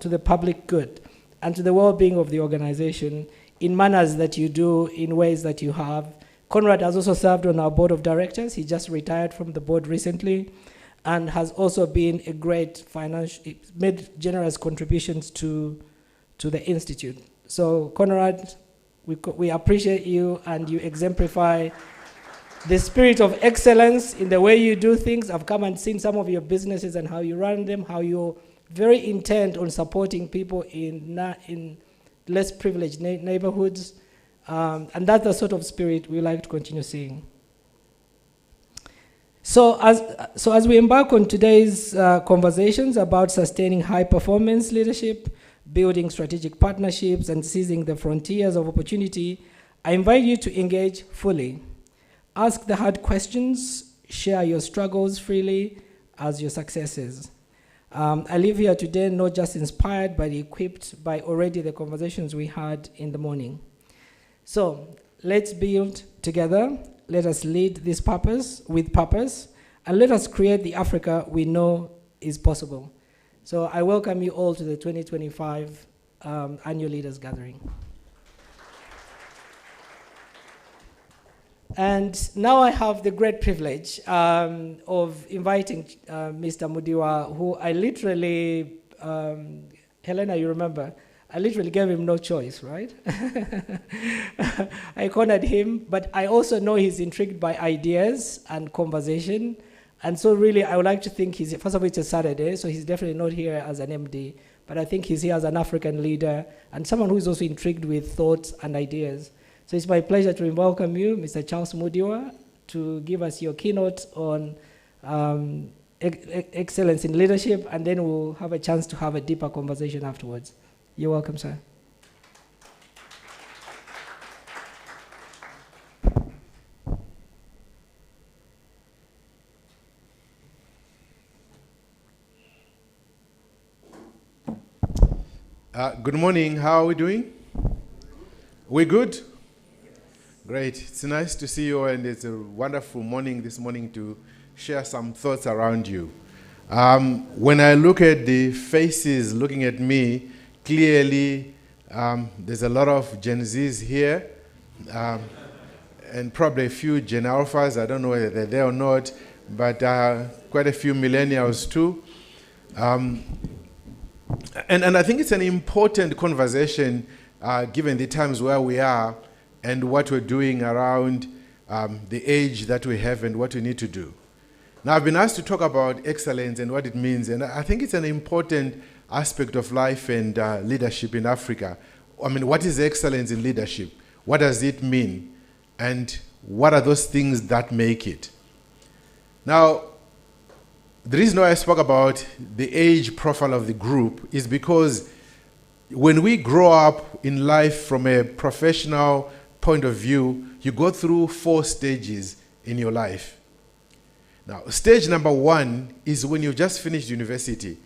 to the public good and to the well-being of the organization in manners that you do, in ways that you have. Conrad has also served on our board of directors. He just retired from the board recently and has also been a great made generous contributions to the Institute. So Conrad, we appreciate you, and you exemplify the spirit of excellence in the way you do things. I've come and seen some of your businesses and how you run them, how you're very intent on supporting people in less privileged neighborhoods. And that's the sort of spirit we like to continue seeing. So as we embark on today's conversations about sustaining high performance leadership, building strategic partnerships, and seizing the frontiers of opportunity, I invite you to engage fully. Ask the hard questions, share your struggles freely as your successes. I leave here today not just inspired, but equipped by already the conversations we had in the morning. So let's build together. Let us lead this purpose with purpose, and let us create the Africa we know is possible. So I welcome you all to the 2025 Annual Leaders Gathering. And now I have the great privilege of inviting Mr. Mudiwa, who I literally, Helena, you remember, I literally gave him no choice, right? I cornered him, but I also know he's intrigued by ideas and conversation. And so really, I would like to think first of all, it's a Saturday, so he's definitely not here as an MD, but I think he's here as an African leader and someone who's also intrigued with thoughts and ideas. So it's my pleasure to welcome you, Mr. Charles Mudiwa, to give us your keynote on excellence in leadership, and then we'll have a chance to have a deeper conversation afterwards. You're welcome, sir. Good morning. How are we doing? We good? Great. It's nice to see you, and it's a wonderful morning this morning to share some thoughts around you. When I look at the faces looking at me, clearly there's a lot of Gen Zs here, and probably a few Gen Alphas. I don't know whether they're there or not, but quite a few millennials too. And I think it's an important conversation given the times where we are and what we're doing around the age that we have and what we need to do. Now, I've been asked to talk about excellence and what it means, and I think it's an important aspect of life and leadership in Africa. I mean, what is excellence in leadership? What does it mean? And what are those things that make it? Now, the reason why I spoke about the age profile of the group is because when we grow up in life from a professional point of view, you go through 4 stages in your life. Now, stage number 1 is when you've just finished university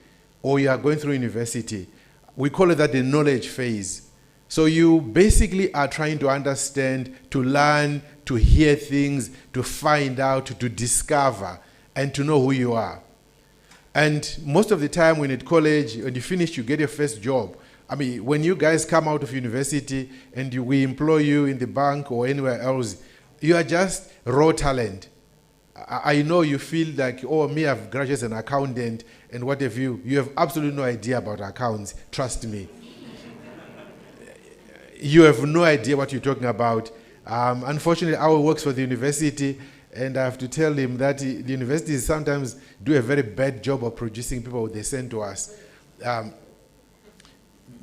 or you are going through university. We call it that the knowledge phase. So you basically are trying to understand, to learn, to hear things, to find out, to discover, and to know who you are. And most of the time when at college, when you finish, you get your first job. I mean, when you guys come out of university and we employ you in the bank or anywhere else, you are just raw talent. I know you feel like, oh, me, I've graduated as an accountant and what have you. You have absolutely no idea about accounts, trust me. You have no idea what you're talking about. Unfortunately, our works for the university, and I have to tell him that the universities sometimes do a very bad job of producing people they send to us.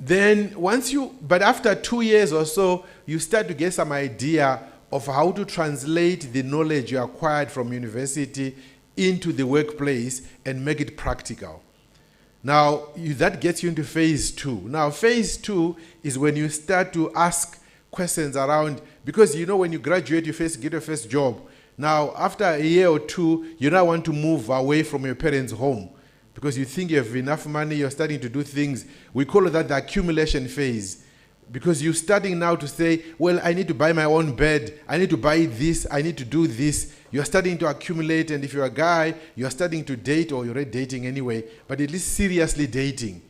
But after 2 years or so, you start to get some idea of how to translate the knowledge you acquired from university into the workplace and make it practical. Now, that gets you into phase 2. Now, phase 2 is when you start to ask questions around, because you know when you graduate, you get your first job. Now, after a year or 2, you now want to move away from your parents' home because you think you have enough money, you're starting to do things. We call that the accumulation phase, because you're starting now to say, well, I need to buy my own bed, I need to buy this, I need to do this. You're starting to accumulate, and if you're a guy, you're starting to date, or you're already dating anyway, but at least seriously dating.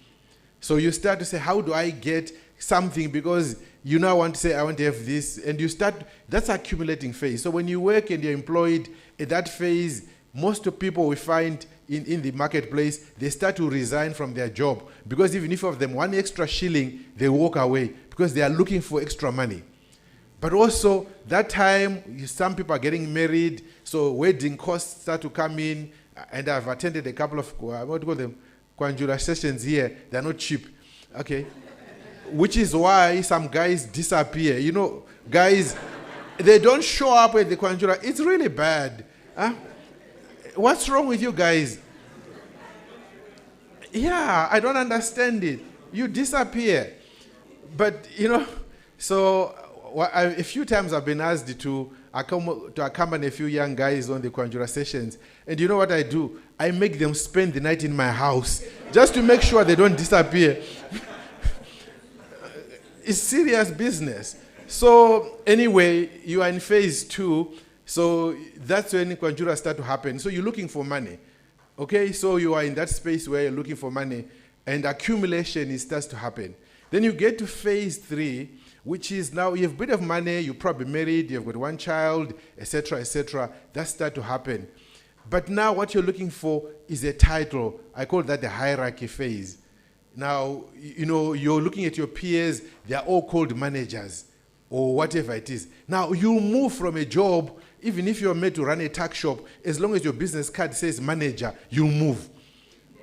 So you start to say, how do I get something? Because you now want to say, I want to have this. And you start, that's accumulating phase. So when you work and you're employed at that phase, most of people we find in the marketplace, they start to resign from their job. Because even if you have them one extra shilling, they walk away because they are looking for extra money. But also, that time, some people are getting married, so wedding costs start to come in. And I've attended a couple of, what do you call them, Kwanjura sessions here. They're not cheap, okay? Which is why some guys disappear. You know, guys, they don't show up at the Kwanjura. It's really bad. Huh? What's wrong with you guys? Yeah, I don't understand it. You disappear. But, you know, so a few times I've been asked to accompany a few young guys on the Kwanjura sessions. And you know what I do? I make them spend the night in my house just to make sure they don't disappear. It's serious business. So anyway, you are in phase 2. So that's when Kwanjura start to happen. So you're looking for money. Okay, so you are in that space where you're looking for money and accumulation starts to happen. Then you get to phase 3, which is now you have a bit of money, you're probably married, you've got one child, etc., etc. That start to happen. But now what you're looking for is a title. I call that the hierarchy phase. Now, you know, you're looking at your peers, they're all called managers or whatever it is. Now, you move from a job, even if you're made to run a tuck shop, as long as your business card says manager, you move.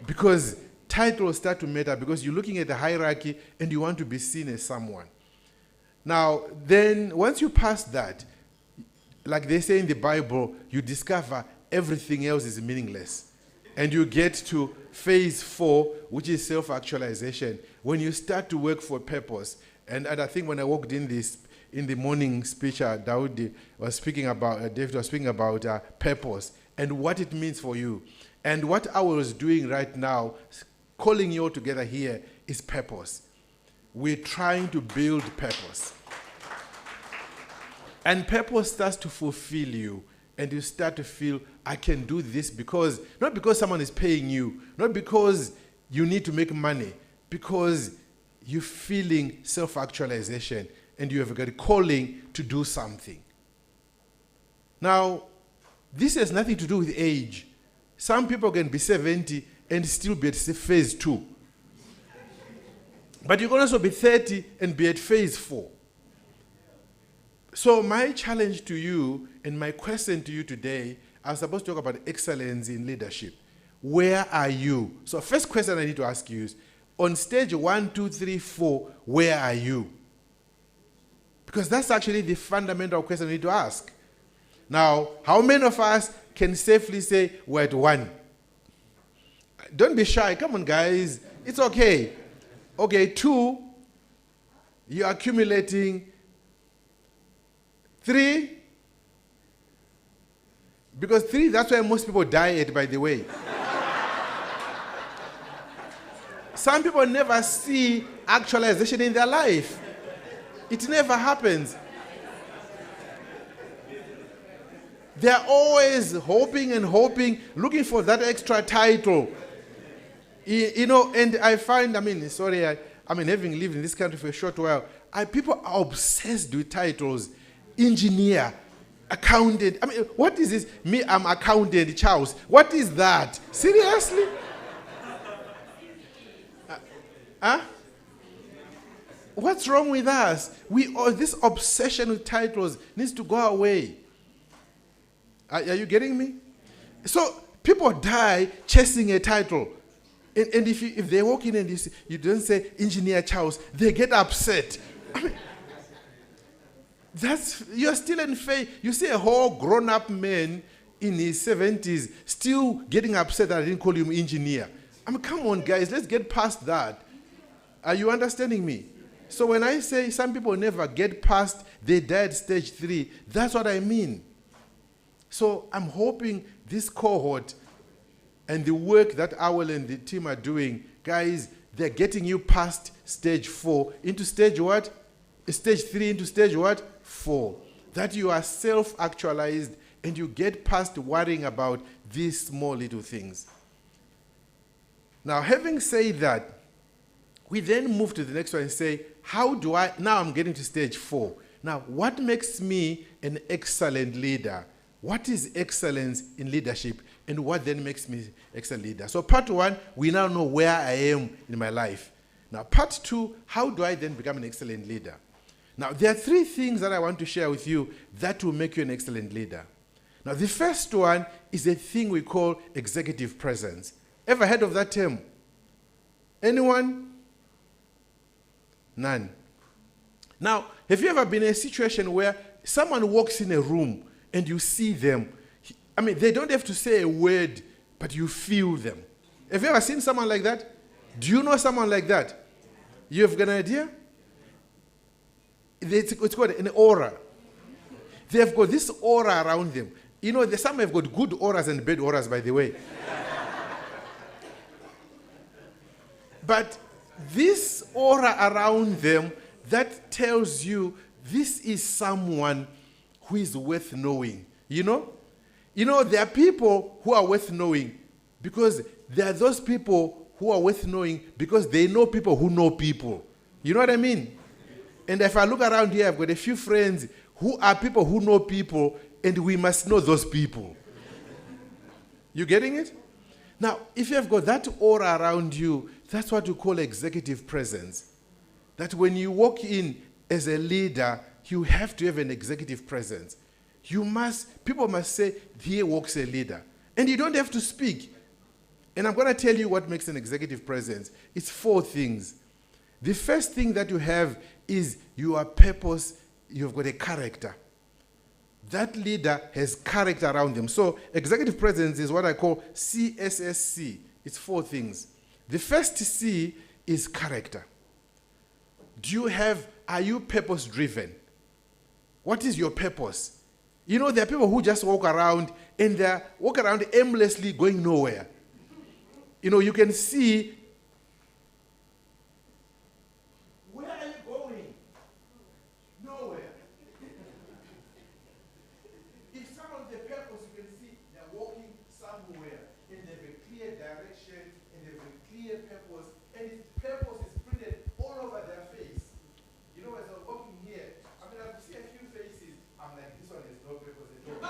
Because titles start to matter because you're looking at the hierarchy and you want to be seen as someone. Now, then, once you pass that, like they say in the Bible, you discover everything else is meaningless. And you get to phase 4, which is self-actualization, when you start to work for purpose. And I think when I walked in the morning speech, David was speaking about purpose and what it means for you. And what I was doing right now, calling you all together here, is purpose. We're trying to build purpose. And purpose starts to fulfill you. And you start to feel, I can do this because, not because someone is paying you, not because you need to make money, because you're feeling self-actualization and you have got a calling to do something. Now, this has nothing to do with age. Some people can be 70 and still be at phase 2. But you can also be 30 and be at phase 4. So my challenge to you and my question to you today, I'm supposed to talk about excellence in leadership. Where are you? So first question I need to ask you is, on stage 1, 2, 3, 4, where are you? Because that's actually the fundamental question I need to ask. Now, how many of us can safely say we're at 1? Don't be shy. Come on, guys. It's okay. Okay, 2, you're accumulating. 3, because 3, that's why most people die at, by the way. Some people never see actualization in their life. It never happens. They're always hoping and hoping, looking for that extra title. You know, and I find, having lived in this country for a short while, people are obsessed with titles. Engineer, accountant. What is this? Me, I'm accountant, Charles. What is that? Seriously? What's wrong with us? This obsession with titles needs to go away. Are you getting me? So people die chasing a title. And if they walk in and you don't say Engineer Charles, they get upset. You're still in faith. You see a whole grown-up man in his 70s still getting upset that I didn't call him engineer. Come on, guys, let's get past that. Are you understanding me? So when I say some people never get past, they die at stage 3, that's what I mean. So I'm hoping this cohort and the work that Awel and the team are doing, guys, they're getting you past stage 4 into stage what? Stage 3 into stage what? 4. That you are self-actualized and you get past worrying about these small little things. Now, having said that, We then move to the next one and say, now I'm getting to stage 4. Now, what makes me an excellent leader? What is excellence in leadership? And what then makes me an excellent leader? So part 1, we now know where I am in my life. Now, part 2, how do I then become an excellent leader? Now, there are 3 things that I want to share with you that will make you an excellent leader. Now, the first one is a thing we call executive presence. Ever heard of that term? Anyone? None. Now, have you ever been in a situation where someone walks in a room and you see them? They don't have to say a word, but you feel them. Have you ever seen someone like that? Do you know someone like that? You have got an idea? It's called an aura. They have got this aura around them. Some have got good auras and bad auras, by the way. But this aura around them, that tells you this is someone who is worth knowing. There are people who are worth knowing because there are those people who are worth knowing because they know people who know people. You know what I mean? And if I look around here, I've got a few friends who are people who know people, and we must know those people. You getting it? Now, if you have got that aura around you, that's what we call executive presence. That when you walk in as a leader, you have to have an executive presence. People must say, here walks a leader. And you don't have to speak. And I'm going to tell you what makes an executive presence. It's 4 things. The first thing that you have is your purpose. You've got a character. That leader has character around them. So executive presence is what I call CSSC. It's 4 things. The first C is character. Are you purpose driven? What is your purpose? There are people who just walk around and they walk around aimlessly going nowhere. You can see, where are you going? Nowhere. If someone with a purpose, you can see they're walking somewhere and they have a clear direction and they have a clear purpose, and its purpose is printed all over their face. As I'm walking here, I see a few faces, I'm like, this one has no purpose at all.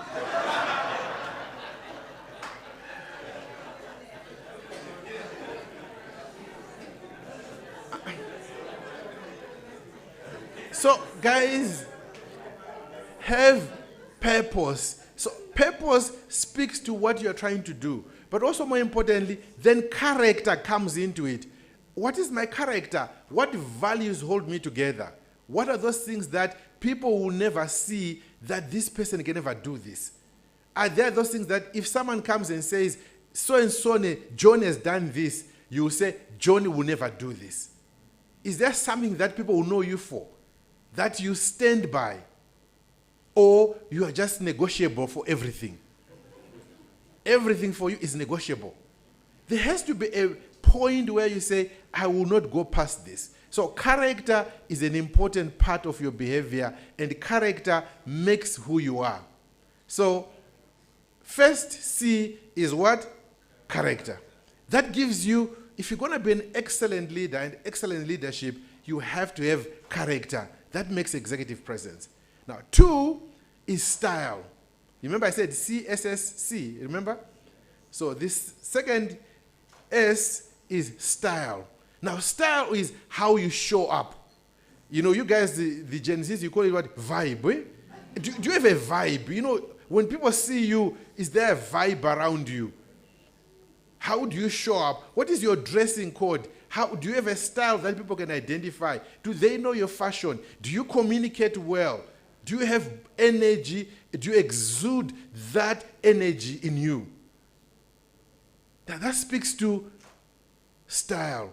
So, guys, have purpose. So, purpose speaks to what you're trying to do. But also, more importantly, then character comes into it. What is my character? What values hold me together? What are those things that people will never see that this person can never do this? Are there those things that if someone comes and says, so-and-so, John has done this, you will say, John will never do this? Is there something that people will know you for? That you stand by? Or you are just negotiable for everything? Everything for you is negotiable. There has to be a point where you say, I will not go past this. So character is an important part of your behavior, and character makes who you are. So first C is what? Character. That gives you, if you're going to be an excellent leader and excellent leadership, you have to have character. That makes executive presence. Now, 2 is style. Remember I said CSSC, remember? So this second S is style. Now, style is how you show up. You guys, the Gen Zs, you call it what? Vibe. Eh? Do you have a vibe? When people see you, is there a vibe around you? How do you show up? What is your dressing code? How do you have a style that people can identify? Do they know your fashion? Do you communicate well? Do you have energy? Do you exude that energy in you? That speaks to style.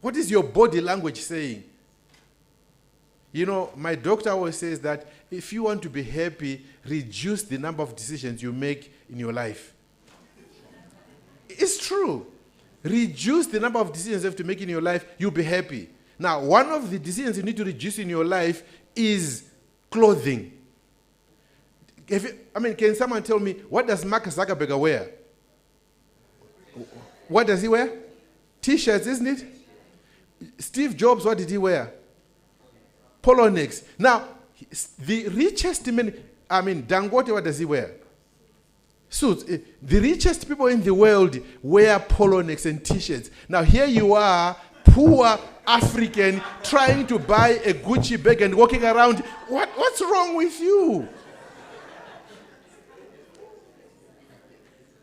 What is your body language saying? My doctor always says that if you want to be happy, reduce the number of decisions you make in your life. It's true. Reduce the number of decisions you have to make in your life, you'll be happy. Now, one of the decisions you need to reduce in your life is clothing. Can someone tell me, what does Mark Zuckerberg wear? What does he wear? T-shirts, isn't it? Steve Jobs, what did he wear? Polo necks. Now, the richest man, Dangote, what does he wear? Suits. The richest people in the world wear polo necks and t-shirts. Now here you are, poor African, trying to buy a Gucci bag and walking around. What's wrong with you?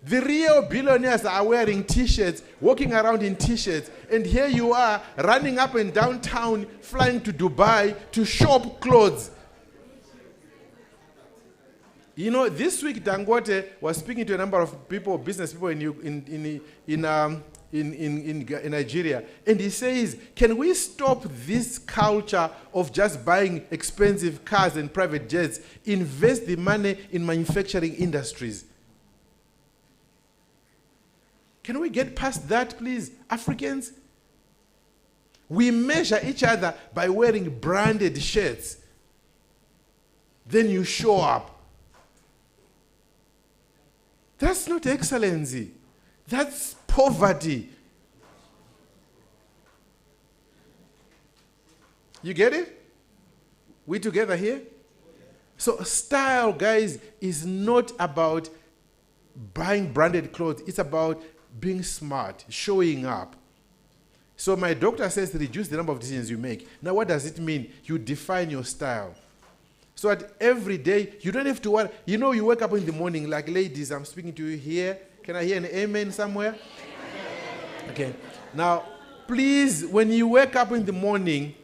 The real billionaires are wearing t-shirts, walking around in t-shirts, and here you are, running up and down town, flying to Dubai to shop clothes. You know, this week Dangote was speaking to a number of people, business people in Nigeria, and he says, can we stop this culture of just buying expensive cars and private jets, invest the money in manufacturing industries? Can we get past that, please, Africans? We measure each other by wearing branded shirts. Then you show up. That's not excellency. That's poverty. You get it? We together here? So style, guys, is not about buying branded clothes. It's about being smart, showing up. So my doctor says reduce the number of decisions you make. Now what does it mean? You define your style. So that every day, you don't have to worry. You know, you wake up in the morning, like ladies, I'm speaking to you here. Can I hear an amen somewhere? Okay. Now, please, when you wake up in the morning,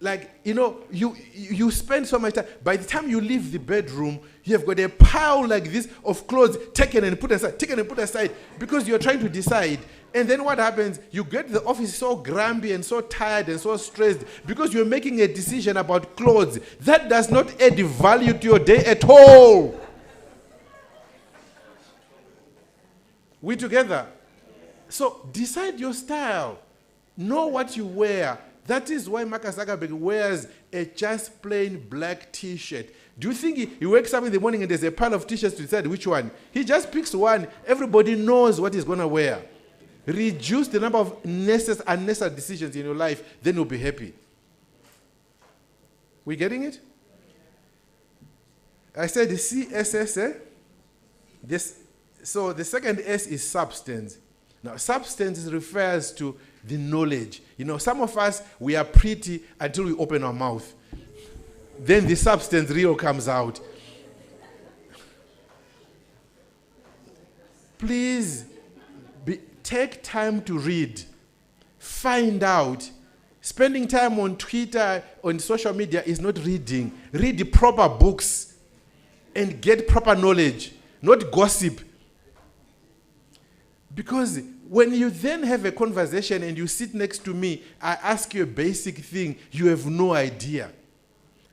like, you know, you spend so much time. By the time you leave the bedroom, you have got a pile like this of clothes taken and put aside, because you're trying to decide. And then what happens? You get to the office so grumpy and so tired and so stressed because you're making a decision about clothes. That does not add value to your day at all. We together? So decide your style. Know what you wear. That is why Mark Zuckerberg wears a just plain black t-shirt. Do you think he wakes up in the morning and there's a pile of t-shirts to decide which one? He just picks one. Everybody knows what he's going to wear. Reduce the number of unnecessary decisions in your life, then you'll be happy. We getting it? I said the CSS, so the second S is substance. Now, substance refers to the knowledge. You know, some of us, we are pretty until we open our mouth. Then the substance real comes out. Please, take time to read. Find out. Spending time on Twitter, on social media is not reading. Read the proper books and get proper knowledge, not gossip. Because when you then have a conversation and you sit next to me, I ask you a basic thing, you have no idea.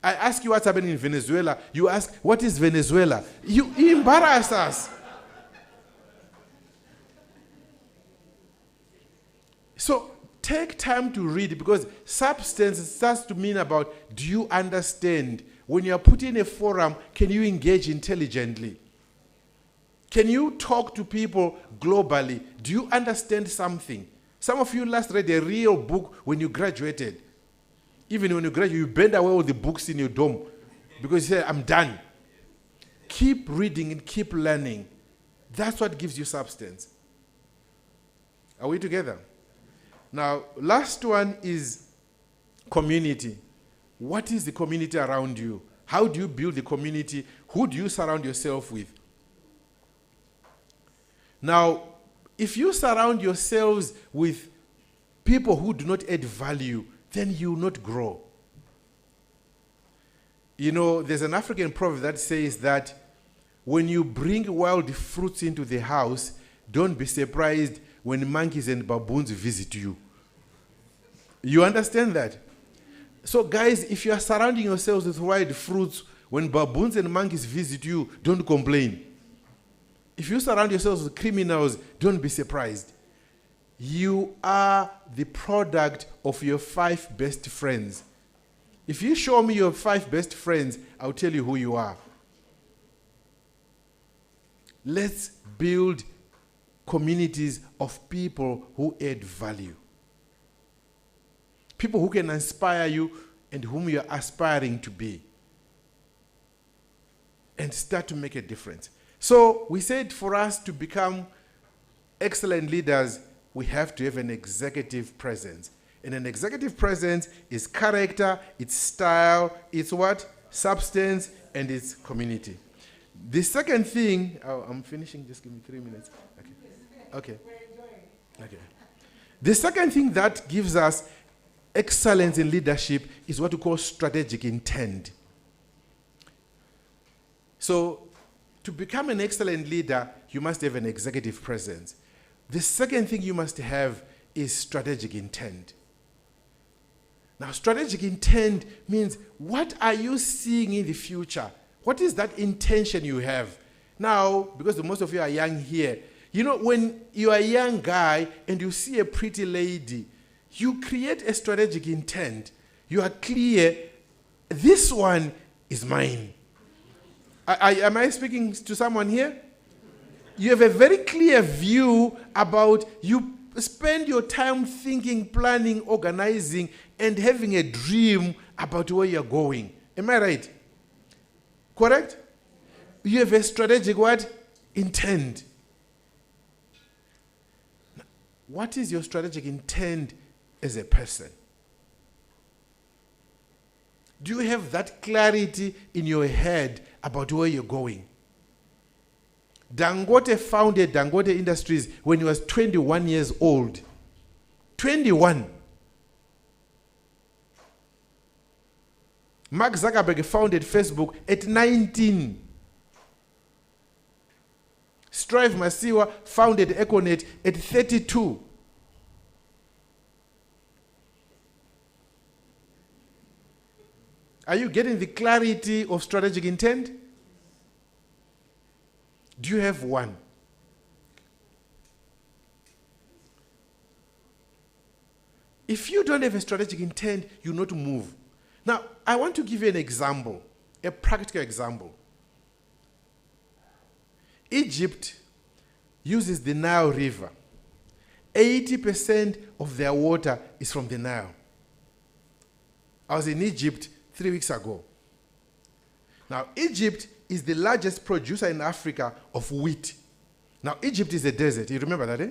I ask you what's happening in Venezuela, you ask, what is Venezuela? You embarrass us. So take time to read, because substance starts to mean about, do you understand? When you are put in a forum, can you engage intelligently? Can you talk to people globally? Do you understand something? Some of you last read a real book when you graduated. Even when you graduate, you bend away all the books in your dorm because you say, I'm done. Keep reading and keep learning. That's what gives you substance. Are we together? Now, last one is community. What is the community around you? How do you build the community? Who do you surround yourself with? Now, if you surround yourselves with people who do not add value, then you will not grow. You know, there's an African proverb that says that when you bring wild fruits into the house, don't be surprised when monkeys and baboons visit you. You understand that? So guys, if you are surrounding yourselves with wild fruits, when baboons and monkeys visit you, don't complain. If you surround yourselves with criminals, don't be surprised. You are the product of your 5 best friends. If you show me your 5 best friends, I'll tell you who you are. Let's build communities of people who add value. people who can inspire you and whom you are aspiring to be, and start to make a difference. So we said for us to become excellent leaders, we have to have an executive presence. And an executive presence is character, it's style, it's what? Substance, and it's community. The second thing, I'm finishing, just give me 3 minutes. Okay. The second thing that gives us excellence in leadership is what we call strategic intent. So, to become an excellent leader, you must have an executive presence. The second thing you must have is strategic intent. Now, strategic intent means, what are you seeing in the future? What is that intention you have? Now, because most of you are young here, you know, when you are a young guy and you see a pretty lady, you create a strategic intent. You are clear, this one is mine. Am I speaking to someone here? You have a very clear view about, you spend your time thinking, planning, organizing, and having a dream about where you're going. Am I right? Correct? You have a strategic what? Intent. What is your strategic intent as a person? Do you have that clarity in your head about where you're going? Dangote founded Dangote Industries when he was 21 years old. 21. Mark Zuckerberg founded Facebook at 19. Strive Masiwa founded Econet at 32. Are you getting the clarity of strategic intent? Do you have one? If you don't have a strategic intent, you'll not move. Now, I want to give you an example, a practical example. Egypt uses the Nile River. 80% of their water is from the Nile. I was in Egypt 3 weeks ago. Now, Egypt is the largest producer in Africa of wheat. Now, Egypt is a desert. You remember that, eh?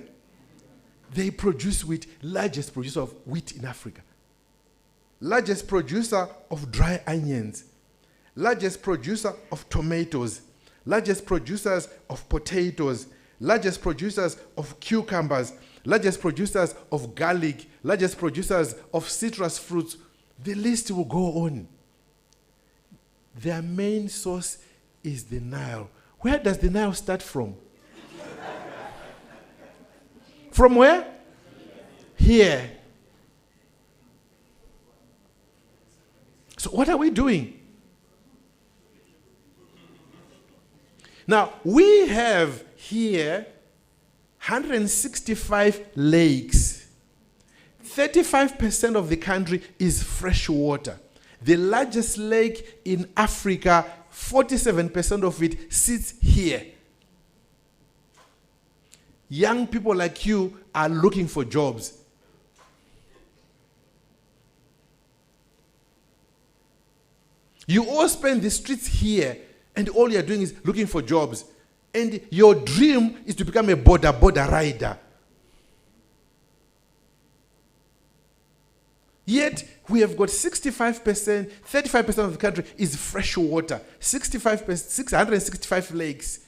They produce wheat, largest producer of wheat in Africa. Largest producer of dry onions. Largest producer of tomatoes. Largest producers of potatoes. Largest producers of cucumbers. Largest producers of garlic. Largest producers of citrus fruits. The list will go on. Their main source is the Nile. Where does the Nile start from? From where? Here. So what are we doing? Now, we have here 165 lakes. 35% of the country is fresh water. The largest lake in Africa, 47% of it sits here. Young people like you are looking for jobs. You all spend the streets here, and all you're doing is looking for jobs. And your dream is to become a border rider. Yet, we have got 65%, 35% of the country is fresh water. 665 lakes.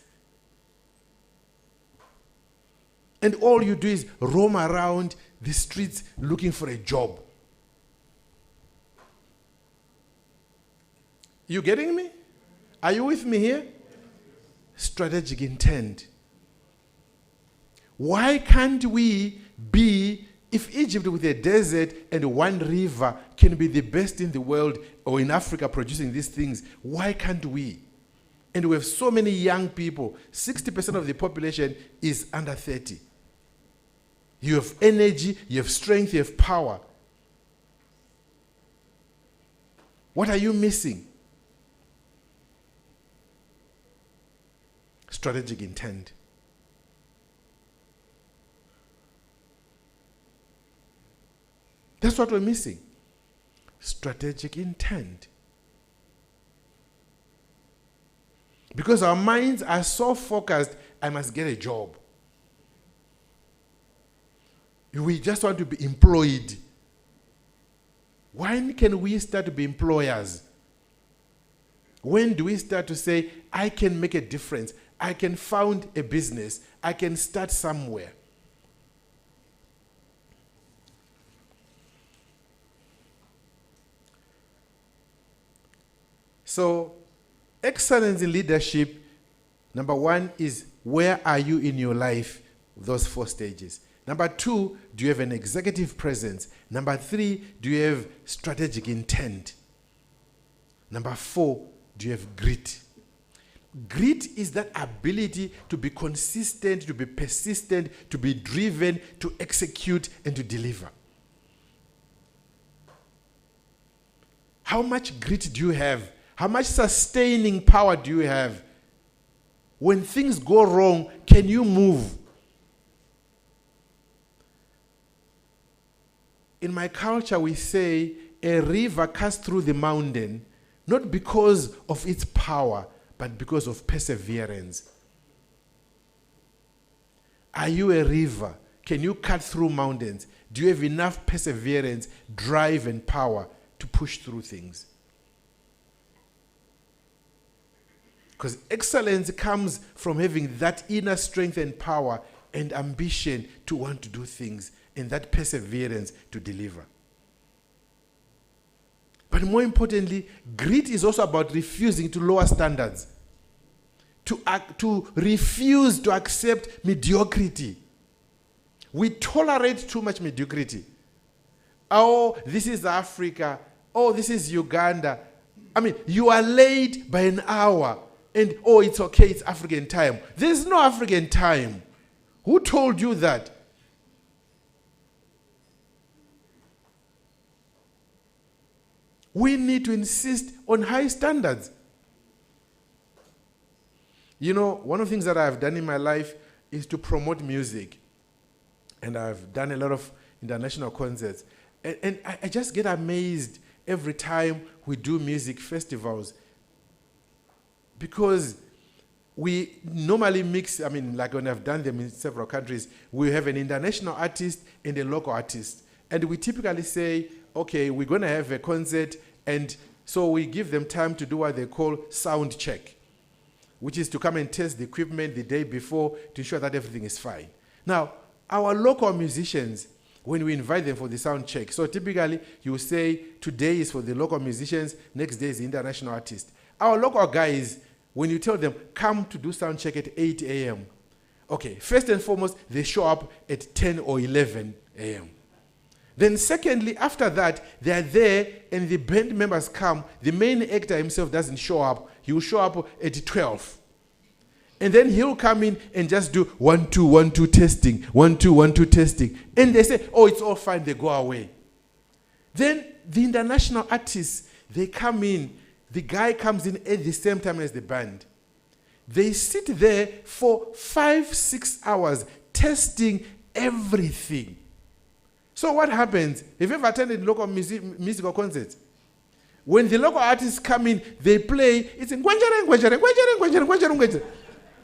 And all you do is roam around the streets looking for a job. You getting me? Are you with me here? Strategic intent. Why can't we be, if Egypt with a desert and one river can be the best in the world or in Africa producing these things, why can't we? And we have so many young people. 60% of the population is under 30. You have energy, you have strength, you have power. What are you missing? Strategic intent. That's what we're missing. strategic intent. Because our minds are so focused, I must get a job. We just want to be employed. When can we start to be employers? When do we start to say, I can make a difference, I can found a business, I can start somewhere? So, excellence in leadership, number one is, where are you in your life? Those 4 stages. Number 2, do you have an executive presence? Number 3, do you have strategic intent? Number 4, do you have grit? Grit is that ability to be consistent, to be persistent, to be driven, to execute, and to deliver. How much grit do you have? How much sustaining power do you have? When things go wrong, can you move? In my culture, we say a river cuts through the mountain, not because of its power, but because of perseverance. Are you a river? Can you cut through mountains? Do you have enough perseverance, drive, and power to push through things? Because excellence comes from having that inner strength and power and ambition to want to do things, and that perseverance to deliver. But more importantly, grit is also about refusing to lower standards, to refuse to accept mediocrity. We tolerate too much mediocrity. Oh, this is Africa. Oh, this is Uganda. I mean, you are late by an hour, and oh, it's okay, it's African time. There's no African time. Who told you that? We need to insist on high standards. You know, one of the things that I've done in my life is to promote music. And I've done a lot of international concerts. And I just get amazed every time we do music festivals. Because we normally mix, I mean, like when I've done them in several countries, we have an international artist and a local artist. And we typically say, okay, we're going to have a concert, and so we give them time to do what they call sound check, which is to come and test the equipment the day before to ensure that everything is fine. Now, our local musicians, when we invite them for the sound check, so typically you say today is for the local musicians, next day is the international artist. Our local guys, when you tell them, come to do sound check at 8 a.m., okay, first and foremost, they show up at 10 or 11 a.m. Then secondly, after that, they are there and the band members come. The main actor himself doesn't show up. He will show up at 12. And then he'll come in and just do 1, 2, 1, 2 testing, 1, 2, 1, 2 testing. And they say, oh, it's all fine, they go away. Then the international artists, they come in. The guy comes in at the same time as the band. They sit there for 5-6 hours testing everything. So what happens? Have you ever attended local musical concerts? When the local artists come in, they play, it's in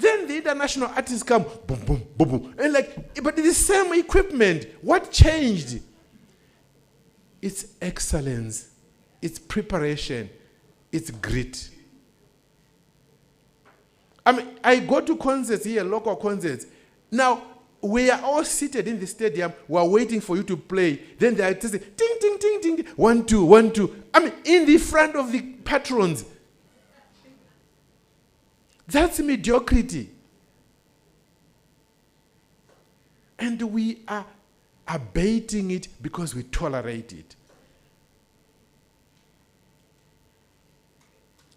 then the international artists come, boom, boom, boom, boom. And like, but it's the same equipment. What changed? It's excellence. It's preparation. It's grit. I mean, I go to concerts here, local concerts. Now, we are all seated in the stadium. We are waiting for you to play. Then they are just saying, ting, ting, ting, ting, 1, 2, 1, 2. I mean, in the front of the patrons. That's mediocrity. And we are abating it because we tolerate it.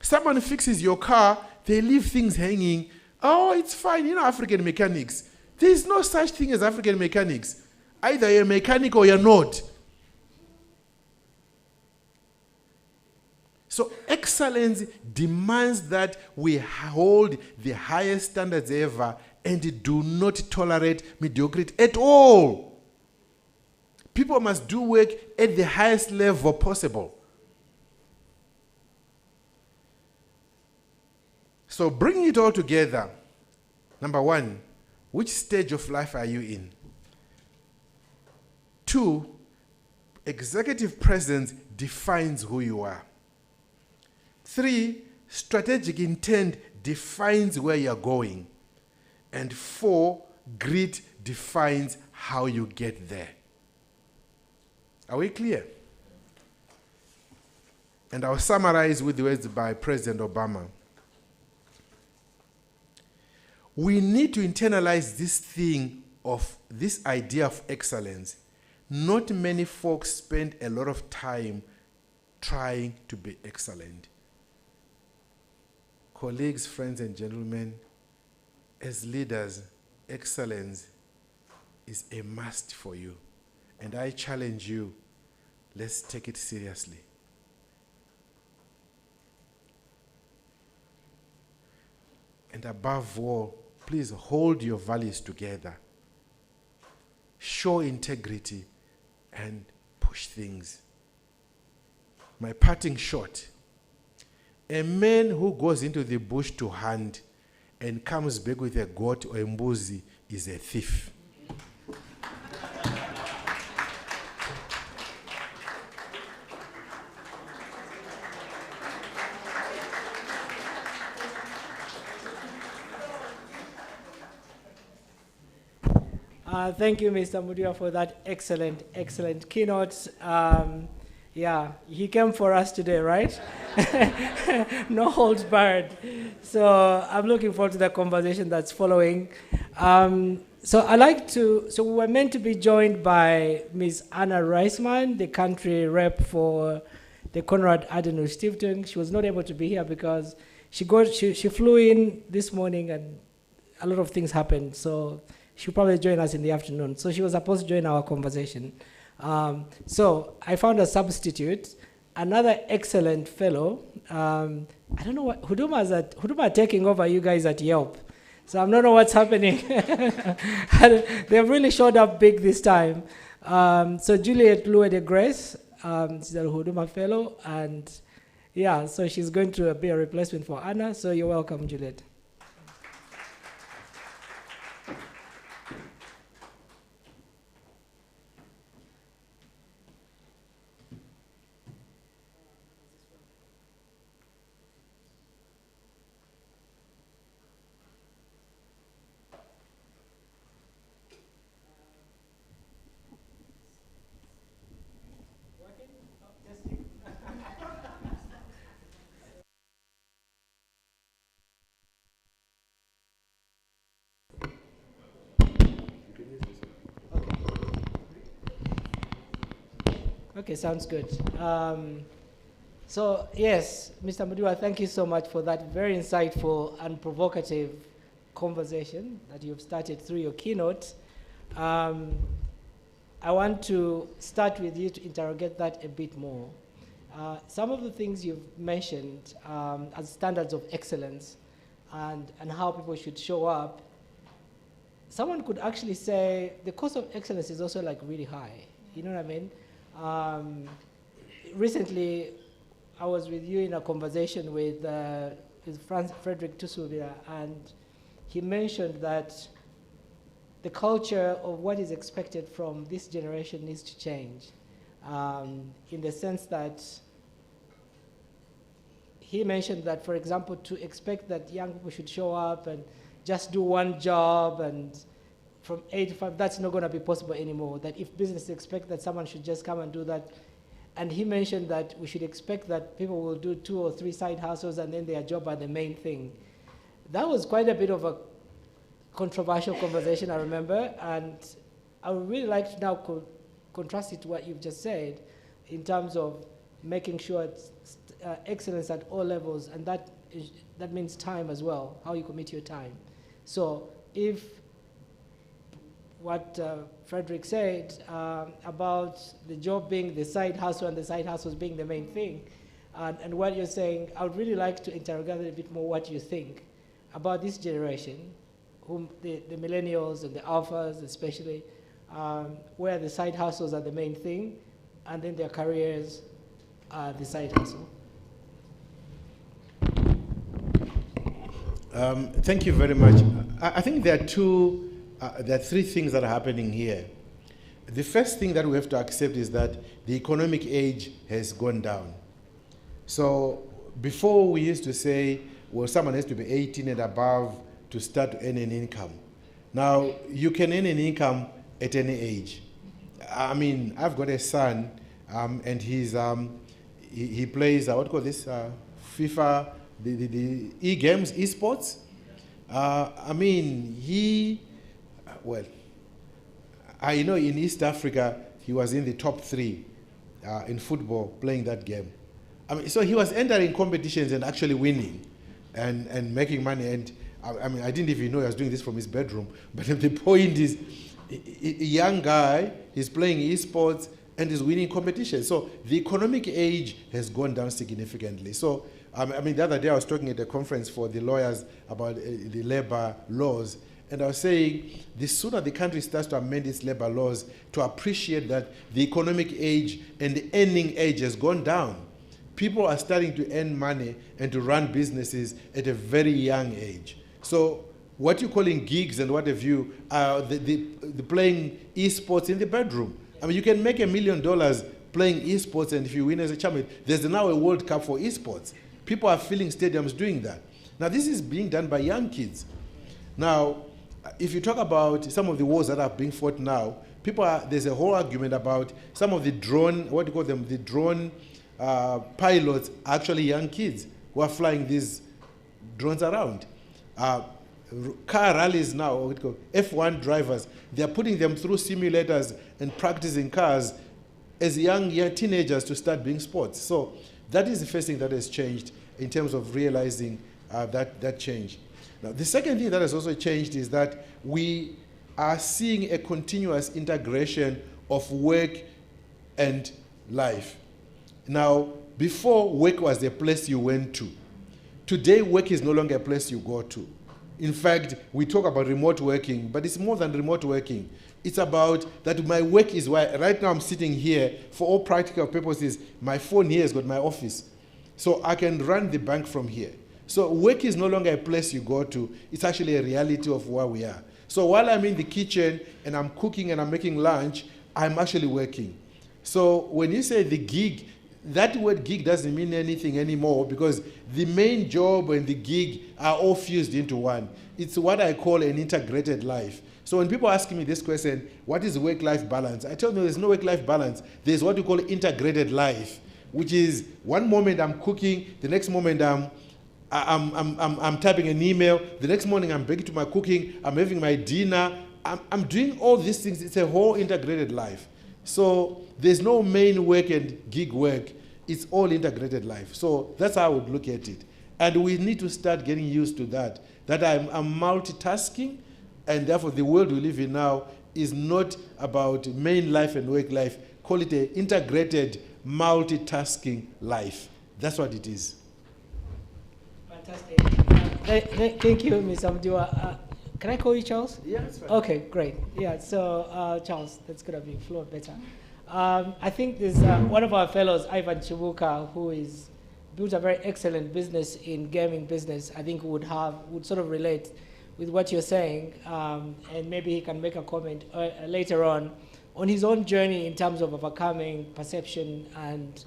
Someone fixes your car, they leave things hanging. Oh, it's fine. You know, African mechanics. There's no such thing as African mechanics. Either you're a mechanic or you're not. So excellence demands that we hold the highest standards ever and do not tolerate mediocrity at all. People must do work at the highest level possible. So bringing it all together, number one, which stage of life are you in? 2, executive presence defines who you are. 3, strategic intent defines where you're going. And 4, grit defines how you get there. Are we clear? And I'll summarize with the words by President Obama. We need to internalize this idea of excellence. Not many folks spend a lot of time trying to be excellent. Colleagues, friends, and gentlemen, as leaders, excellence is a must for you. And I challenge you, let's take it seriously. And above all, please hold your values together. Show integrity and push things. My parting shot. A man who goes into the bush to hunt and comes back with a goat or a mbuzi is a thief. Thank you, Mr. Mudia, for that excellent keynote. Yeah, he came for us today, right? No holds barred. So I'm looking forward to the conversation that's following. So we were meant to be joined by Ms. Anna Reisman, the country rep for the Konrad Adenauer Stiftung. She was not able to be here because she flew in this morning and a lot of things happened. So she'll probably join us in the afternoon. So she was supposed to join our conversation. So I found a substitute, another excellent fellow. I don't know what, Huduma taking over you guys at Yelp. So I don't know what's happening. They've really showed up big this time. So Juliet Lue de Grace, she's a Huduma fellow. And yeah, so she's going to be a replacement for Anna. So you're welcome, Juliet. Okay, sounds good. So yes, Mr. Mudiwa, thank you so much for that very insightful and provocative conversation that you've started through your keynote. I want to start with you to interrogate that a bit more. Some of the things you've mentioned as standards of excellence and how people should show up, someone could actually say the cost of excellence is also like really high. You know what I mean? Recently, I was with you in a conversation with Frederick Tusubira, and he mentioned that the culture of what is expected from this generation needs to change, in the sense that he mentioned that, for example, to expect that young people should show up and just do one job and from 8 to 5, that's not going to be possible anymore. That if businesses expect that someone should just come and do that, and he mentioned that we should expect that people will do 2 or 3 side hustles and then their job are the main thing. That was quite a bit of a controversial conversation, I remember, and I would really like to now contrast it to what you've just said in terms of making sure it's excellence at all levels, and that means time as well, how you commit your time. So if what Frederick said about the job being the side hustle and the side hustles being the main thing, and what you're saying, I would really like to interrogate a bit more what you think about this generation, whom the millennials and the alphas especially, where the side hustles are the main thing, and then their careers are the side hustle. Thank you very much. I think there are three things that are happening here. The first thing that we have to accept is that the economic age has gone down. So before we used to say, well, someone has to be 18 and above to start to earn an income. Now, you can earn an income at any age. I mean, I've got a son, and he plays, what do you call this, FIFA, the e-games, e-sports. I mean, I know in East Africa, he was in the top 3 in football playing that game. I mean, so he was entering competitions and actually winning and making money. And I mean, I didn't even know he was doing this from his bedroom. But the point is, a young guy, he's playing esports and is winning competitions. So the economic age has gone down significantly. So, I mean, the other day I was talking at a conference for the lawyers about the labor laws. And I was saying, the sooner the country starts to amend its labor laws to appreciate that the economic age and the earning age has gone down. People are starting to earn money and to run businesses at a very young age. So what you're calling gigs and what have you are the playing esports in the bedroom. I mean, you can make $1 million playing esports, and if you win as a champion, there's now a World Cup for esports. People are filling stadiums doing that. Now, this is being done by young kids. Now, if you talk about some of the wars that are being fought now, there's a whole argument about some of the drone, what do you call them, the drone pilots are actually young kids who are flying these drones around. Car rallies now, what do you call F1 drivers, they're putting them through simulators and practicing cars as young teenagers to start doing sports. So that is the first thing that has changed in terms of realizing that change. Now, the second thing that has also changed is that we are seeing a continuous integration of work and life. Now, before, work was the place you went to. Today, work is no longer a place you go to. In fact, we talk about remote working, but it's more than remote working. It's about that my work is why right now I'm sitting here for all practical purposes. My phone here has got my office. So I can run the bank from here. So work is no longer a place you go to. It's actually a reality of where we are. So while I'm in the kitchen and I'm cooking and I'm making lunch, I'm actually working. So when you say the gig, that word gig doesn't mean anything anymore because the main job and the gig are all fused into one. It's what I call an integrated life. So when people ask me this question, what is work-life balance? I tell them there's no work-life balance. There's what we call integrated life, which is one moment I'm cooking, the next moment I'm typing an email, the next morning I'm back to my cooking, I'm having my dinner, I'm doing all these things. It's a whole integrated life. So there's no main work and gig work. It's all integrated life. So that's how I would look at it. And we need to start getting used to that I'm multitasking, and therefore the world we live in now is not about main life and work life. Call it an integrated multitasking life. That's what it is. Fantastic. Thank you, Ms. Amdiwa. Can I call you Charles? Yeah, that's fine. Okay, great. Yeah, so Charles, that's going to be flowed better. I think there's one of our fellows, Ivan Chibuka, who is built a very excellent business in gaming business. I think would sort of relate with what you're saying, and maybe he can make a comment later on his own journey in terms of overcoming perception and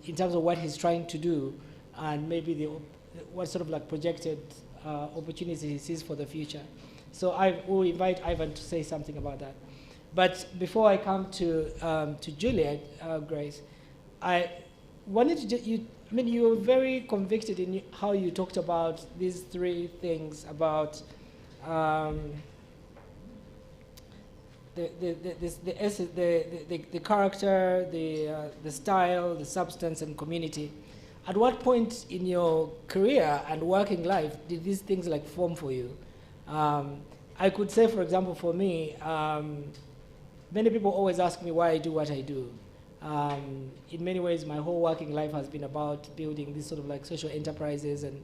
in terms of what he's trying to do, and maybe what sort of like projected opportunities he sees for the future. So I will invite Ivan to say something about that. But before I come to Juliet, Grace, I wanted to you were very convicted in how you talked about these three things about the character, the style, the substance, and community. At what point in your career and working life did these things like form for you? I could say, for example, for me, many people always ask me why I do what I do. In many ways, my whole working life has been about building these sort of like social enterprises and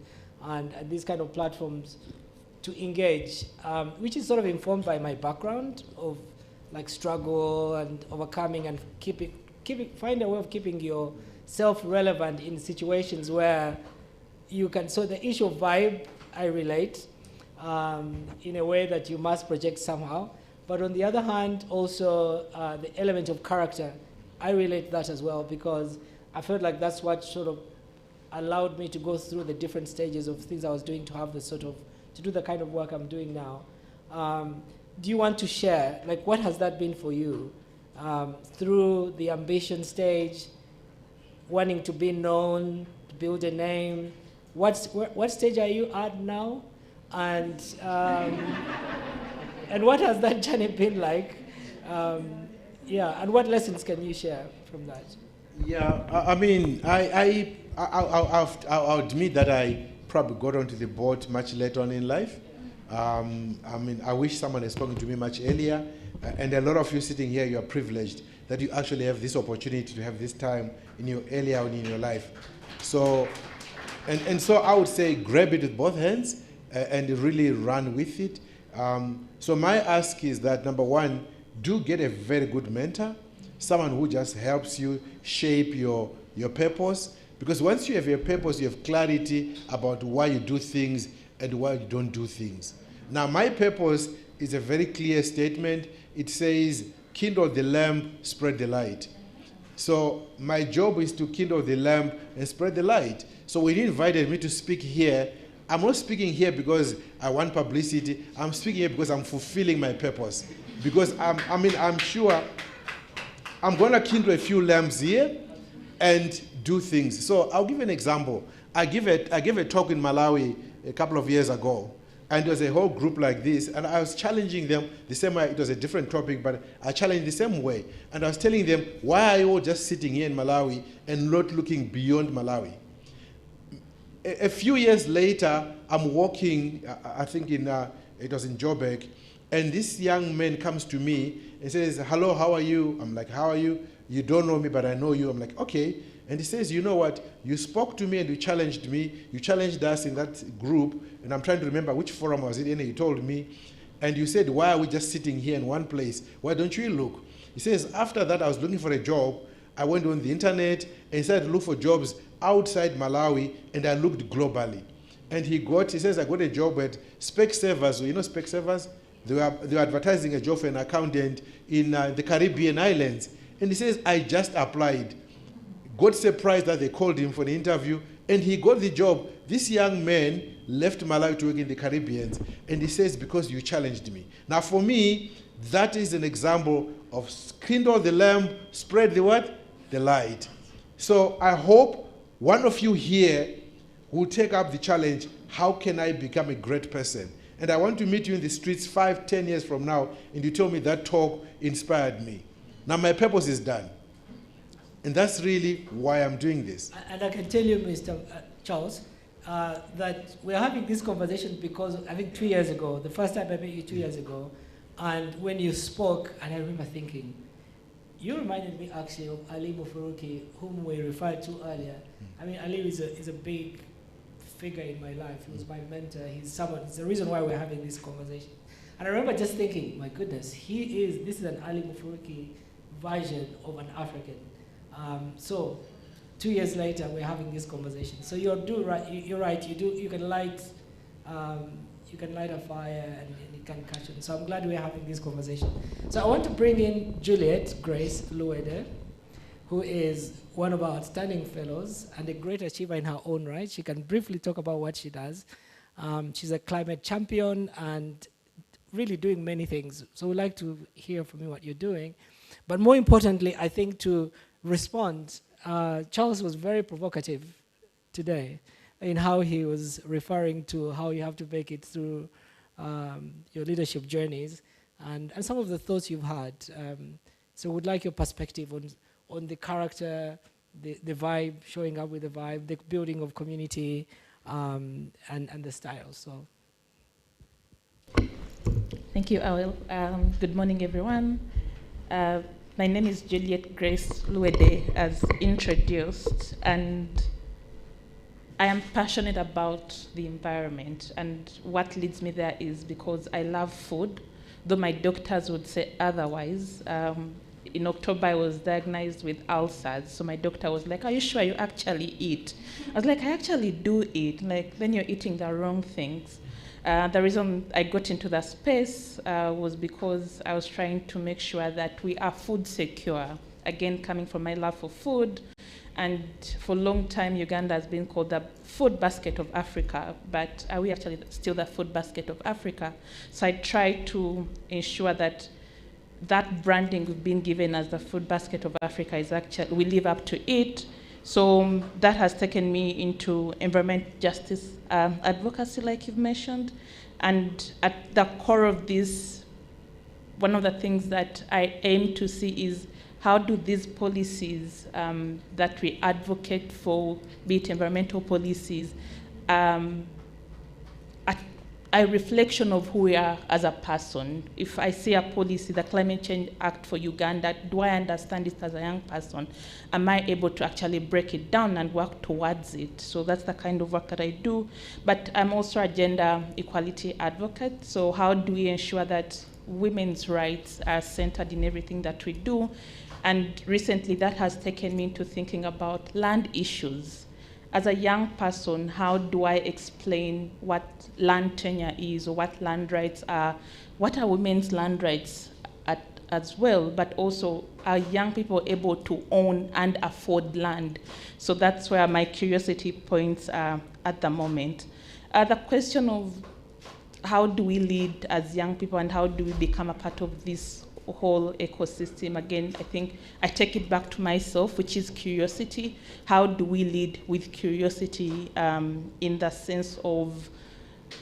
these kind of platforms to engage, which is sort of informed by my background of like struggle and overcoming and find a way of keeping yourself relevant in situations where you can. So the issue of vibe I relate in a way that you must project somehow. But on the other hand, also the element of character, I relate that as well, because I felt like that's what sort of allowed me to go through the different stages of things I was doing to have the sort of, to do the kind of work I'm doing now. Do you want to share, like, what has that been for you through the ambition stage, wanting to be known, to build a name? What stage are you at now? And and what has that journey been like? Yeah, and what lessons can you share from that? Yeah, I mean, I'll admit that I probably got onto the board much later on in life. I mean, I wish someone had spoken to me much earlier. And a lot of you sitting here, you are privileged that you actually have this opportunity to have this time in your earlier on in your life. So, and so I would say grab it with both hands and really run with it. So my ask is that, number one, do get a very good mentor, someone who just helps you shape your purpose. Because once you have your purpose, you have clarity about why you do things and why you don't do things. Now, my purpose is a very clear statement. It says, kindle the lamp, spread the light. So my job is to kindle the lamp and spread the light. So when you invited me to speak here, I'm not speaking here because I want publicity. I'm speaking here because I'm fulfilling my purpose. Because I'm sure I'm going to kindle a few lamps here and do things. So I'll give an example. I gave a talk in Malawi a couple of years ago. And there was a whole group like this, and I was challenging them the same way. It was a different topic, but I challenged the same way. And I was telling them, why are you all just sitting here in Malawi and not looking beyond Malawi? A few years later, I'm walking, I think it was in Joburg, and this young man comes to me and says, hello, how are you? I'm like, how are you? You don't know me, but I know you. I'm like, okay. And he says, you know what? You spoke to me and you challenged me. You challenged us in that group. And I'm trying to remember which forum was it in. You told me. And you said, why are we just sitting here in one place? Why don't you look? He says, after that, I was looking for a job. I went on the internet and started to look for jobs outside Malawi. And I looked globally. And he says, I got a job at Specsavers. You know Specsavers? They were advertising a job for an accountant in the Caribbean islands. And he says, I just applied. Got surprised that they called him for the interview, and he got the job. This young man left Malawi to work in the Caribbean, and he says, because you challenged me. Now, for me, that is an example of kindle the lamp, spread the what? The light. So I hope one of you here will take up the challenge, how can I become a great person? And I want to meet you in the streets 5-10 years from now, and you tell me that talk inspired me. Now my purpose is done. And that's really why I'm doing this. And I can tell you, Mr. Charles, that we're having this conversation because I think 2 years ago, the first time I met you 2 years ago, and when you spoke, and I remember thinking, you reminded me actually of Ali Mufuruki, whom we referred to earlier. I mean, Ali is a big figure in my life. He was my mentor. He's the reason why we're having this conversation. And I remember just thinking, my goodness, this is an Ali Mufuruki version of an African. So 2 years later, we're having this conversation. So you're right. You can light a fire and it can catch on. So I'm glad we're having this conversation. So I want to bring in Juliet Grace Luede, who is one of our outstanding fellows and a great achiever in her own right. She can briefly talk about what she does. She's a climate champion and really doing many things. So we'd like to hear from you what you're doing. But more importantly, I think to respond, Charles was very provocative today in how he was referring to how you have to make it through your leadership journeys and some of the thoughts you've had. So we'd like your perspective on the character, the vibe, showing up with the vibe, the building of community, and the style. So. Thank you, Awil. Good morning, everyone. My name is Juliet Grace Luede, as introduced, and I am passionate about the environment, and what leads me there is because I love food, though my doctors would say otherwise. in October, I was diagnosed with ulcers. So my doctor was like, "Are you sure you actually eat?" I was like, "I actually do eat." Like, then you're eating the wrong things. The reason I got into that space was because I was trying to make sure that we are food secure. Again, coming from my love for food, and for a long time, Uganda has been called the food basket of Africa, but are we actually still the food basket of Africa? So I try to ensure that that branding we've been given as the food basket of Africa is actually, we live up to it. So that has taken me into environment justice advocacy, like you've mentioned. And at the core of this, one of the things that I aim to see is how do these policies that we advocate for, be it environmental policies, a reflection of who we are as a person. If I see a policy, the Climate Change Act for Uganda, do I understand it as a young person? Am I able to actually break it down and work towards it? So that's the kind of work that I do. But I'm also a gender equality advocate. So how do we ensure that women's rights are centered in everything that we do? And recently that has taken me into thinking about land issues. As a young person, how do I explain what land tenure is, or what land rights are? What are women's land rights as well? But also, are young people able to own and afford land? So that's where my curiosity points are at the moment. The question of how do we lead as young people, and how do we become a part of this whole ecosystem? Again, I think I take it back to myself, which is curiosity. How do we lead with curiosity in the sense of,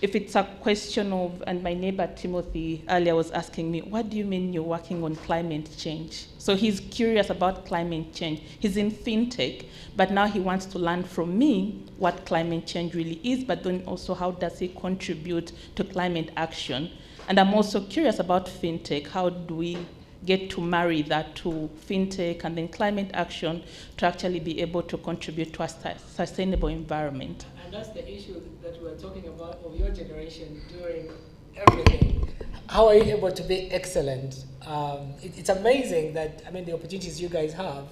if it's a question of, and my neighbor Timothy earlier was asking me, what do you mean you're working on climate change? So he's curious about climate change. He's in fintech, but now he wants to learn from me what climate change really is, but then also how does it contribute to climate action? And I'm also curious about fintech. How do we get to marry that to fintech and then climate action to actually be able to contribute to a sustainable environment? And that's the issue that we were talking about of your generation doing everything. How are you able to be excellent? It's amazing that, I mean, the opportunities you guys have,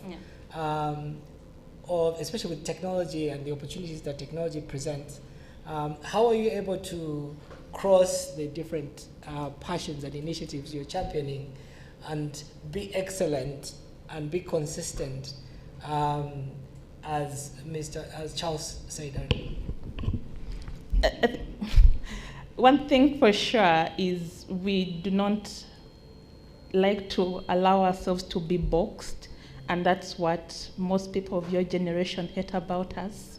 especially with technology and the opportunities that technology presents. How are you able to cross the different passions and initiatives you're championing and be excellent and be consistent, as Charles said earlier? One thing for sure is we do not like to allow ourselves to be boxed, and that's what most people of your generation hate about us.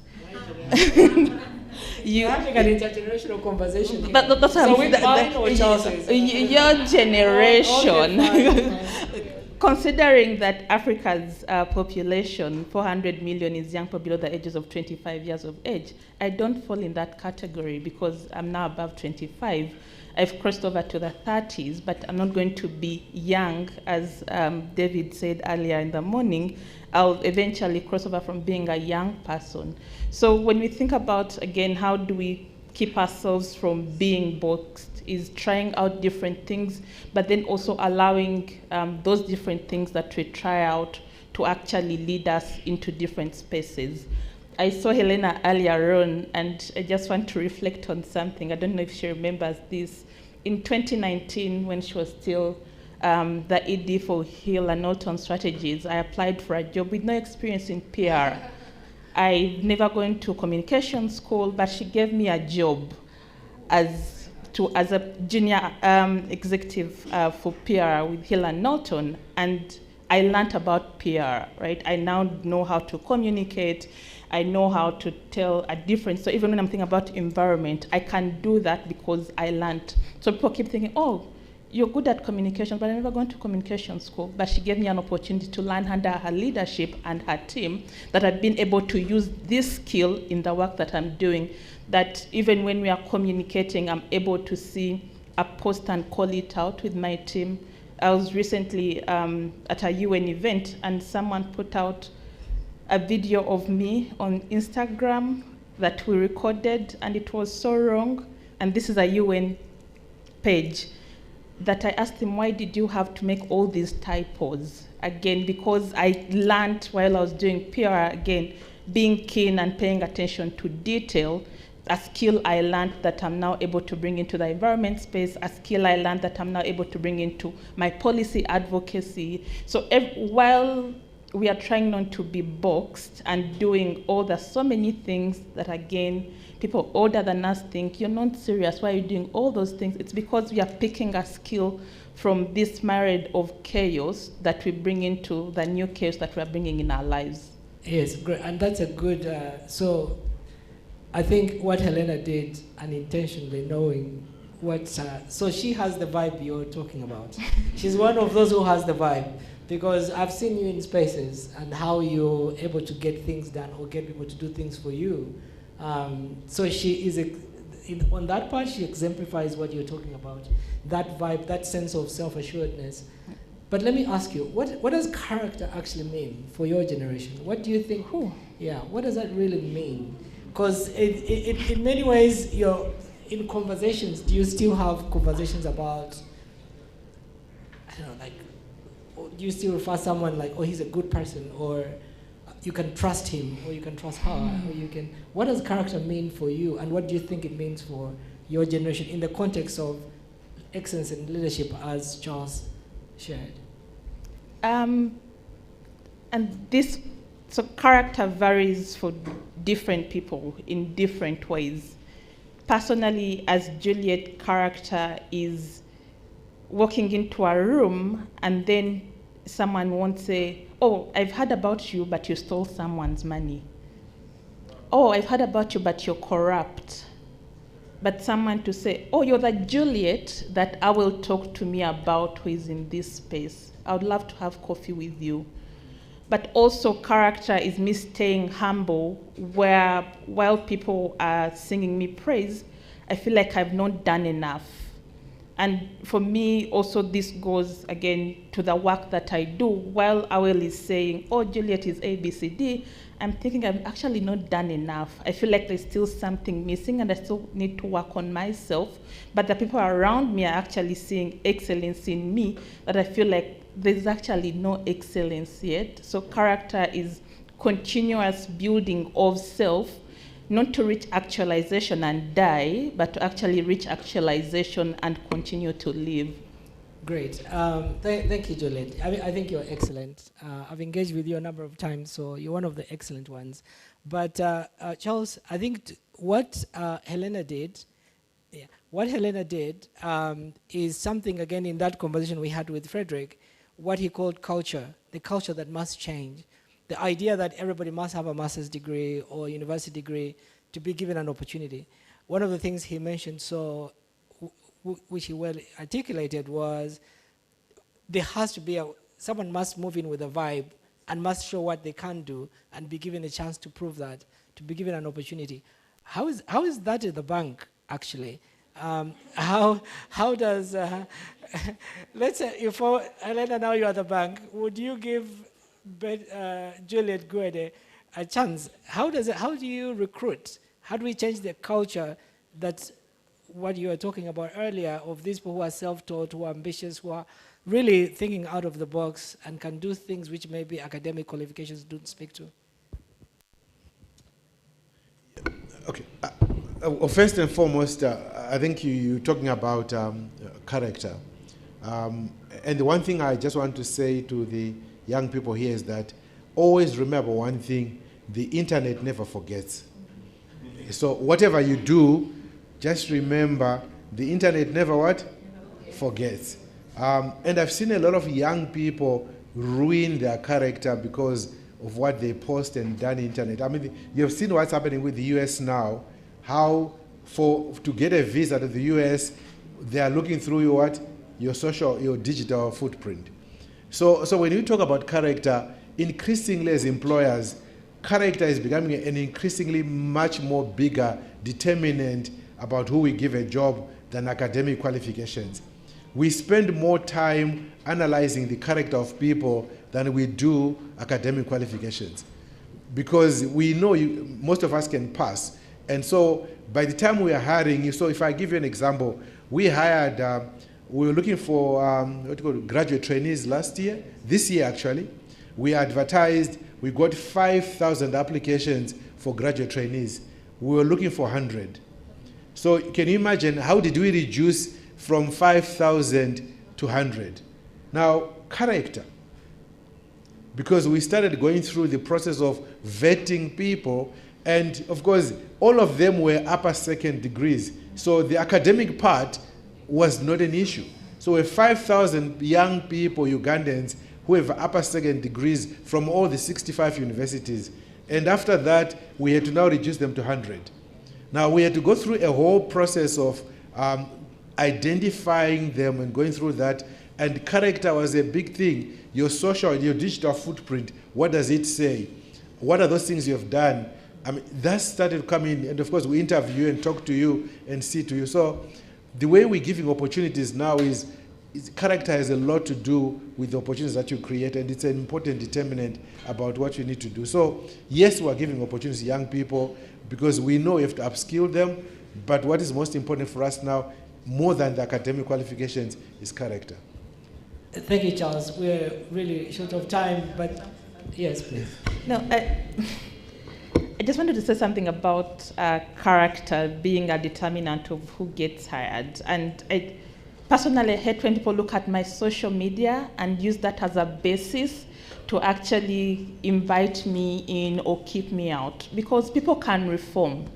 You're having an intergenerational conversation here. That's so with mine or Charles's? Your generation. Okay, fine. Considering that Africa's population, 400 million, is young people below the ages of 25 years of age, I don't fall in that category because I'm now above 25. I've crossed over to the 30s, but I'm not going to be young, as David said earlier in the morning. I'll eventually cross over from being a young person. So when we think about, again, how do we keep ourselves from being boxed, is trying out different things, but then also allowing those different things that we try out to actually lead us into different spaces. I saw Helena earlier on, and I just want to reflect on something. I don't know if she remembers this. In 2019, when she was still the ED for Hill and Norton Strategies, I applied for a job with no experience in PR. I've never gone to communication school, but she gave me a job as a junior executive for PR with Hill and Norton, and I learned about PR, right? I now know how to communicate. I know how to tell a difference. So even when I'm thinking about environment, I can do that because I learned. So people keep thinking, oh, you're good at communication, but I never gone to communication school. But she gave me an opportunity to learn under her leadership and her team, that I've been able to use this skill in the work that I'm doing, that even when we are communicating, I'm able to see a post and call it out with my team. I was recently at a UN event, and someone put out a video of me on Instagram that we recorded, and it was so wrong. And this is a UN page, that I asked him, why did you have to make all these typos? again, because I learned while I was doing PR, again, being keen and paying attention to detail, a skill I learned that I'm now able to bring into the environment space, a skill I learned that I'm now able to bring into my policy advocacy. So while we are trying not to be boxed and doing so many things that, again, people older than us think, you're not serious, why are you doing all those things? It's because we are picking a skill from this myriad of chaos that we bring into the new chaos that we are bringing in our lives. Yes, great. And that's a good, so I think what Helena did, unintentionally knowing what, so she has the vibe you're talking about. She's one of those who has the vibe, because I've seen you in spaces and how you're able to get things done or get people to do things for you. So she is, on that part, she exemplifies what you're talking about. That vibe, that sense of self-assuredness. But let me ask you, what does character actually mean for your generation? What do you think, yeah, what does that really mean? Because in many ways, you're in conversations, do you still have conversations about, I don't know, like, do you still refer someone like, oh, he's a good person, or you can trust him, or you can trust her, or you can, what does character mean for you, and what do you think it means for your generation in the context of excellence in leadership, as Charles shared? And this, so character varies for different people in different ways. Personally, as Juliet, character is walking into a room and then someone won't say, oh, I've heard about you, but you stole someone's money. Oh, I've heard about you, but you're corrupt. But someone to say, oh, you're the Juliet that I will talk to me about who is in this space. I would love to have coffee with you. But also character is me staying humble, where while people are singing me praise, I feel like I've not done enough. And for me, also this goes, again, to the work that I do. While Awel is saying, oh, Juliet is A, B, C, D, I'm thinking I've actually not done enough. I feel like there's still something missing and I still need to work on myself. But the people around me are actually seeing excellence in me, that I feel like there's actually no excellence yet. So character is continuous building of self, not to reach actualization and die, but to actually reach actualization and continue to live. Great. Thank you, Juliet. I think you're excellent. I've engaged with you a number of times, so you're one of the excellent ones. But Charles, I think what Helena did, is something, again, in that conversation we had with Frederick, what he called culture, the culture that must change. The idea that everybody must have a master's degree or a university degree to be given an opportunity. One of the things he mentioned, which he well articulated, was there has to be someone must move in with a vibe and must show what they can do and be given a chance to prove that, to be given an opportunity. How is that at the bank, actually? How does, let's say, if Helena, now you're at the bank, would you give Juliet Guede a chance? How do you recruit? How do we change the culture that's what you were talking about earlier, of these people who are self-taught, who are ambitious, who are really thinking out of the box and can do things which maybe academic qualifications don't speak to? Okay. Well, first and foremost, I think you're talking about character. And the one thing I just want to say to the young people here is that always remember one thing: the internet never forgets. So whatever you do, just remember the internet never what? Forgets. And I've seen a lot of young people ruin their character because of what they post and done internet. I mean, you've seen what's happening with the US now, how to get a visa to the US, they are looking through your digital footprint. So when you talk about character, increasingly as employers, character is becoming an increasingly much more bigger determinant about who we give a job than academic qualifications. We spend more time analyzing the character of people than we do academic qualifications, because we know most of us can pass. And so by the time we are hiring you, so if I give you an example, we hired we were looking for graduate trainees last year. This year, actually, we advertised. We got 5,000 applications for graduate trainees. We were looking for 100. So can you imagine how did we reduce from 5,000 to 100? Now, character. Because we started going through the process of vetting people, and of course, all of them were upper second degrees. So the academic part was not an issue. So we have 5,000 young people, Ugandans, who have upper second degrees from all the 65 universities. And after that, we had to now reduce them to 100. Now, we had to go through a whole process of identifying them and going through that. And character was a big thing. Your social, your digital footprint, what does it say? What are those things you have done? I mean, that started coming, and of course, we interview you and talk to you and see to you. So the way we're giving opportunities now is character has a lot to do with the opportunities that you create, and it's an important determinant about what you need to do. So yes, we're giving opportunities to young people because we know we have to upskill them, but what is most important for us now, more than the academic qualifications, is character. Thank you, Charles. We're really short of time, but yes, please. No, I just wanted to say something about character being a determinant of who gets hired. And I personally hate when people look at my social media and use that as a basis to actually invite me in or keep me out, because people can reform.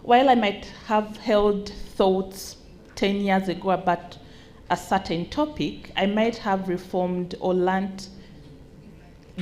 While I might have held thoughts 10 years ago about a certain topic, I might have reformed or learned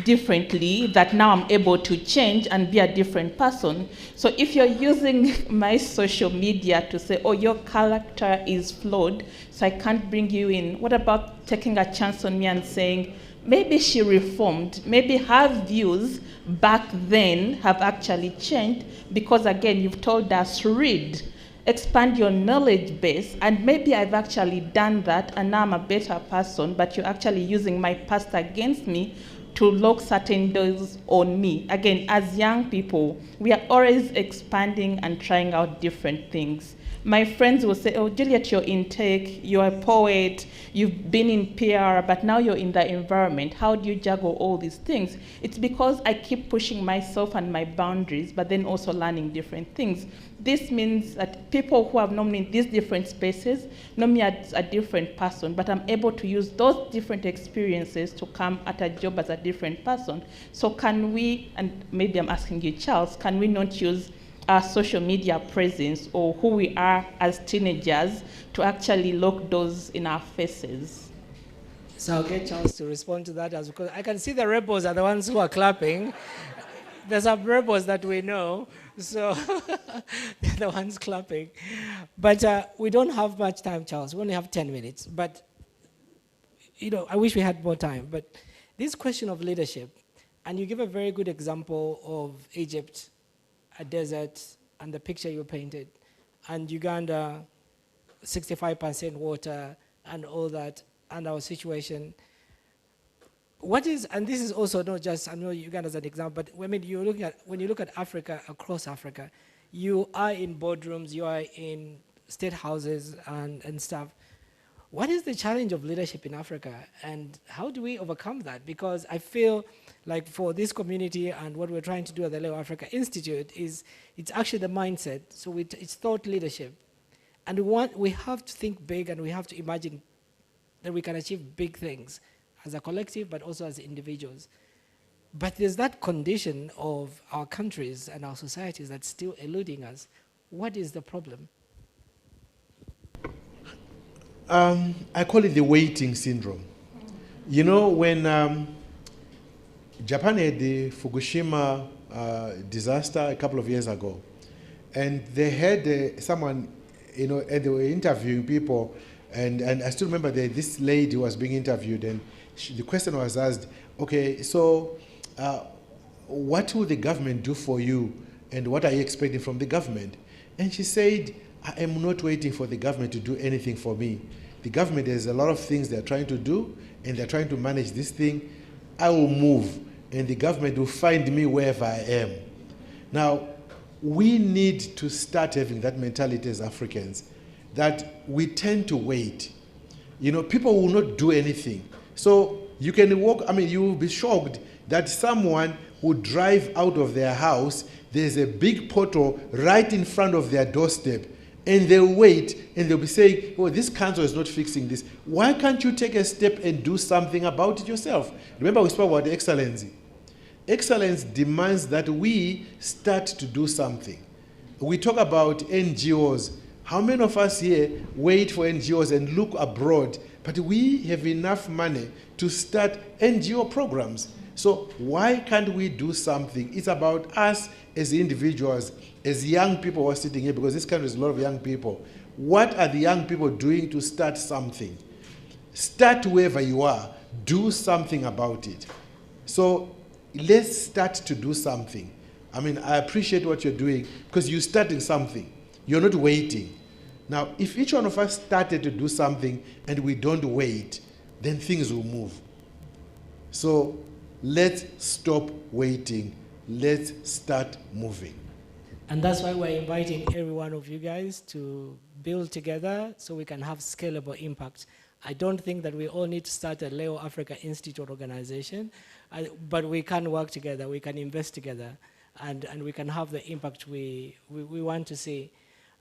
differently that now I'm able to change and be a different person. So if you're using my social media to say, oh, your character is flawed, so I can't bring you in, what about taking a chance on me and saying, maybe she reformed, maybe her views back then have actually changed because, again, you've told us, read, expand your knowledge base, and maybe I've actually done that and now I'm a better person, but you're actually using my past against me to lock certain doors on me. Again, as young people, we are always expanding and trying out different things. My friends will say, oh, Juliet, you're in tech, you're a poet, you've been in PR, but now you're in the environment. How do you juggle all these things? It's because I keep pushing myself and my boundaries, but then also learning different things. This means that people who have known me in these different spaces know me as a different person, but I'm able to use those different experiences to come at a job as a different person. So can we, and maybe I'm asking you, Charles, can we not use our social media presence or who we are as teenagers to actually lock doors in our faces? So I'll get Charles to respond to that, as because I can see the rebels are the ones who are clapping. There's some rebels that we know, so they're the ones clapping. But we don't have much time, Charles. We only have 10 minutes. But, you know, I wish we had more time. But this question of leadership, and you give a very good example of Egypt, a desert, and the picture you painted, and Uganda, 65% water, and all that, and our situation. What is, and this is also not just, I know Uganda as an example, but when you look at Africa, across Africa, you are in boardrooms, you are in state houses and stuff. What is the challenge of leadership in Africa, and how do we overcome that? Because I feel like for this community and what we're trying to do at the Leo Africa Institute is, it's actually the mindset. So it's thought leadership. And we have to think big, and we have to imagine that we can achieve big things as a collective, but also as individuals. But there's that condition of our countries and our societies that's still eluding us. What is the problem? I call it the waiting syndrome. You know, when Japan had the Fukushima disaster a couple of years ago, and they had someone, you know, and they were interviewing people, and I still remember this lady was being interviewed, and the question was asked, okay, so what will the government do for you, and what are you expecting from the government? And she said, I am not waiting for the government to do anything for me. The government has a lot of things they're trying to do, and they're trying to manage this thing. I will move, and the government will find me wherever I am. Now, we need to start having that mentality as Africans, that we tend to wait. people will not do anything. So you can walk, you will be shocked that someone would drive out of their house, there's a big pothole right in front of their doorstep, and they'll wait, and they'll be saying, oh, this council is not fixing this. Why can't you take a step and do something about it yourself? Remember we spoke about excellency. Excellence demands that we start to do something. We talk about NGOs. How many of us here wait for NGOs and look abroad, but we have enough money to start NGO programs? So why can't we do something? It's about us as individuals, as young people who are sitting here, because this country is a lot of young people. What are the young people doing to start something? Start wherever you are. Do something about it. So let's start to do something. I appreciate what you're doing because you're starting something. You're not waiting. Now, if each one of us started to do something and we don't wait, then things will move. So let's stop waiting. Let's start moving. And that's why we're inviting every one of you guys to build together so we can have scalable impact. I don't think that we all need to start a Leo Africa Institute organization, but we can work together, we can invest together, and we can have the impact we want to see.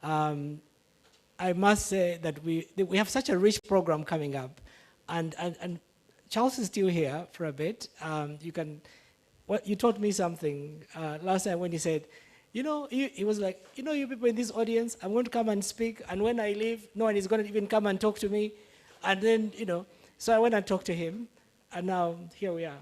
I must say that we have such a rich program coming up, and Charles is still here for a bit. You taught me something last time when he said, he was like, you people in this audience, I'm going to come and speak, and when I leave, no one is going to even come and talk to me. And then, so I went and talked to him, and now here we are.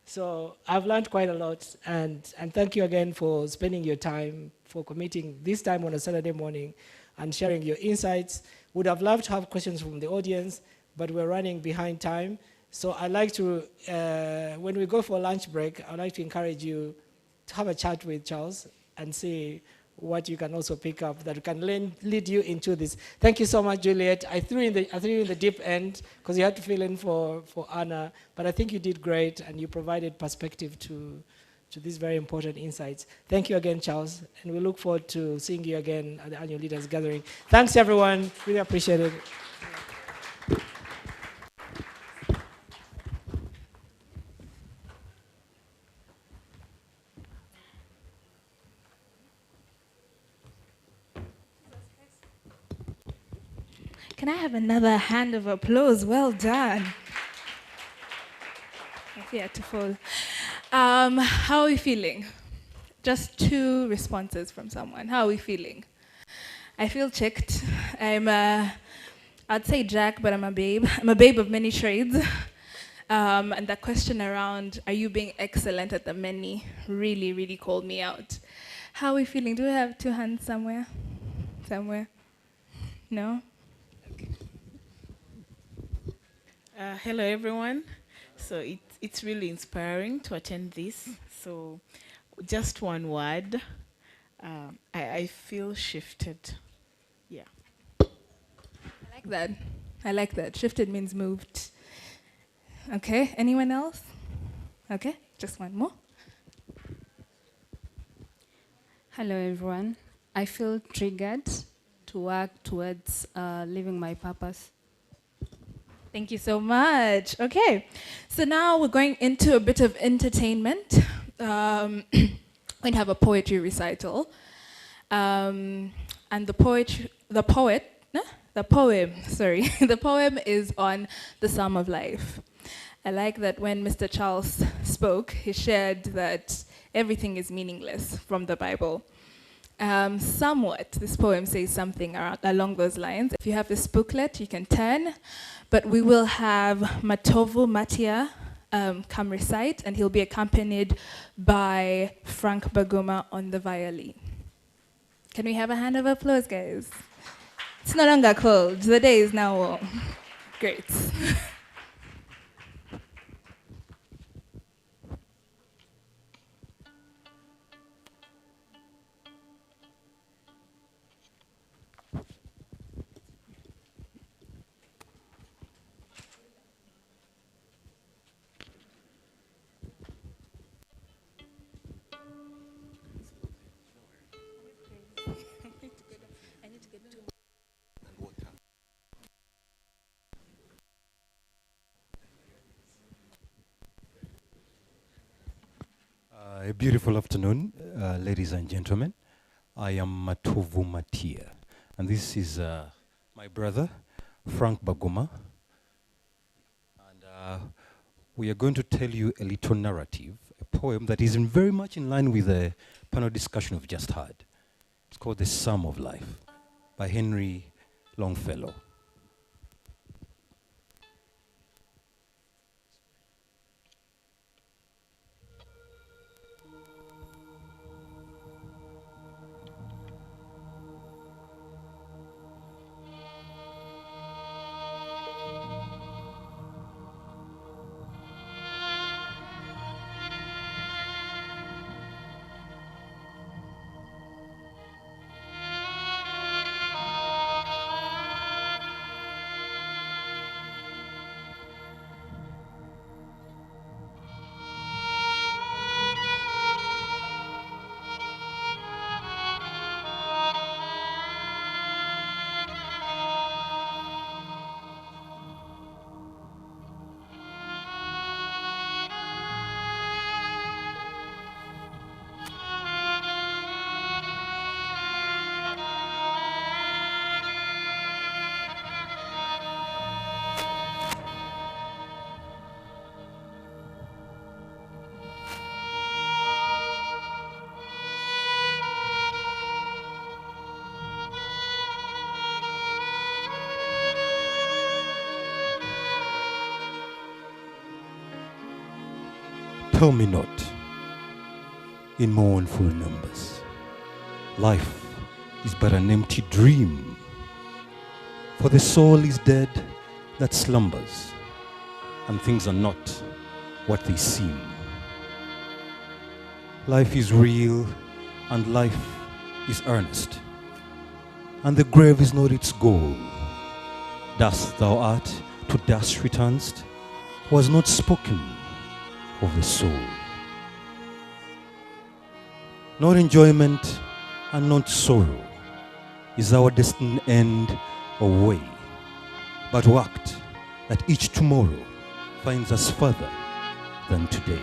So I've learned quite a lot, and thank you again for spending your time, for committing this time on a Saturday morning and sharing your insights. Would have loved to have questions from the audience, but we're running behind time. So I'd like to, when we go for lunch break, I'd like to encourage you to have a chat with Charles and see what you can also pick up that can lead you into this. Thank you so much, Juliet. I threw you in the deep end because you had to fill in for Anna, but I think you did great and you provided perspective to these very important insights. Thank you again, Charles, and we look forward to seeing you again at the Annual Leaders Gathering. Thanks, everyone. Really appreciate it. Can I have another hand of applause? Well done. I fear to fall. How are we feeling? Just 2 responses from someone. How are we feeling? I feel checked. I'd say Jack, but I'm a babe. I'm a babe of many trades. And that question around, are you being excellent at the many, really, really called me out. How are we feeling? Do we have 2 hands somewhere? Somewhere? No? Hello, everyone. So it's really inspiring to attend this. So just one word. I feel shifted. Yeah. I like that. Shifted means moved. Okay, anyone else? Okay, just one more. Hello, everyone. I feel triggered to work towards living my purpose. Thank you so much. Okay, so now we're going into a bit of entertainment. We have a poetry recital. And the poem is on the Psalm of Life. I like that when Mr. Charles spoke, he shared that everything is meaningless from the Bible. Somewhat, this poem says something along those lines. If you have this booklet, you can turn. But we will have Matovu Matia come recite, and he'll be accompanied by Frank Baguma on the violin. Can we have a hand of applause, guys? It's no longer cold. The day is now warm. Great. A beautiful afternoon, ladies and gentlemen. I am Matovu Matia, and this is my brother, Frank Baguma. And we are going to tell you a little narrative, a poem that is very much in line with the panel discussion we've just had. It's called The Sum of Life by Henry Longfellow. Tell me not, in mournful numbers, life is but an empty dream, for the soul is dead that slumbers, and things are not what they seem. Life is real, and life is earnest, and the grave is not its goal. Dust thou art, to dust return'st, was not spoken of the soul. Not enjoyment and not sorrow is our destined end or way, but worked that each tomorrow finds us further than today.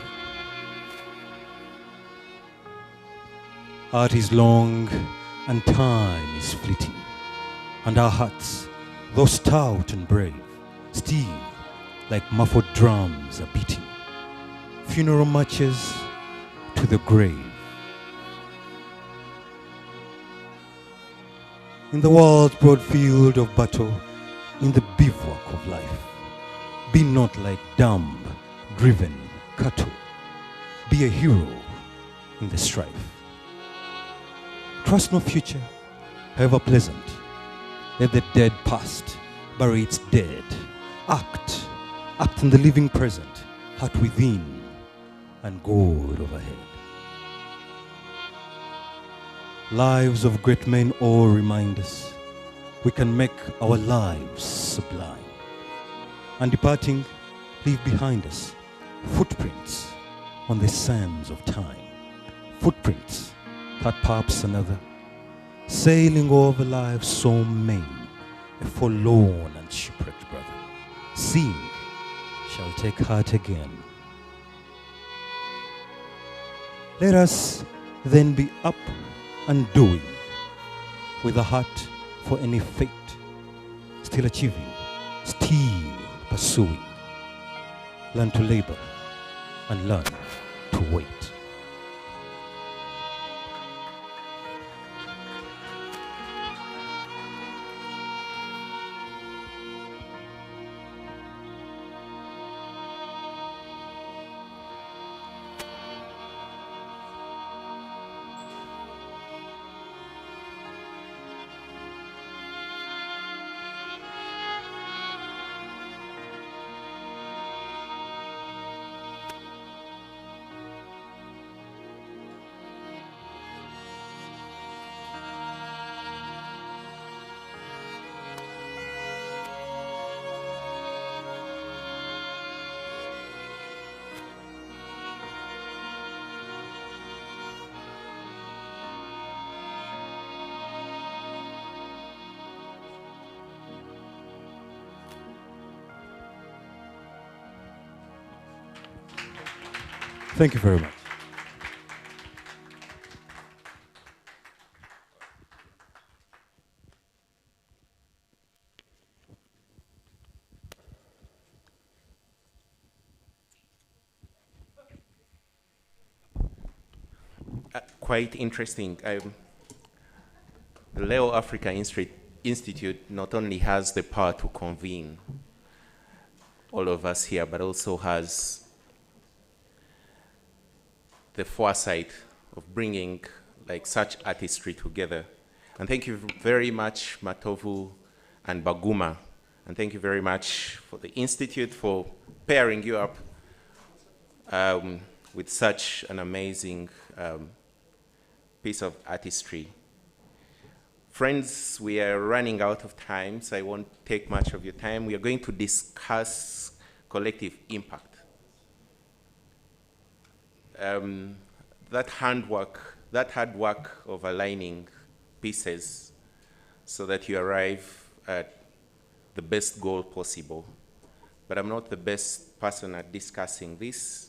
Art is long and time is fleeting, and our hearts, though stout and brave, still like muffled drums are beating funeral marches to the grave. In the world's broad field of battle, in the bivouac of life, be not like dumb, driven cattle. Be a hero in the strife. Trust no future, however pleasant. Let the dead past bury its dead. Act in the living present, heart within, and God overhead. Lives of great men all remind us we can make our lives sublime, and departing, leave behind us footprints on the sands of time, footprints that perhaps another, sailing over lives so main, a forlorn and shipwrecked brother, seeing shall take heart again. Let us then be up and doing, with a heart for any fate, still achieving, still pursuing. Learn to labor and learn to wait. Thank you very much. quite interesting. The Leo Africa Institute not only has the power to convene all of us here, but also has the foresight of bringing like such artistry together. And thank you very much, Matovu and Baguma. And thank you very much for the Institute for pairing you up with such an amazing piece of artistry. Friends, we are running out of time, so I won't take much of your time. We are going to discuss collective impact. That hard work of aligning pieces so that you arrive at the best goal possible. But I'm not the best person at discussing this,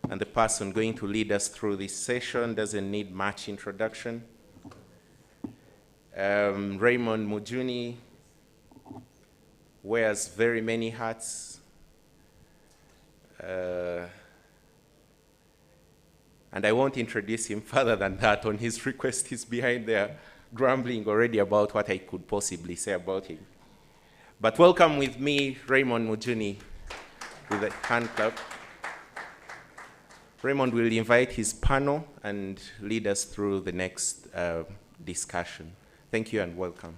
and the person going to lead us through this session doesn't need much introduction. Raymond Mujuni wears very many hats. And I won't introduce him further than that. On his request, he's behind there grumbling already about what I could possibly say about him. But welcome with me, Raymond Mujuni, with a hand clap. Raymond will invite his panel and lead us through the next discussion. Thank you and welcome.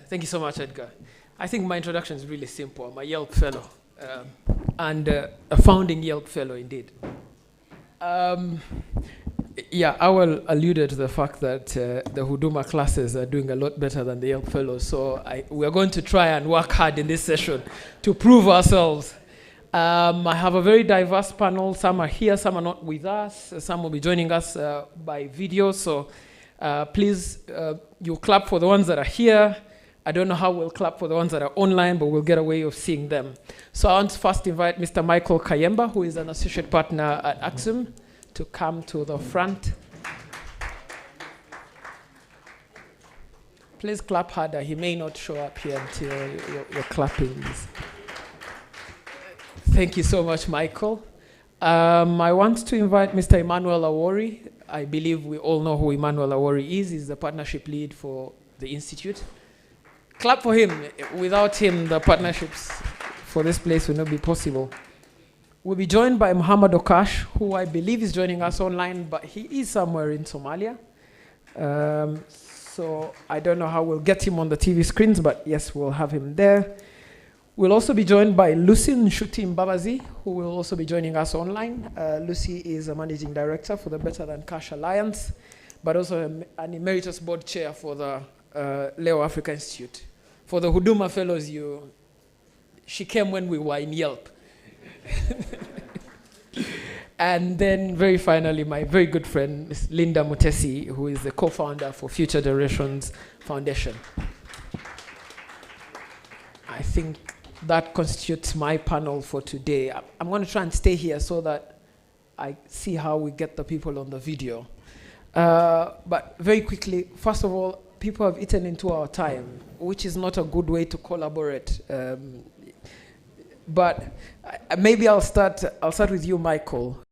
Thank you so much, Edgar. I think my introduction is really simple. I'm a Yelp fellow, and a founding Yelp fellow indeed. Yeah, I will allude to the fact that the Huduma classes are doing a lot better than the Yelp fellows, so we are going to try and work hard in this session to prove ourselves. I have a very diverse panel. Some are here, some are not with us. Some will be joining us by video, so please, you clap for the ones that are here. I don't know how we'll clap for the ones that are online, but we'll get a way of seeing them. So I want to first invite Mr. Michael Kayemba, who is an associate partner at Axum, to come to the front. Please clap harder. He may not show up here until you're clapping. Thank you so much, Michael. I want to invite Mr. Emmanuel Awori. I believe we all know who Emmanuel Awori is. He's the partnership lead for the Institute. Clap for him. Without him, the partnerships for this place will not be possible. We'll be joined by Muhammad Okash, who I believe is joining us online, but he is somewhere in Somalia. So I don't know how we'll get him on the TV screens, but yes, we'll have him there. We'll also be joined by Lucy Nshuti Mbabazi, who will also be joining us online. Lucy is a managing director for the Better Than Cash Alliance, but also an emeritus board chair for the Leo Africa Institute. For the Huduma Fellows, she came when we were in Yelp. And then very finally, my very good friend, Ms. Linda Mutesi, who is the co-founder for Future Generations Foundation. I think that constitutes my panel for today. I'm going to try and stay here so that I see how we get the people on the video. But very quickly, first of all, people have eaten into our time, which is not a good way to collaborate. But maybe I'll start with you, Michael.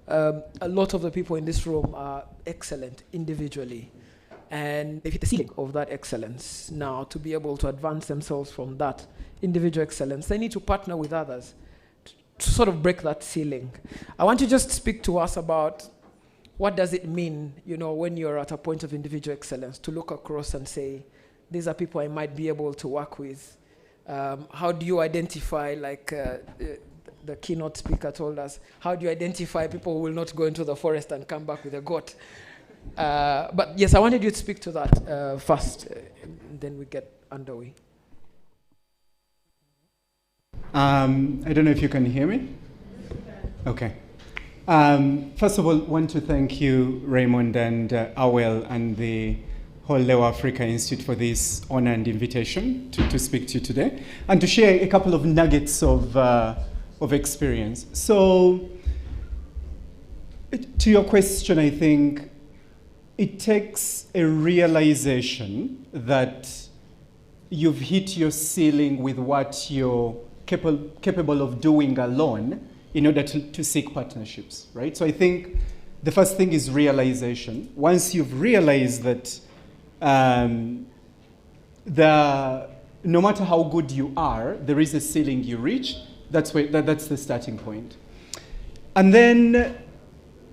A lot of the people in this room are excellent individually, and they've hit the ceiling of that excellence. Now, to be able to advance themselves from that individual excellence, they need to partner with others to sort of break that ceiling. I want you to just speak to us about what does it mean, when you're at a point of individual excellence, to look across and say, these are people I might be able to work with. How do you identify, like the keynote speaker told us, how do you identify people who will not go into the forest and come back with a goat? But yes, I wanted you to speak to that first, and then we get underway. I don't know if you can hear me. Okay. First of all, I want to thank you, Raymond and Awel and the whole Leo Africa Institute for this honor and invitation to speak to you today and to share a couple of nuggets of experience. So, to your question, I think it takes a realization that you've hit your ceiling with what you're capable of doing alone in order to seek partnerships, right? So I think the first thing is realization. Once you've realized that no matter how good you are, there is a ceiling you reach, that's the starting point. And then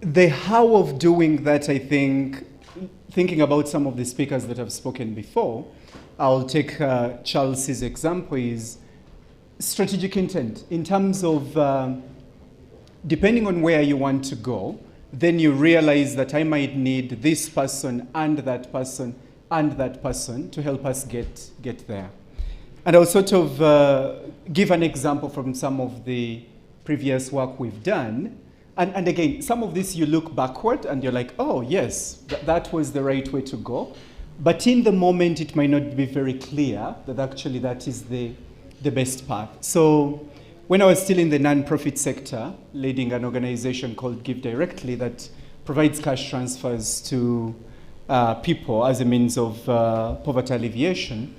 the how of doing that, I think, thinking about some of the speakers that have spoken before, I'll take Charles's example, is strategic intent. In terms of, depending on where you want to go, then you realize that I might need this person and that person and that person to help us get there. And I'll sort of give an example from some of the previous work we've done. And again, some of this you look backward and you're like, oh yes, that was the right way to go. But in the moment, it might not be very clear that actually that is the best path. So when I was still in the nonprofit sector, leading an organization called Give Directly that provides cash transfers to people as a means of poverty alleviation,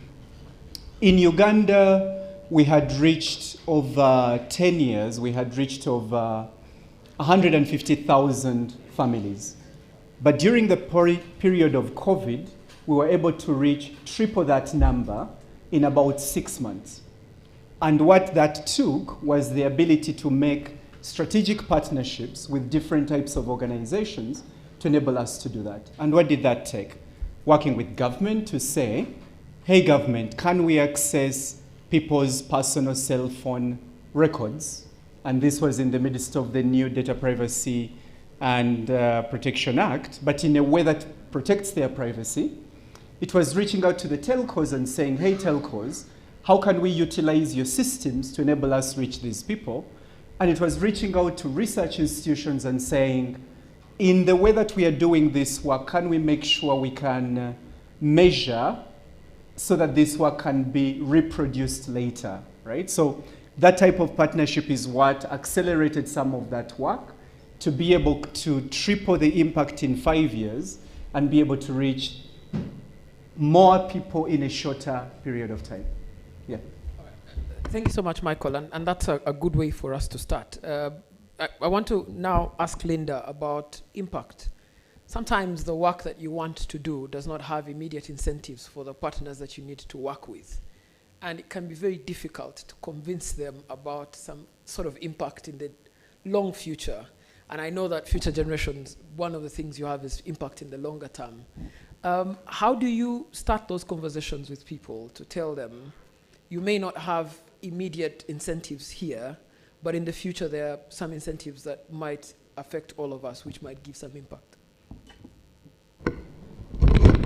in Uganda, we had reached over 10 years, we had reached over 150,000 families. But during the period of COVID, we were able to reach triple that number in about 6 months. And what that took was the ability to make strategic partnerships with different types of organizations to enable us to do that. And what did that take? Working with government to say, hey government, can we access people's personal cell phone records? And this was in the midst of the new Data Privacy and Protection Act, but in a way that protects their privacy. It was reaching out to the telcos and saying, hey telcos, how can we utilize your systems to enable us reach these people? And it was reaching out to research institutions and saying, in the way that we are doing this work, can we make sure we can measure so that this work can be reproduced later, right? So that type of partnership is what accelerated some of that work to be able to triple the impact in 5 years and be able to reach more people in a shorter period of time. Yeah. Thank you so much, Michael, and that's a good way for us to start. I want to now ask Linda about impact. Sometimes the work that you want to do does not have immediate incentives for the partners that you need to work with. And it can be very difficult to convince them about some sort of impact in the long future. And I know that future generations, one of the things you have is impact in the longer term. How do you start those conversations with people to tell them, you may not have immediate incentives here, but in the future there are some incentives that might affect all of us, which might give some impact?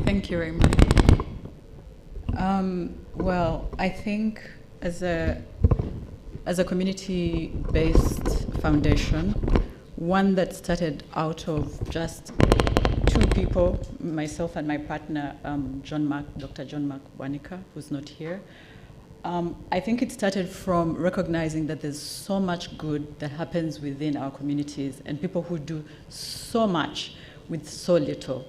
Thank you, Raymond. Well, I think as a community-based foundation, one that started out of just two people, myself and my partner, Dr. John Mark Wanika, who's not here. I think it started from recognizing that there's so much good that happens within our communities and people who do so much with so little.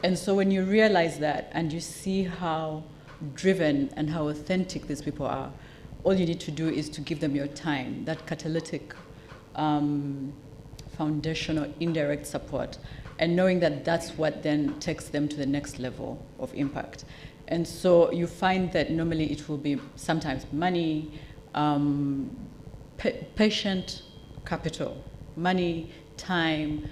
And so when you realize that and you see how driven and how authentic these people are, all you need to do is to give them your time, that catalytic foundational indirect support, and knowing that that's what then takes them to the next level of impact. And so you find that normally it will be sometimes money, patient capital, money, time,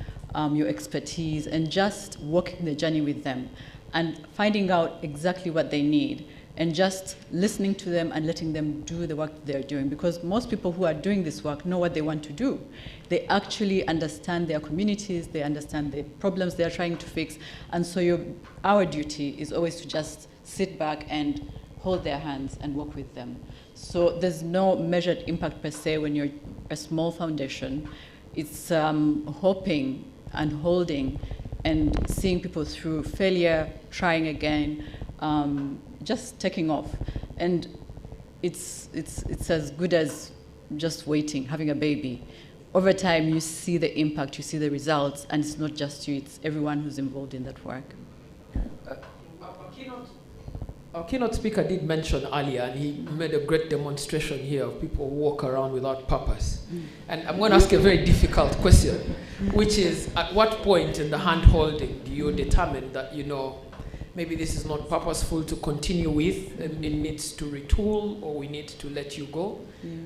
your expertise, and just walking the journey with them and finding out exactly what they need and just listening to them and letting them do the work they're doing. Because most people who are doing this work know what they want to do. They actually understand their communities, they understand the problems they're trying to fix, and so our duty is always to just sit back and hold their hands and work with them. So there's no measured impact per se when you're a small foundation. It's hoping and holding and seeing people through failure, trying again, just taking off. And it's as good as just waiting, having a baby. Over time, you see the impact, you see the results, and it's not just you, it's everyone who's involved in that work. Our keynote speaker did mention earlier, and he made a great demonstration here of people who walk around without purpose. And I'm going to ask a very difficult question, which is, at what point in the hand-holding do you determine that, maybe this is not purposeful to continue with, and it needs to retool, or we need to let you go?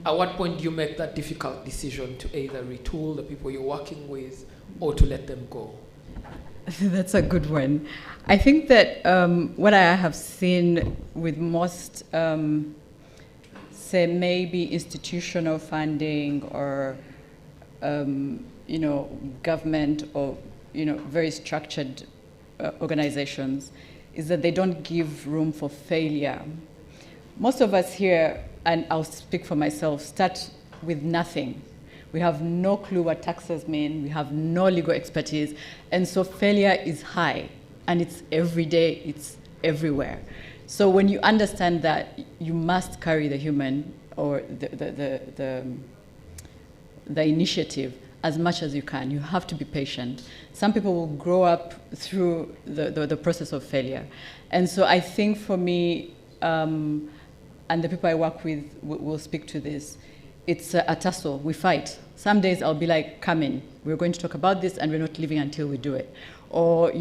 At what point do you make that difficult decision to either retool the people you're working with or to let them go? That's a good one. I think that what I have seen with most, say, maybe institutional funding or, government or, very structured organizations, is that they don't give room for failure. Most of us here, and I'll speak for myself, start with nothing. We have no clue what taxes mean. We have no legal expertise. And so failure is high. And it's every day. It's everywhere. So when you understand that, you must carry the human or the initiative as much as you can. You have to be patient. Some people will grow up through the process of failure. And so I think for me, and the people I work with will speak to this, it's a tussle. We fight. Some days I'll be like, come in. We're going to talk about this, and we're not leaving until we do it. Or,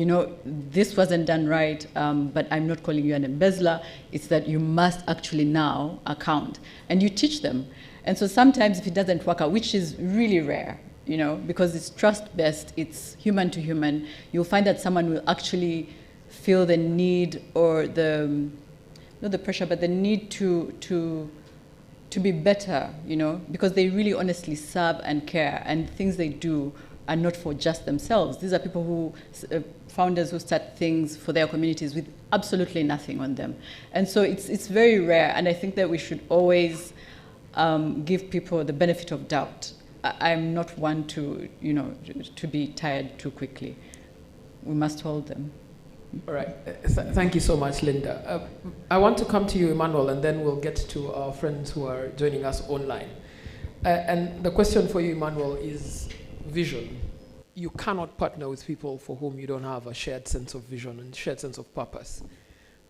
this wasn't done right, but I'm not calling you an embezzler. It's that you must actually now account. And you teach them. And so sometimes if it doesn't work out, which is really rare, because it's trust-based, it's human to human, you'll find that someone will actually feel the need or not the pressure, but the need to be better, because they really honestly serve and care, and things they do are not for just themselves. These are people founders who start things for their communities with absolutely nothing on them. And so it's very rare, and I think that we should always give people the benefit of doubt. I'm not one to be tired too quickly. We must hold them. All right. Thank you so much, Linda. I want to come to you, Emmanuel, and then we'll get to our friends who are joining us online. And the question for you, Emmanuel, is vision. You cannot partner with people for whom you don't have a shared sense of vision and shared sense of purpose.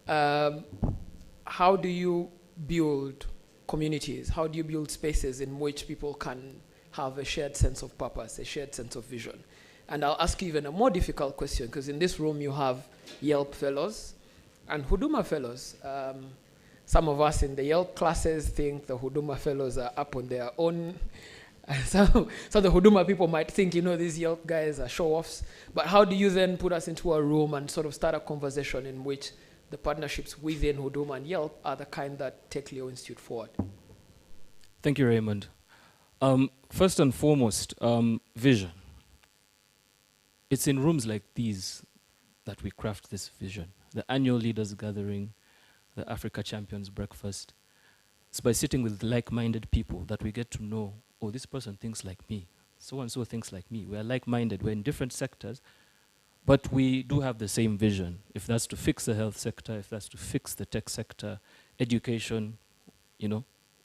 How do you build communities? How do you build spaces in which people can have a shared sense of purpose, a shared sense of vision? And I'll ask you even a more difficult question, because in this room you have Yelp fellows and Huduma fellows. Some of us in the Yelp classes think the Huduma fellows are up on their own. So the Huduma people might think, these Yelp guys are show-offs. But how do you then put us into a room and sort of start a conversation in which the partnerships within Huduma and Yelp are the kind that take Leo Institute forward? Thank you, Raymond. First and foremost, vision. It's in rooms like these that we craft this vision. The annual leaders gathering, the Africa Champions Breakfast. It's by sitting with like-minded people that we get to know, oh, this person thinks like me. So-and-so thinks like me. We are like-minded. We're in different sectors, but we do have the same vision. If that's to fix the health sector, if that's to fix the tech sector, education,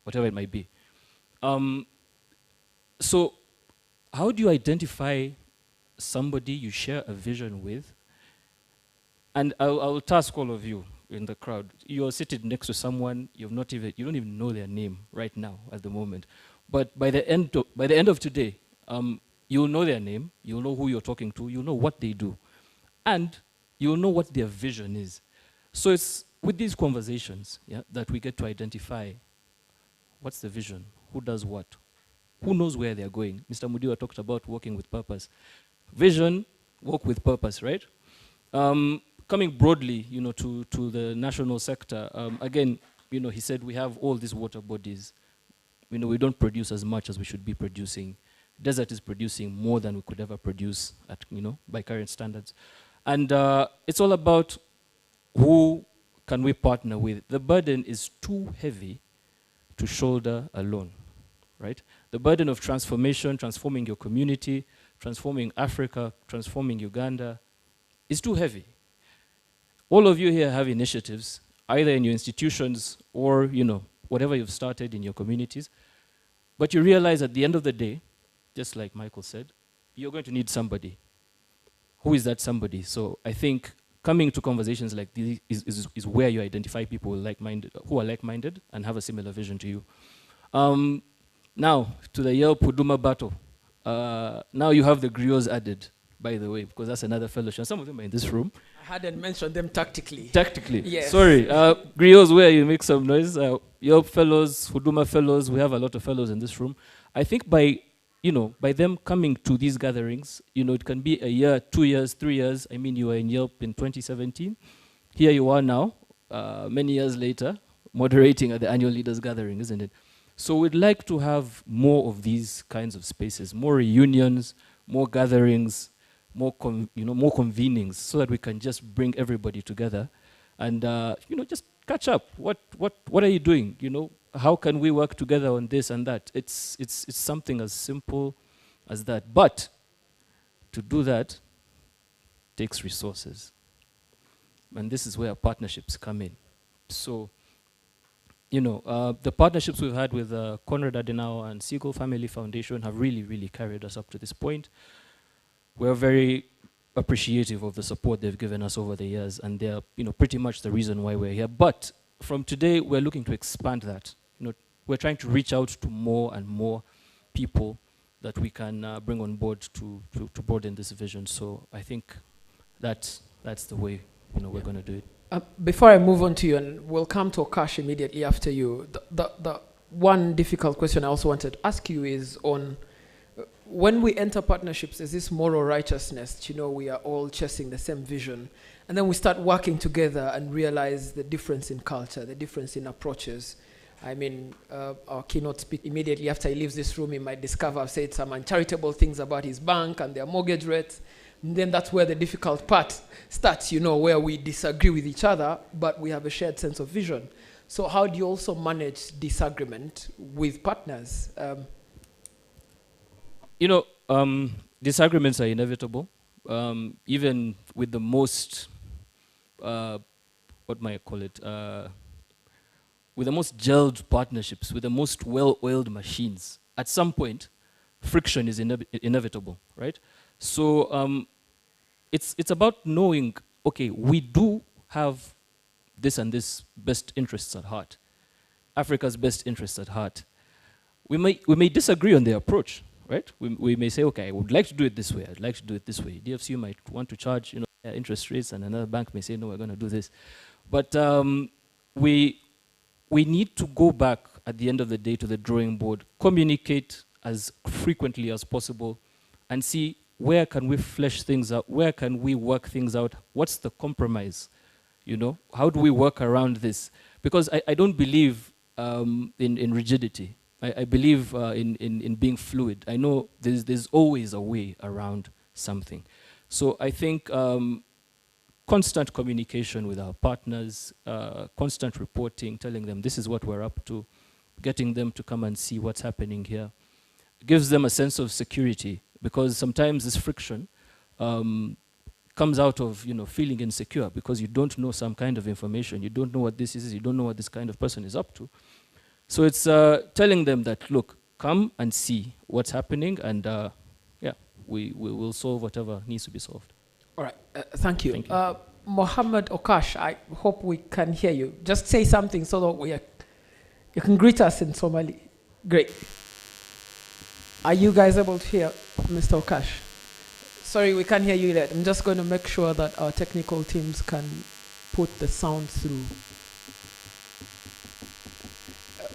whatever it might be. So how do you identify somebody you share a vision with? And I'll task all of you in the crowd. You're sitting next to someone you don't even know their name right now at the moment. But by the end of today, you'll know their name, you'll know who you're talking to, you'll know what they do, and you'll know what their vision is. So it's with these conversations that we get to identify what's the vision, who does what, who knows where they're going. Mr. Mudiwa talked about working with purpose. Vision, work with purpose, right? Coming broadly, to the national sector, again, he said we have all these water bodies. We don't produce as much as we should be producing. Desert is producing more than we could ever produce at, by current standards. And it's all about who can we partner with. The burden is too heavy to shoulder alone, right? The burden of transformation, transforming your community, transforming Africa, transforming Uganda, is too heavy. All of you here have initiatives, either in your institutions or, whatever you've started in your communities. But you realize at the end of the day, just like Michael said, you're going to need somebody. Who is that somebody? So I think coming to conversations like these is where you identify people who are like-minded and have a similar vision to you. Now, to the Yale Puduma battle. Now you have the griots added, by the way, because that's another fellowship. Some of them are in this room. I hadn't mentioned them tactically. Tactically. Yes. Sorry. Griots, where you make some noise. Yale fellows, Puduma fellows, we have a lot of fellows in this room. I think by them coming to these gatherings, it can be a year, 2 years, 3 years. I mean, you were in Yelp in 2017. Here you are now, many years later, moderating at the annual leaders gathering, isn't it? So we'd like to have more of these kinds of spaces, more reunions, more gatherings, more convenings, so that we can just bring everybody together and just catch up. What are you doing? How can we work together on this and that? It's something as simple as that. But to do that takes resources. And this is where partnerships come in. So, the partnerships we've had with Konrad Adenauer and Siegel Family Foundation have really, really carried us up to this point. We're very appreciative of the support they've given us over the years, and they're pretty much the reason why we're here. But from today, we're looking to expand that. We're trying to reach out to more and more people that we can bring on board to broaden this vision. So I think that's the way we're going to do it. Before I move on to you, and we'll come to Okash immediately after you, the one difficult question I also wanted to ask you is on when we enter partnerships, is this moral righteousness? We are all chasing the same vision. And then we start working together and realize the difference in culture, the difference in approaches. I mean, our keynote speaker, immediately after he leaves this room, he might discover I've said some uncharitable things about his bank and their mortgage rates. And then that's where the difficult part starts, where we disagree with each other, but we have a shared sense of vision. So how do you also manage disagreement with partners? Disagreements are inevitable. Even with the most, what might I call it? With the most gelled partnerships, with the most well-oiled machines, at some point, friction is inevitable, right? So it's about knowing, okay, we do have this and this best interests at heart, Africa's best interests at heart. We may disagree on the approach, right? We may say, okay, I would like to do it this way, I'd like to do it this way. DFCU might want to charge interest rates, and another bank may say, no, we're going to do this. But we need to go back at the end of the day to the drawing board, communicate as frequently as possible, and see where can we flesh things out, where can we work things out, what's the compromise, how do we work around this? Because I don't believe in rigidity. I believe in being fluid. I know there's always a way around something. So I think constant communication with our partners, constant reporting, telling them this is what we're up to, getting them to come and see what's happening here, gives them a sense of security, because sometimes this friction comes out of feeling insecure because you don't know some kind of information, you don't know what this is, you don't know what this kind of person is up to. So it's telling them that, look, come and see what's happening, and we will solve whatever needs to be solved. All right, thank you. Mohammed Okash, I hope we can hear you. Just say something so that you can greet us in Somali. Great. Are you guys able to hear Mr. Okash? Sorry, we can't hear you yet. I'm just going to make sure that our technical teams can put the sound through.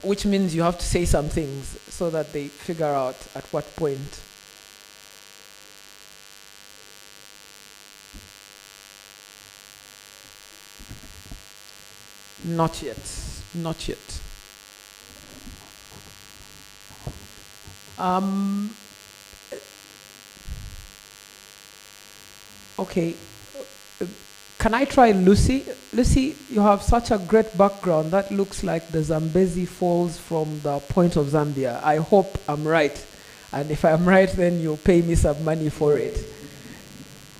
Which means you have to say some things so that they figure out at what point. Not yet. Not yet. Okay. Can I try Lucy? Lucy, you have such a great background. That looks like the Zambezi Falls from the point of Zambia. I hope I'm right. And if I'm right, then you'll pay me some money for it.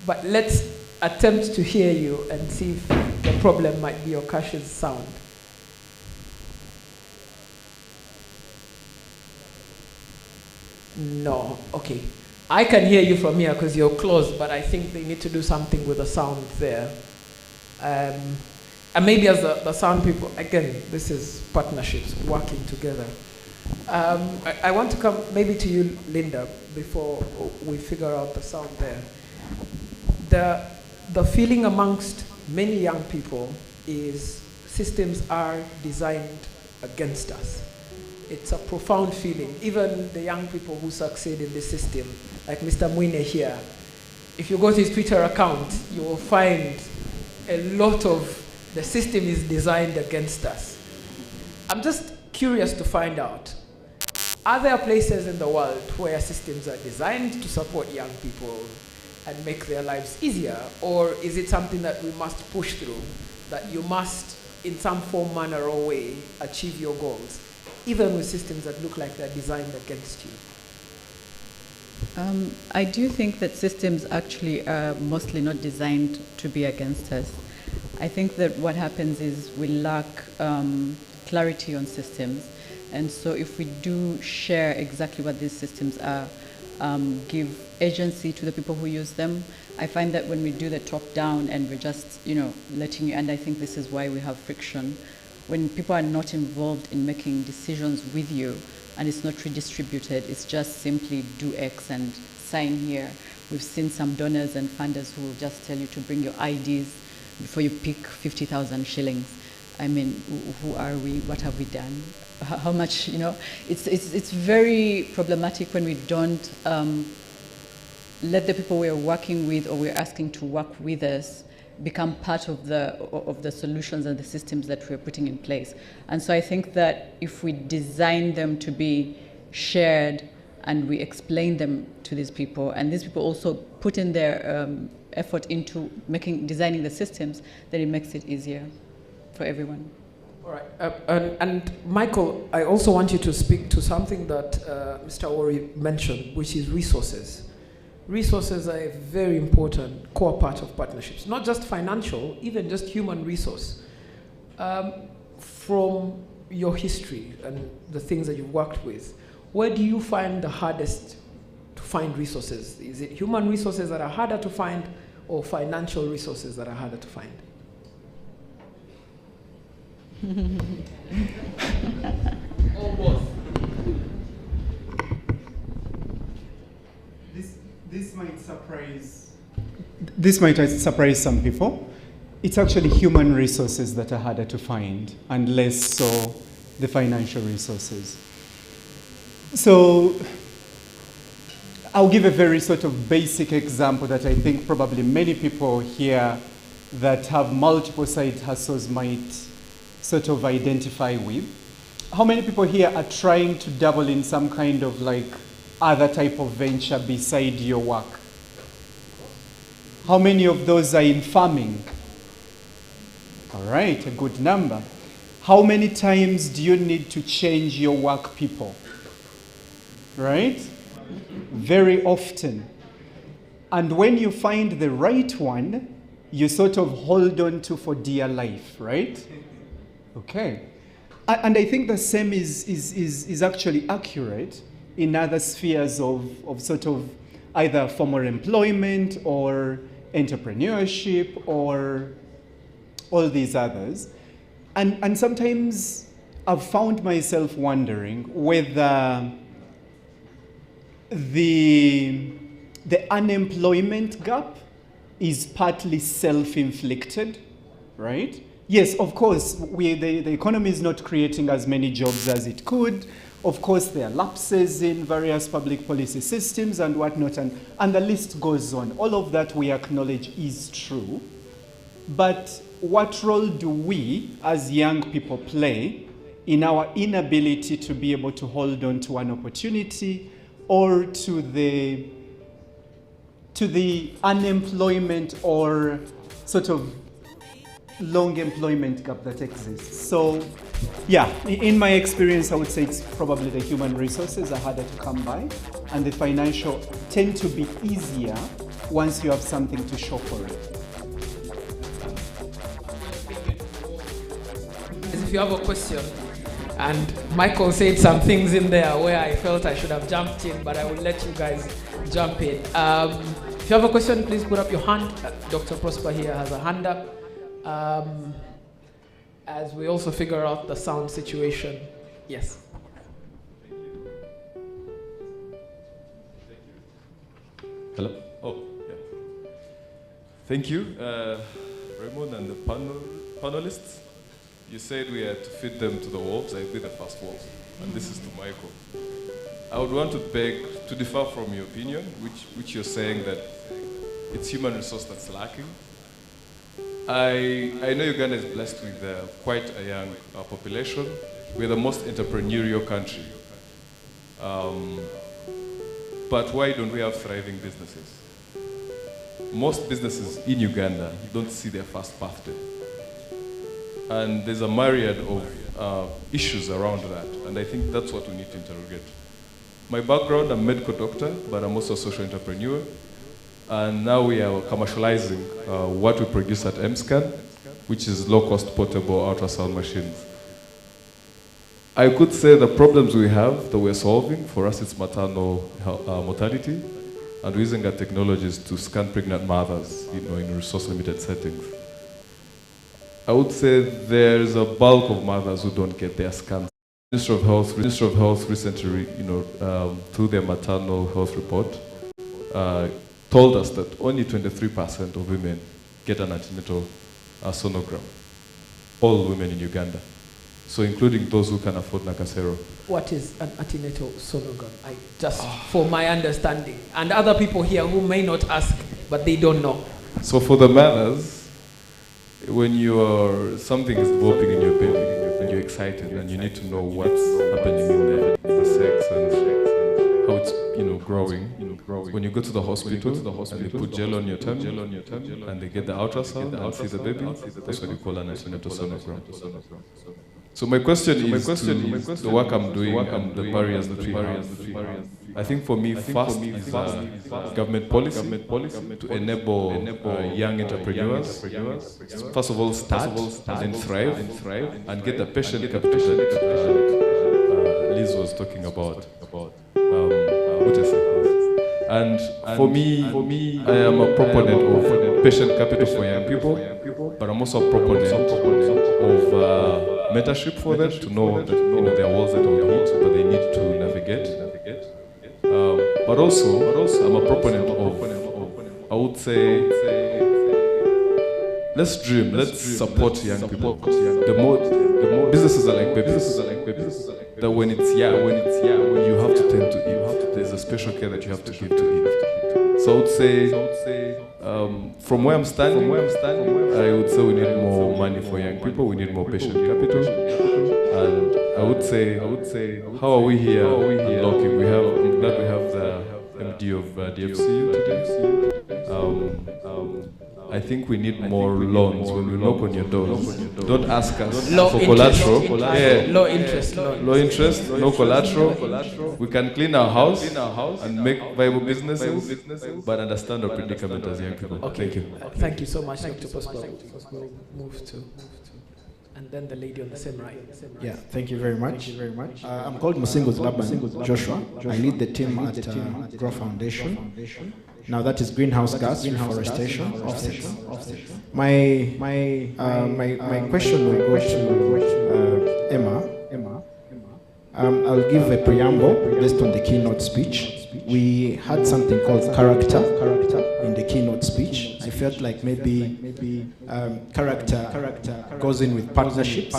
But let's attempt to hear you and see if the problem might be Okash's sound. No, okay. I can hear you from here because you're close, but I think they need to do something with the sound there. And maybe as the sound people, again, this is partnerships, working together. I want to come maybe to you, Linda, before we figure out the sound there. The feeling amongst many young people is systems are designed against us. It's a profound feeling. Even the young people who succeed in this system, like Mr. Mwine here, if you go to his Twitter account, you will find a lot of the system is designed against us. I'm just curious to find out, are there places in the world where systems are designed to support young people and make their lives easier? Or is it something that we must push through, that you must, in some form, manner, or way, achieve your goals, even with systems that look like they're designed against you? I do think that systems actually are mostly not designed to be against us. I think that what happens is we lack clarity on systems. And so if we do share exactly what these systems are, give agency to the people who use them, I find that when we do the top down and we're just, letting you, and I think this is why we have friction, when people are not involved in making decisions with you and it's not redistributed, it's just simply do X and sign here. We've seen some donors and funders who will just tell you to bring your IDs before you pick 50,000 shillings. I mean, who are we? What have we done? How much, it's very problematic when we don't let the people we're working with or we're asking to work with us become part of the solutions and the systems that we're putting in place. And so I think that if we design them to be shared and we explain them to these people, and these people also put in their effort into designing the systems, then it makes it easier for everyone. All right. And Michael, I also want you to speak to something that Mr. Ori mentioned, which is resources. Resources are a very important core part of partnerships, not just financial, even just human resource. From your history and the things that you've worked with, where do you find the hardest to find resources? Is it human resources that are harder to find or financial resources that are harder to find? Or both. This might surprise some people. It's actually human resources that are harder to find, and less so the financial resources. So I'll give a very sort of basic example that I think probably many people here that have multiple side hustles might sort of identify with. How many people here are trying to dabble in some kind of like other type of venture beside your work? How many of those are in farming? All right, a good number. How many times do you need to change your work people? Right? Very often. And when you find the right one, you sort of hold on to for dear life, right? Okay. And I think the same is actually accurate in other spheres of sort of either formal employment or entrepreneurship or all these others. And sometimes I've found myself wondering whether the unemployment gap is partly self-inflicted, right? Yes, of course, the economy is not creating as many jobs as it could. Of course, there are lapses in various public policy systems and whatnot, and the list goes on. All of that we acknowledge is true. But what role do we, as young people, play in our inability to be able to hold on to an opportunity or to the unemployment or sort of long employment gap that exists? So, yeah, in my experience, I would say it's probably the human resources are harder to come by, and the financial tend to be easier once you have something to show for it. If you have a question, and Michael said some things in there where I felt I should have jumped in, but I will let you guys jump in. If you have a question, please put up your hand. Dr. Prosper here has a hand up. as we also figure out the sound situation. Yes. Hello? Oh, yeah. Thank you, Raymond and the panelists. You said we had to feed them to the wolves. I did the first wolf, and this is to Michael. I would want to beg to differ from your opinion, which you're saying that it's human resource that's lacking. I know Uganda is blessed with quite a young population. We're the most entrepreneurial country. But why don't we have thriving businesses? Most businesses in Uganda don't see their first birthday. And there's a myriad of issues around that, and I think that's what we need to interrogate. My background, I'm a medical doctor, but I'm also a social entrepreneur. And now we are commercializing what we produce at MScan, which is low-cost portable ultrasound machines. I could say the problems we have that we're solving, for us it's maternal mortality, and we're using our technologies to scan pregnant mothers, in resource-limited settings. I would say there's a bulk of mothers who don't get their scans. Ministry of Health recently, through their maternal health report, told us that only 23% of women get an antenatal sonogram. All women in Uganda. So including those who can afford Nakasero. What is an antenatal sonogram? For my understanding. And other people here who may not ask, but they don't know. So for the mothers, when something is developing in your belly, and you're excited, and you need to know what's happening in the sex and how it's growing. When you go to the hospital, and they put gel on your tummy, and they get the ultrasound and see the baby, that's what you call an antenatal sonogram. So my question is the work I'm doing and the barriers that we have. I think for me, first is government policy to enable young entrepreneurs. First of all, start and then thrive, and get the patient capital that Liz was talking about. And for me, I am a proponent of patient capital for young people, but I'm also a proponent of mentorship for them to know that there are walls that will hit, but they need to navigate. But also, I'm a proponent of, I would say, let's dream, let's support young people. The more businesses are like babies. That when it's young, you have to tend to eat. There's a special care that you have to give to eat. So I would say, from where I'm standing, I would say we need more money for young people. We need more patient capital. And I would say, how are we here unlocking? I'm glad we have the MD of DFCU today. I think we need more loans when we knock on your doors. Don't ask us for collateral. Low interest, no collateral. We can clean our house and make viable businesses, but understand our predicament as young people. Okay. Thank you. Thank you so much, Dr. Pascal. We'll move to, and then the lady on the same right. Yeah, thank you very much. I'm called Musingo Laban Joshua. I lead the team at Grow Foundation. Now that is greenhouse gas reforestation offsets. My question will go to Emma. I'll give a preamble based on the keynote speech. We had something called character in the keynote speech. I felt like maybe character goes in with partnerships.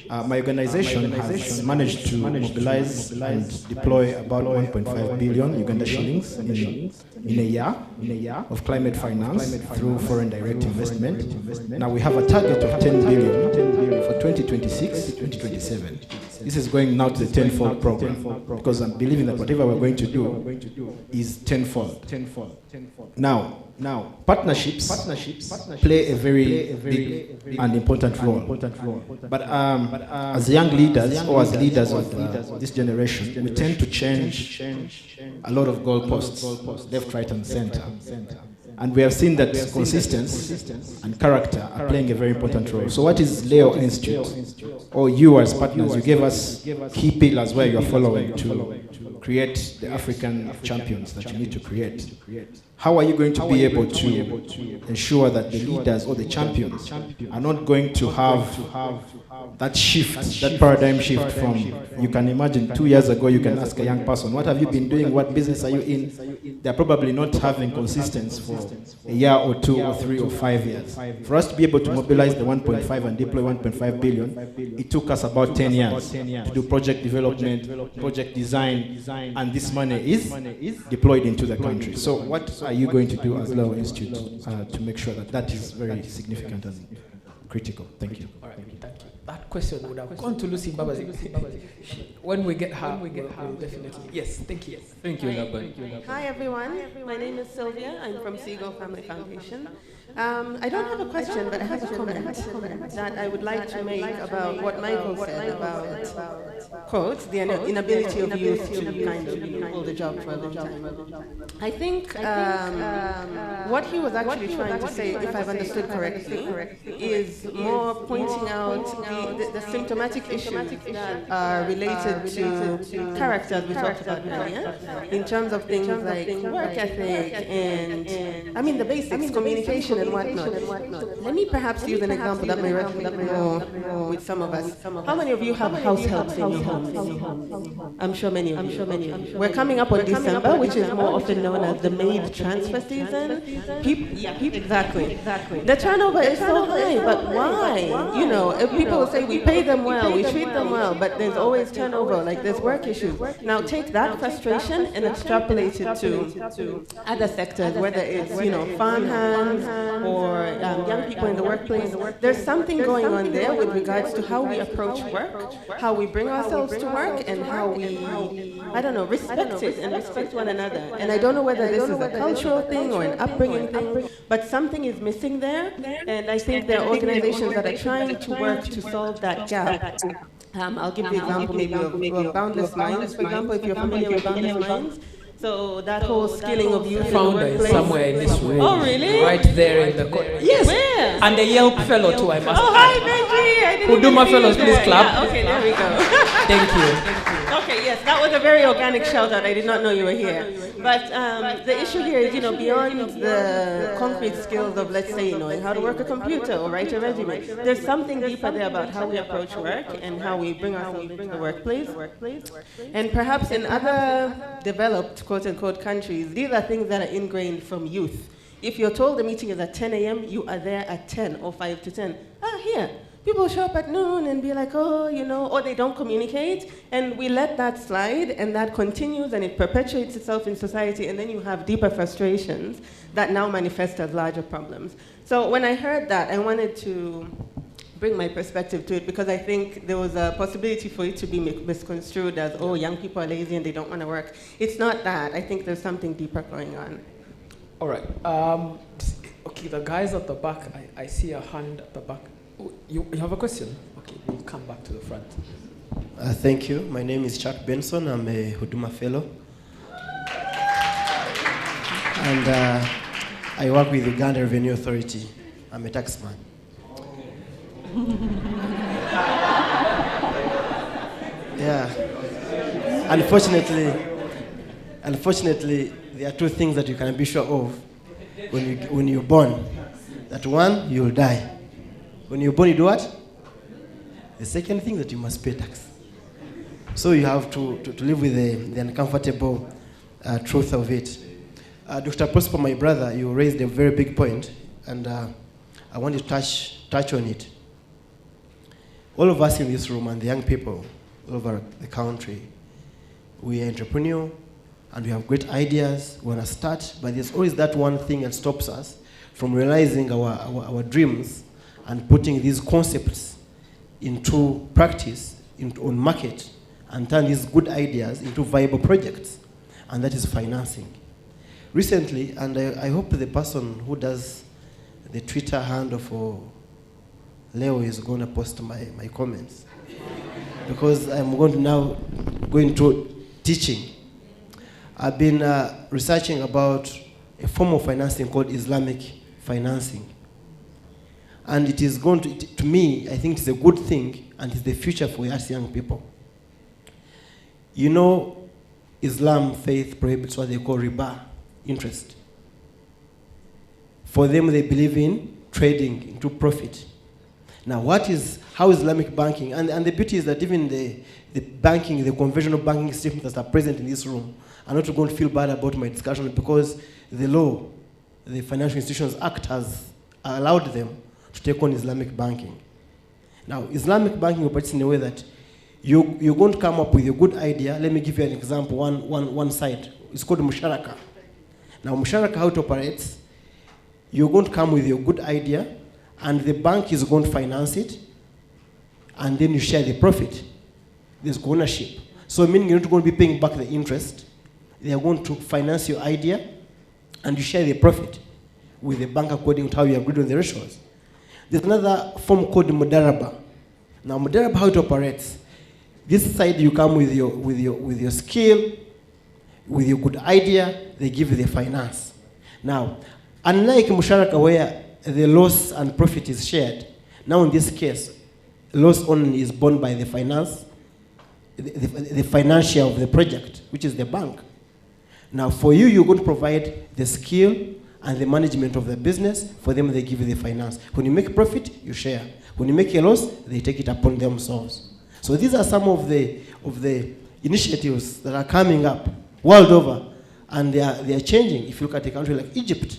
My organization has managed to mobilize and deploy about 1.5 billion Uganda shillings in a year of climate finance through foreign direct investment. Now we have a target of 10 billion for 2026-2027. This is going now to the tenfold program, because I'm believing that whatever we're going to do is tenfold. Now, partnerships play a very big and important role. But as young leaders or as leaders of this generation, we tend to change a lot of goalposts, left, right, and center. And we have seen that consistency and character are playing a very important role. So what is Leo Institute, or you as partners, you gave us key pillars where you are following to create the African champions that you need to create, how are you going to be able to ensure that the leaders or the champions are not going to have that shift, that paradigm shift from, you can imagine 2 years ago, you can ask a young person, what have you been doing? What business are you in? They're probably not having consistency for a year or 2 or 3 or 5 years. For us to be able to mobilize the 1.5 and deploy 1.5 billion, it took us about 10 years to do project development, project design, and this money is deployed into the country. So what are you going to do as Leo Institute to make sure that that is very significant and critical? Thank you. All right, thank you. That question would have gone to Lucy Mbabazi. When we get her, we'll definitely. Yes, thank you. Thank you, Laban. Hi, everyone. My name is Sylvia. I'm from Seagull Family Foundation. I don't have a question, but I have a comment that I would like to make about what Michael said about, quote, the inability of youth to kind of hold a job for a long time. I think what he was actually trying to say, if I've understood correctly, is more pointing out the symptomatic issues that are related to character, as we talked about earlier, in terms of things like work ethic and, I mean, the basics, communication and whatnot. Let me perhaps use an example that may resonate more with some of us. How many of you have house helps in your homes? I'm sure many of you. We're coming up on December, which is more often known as the maid transfer season. Exactly. The turnover is so high, but why? You know, if people will say we pay them well, we treat them well, but there's always turnover, like there's work issues. Now take that frustration and extrapolate it to other sectors, whether it's, you know, farmhands or young people in the workplace. There's something going on there with regards to how we approach work, how we bring ourselves to work, and how we, I don't know, respect it and respect one another. And I don't know whether this is a cultural thing or an upbringing thing, but something is missing there. And I think there are organizations that are trying to work to solve that gap. I'll give the example maybe of Boundless Minds, for example, if you're familiar with Boundless Minds. So that whole skilling of youth in the workplace. Somewhere in this room. Oh, really? Right there in the corner. Yes. Where? And a Yelp fellow too, I must Oh, hi, Benji. I didn't Huduma even see fellows, you please there. clap. Yeah, okay, there we go. Thank you. Okay, yes, that was a very organic shout out. I did not know you were here. But the issue here is, you know, beyond the concrete skills of, let's say, knowing how to work a computer or write a resume, there's something deeper there about how we approach work and how we bring ourselves into the workplace. And perhaps in other developed, quote unquote, countries, these are things that are ingrained from youth. If you're told the meeting is at 10 a.m., you are there at 10 or 5 to 10. Here. People show up at noon and be like, oh, you know, or they don't communicate, and we let that slide, and that continues, and it perpetuates itself in society, and then you have deeper frustrations that now manifest as larger problems. So when I heard that, I wanted to bring my perspective to it, because I think there was a possibility for it to be misconstrued as, oh, young people are lazy and they don't want to work. It's not that. I think there's something deeper going on. All right. Okay, the guys at the back, I see a hand at the back. Oh, you have a question? Okay, we'll come back to the front. Thank you. My name is Chuck Benson. I'm a Huduma Fellow. And I work with the Uganda Revenue Authority. I'm a taxman. Yeah. Unfortunately, there are two things that you can be sure of when you're born. That one, you'll die. When you're born, you do what? The second thing that you must pay tax. So you have to live with the uncomfortable truth of it. Dr. Prosper, my brother, you raised a very big point, and I want to touch on it. All of us in this room and the young people all over the country, we are entrepreneurial and we have great ideas. We want to start, but there's always that one thing that stops us from realizing our dreams and putting these concepts into practice, on market, and turn these good ideas into viable projects, and that is financing. Recently, and I hope the person who does the Twitter handle for Leo is going to post my comments, because I'm going to now go into teaching. I've been researching about a form of financing called Islamic financing. And it is going to me, I think it's a good thing, and it's the future for us young people. You know, Islam faith prohibits what they call riba, interest. For them, they believe in trading into profit. Now, how Islamic banking, and the beauty is that even the banking, the conventional banking systems that are present in this room, are not going to feel bad about my discussion because the law, the Financial Institutions Act has allowed them to take on Islamic banking. Now, Islamic banking operates in a way that you're going to come up with a good idea. Let me give you an example, one side. It's called musharaka. Now, musharaka, how it operates, you're going to come with your good idea, and the bank is going to finance it, and then you share the profit. There's ownership. So meaning you're not going to be paying back the interest. They are going to finance your idea, and you share the profit with the bank according to how you agreed on the ratios. There's another form called mudaraba. Now, mudaraba, how it operates, this side you come with your skill, with your good idea, they give you the finance. Now, unlike musharaka where the loss and profit is shared, now in this case, loss only is borne by the finance, the financier of the project, which is the bank. Now, for you, you're going to provide the skill and the management of the business. For them, they give you the finance. When you make profit, you share. When you make a loss, they take it upon themselves. So these are some of the initiatives that are coming up world over, and they are changing. If you look at a country like Egypt,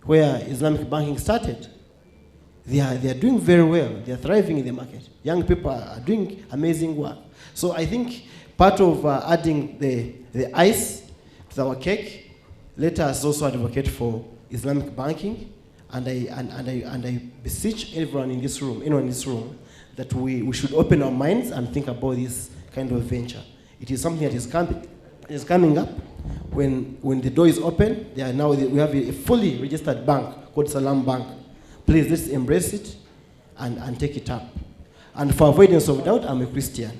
where Islamic banking started, they are doing very well. They are thriving in the market. Young people are doing amazing work. So I think part of adding the ice to our cake, let us also advocate for Islamic banking, and I beseech everyone in this room, anyone in this room, that we should open our minds and think about this kind of venture. It is something that is coming up. When the door is open, we have a fully registered bank called Salam Bank. Please, let's embrace it and take it up. And for avoidance of doubt, I'm a Christian.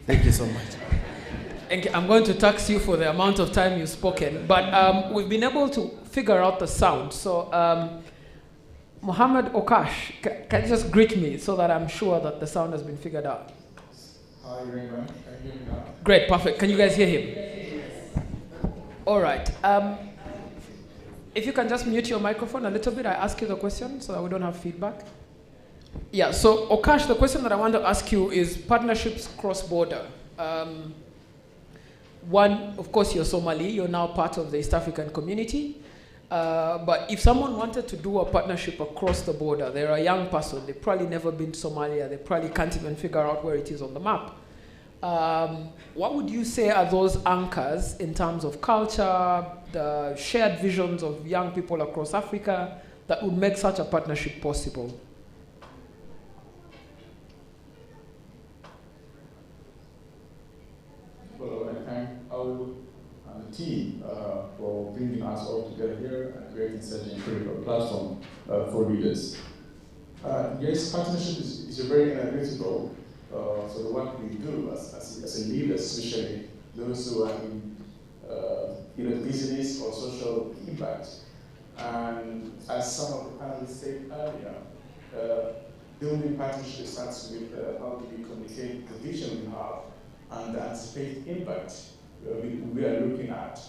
Thank you so much. I'm going to tax you for the amount of time you've spoken, but we've been able to figure out the sound. So, Mohammed Okash, can you just greet me so that I'm sure that the sound has been figured out? Hi, Raymond. Can you hear me now? Great, perfect. Can you guys hear him? All right. If you can just mute your microphone a little bit, I ask you the question so that we don't have feedback. Yeah, so Okash, the question that I want to ask you is partnerships cross-border. One, of course, you're Somali, you're now part of the East African community. But if someone wanted to do a partnership across the border, they're a young person, they've probably never been to Somalia, they probably can't even figure out where it is on the map. What would you say are those anchors in terms of culture, the shared visions of young people across Africa that would make such a partnership possible? Well, I thank our team for bringing us all together here and creating such an incredible platform for leaders. Yes, partnership is a very analytical for the work we do as a leader, especially those who are in either business or social impact. And as some of the panelists said earlier, building partnership starts with how do we communicate the vision we have and the anticipated impact we are looking at.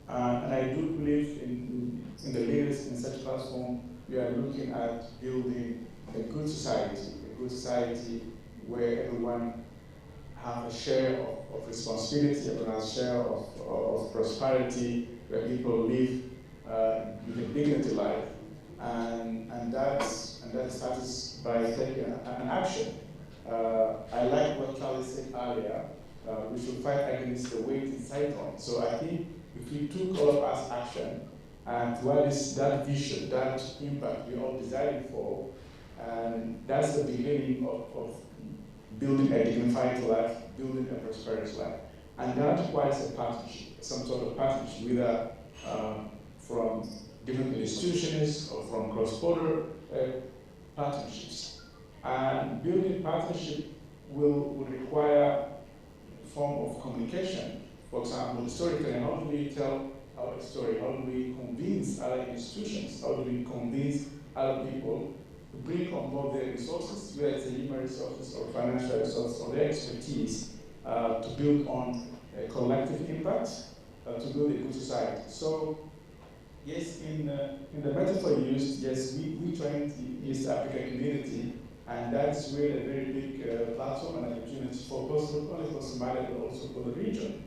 And I do believe in the leaders in such a platform, we are looking at building a good society where everyone have a share of responsibility, everyone has a share of prosperity, where people live with a dignity life. And that starts by taking an action. I like what Charlie said earlier. We should fight against the weight inside on. So I think if we took all of us action, and what is that vision, that impact we all desiring for, and that's the beginning of building a dignified life, building a prosperous life. And that requires a partnership, some sort of partnership, whether from different institutions or from cross-border partnerships. And building partnership will require a form of communication. For example, storytelling, how do we tell our story? How do we convince other institutions? How do we convince other people to bring on board their resources, whether it's the human resources or financial resources or their expertise, to build on a collective impact to build a good society. So, yes, in the metaphor used, yes, we joined the East Africa community, and that's really a very big platform and opportunity for both, not only for Somalia, but also for the region.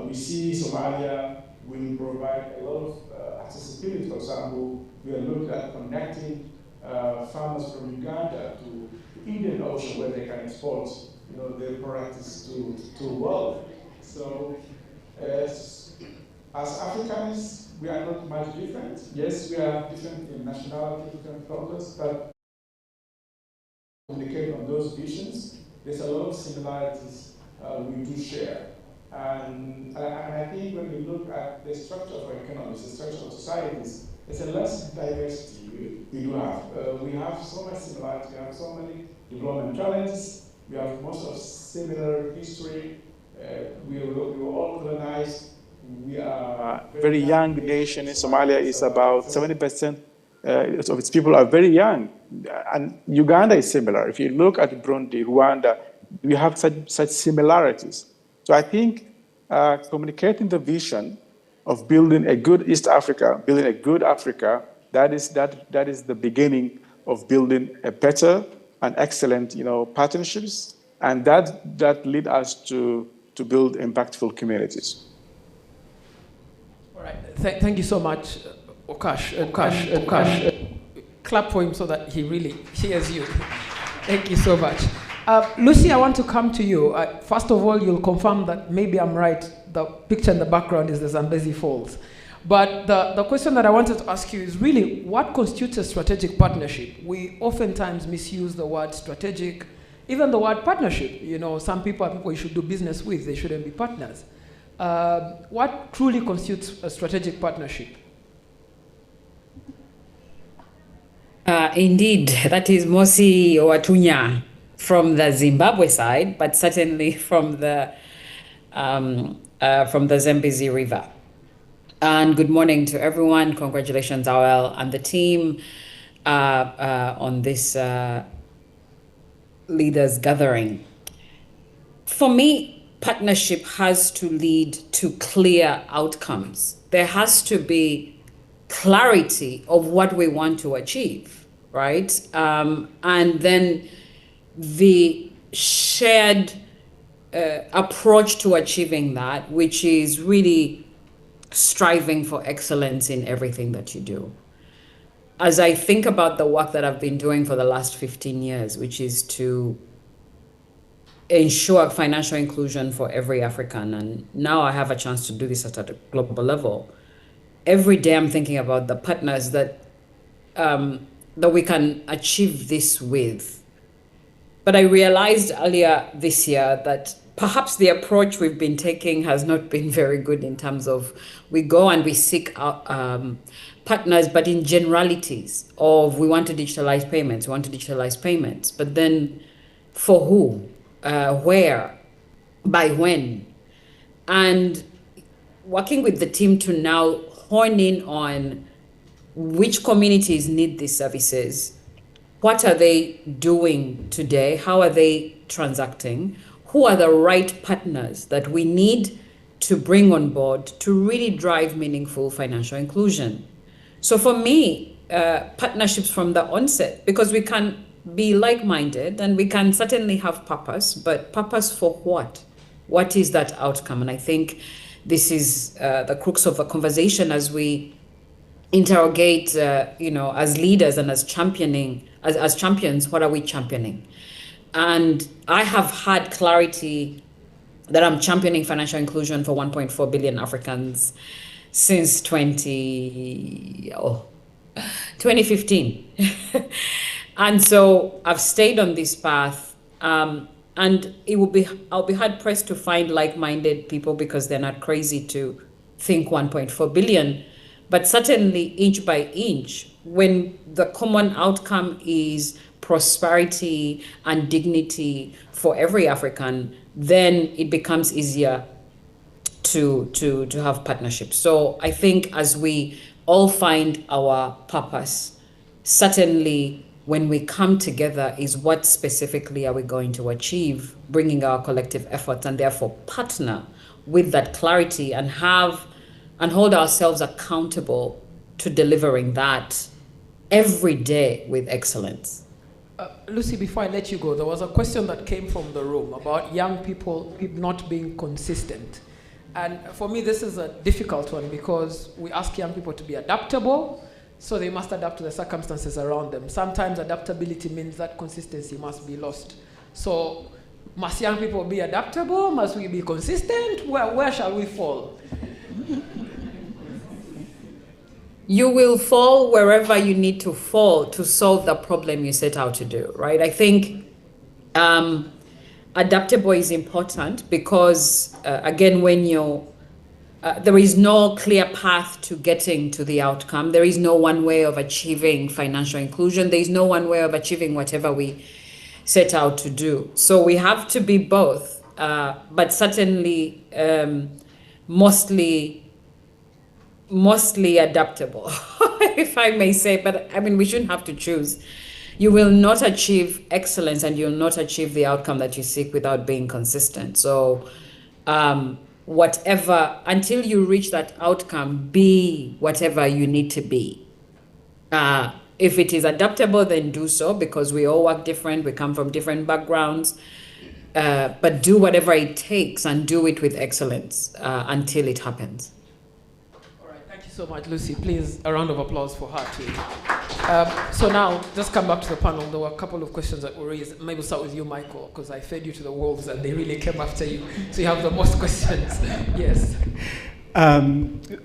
We see Somalia will provide a lot of accessibility. For example, we are looking at connecting farmers from Uganda to the Indian Ocean, where they can export, their products to the world. So, as Africans, we are not much different. Yes, we are different in nationality, different cultures, but communicate on those visions. There's a lot of similarities we do share. And I think when we look at the structure of our economies, the structure of societies, there's a less diversity we do have. We have so much similarity, we have so many development challenges, we have most of similar history, we were all colonized. We are a very young nation. In Somalia is about 70% of its people are very young. And Uganda is similar. If you look at Burundi, Rwanda, we have such similarities. So I think communicating the vision of building a good East Africa, building a good Africa, that is the beginning of building a better and excellent, partnerships, and that lead us to build impactful communities. All right. Thank you so much, Okash. Clap for him so that he really hears you. Thank you so much. Lucy, I want to come to you. First of all, you'll confirm that maybe I'm right. The picture in the background is the Zambezi Falls. But the question that I wanted to ask you is really, what constitutes a strategic partnership? We oftentimes misuse the word strategic, even the word partnership. Some people are people you should do business with. They shouldn't be partners. What truly constitutes a strategic partnership? Indeed, that is Mosi Watunya from the Zimbabwe side, but certainly from the Zambezi River. And good morning to everyone. Congratulations, Awel and the team on this leaders gathering. For me, partnership has to lead to clear outcomes. There has to be clarity of what we want to achieve, right? And then the shared approach to achieving that, which is really striving for excellence in everything that you do. As I think about the work that I've been doing for the last 15 years, which is to ensure financial inclusion for every African, and now I have a chance to do this at a global level, every day I'm thinking about the partners that we can achieve this with. But I realized earlier this year that perhaps the approach we've been taking has not been very good in terms of we go and we seek out partners, but in generalities of we want to digitalize payments, but then for who, where, by when? And working with the team to now hone in on which communities need these services, what are they doing today, how are they transacting, who are the right partners that we need to bring on board to really drive meaningful financial inclusion. So for me, partnerships from the onset, because we can be like-minded and we can certainly have purpose, but purpose for what? What is that outcome? And I think this is the crux of the conversation as we interrogate, as leaders and as champions, what are we championing? And I have had clarity that I'm championing financial inclusion for 1.4 billion Africans since 2015. And so I've stayed on this path, and I'll be hard pressed to find like-minded people because they're not crazy to think 1.4 billion, but certainly inch by inch, when the common outcome is prosperity and dignity for every African, then it becomes easier to have partnerships. So I think as we all find our purpose, certainly when we come together is what specifically are we going to achieve, bringing our collective efforts and therefore partner with that clarity and hold ourselves accountable to delivering that every day with excellence. Lucy, before I let you go, there was a question that came from the room about young people not being consistent. And for me, this is a difficult one because we ask young people to be adaptable, so they must adapt to the circumstances around them. Sometimes adaptability means that consistency must be lost. So must young people be adaptable? Must we be consistent? Where shall we fall? You will fall wherever you need to fall to solve the problem you set out to do, right? I think adaptable is important because, again, when there is no clear path to getting to the outcome. There is no one way of achieving financial inclusion. There is no one way of achieving whatever we set out to do. So we have to be both, but certainly mostly adaptable, if I may say. But I mean, we shouldn't have to choose. You will not achieve excellence and you'll not achieve the outcome that you seek without being consistent. So until you reach that outcome, be whatever you need to be. If it is adaptable, then do so, because we all work different, we come from different backgrounds, but do whatever it takes and do it with excellence until it happens. Thank you so much, Lucy. Please, a round of applause for her too. So now, just come back to the panel. There were a couple of questions that were raised. Maybe we'll start with you, Michael, because I fed you to the wolves and they really came after you. So you have the most questions. Yes.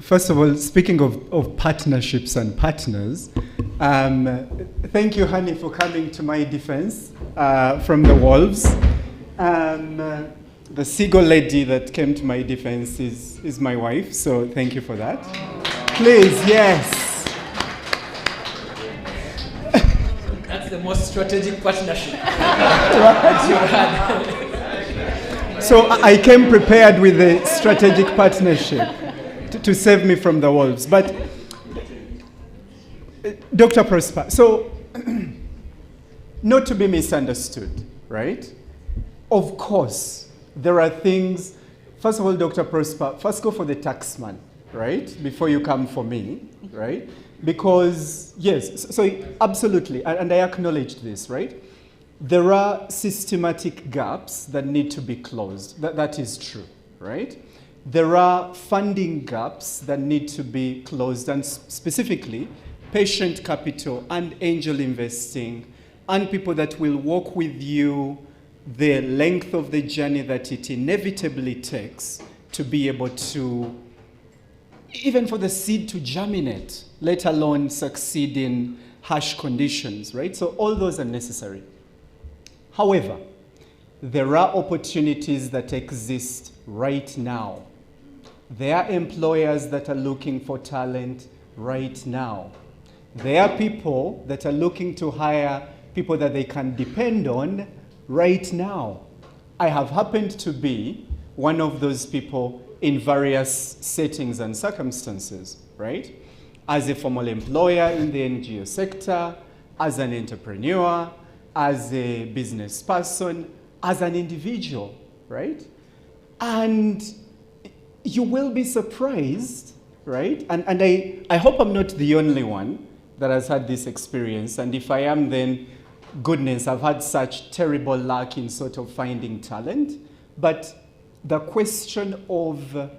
First of all, speaking of partnerships and partners, thank you, Hani, for coming to my defense from the wolves. The seagull lady that came to my defense is my wife, so thank you for that. Please, yes. That's the most strategic partnership that you had. So I came prepared with a strategic partnership to save me from the wolves. But Dr. Prosper, so not to be misunderstood, right? Of course, there are things. First of all, Dr. Prosper, first go for the taxman, right? Before you come for me, right? Because, yes, so absolutely, and I acknowledge this, right? There are systematic gaps that need to be closed. That is true, right? There are funding gaps that need to be closed, and specifically, patient capital and angel investing, and people that will walk with you the length of the journey that it inevitably takes to be able to, even for the seed to germinate, let alone succeed in harsh conditions, right? So all those are necessary. However, there are opportunities that exist right now. There are employers that are looking for talent right now. There are people that are looking to hire people that they can depend on right now. I have happened to be one of those people in various settings and circumstances, right? As a formal employer in the NGO sector, as an entrepreneur, as a business person, as an individual, right? And you will be surprised, right? And I hope I'm not the only one that has had this experience. And if I am, then goodness, I've had such terrible luck in sort of finding talent. But the question of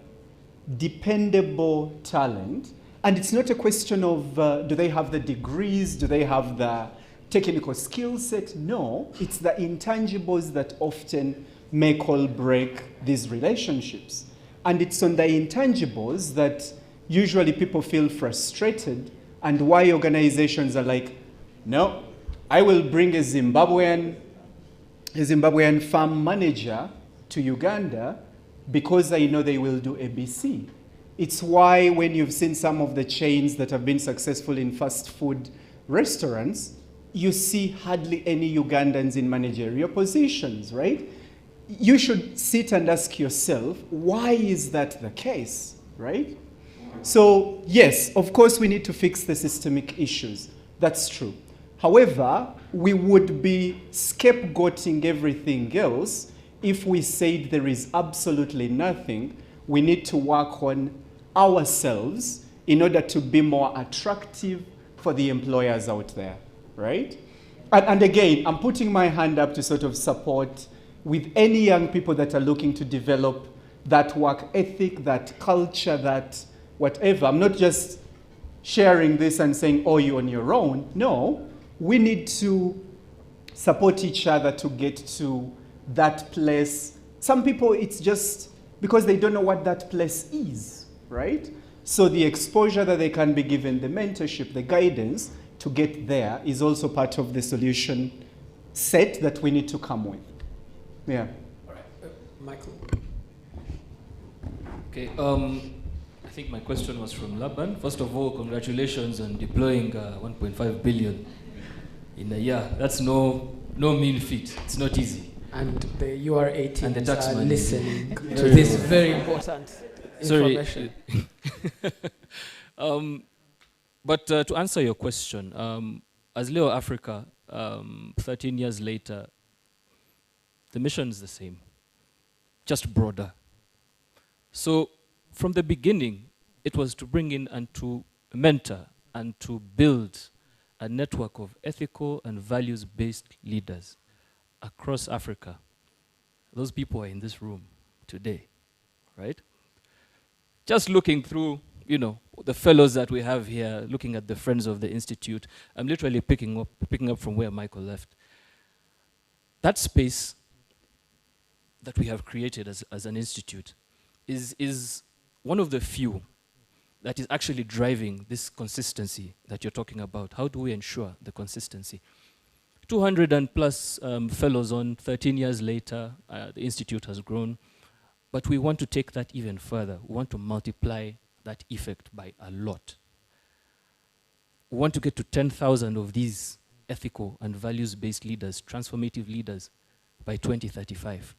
dependable talent, and it's not a question of do they have the degrees, do they have the technical skill set? No, it's the intangibles that often make or break these relationships. And it's on the intangibles that usually people feel frustrated, and why organizations are like, no, I will bring a Zimbabwean farm manager to Uganda because I know they will do ABC. It's why when you've seen some of the chains that have been successful in fast food restaurants, you see hardly any Ugandans in managerial positions, right? You should sit and ask yourself, why is that the case, right? So yes, of course we need to fix the systemic issues. That's true. However, we would be scapegoating everything else if we said there is absolutely nothing we need to work on ourselves in order to be more attractive for the employers out there, right? And again, I'm putting my hand up to sort of support with any young people that are looking to develop that work ethic, that culture, that whatever. I'm not just sharing this and saying, oh, you're on your own. No, we need to support each other to get to that place. Some people, it's just because they don't know what that place is, right? So the exposure that they can be given, the mentorship, the guidance to get there is also part of the solution set that we need to come with. Yeah. All right, Michael. Okay, I think my question was from Laban. First of all, congratulations on deploying 1.5 billion in a year. That's no mean feat. It's not easy. And the UR18 and the tax are money. listening to this very important information. Sorry. But to answer your question, as Leo Africa, 13 years later, the mission is the same, just broader. So from the beginning, it was to bring in and to mentor and to build a network of ethical and values-based leaders across Africa. Those people are in this room today, right? Just looking through, the fellows that we have here, looking at the friends of the Institute, I'm literally picking up from where Michael left. That space that we have created as an institute is one of the few that is actually driving this consistency that you're talking about. How do we ensure the consistency? 200 and plus fellows on, 13 years later, the Institute has grown, but we want to take that even further. We want to multiply that effect by a lot. We want to get to 10,000 of these ethical and values-based leaders, transformative leaders, by 2035.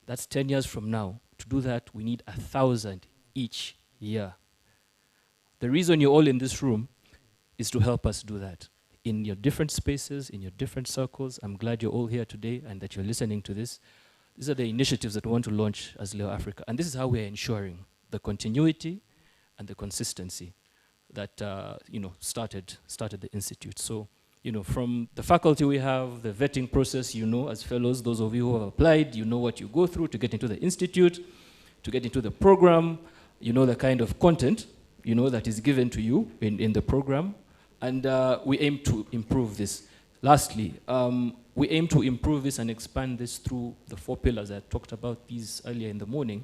That's 10 years from now. To do that, we need 1,000 each year. The reason you're all in this room is to help us do that. In your different spaces, in your different circles, I'm glad you're all here today and that you're listening to this. These are the initiatives that we want to launch as Leo Africa. And this is how we're ensuring the continuity and the consistency that started the Institute. So, from the faculty we have, the vetting process, as fellows, those of you who have applied, what you go through to get into the Institute, to get into the program, the kind of content, that is given to you in the program. And we aim to improve this. Lastly, we aim to improve this and expand this through the 4 pillars. I talked about these earlier in the morning.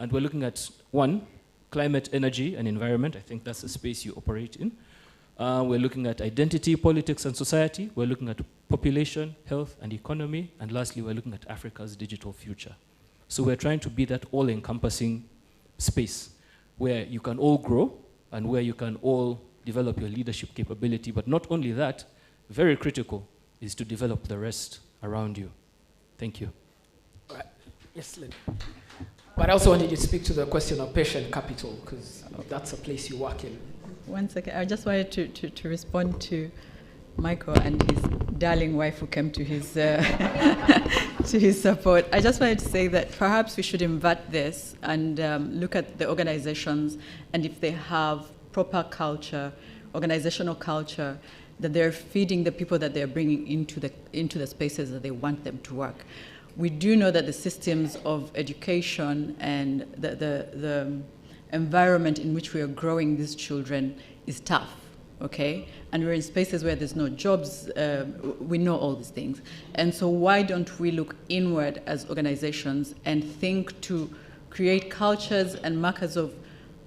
And we're looking at 1, climate, energy, and environment. I think that's the space you operate in. We're looking at identity, politics, and society. We're looking at population, health, and economy. And lastly, we're looking at Africa's digital future. So we're trying to be that all-encompassing space where you can all grow and where you can all develop your leadership capability. But not only that, very critical is to develop the rest around you. Thank you. Right. Yes, Lynn. But I also wanted you to speak to the question of patient capital, because that's a place you work in. One second. I just wanted to respond to Michael and his darling wife who came to his to his support. I just wanted to say that perhaps we should invert this and look at the organizations and if they have proper culture, organizational culture, that they're feeding the people that they're bringing into the spaces that they want them to work. We do know that the systems of education and the environment in which we are growing these children is tough, okay? And we're in spaces where there's no jobs. We know all these things. And so why don't we look inward as organizations and think to create cultures and markers of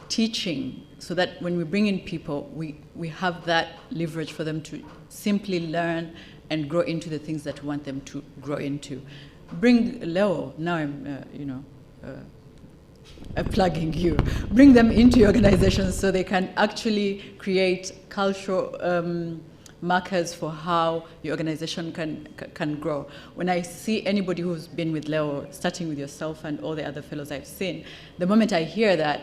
teaching so that when we bring in people, we have that leverage for them to simply learn and grow into the things that we want them to grow into. Bring Leo, now I'm plugging you. Bring them into your organizations so they can actually create cultural markers for how your organization can grow. When I see anybody who's been with Leo, starting with yourself and all the other fellows I've seen, the moment I hear that,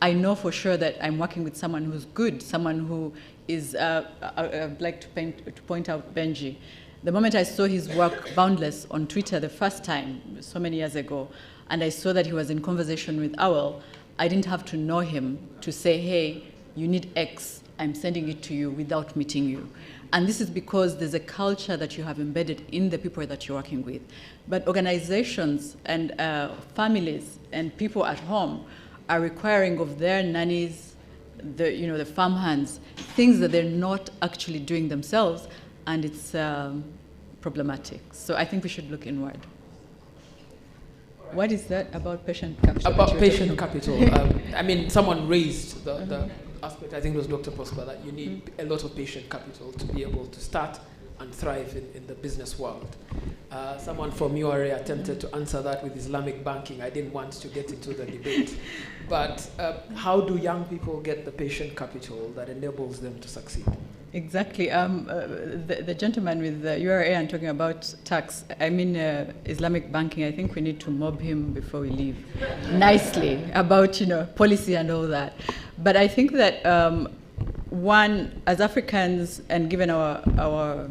I know for sure that I'm working with someone who's good, someone who is, I'd like to point out Benji. The moment I saw his work, Boundless, on Twitter the first time, so many years ago, and I saw that he was in conversation with Owl, I didn't have to know him to say, hey, you need X, I'm sending it to you without meeting you. And this is because there's a culture that you have embedded in the people that you're working with. But organizations and families and people at home are requiring of their nannies, the farm hands, things that they're not actually doing themselves, and it's problematic. So I think we should look inward. What is that about patient capital? About patient capital. I mean, someone raised the aspect, I think it was Dr. Prosper, that you need a lot of patient capital to be able to start and thrive in the business world. Someone from URA attempted to answer that with Islamic banking. I didn't want to get into the debate. But how do young people get the patient capital that enables them to succeed? Exactly. The gentleman with the URA and talking about tax, Islamic banking, I think we need to mob him before we leave nicely about, policy and all that. But I think that one, as Africans, and given our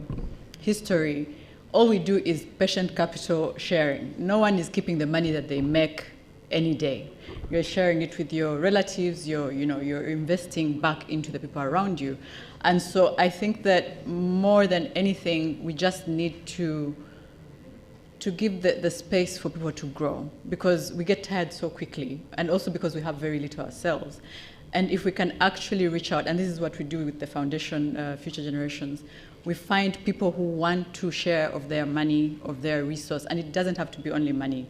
history, all we do is patient capital sharing. No one is keeping the money that they make any day. You're sharing it with your relatives, you're investing back into the people around you. And so I think that more than anything, we just need to give the space for people to grow, because we get tired so quickly, and also because we have very little ourselves. And if we can actually reach out, and this is what we do with the foundation, Future Generations, we find people who want to share of their money, of their resource, and it doesn't have to be only money.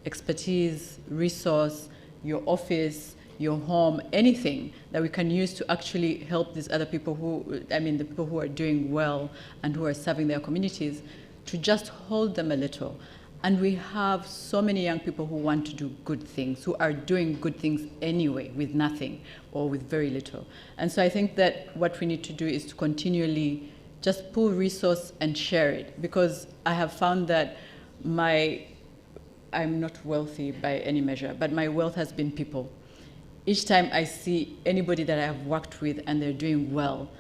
Expertise, resource, your office, your home, anything that we can use to actually help these other people the people who are doing well and who are serving their communities, to just hold them a little. And we have so many young people who want to do good things, who are doing good things anyway with nothing or with very little. And so I think that what we need to do is to continually just pull resource and share it, because I have found that I'm not wealthy by any measure, but my wealth has been people. Each time I see anybody that I have worked with and they're doing well,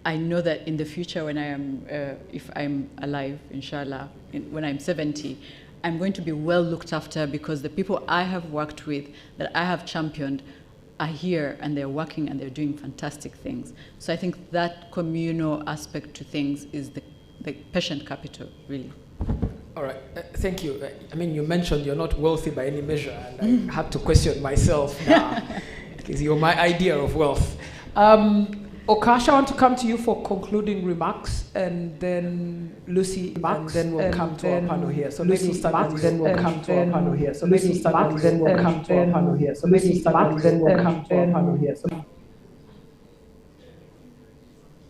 I know that in the future when I am, if I'm alive, inshallah, when I'm 70, I'm going to be well looked after, because the people I have worked with, that I have championed, are here and they're working and they're doing fantastic things. So I think that communal aspect to things is the patient capital, really. All right, thank you. You mentioned you're not wealthy by any measure, and I had to question myself now, because you're my idea of wealth. Okash, I want to come to you for concluding remarks, and then Lucy, and then we'll come to our panel here. So maybe start, then we'll come to our panel here. So maybe start, then we'll come to our panel here. So maybe start, then we'll come to our panel here.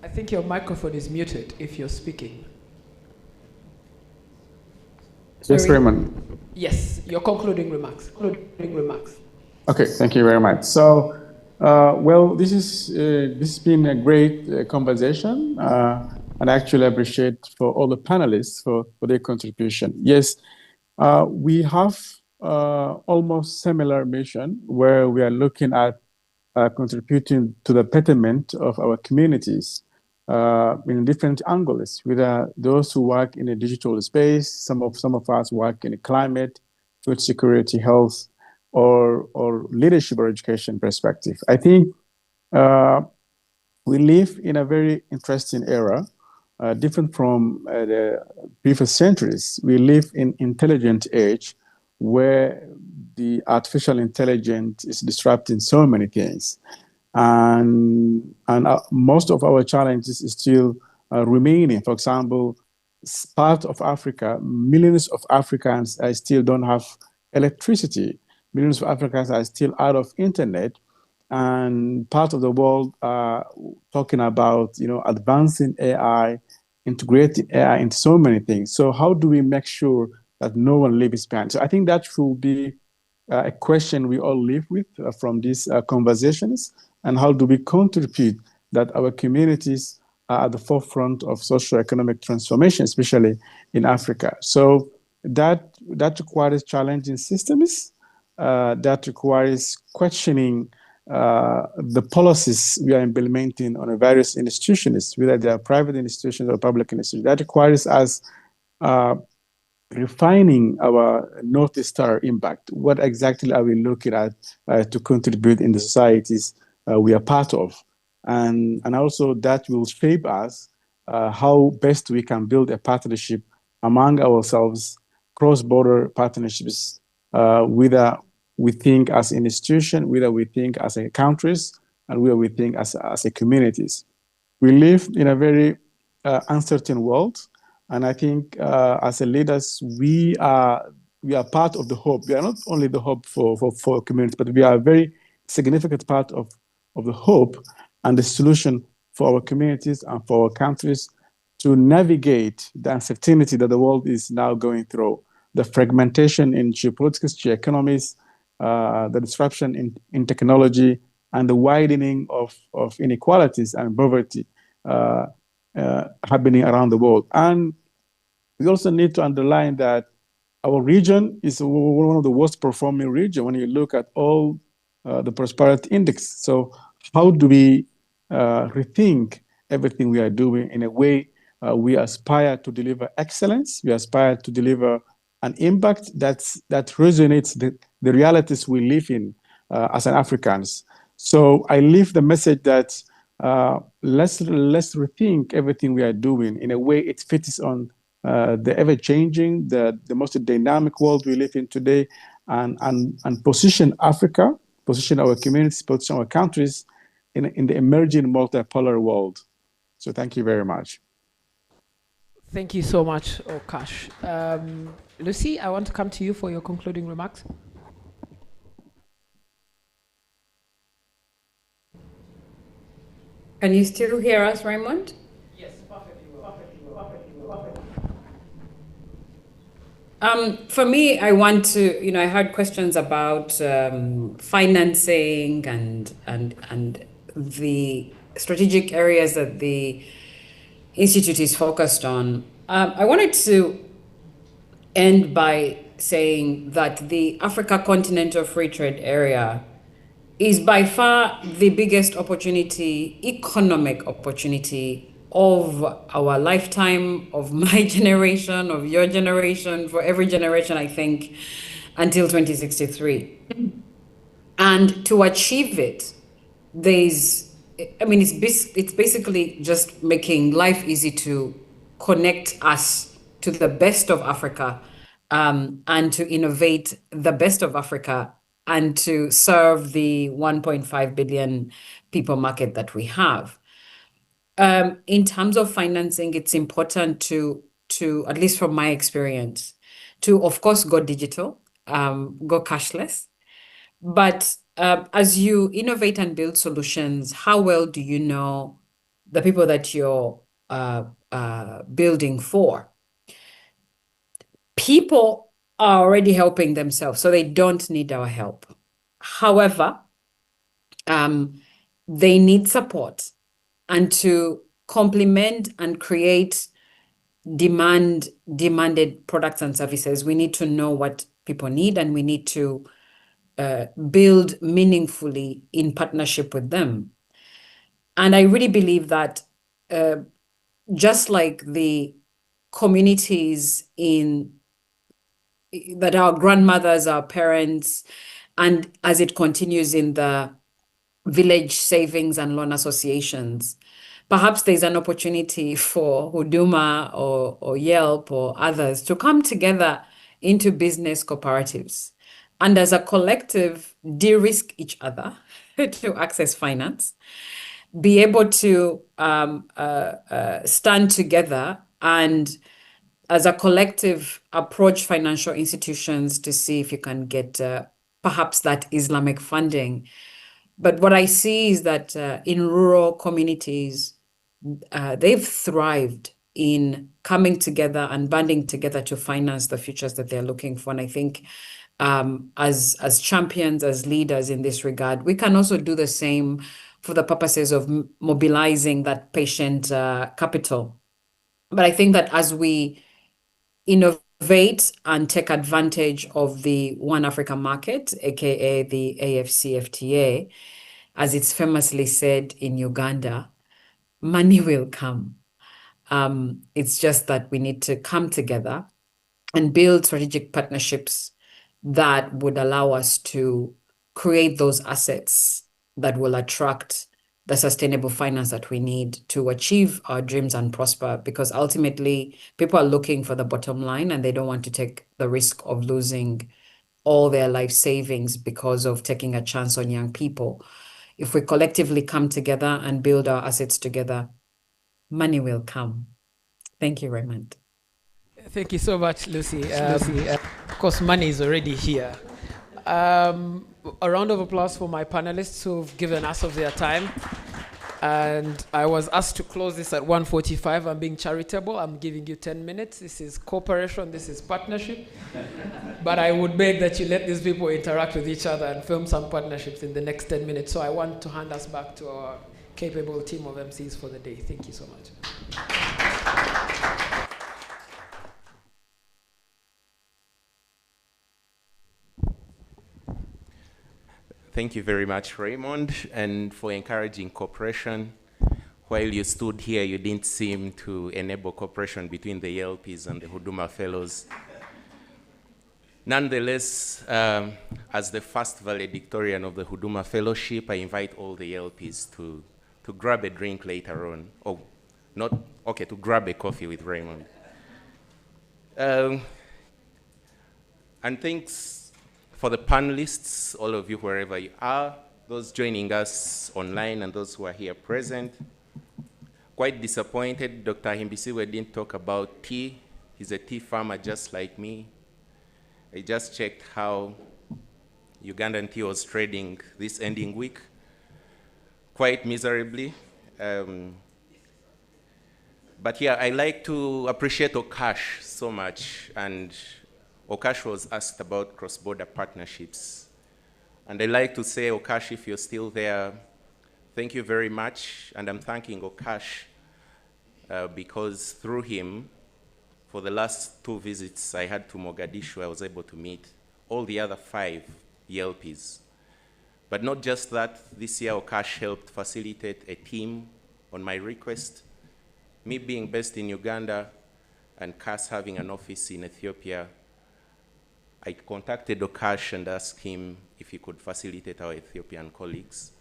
I think your microphone is muted if you're speaking. Yes, Raymond. Yes, your concluding remarks. Okay, thank you very much. So, this has been a great conversation, and I actually appreciate for all the panelists for their contribution. Yes, we have almost similar mission where we are looking at contributing to the betterment of our communities in different angles, whether those who work in a digital space, some of us work in climate, food security, health, or leadership or education perspective. I think we live in a very interesting era, different from the previous centuries. We live in intelligent age where the artificial intelligence is disrupting so many things. And most of our challenges is still remaining. For example, part of Africa, millions of Africans still don't have electricity. Millions of Africans are still out of internet. And part of the world are talking about, advancing AI, integrating AI into so many things. So how do we make sure that no one leaves behind? So I think that will be a question we all live with from these conversations. And how do we contribute that our communities are at the forefront of socio-economic transformation, especially in Africa? So that requires challenging systems, that requires questioning the policies we are implementing on a various institutions, whether they are private institutions or public institutions. That requires us refining our North Star impact. What exactly are we looking at to contribute in the societies we are part of? And also that will shape us how best we can build a partnership among ourselves, cross-border partnerships, whether we think as an institution, whether we think as a countries, and whether we think as a communities. We live in a very uncertain world, and I think as a leaders, we are part of the hope. We are not only the hope for communities, but we are a very significant part of the hope and the solution for our communities and for our countries to navigate the uncertainty that the world is now going through, the fragmentation in geopolitics, geoeconomies, the disruption in technology, and the widening of inequalities and poverty happening around the world. And we also need to underline that our region is one of the worst performing regions when you look at all the prosperity index. So how do we rethink everything we are doing in a way we aspire to deliver excellence, we aspire to deliver an impact that resonates the realities we live in as an Africans. So I leave the message that let's rethink everything we are doing in a way it fits on the ever-changing, the most dynamic world we live in today, and position Africa, position our communities, position our countries in the emerging multipolar world. So thank you very much. Thank you so much, Okash. Lucy, I want to come to you for your concluding remarks. Can you still hear us, Raymond? Yes, perfectly. For me, I want to, I heard questions about financing and the strategic areas that the Institute is focused on. I wanted to end by saying that the Africa Continental Free Trade Area is by far the biggest opportunity, economic opportunity of our lifetime, of my generation, of your generation, for every generation, I think, until 2063. And to achieve it, it's basically just making life easy to connect us to the best of Africa, and to innovate the best of Africa, and to serve the 1.5 billion people market that we have. In terms of financing, it's important to, at least from my experience, to, of course, go digital, go cashless. But as you innovate and build solutions, how well do you know the people that you're building for? People are already helping themselves, so they don't need our help. However, they need support, and to complement and create demanded products and services, we need to know what people need, and we need to build meaningfully in partnership with them. And I really believe that just like the communities that our grandmothers, our parents, and as it continues in the village savings and loan associations, perhaps there's an opportunity for Huduma or Yelp or others to come together into business cooperatives, and as a collective, de-risk each other to access finance, be able to stand together and as a collective approach financial institutions to see if you can get perhaps that Islamic funding. But what I see is that in rural communities, they've thrived in coming together and banding together to finance the futures that they're looking for. And I think as champions, as leaders in this regard, we can also do the same for the purposes of mobilizing that patient capital. But I think that as we innovate and take advantage of the One Africa market, aka the AFCFTA, as it's famously said in Uganda, money will come. It's just that we need to come together and build strategic partnerships that would allow us to create those assets that will attract the sustainable finance that we need to achieve our dreams and prosper, because ultimately people are looking for the bottom line and they don't want to take the risk of losing all their life savings because of taking a chance on young people. If we collectively come together and build our assets together, money will come. Thank you, Raymond. Thank you so much, Lucy. Of course, money is already here. A round of applause for my panelists who've given us of their time. And I was asked to close this at 1:45. I'm being charitable. I'm giving you 10 minutes. This is cooperation. This is partnership. But I would beg that you let these people interact with each other and film some partnerships in the next 10 minutes. So I want to hand us back to our capable team of MCs for the day. Thank you so much. Thank you very much, Raymond, and for encouraging cooperation. While you stood here, you didn't seem to enable cooperation between the ELPs and the Huduma Fellows. Nonetheless, as the first valedictorian of the Huduma Fellowship, I invite all the ELPs to grab a drink later on. Oh, not, okay, to grab a coffee with Raymond. And thanks for the panelists, all of you, wherever you are, those joining us online and those who are here present. Quite disappointed, Dr. Himbisiwe didn't talk about tea. He's a tea farmer just like me. I just checked how Ugandan tea was trading this ending week, quite miserably. But yeah, I like to appreciate Okash so much, and Okash was asked about cross-border partnerships. And I like to say, Okash, if you're still there, thank you very much. And I'm thanking Okash because through him, for the last 2 visits I had to Mogadishu, I was able to meet all the other 5 ELPs. But not just that, this year Okash helped facilitate a team on my request. Me being based in Uganda and Cass having an office in Ethiopia, I contacted Okash and asked him if he could facilitate our Ethiopian colleagues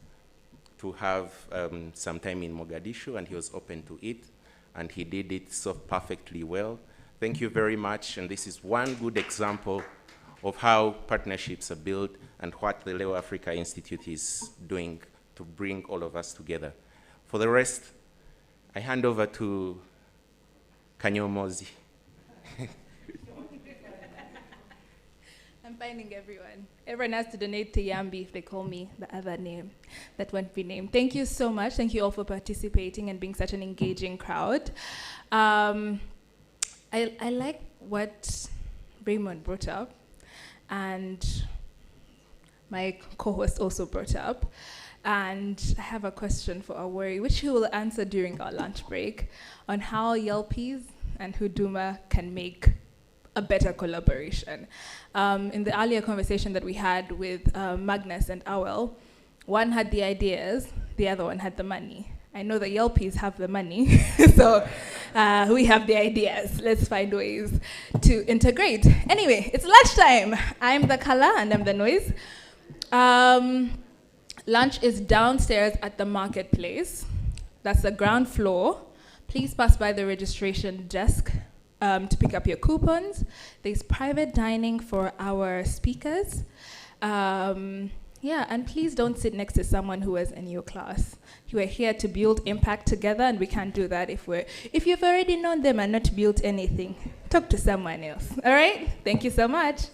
to have some time in Mogadishu, and he was open to it, and he did it so perfectly well. Thank you very much, and this is one good example of how partnerships are built and what the Leo Africa Institute is doing to bring all of us together. For the rest, I hand over to Kanyomozi. I'm finding everyone. Everyone has to donate to Yambi if they call me the other name that won't be named. Thank you so much. Thank you all for participating and being such an engaging crowd. I like what Raymond brought up, and my co-host also brought up. And I have a question for Awori, which he will answer during our lunch break, on how Yelpies and Huduma can make a better collaboration. In the earlier conversation that we had with Magnus and Awel, one had the ideas, the other one had the money. I know the Yelpies have the money, so we have the ideas. Let's find ways to integrate. Anyway, it's lunchtime. I'm the color and I'm the noise. Lunch is downstairs at the marketplace. That's the ground floor. Please pass by the registration desk to pick up your coupons. There's private dining for our speakers. Yeah, and please don't sit next to someone who is in your class. You are here to build impact together, and we can't do that if you've already known them and not built anything. Talk to someone else. All right? Thank you so much.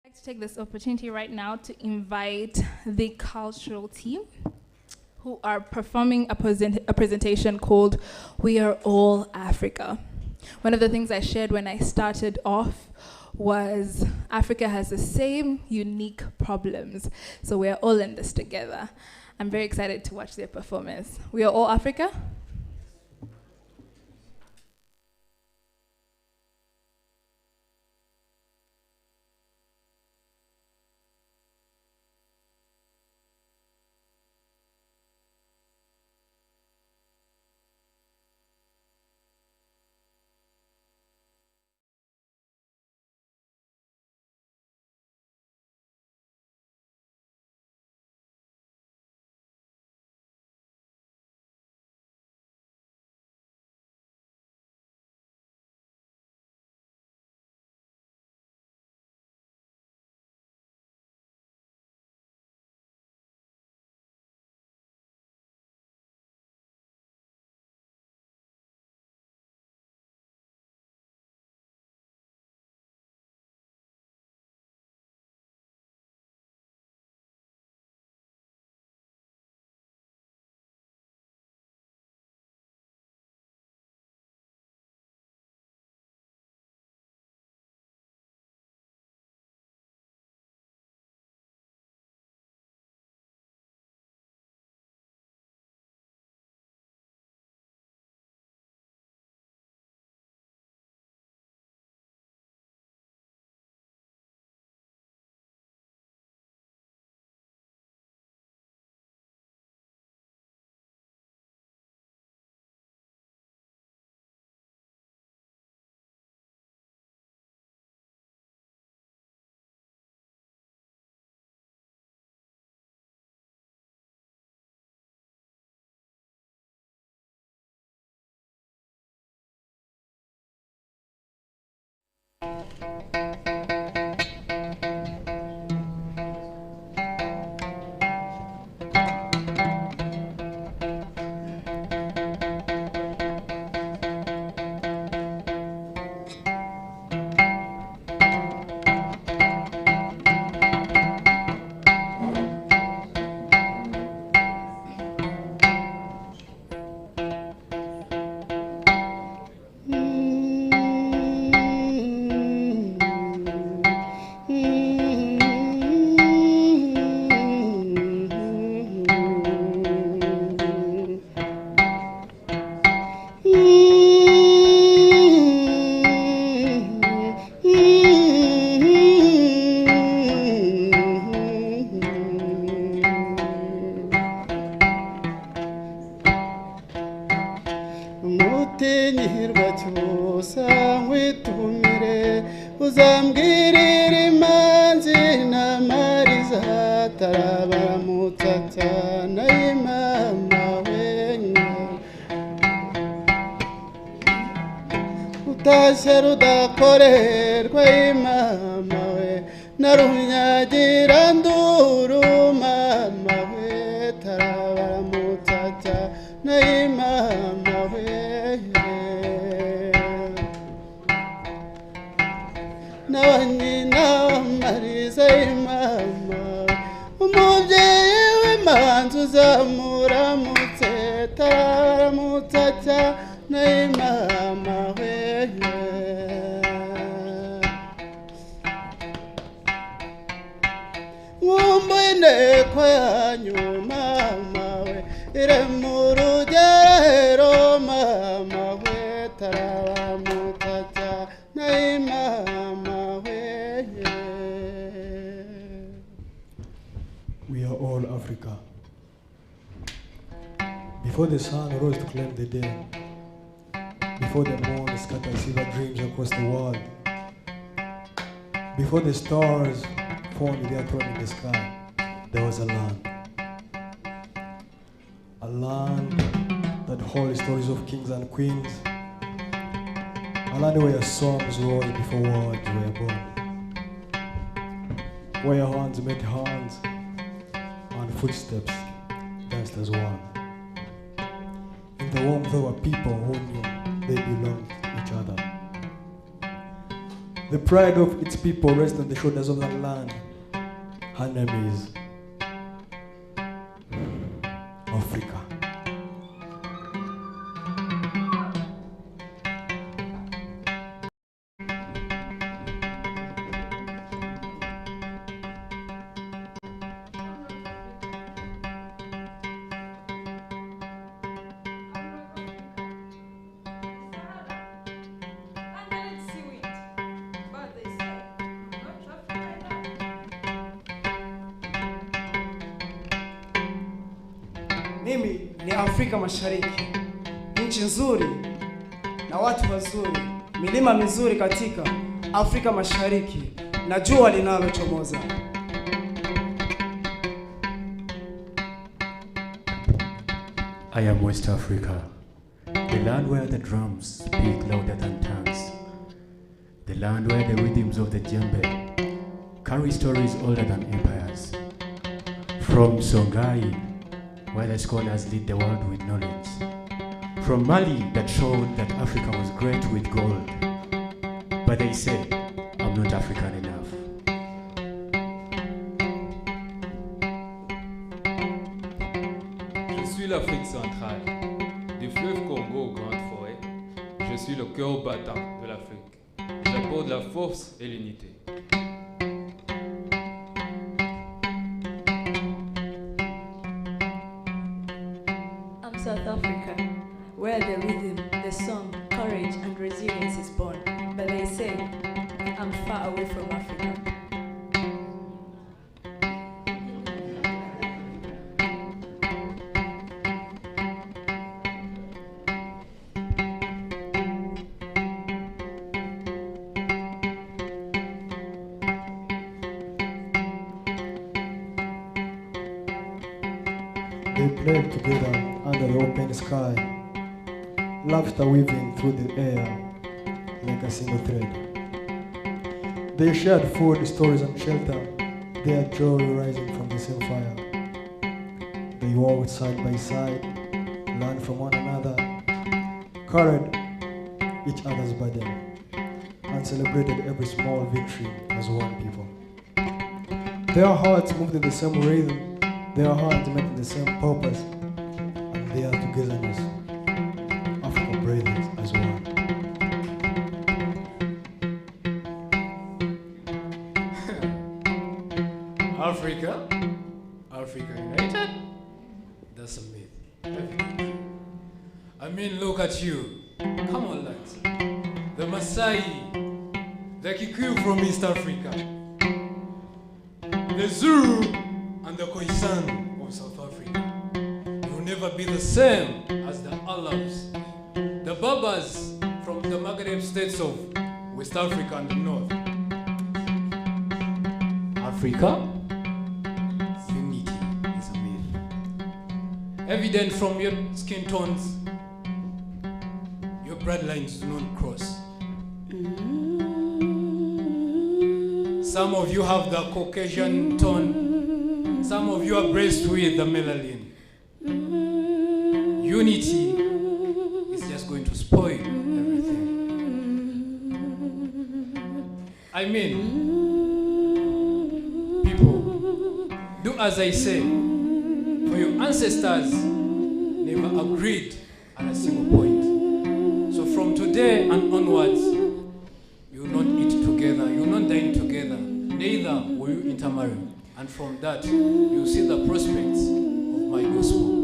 I'd like to take this opportunity right now to invite the cultural team who are performing a presentation called We Are All Africa. One of the things I shared when I started off was Africa has the same unique problems, so we're all in this together. I'm very excited to watch their performance. We Are All Africa? Mutinyirwa cyusa nkwitumire uzambwirira imanzi n'amariza tarabaramutata n'imama wenye utashye rudakorerwa imama we narunyagira nduru mama we tarabaramutata n'imama we n'abanyina mariza imama umubyeyi w'imanzi uzamuramutse tararamutsa n'imama we nkumbuye inteko yanyu mama we iri mu rugerero mama we tararamutsa n'imama we. We are all Africa. Before the sun rose to claim the day, before the moon scattered silver dreams across the world, before the stars formed their throne in the sky, there was a land that holds stories of kings and queens, a land where songs rose before words were born, where hands met hands and footsteps danced as one. In the warmth of a people who knew they belonged to each other. The pride of its people rests on the shoulders of that land. Her name is Africa. Mimi ni Afrika Mashariki, nchi nzuri na watu wazuri, milima mizuri katika Afrika Mashariki na jua linalochomoza. I am West Africa, the land where the drums speak louder than tongues, the land where the rhythms of the djembe carry stories older than empires. From Songhai, where the scholars lead the world with knowledge. From Mali, that showed that Africa was great with gold. But they say, I'm not African enough. Je suis l'Afrique centrale, du fleuve Congo aux grandes forêts. Je suis le cœur battant de l'Afrique. J'apporte la force et l'unité. South Africa, where the rhythm, the song, courage, and resilience is born. But they say, I'm far away from Africa. They played together under the open sky, laughter weaving through the air like a single thread. They shared food, stories, and shelter, their joy rising from the same fire. They walked side by side, learned from one another, carried each other's burden, and celebrated every small victory as one people. Their hearts moved in the same rhythm, their hearts met in the same purpose, and their togetherness. Africa breathes as one. Africa? Africa United? That's a myth. I mean, look at you. Come on, lads. The Maasai, the Kikuyu from East Africa, the Zulu, and the Khoisan of South Africa. You'll never be the same as the Arabs, the Babas from the Maghreb states of West Africa and the North. Africa? Unity is a myth. Evident from your skin tones, your bloodlines do not cross. Some of you have the Caucasian tone, some of you are blessed with the melanin. Unity is just going to spoil everything. I mean, people, do as I say, for your ancestors never agreed on a single point. So from today and onwards, you will not eat together, you will not dine together, neither will you intermarry. And from that, you will see the prospects of my gospel.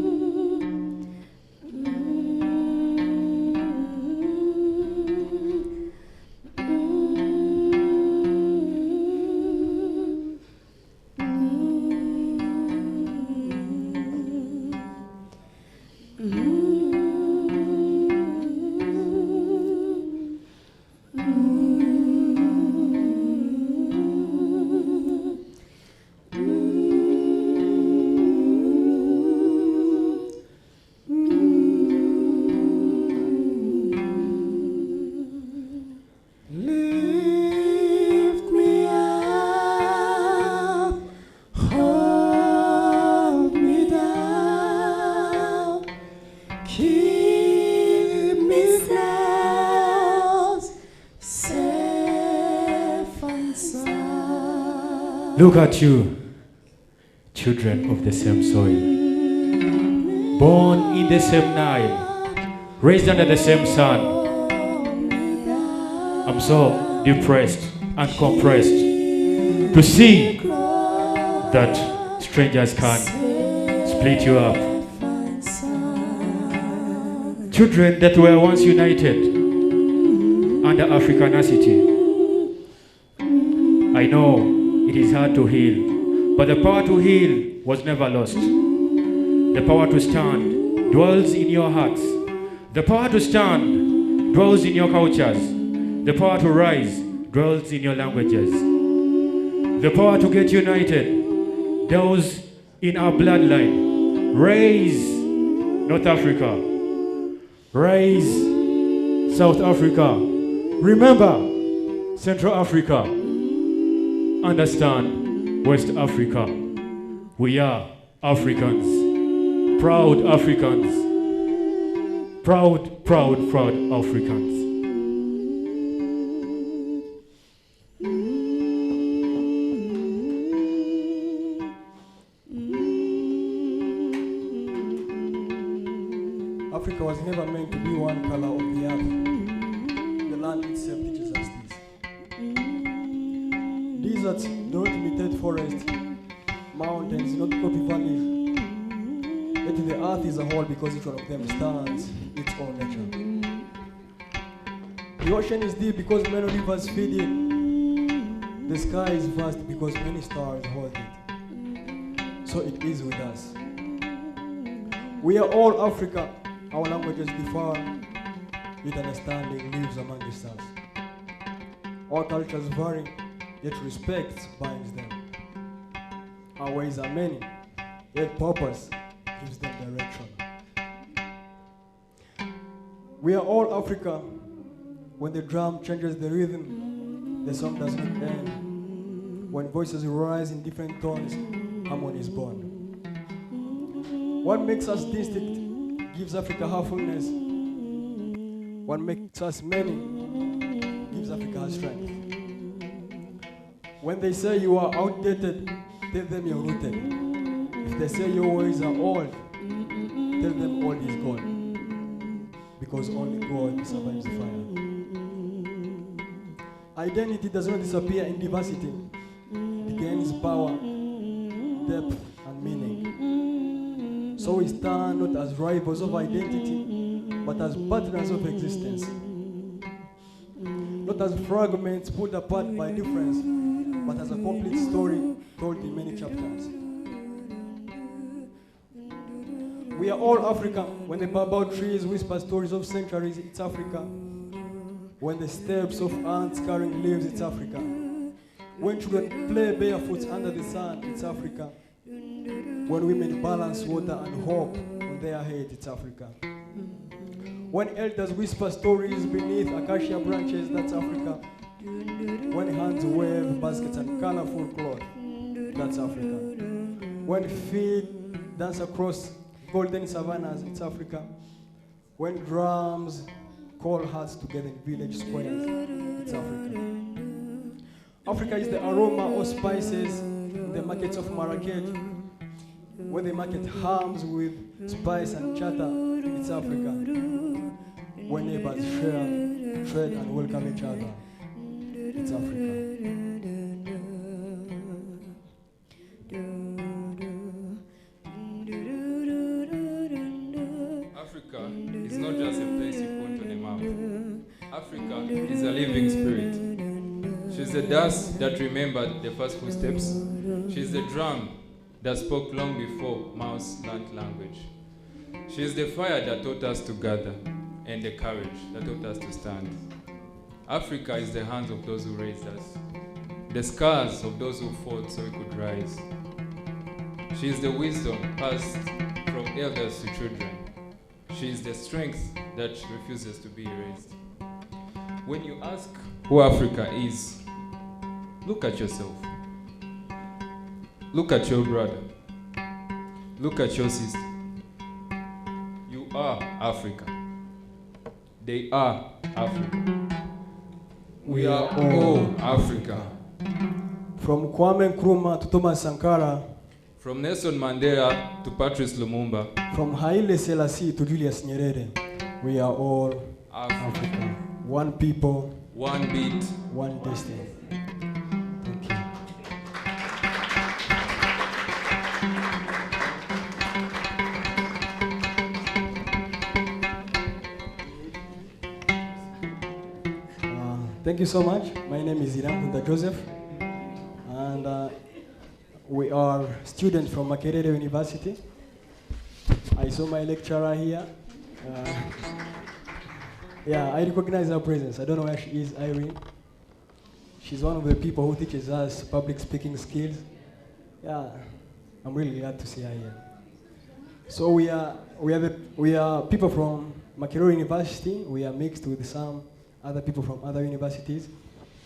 Look at you, children of the same soil, born in the same Nile, raised under the same sun. I'm so depressed and compressed to see that strangers can split you up. Children that were once united under Africanity. I know it is hard to heal, but the power to heal was never lost. The power to stand dwells in your hearts. The power to stand dwells in your cultures. The power to rise dwells in your languages. The power to get united dwells in our bloodline. Raise North Africa. Raise South Africa. Remember Central Africa. Understand West Africa. We are Africans. Proud Africans. Proud, proud, proud Africans. Africa was never meant to be one color of the earth. The land itself teaches us this. Deserts do not imitate forests, mountains do not copy valleys. Yet the earth is a whole because each one of them stands its own nature. The ocean is deep because many rivers feed it. The sky is vast because many stars hold it. So it is with us. We are all Africa. Our languages differ, yet understanding lives among the stars. Our cultures vary, yet respect binds them. Our ways are many, yet purpose gives them direction. We are all Africa. When the drum changes the rhythm, the song does not end. When voices rise in different tones, harmony is born. What makes us distinct gives Africa her fullness. What makes us many gives Africa her strength. When they say you are outdated, tell them you're rooted. If they say your ways are old, tell them old is gone. Because only God survives the fire. Identity does not disappear in diversity. It gains power, depth, and meaning. So we stand not as rivals of identity, but as partners of existence. Not as fragments pulled apart by difference, but as a complete story told in many chapters. We are all Africa. When the baobab trees whisper stories of centuries, it's Africa. When the steps of ants carrying leaves, it's Africa. When children play barefoot under the sun, it's Africa. When women balance water and hope on their head, it's Africa. When elders whisper stories beneath acacia branches, that's Africa. When hands wave baskets and colorful cloth, that's Africa. When feet dance across golden savannas, it's Africa. When drums call hearts together in village squares, it's Africa. Africa is the aroma of spices in the markets of Marrakech. When they market hams with spice and chatter, it's Africa. When neighbors share, trade, and welcome each other, it's Africa. Africa is not just a place you put on a map. Africa is a living spirit. She's the dust that remembered the first footsteps. She's the drum that spoke long before mouths learned language. She's the fire that taught us to gather and the courage that taught us to stand. Africa is the hands of those who raised us, the scars of those who fought so we could rise. She is the wisdom passed from elders to children. She is the strength that refuses to be erased. When you ask who Africa is, look at yourself. Look at your brother. Look at your sister. You are Africa. They are Africa. We are all Africa. From Kwame Nkrumah to Thomas Sankara. From Nelson Mandela to Patrice Lumumba. From Haile Selassie to Julius Nyerere. We are all African. One people. One beat. One destiny. Thank you. Thank you so much. My name is Iram Hunda Joseph, and we are students from Makerere University. I saw my lecturer here. Yeah, I recognize her presence. I don't know where she is, Irene. She's one of the people who teaches us public speaking skills. Yeah, I'm really glad to see her here. So we are people from Makerere University. We are mixed with some other people from other universities.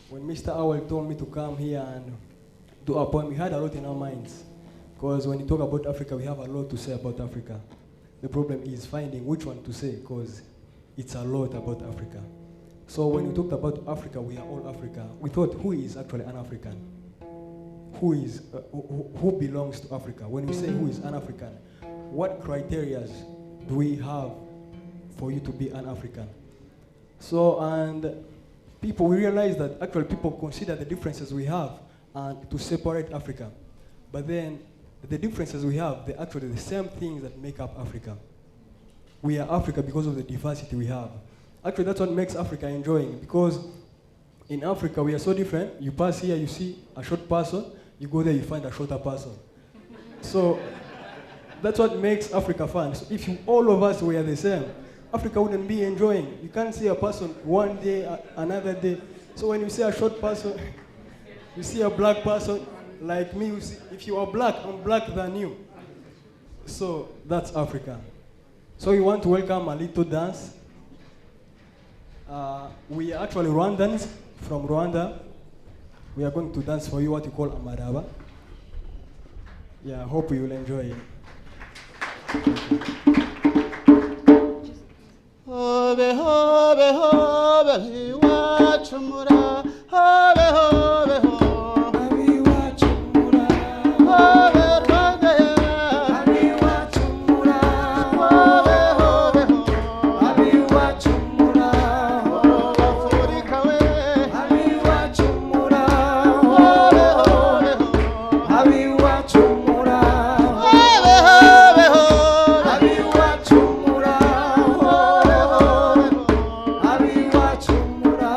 When Mr. Awal told me to come here and do a poem, we had a lot in our minds. Because when you talk about Africa, we have a lot to say about Africa. The problem is finding which one to say, because it's a lot about Africa. So when we talked about Africa, we are all Africa. We thought, who is actually an African? Who belongs to Africa? When we say who is an African, what criteria do we have for you to be an African? So, and we realize that actually people consider the differences we have and to separate Africa. But then the differences we have, they're actually the same things that make up Africa. We are Africa because of the diversity we have. Actually, that's what makes Africa enjoying, because in Africa we are so different. You pass here, you see a short person, you go there, you find a shorter person. So that's what makes Africa fun. So if all of us were the same, Africa wouldn't be enjoying. You can't see a person one day, another day. So when you see a short person, you see a black person, like me, you see, if you are black, I'm blacker than you. So that's Africa. So we want to welcome a little dance. We are actually Rwandans from Rwanda. We are going to dance for you what you call Amaraba. Yeah, I hope you will enjoy it. Hobe hobe hobe iwachumura hobe hobe hobe iwachumura hobe Rwanda iwachumura hobe hobe hobe iwachumura hobe Afrika we iwachumura hobe hobe hobe iwachumura hobe hobe hobe iwachumura hobe hobe hobe iwachumura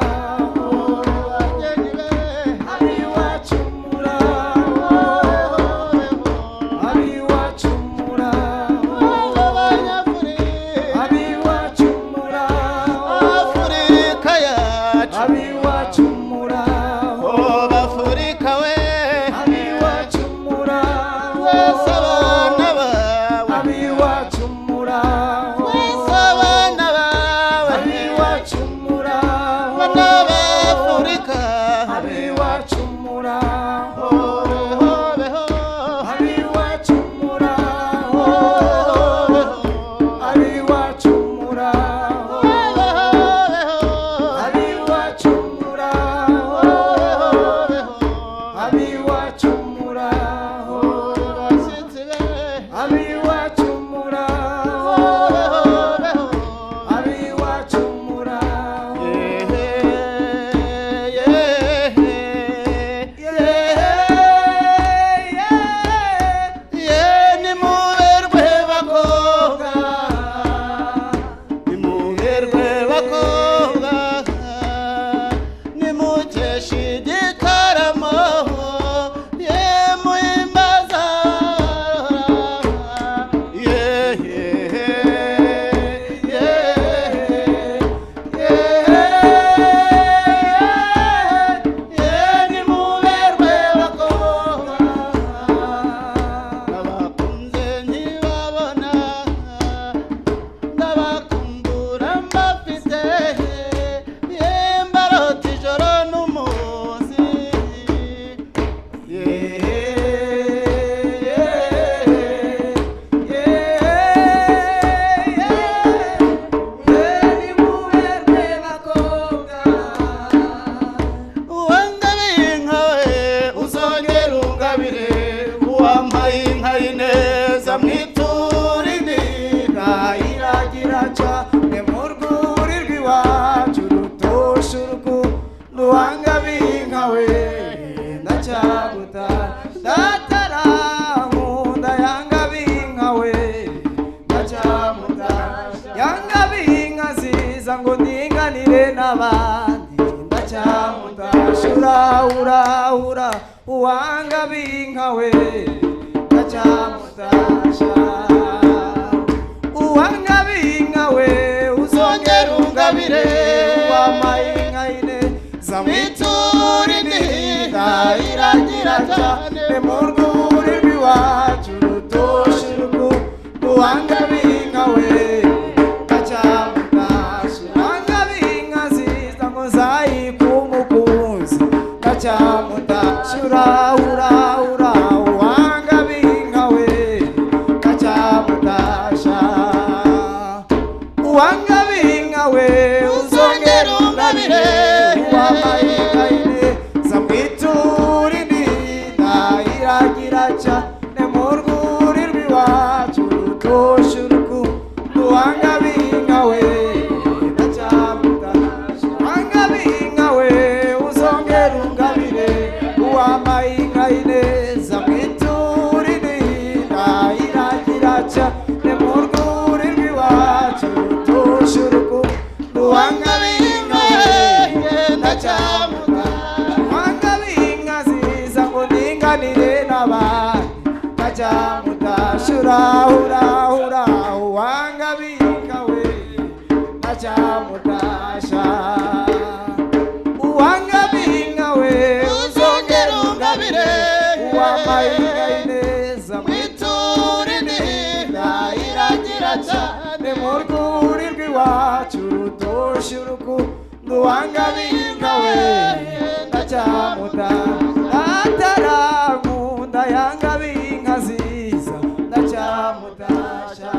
ura ura ura uwanga binkawe ndacamutasha uwanga binkawe uzongera ungabire wamainka ine zamwitura indinda iragira cyane mu rwuri rw'iwacu rutoshye urukundo uwanga binkawe ndacamutasha uwanga binka ziza ngo zayikumukunzi ndacamutasha ura ura ura uwanga binkawe ndacamutasha uwanga binkawe uzongera ungabire wamainka ine zamwitura indinda iragira cyane mu rwuri rw'iwacu rutoshye urukundo uwanga binkawe ndacamutasha uwanga binkawe uzongera ungabire wamainka ine zamwitura indinda iragira cyane mu rwuri rw'iwacu rutoshye urukundo uwanga binkawe ndacamutasha uwanga binka ziza ngo ndinganire n'abandi ndacamutasha ura uwanga binkawe ndacamutasha uwanga binkawe uzongera ungabire wamainka ineza mwitura indinda iragira cyane mu rwuri rw'iwacu rutoshye urukundo uwanga binkawe ndacamutasha atarankunda yanga binka ziza ndacamutasha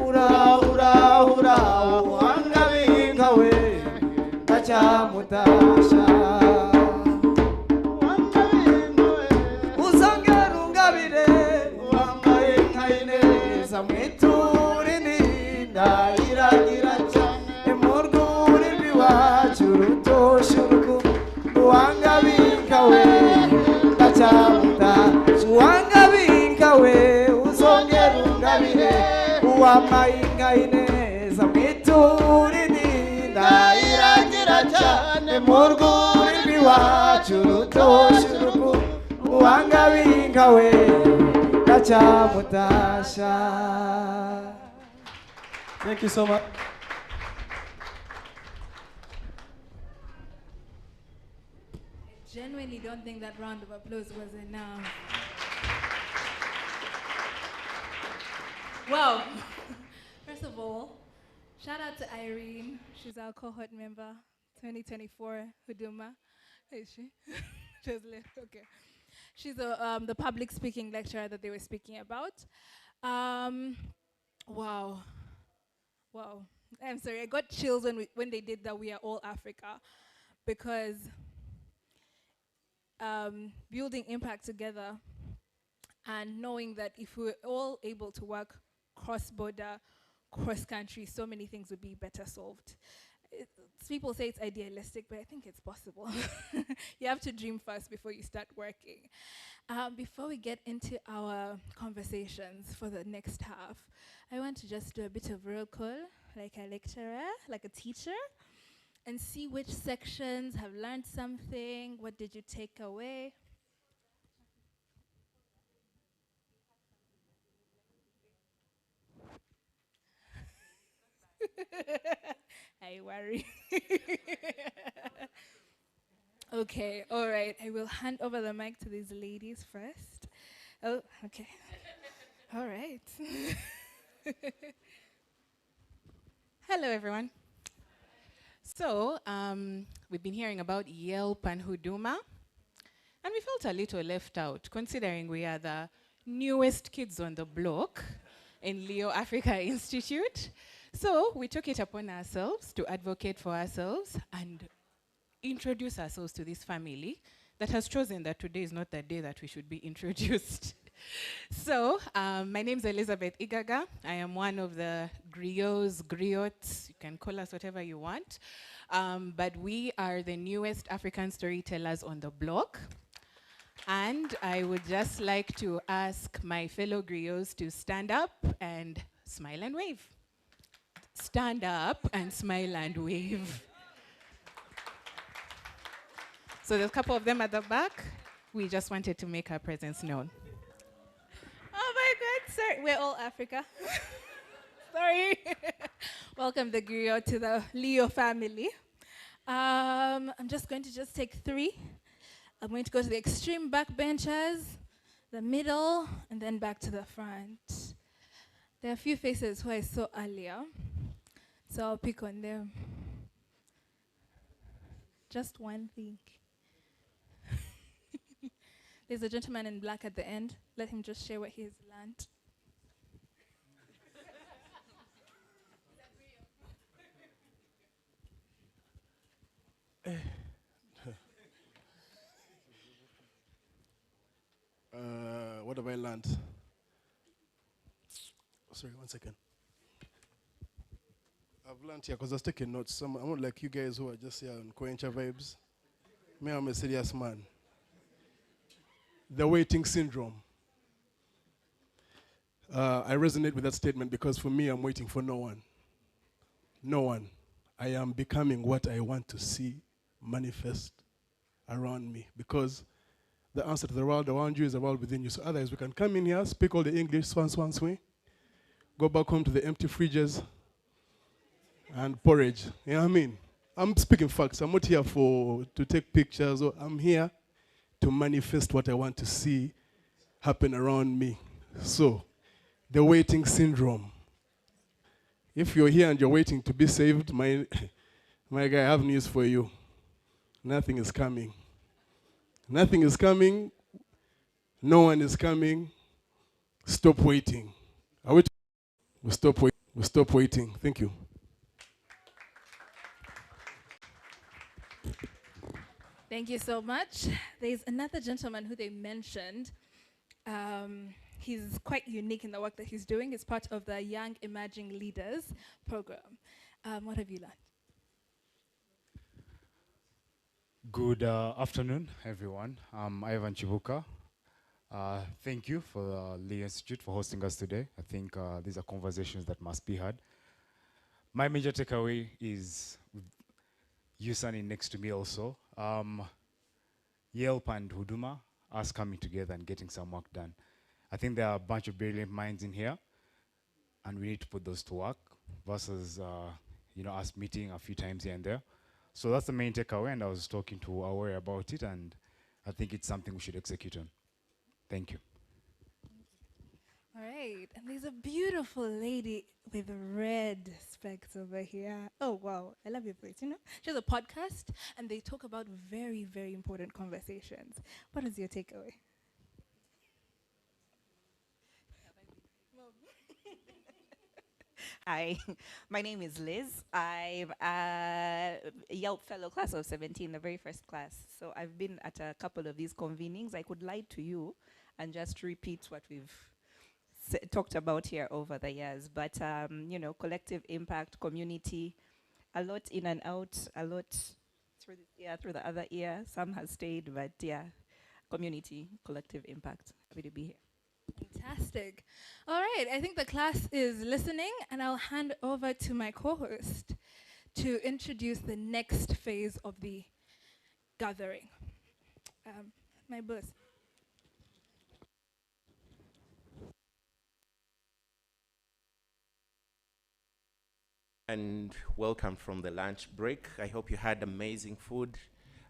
ura ura ura uwanga binkawe ndacamutasha uzongera ungabire wamainka ineza mwitura indinda iragira cyane mu rwuri rw'iwacu rutoshye urukundo uwanga binkawe ndacamutasha uwanga binkawe uzongera ungabire wamainka ineza mwitura indinda iragira cyane mu rwuri rw'iwacu rutoshye urukundo uwanga binkawe ndacamutasha. Thank you so much. I genuinely don't think that round of applause was enough. Well, first of all, shout out to Irene. She's our cohort member, 2024 Huduma. Is she? Just left. Okay. She's the public speaking lecturer that they were speaking about. Wow. I'm sorry, I got chills when they did that We Are All Africa, because building impact together and knowing that if we're all able to work cross-border, cross-country, so many things would be better solved. People say it's idealistic, but I think it's possible. You have to dream first before you start working. Before we get into our conversations for the next half, I want to just do a bit of roll call, like a lecturer, like a teacher, and see which sections have learned something. What did you take away? I worry. Okay, all right. I will hand over the mic to these ladies first. Oh, okay. All right. Hello, everyone. So, we've been hearing about Yelp and Huduma, and we felt a little left out, considering we are the newest kids on the block in Leo Africa Institute. So, we took it upon ourselves to advocate for ourselves and introduce ourselves to this family that has chosen that today is not the day that we should be introduced. So, my name is Elizabeth Igaga. I am one of the griots, griots, you can call us whatever you want. But we are the newest African storytellers on the block. And I would just like to ask my fellow griots to stand up and smile and wave. Stand up and smile and wave. So there's a couple of them at the back. We just wanted to make our presence known. Oh my God, sorry. We're all Africa. Sorry. Welcome the griot to the Leo family. I'm just going to take 3. I'm going to go to the extreme backbenchers, the middle, and then back to the front. There are a few faces who I saw earlier, so I'll pick on them. Just one thing. There's a gentleman in black at the end. Let him just share what he has learned. What have I learned? Sorry, one second. I've learned here because I was taking notes. I'm not like you guys who are just here on Coencha vibes. Me, I'm a serious man. The waiting syndrome. I resonate with that statement because for me, I'm waiting for no one. No one. I am becoming what I want to see manifest around me because the answer to the world around you is the world within you. So otherwise, we can come in here, speak all the English, swan, swing, go back home to the empty fridges and porridge. You know what I mean? I'm speaking facts. I'm not here to take pictures. Or I'm here to manifest what I want to see happen around me. So, the waiting syndrome. If you're here and you're waiting to be saved, my guy, I have news for you. Nothing is coming. Nothing is coming. No one is coming. Stop waiting. We stop waiting. We stop waiting. Thank you. Thank you so much. There's another gentleman who they mentioned. He's quite unique in the work that he's doing. He's part of the Young Emerging Leaders program. What have you learned? Good afternoon, everyone. I'm Ivan Chibuka. Thank you for the Lee Institute for hosting us today. I think these are conversations that must be had. My major takeaway is you standing next to me also. Yelp and Huduma, us coming together and getting some work done. I think there are a bunch of brilliant minds in here, and we need to put those to work versus us meeting a few times here and there. So that's the main takeaway, and I was talking to Aware about it, and I think it's something we should execute on. Thank you. All right, and there's a beautiful lady with red specs over here. Oh, wow, I love your voice, you know? She has a podcast, and they talk about very, very important conversations. What is your takeaway? Hi, my name is Liz. I'm a Yelp fellow class of 17, the very first class. So I've been at a couple of these convenings. I could lie to you and just repeat what we've talked about here over the years. But, collective impact, community, a lot in and out, a lot through this ear, through the other ear. Some has stayed, but yeah, community, collective impact. Happy to be here. Fantastic. All right, I think the class is listening, and I'll hand over to my co-host to introduce the next phase of the gathering. My boss. And welcome from the lunch break. I hope you had amazing food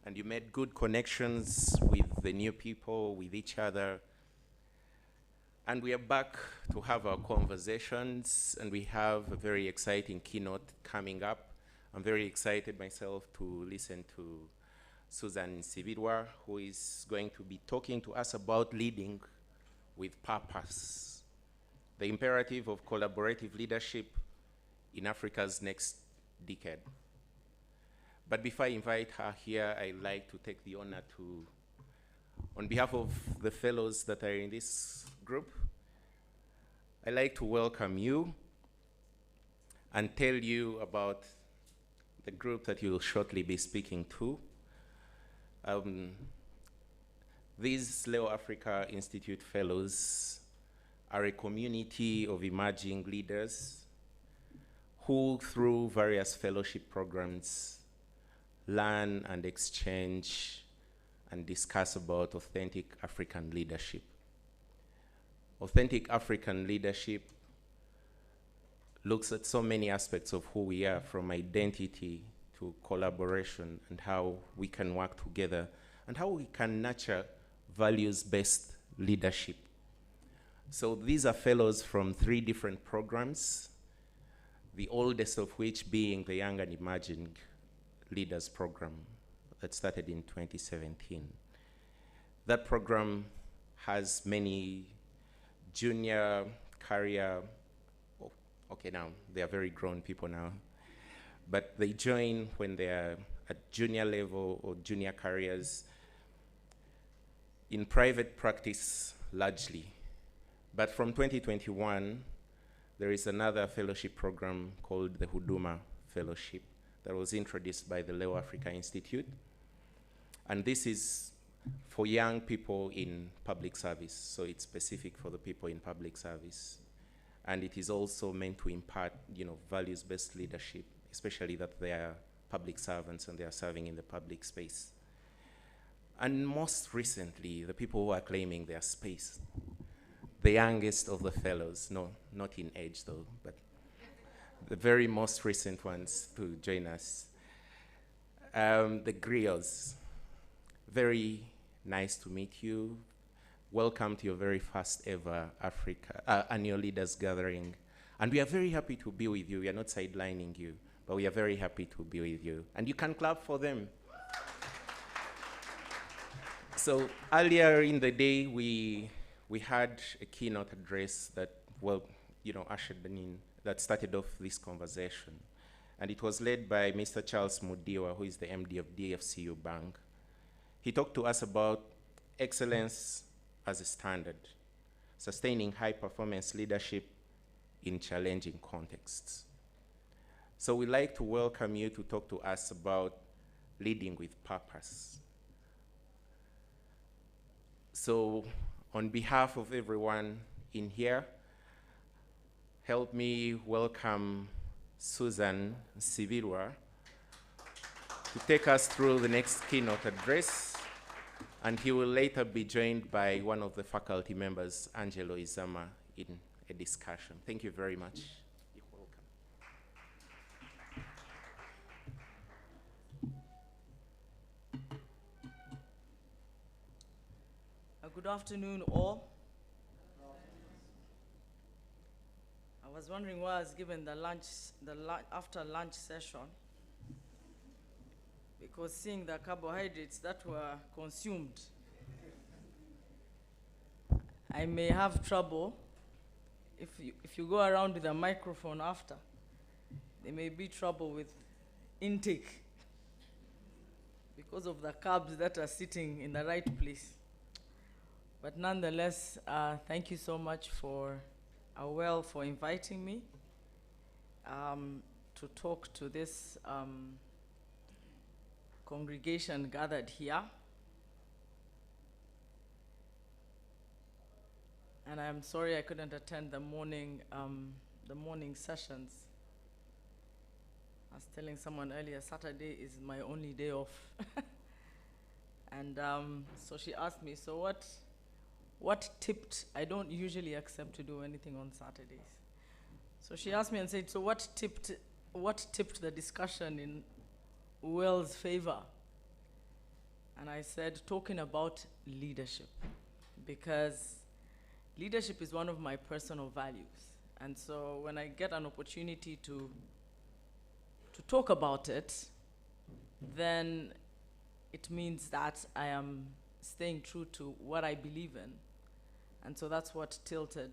and you made good connections with the new people, with each other. And we are back to have our conversations, and we have a very exciting keynote coming up. I'm very excited myself to listen to Susan Sibirwa, who is going to be talking to us about leading with purpose, the imperative of collaborative leadership in Africa's next decade. But before I invite her here, I'd like to take the honor to, on behalf of the fellows that are in this group, I'd like to welcome you and tell you about the group that you'll shortly be speaking to. These Leo Africa Institute Fellows are a community of emerging leaders who, through various fellowship programs, learn and exchange and discuss about authentic African leadership. Authentic African leadership looks at so many aspects of who we are, from identity to collaboration, and how we can work together, and how we can nurture values-based leadership. So these are fellows from 3 different programs, the oldest of which being the Young and Emerging Leaders Program that started in 2017. That program has many junior career, okay, now they are very grown people now, but they join when they are at junior level or junior careers in private practice largely. But from 2021, there is another fellowship program called the Huduma Fellowship that was introduced by the Leo Africa Institute. And this is for young people in public service, so it's specific for the people in public service. And it is also meant to impart, values-based leadership, especially that they are public servants and they are serving in the public space. And most recently, the people who are claiming their space, the youngest of the fellows, no, not in age though, but the very most recent ones to join us, the griots. Very nice to meet you. Welcome to your very first ever annual leaders gathering. And we are very happy to be with you. We are not sidelining you, but we are very happy to be with you. And you can clap for them. So earlier in the day, we had a keynote address that, ushered in, that started off this conversation. And it was led by Mr. Charles Mudiwa, who is the MD of DFCU Bank. He talked to us about excellence as a standard, sustaining high-performance leadership in challenging contexts. So we'd like to welcome you to talk to us about leading with purpose. So on behalf of everyone in here, help me welcome Susan Sivirwa to take us through the next keynote address, and he will later be joined by one of the faculty members, Angelo Izama, in a discussion. Thank you very much. You're welcome. Good afternoon, all. I was wondering why I was given the after lunch session, because seeing the carbohydrates that were consumed, I may have trouble. If you go around with a microphone after, there may be trouble with intake because of the carbs that are sitting in the right place. But nonetheless, thank you so much for inviting me to talk to this congregation gathered here. And I'm sorry I couldn't attend the morning sessions. I was telling someone earlier, Saturday is my only day off. And so she asked me, so what tipped? I don't usually accept to do anything on Saturdays. So she asked me and said, so what tipped the discussion in Uwel's favor? And I said, talking about leadership, because leadership is one of my personal values. And so when I get an opportunity to talk about it, then it means that I am staying true to what I believe in. And so that's what tilted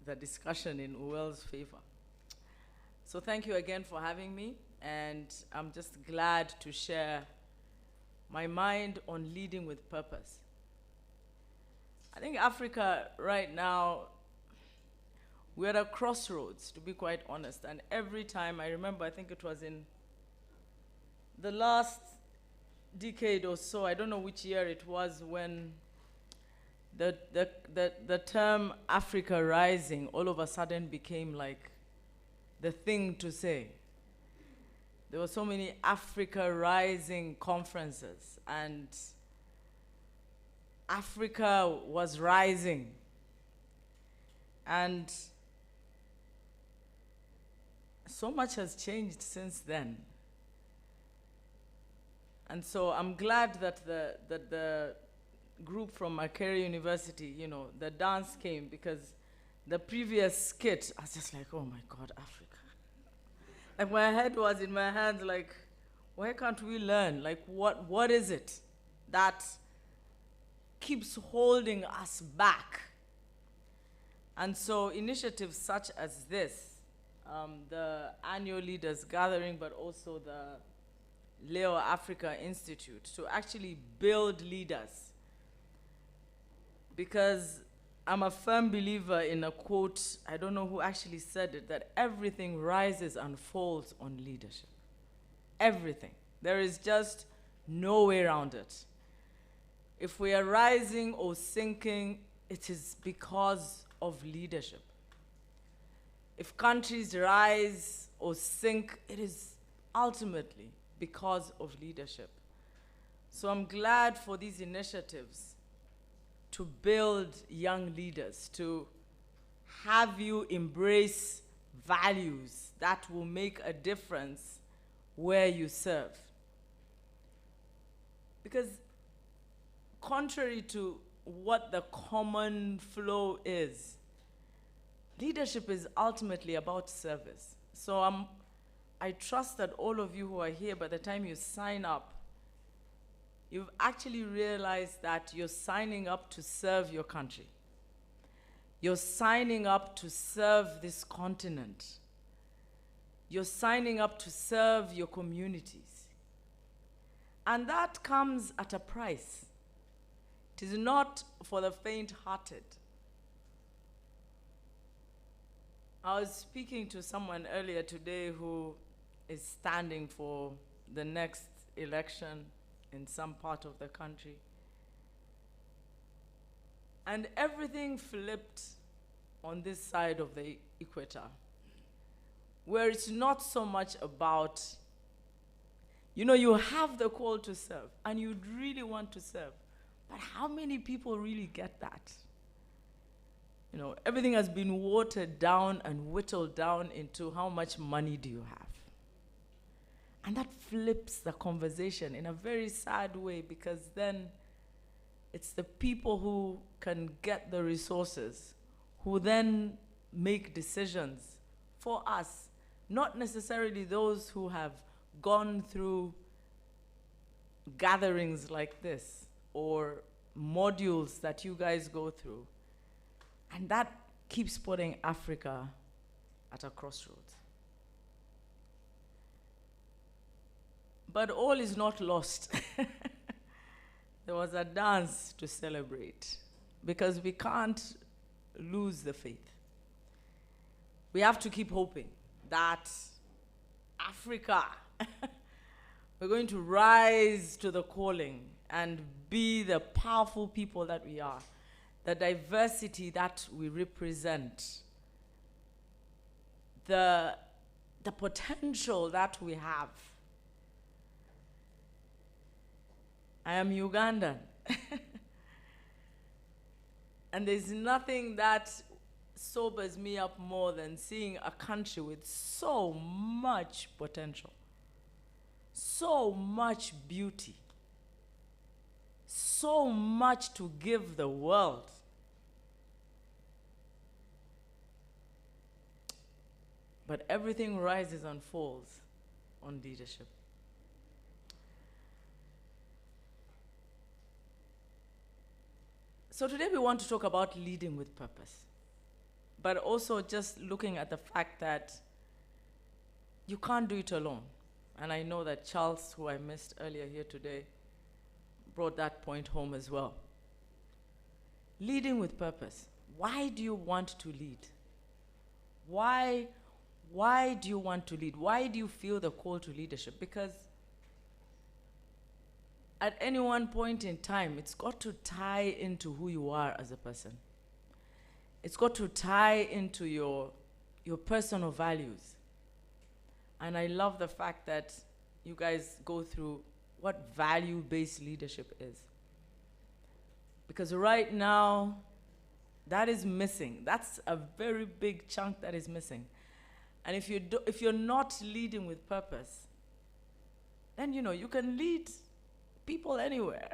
the discussion in Uwel's favor. So thank you again for having me, and I'm just glad to share my mind on leading with purpose. I think Africa right now, we're at a crossroads, to be quite honest, and every time I remember, I think it was in the last decade or so, I don't know which year it was, when the term Africa Rising all of a sudden became like the thing to say. there were so many Africa Rising conferences, and Africa was rising. And so much has changed since then. And so I'm glad that the group from Makerere University, you know, the dance came, because the previous skit, I was just like, oh my God, Africa. Like my head was in my hands, like, why can't we learn? Like, what is it that keeps holding us back? And so initiatives such as this, the annual leaders gathering, but also the Leo Africa Institute, to actually build leaders. Because I'm a firm believer in a quote, I don't know who actually said it, that everything rises and falls on leadership. Everything. There is just no way around it. If we are rising or sinking, it is because of leadership. If countries rise or sink, it is ultimately because of leadership. So I'm glad for these initiatives to build young leaders, to have you embrace values that will make a difference where you serve. Because contrary to what the common flow is, leadership is ultimately about service. So I trust that all of you who are here, by the time you sign up, you've actually realized that you're signing up to serve your country. You're signing up to serve this continent. You're signing up to serve your communities. And that comes at a price. It is not for the faint-hearted. I was speaking to someone earlier today who is standing for the next election in some part of the country. And everything flipped on this side of the equator, where it's not so much about, you know, you have the call to serve, and you'd really want to serve, but how many people really get that? You know, everything has been watered down and whittled down into how much money do you have? And that flips the conversation in a very sad way, because then it's the people who can get the resources who then make decisions for us, not necessarily those who have gone through gatherings like this or modules that you guys go through. And that keeps putting Africa at a crossroads. But all is not lost. There was a dance to celebrate, because we can't lose the faith. We have to keep hoping that Africa, we're going to rise to the calling and be the powerful people that we are, the diversity that we represent, the potential that we have. I am Ugandan. And there's nothing that sobers me up more than seeing a country with so much potential, so much beauty, so much to give the world. But everything rises and falls on leadership. So today we want to talk about leading with purpose, but also just looking at the fact that you can't do it alone. And I know that Charles, who I missed earlier here today, brought that point home as well. Leading with purpose. Why do you want to lead? Why do you want to lead? Why do you feel the call to leadership? Because at any one point in time, it's got to tie into who you are as a person. It's got to tie into your personal values. And I love the fact that you guys go through what value-based leadership is. Because right now, that is missing. That's a very big chunk that is missing. And if you're not leading with purpose, then you can lead people anywhere.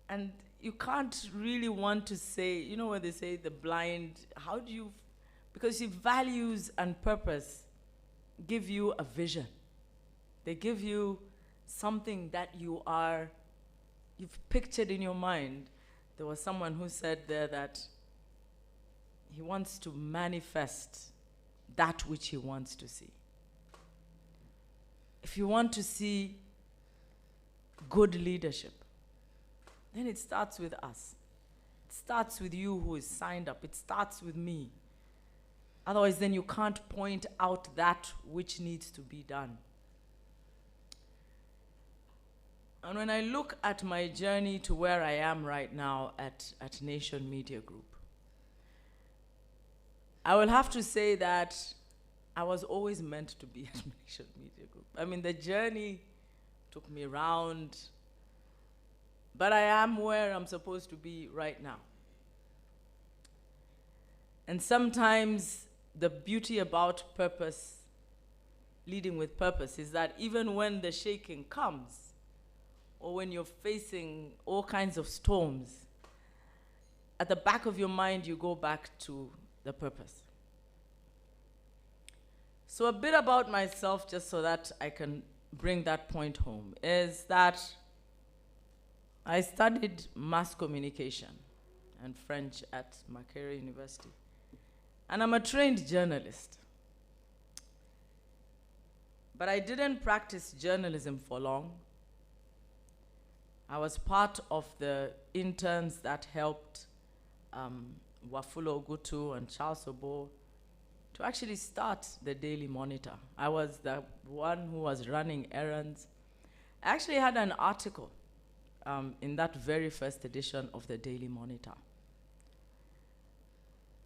And you can't really want to say, when they say the blind, how do you, because if values and purpose give you a vision. They give you something that you've pictured in your mind. There was someone who said there that he wants to manifest that which he wants to see. If you want to see good leadership, then it starts with us. It starts with you who is signed up. It starts with me. Otherwise, then you can't point out that which needs to be done. And when I look at my journey to where I am right now at Nation Media Group, I will have to say that I was always meant to be at Nation Media Group. I mean, the journey took me around, but I am where I'm supposed to be right now. And sometimes the beauty about purpose, leading with purpose, is that even when the shaking comes, or when you're facing all kinds of storms, at the back of your mind, you go back to the purpose. So a bit about myself, just so that I can bring that point home, is that I studied mass communication and French at Makerere University. And I'm a trained journalist. But I didn't practice journalism for long. I was part of the interns that helped Wafulo Ogutu and Charles Obo to actually start the Daily Monitor. I was the one who was running errands. I actually had an article in that very first edition of the Daily Monitor.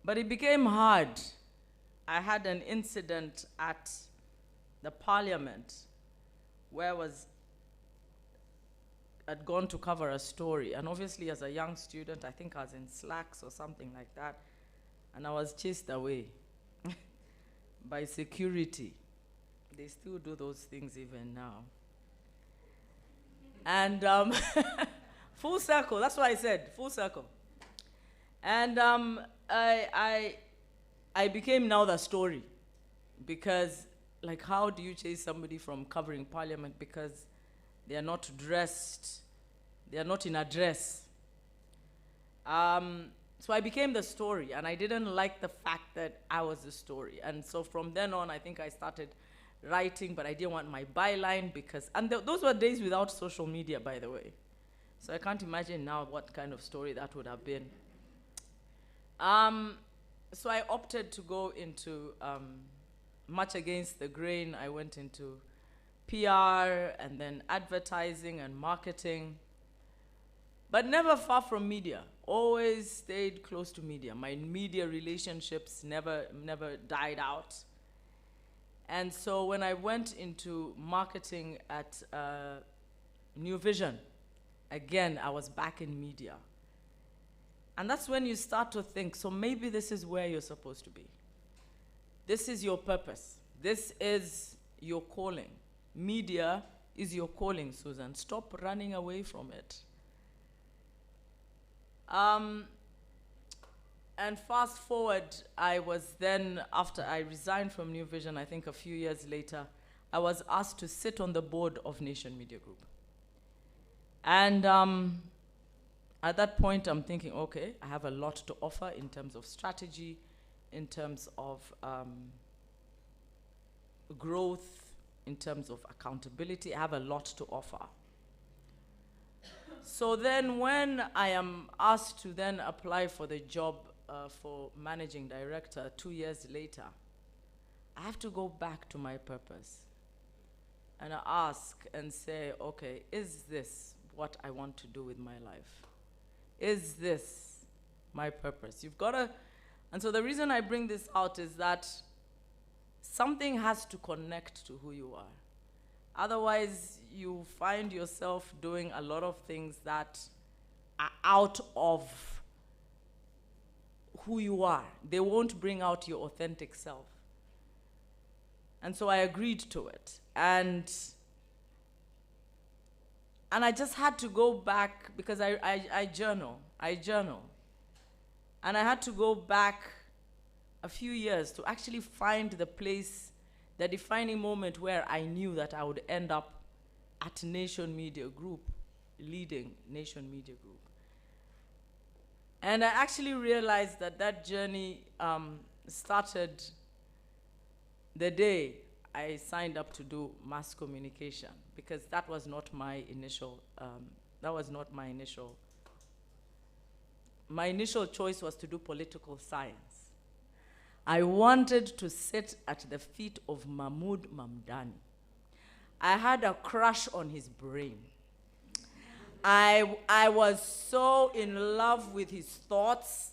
But it became hard. I had an incident at the parliament where I'd gone to cover a story, and obviously as a young student, I think I was in slacks or something like that, and I was chased away by security. They still do those things even now. And full circle, that's what I said, full circle. And I became now the story, because like, how do you chase somebody from covering parliament because they are not dressed, they are not in a dress? So I became the story, and I didn't like the fact that I was the story. And so from then on, I think I started writing, but I didn't want my byline because, and those were days without social media, by the way. So I can't imagine now what kind of story that would have been. So I opted to go into, much against the grain, I went into PR and then advertising and marketing, but never far from media. Always stayed close to media. My media relationships never died out. And so when I went into marketing at New Vision, again, I was back in media. And that's when you start to think, so maybe this is where you're supposed to be. This is your purpose. This is your calling. Media is your calling, Susan. Stop running away from it. And fast forward, I was then, after I resigned from New Vision, I think a few years later, I was asked to sit on the board of Nation Media Group. And at that point, I'm thinking, okay, I have a lot to offer in terms of strategy, in terms of growth, in terms of accountability. I have a lot to offer. So then when I am asked to then apply for the job for managing director 2 years later, I have to go back to my purpose. And I ask and say, okay, is this what I want to do with my life? Is this my purpose? You've got to, and so the reason I bring this out is that something has to connect to who you are. Otherwise, you find yourself doing a lot of things that are out of who you are. They won't bring out your authentic self. And so I agreed to it. And I just had to go back because I journal. And I had to go back a few years to actually find the place, the defining moment where I knew that I would end up at Nation Media Group, leading Nation Media Group. And I actually realized that that journey started the day I signed up to do mass communication, because that was not my initial, my initial choice was to do political science. I wanted to sit at the feet of Mahmoud Mamdani. I had a crush on his brain. I was so in love with his thoughts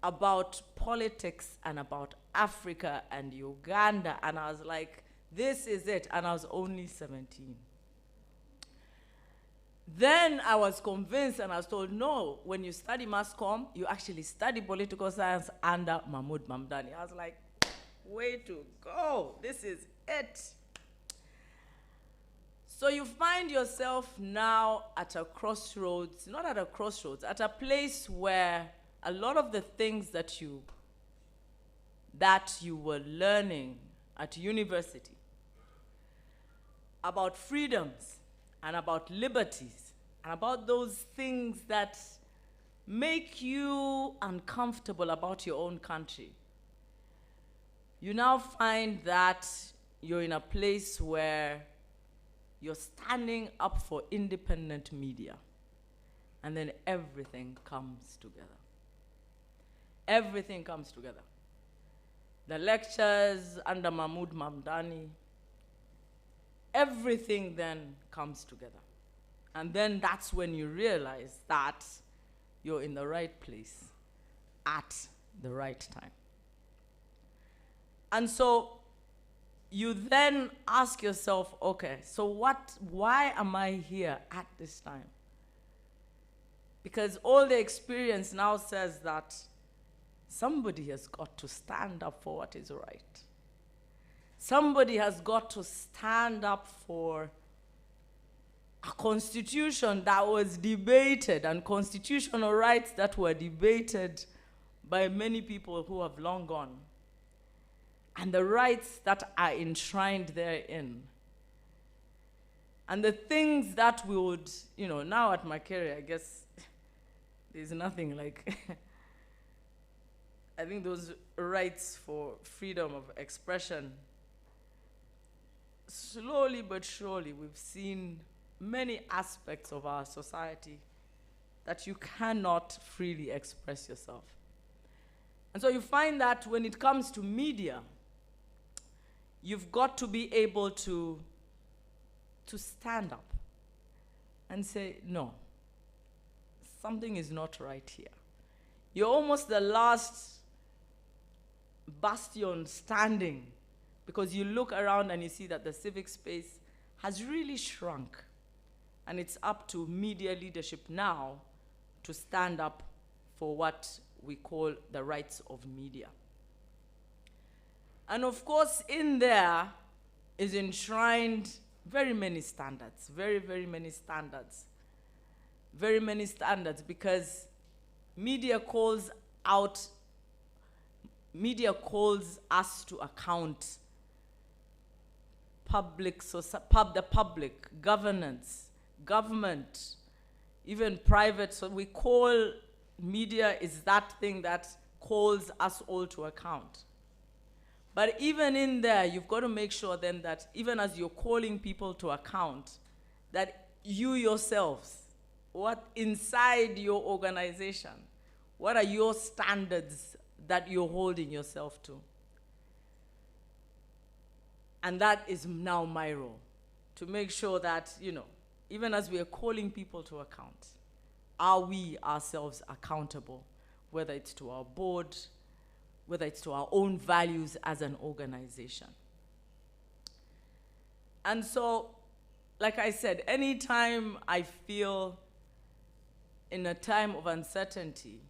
about politics and about Africa and Uganda, and I was like, this is it, and I was only 17. Then I was convinced and I was told, no, when you study mass comm, you actually study political science under Mahmoud Mamdani. I was like, way to go, this is it. So you find yourself now at a crossroads, not at a crossroads, at a place where a lot of the things that you were learning at university about freedoms and about liberties and about those things that make you uncomfortable about your own country, you now find that you're in a place where you're standing up for independent media, and then everything comes together. Everything comes together. The lectures under Mahmoud Mamdani, everything then comes together. And then that's when you realize that you're in the right place at the right time. And so you then ask yourself, okay, so why am I here at this time? Because all the experience now says that somebody has got to stand up for what is right. Somebody has got to stand up for a constitution that was debated and constitutional rights that were debated by many people who have long gone, and the rights that are enshrined therein. And the things that we would, now at my career, I guess there's nothing like, I think those rights for freedom of expression, slowly but surely, we've seen many aspects of our society that you cannot freely express yourself. And so you find that when it comes to media, you've got to be able to stand up and say, no, something is not right here. You're almost the last bastion standing, because you look around and you see that the civic space has really shrunk. And it's up to media leadership now to stand up for what we call the rights of media. And of course, in there is enshrined very many standards, very, very many standards. Very many standards, because media calls us to account, the public, governance, government, even private. So we call media is that thing that calls us all to account. But even in there, you've got to make sure then that even as you're calling people to account, that you yourselves, what inside your organization, what are your standards that you're holding yourself to? And that is now my role, to make sure that, even as we are calling people to account, are we ourselves accountable, whether it's to our board, whether it's to our own values as an organization. And so, like I said, anytime I feel in a time of uncertainty,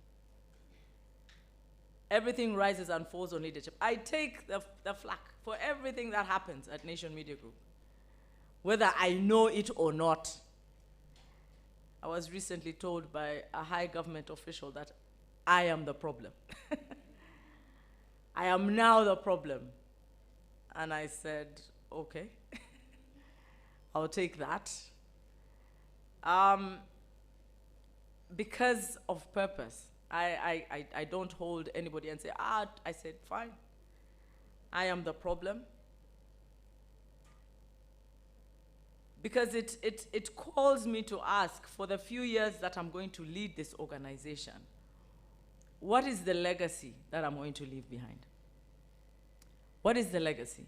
everything rises and falls on leadership. I take the flak for everything that happens at Nation Media Group, whether I know it or not. I was recently told by a high government official that I am the problem. I am now the problem. And I said, okay, I'll take that. Because of purpose. I don't hold anybody and say, I said, fine. I am the problem. Because it calls me to ask, for the few years that I'm going to lead this organization, what is the legacy that I'm going to leave behind? What is the legacy?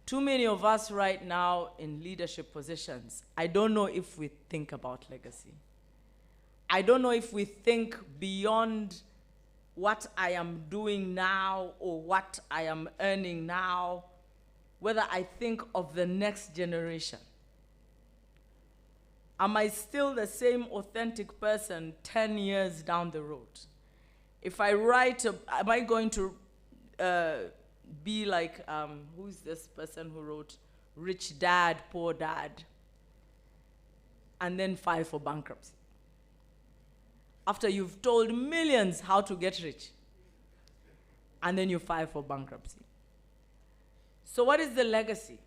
Too many of us right now in leadership positions, I don't know if we think about legacy. I don't know if we think beyond what I am doing now or what I am earning now, whether I think of the next generation. Am I still the same authentic person 10 years down the road? If I write, am I going to be like, who's this person who wrote Rich Dad, Poor Dad, and then file for bankruptcy? After you've told millions how to get rich, and then you file for bankruptcy. So what is the legacy?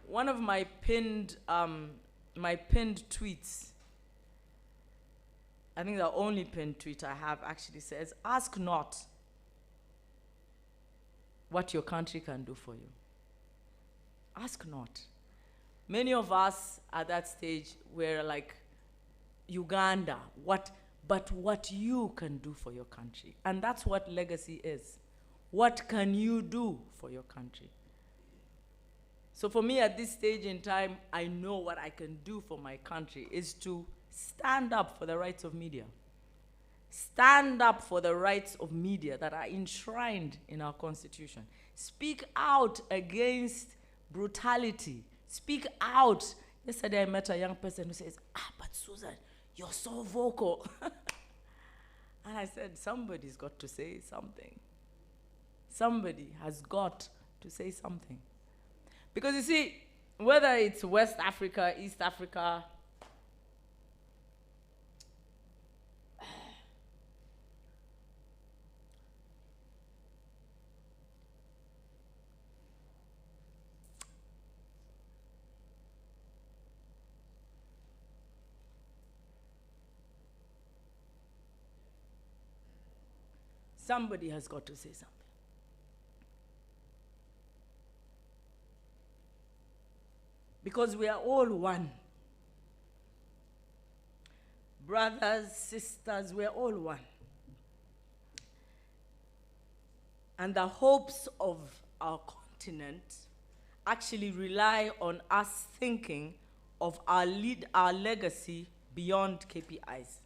One of my pinned tweets, I think the only pinned tweet I have actually says, ask not what your country can do for you. Ask not. Many of us at that stage were like, Uganda, but what you can do for your country. And that's what legacy is. What can you do for your country? So for me at this stage in time, I know what I can do for my country is to stand up for the rights of media. Stand up for the rights of media that are enshrined in our Constitution. Speak out against brutality. Speak out. Yesterday I met a young person who says, but Susan, you're so vocal. And I said, somebody's got to say something. Somebody has got to say something. Because you see, whether it's West Africa, East Africa, somebody has got to say something. Because we are all one. Brothers, sisters, we are all one. And the hopes of our continent actually rely on us thinking of our legacy beyond KPIs.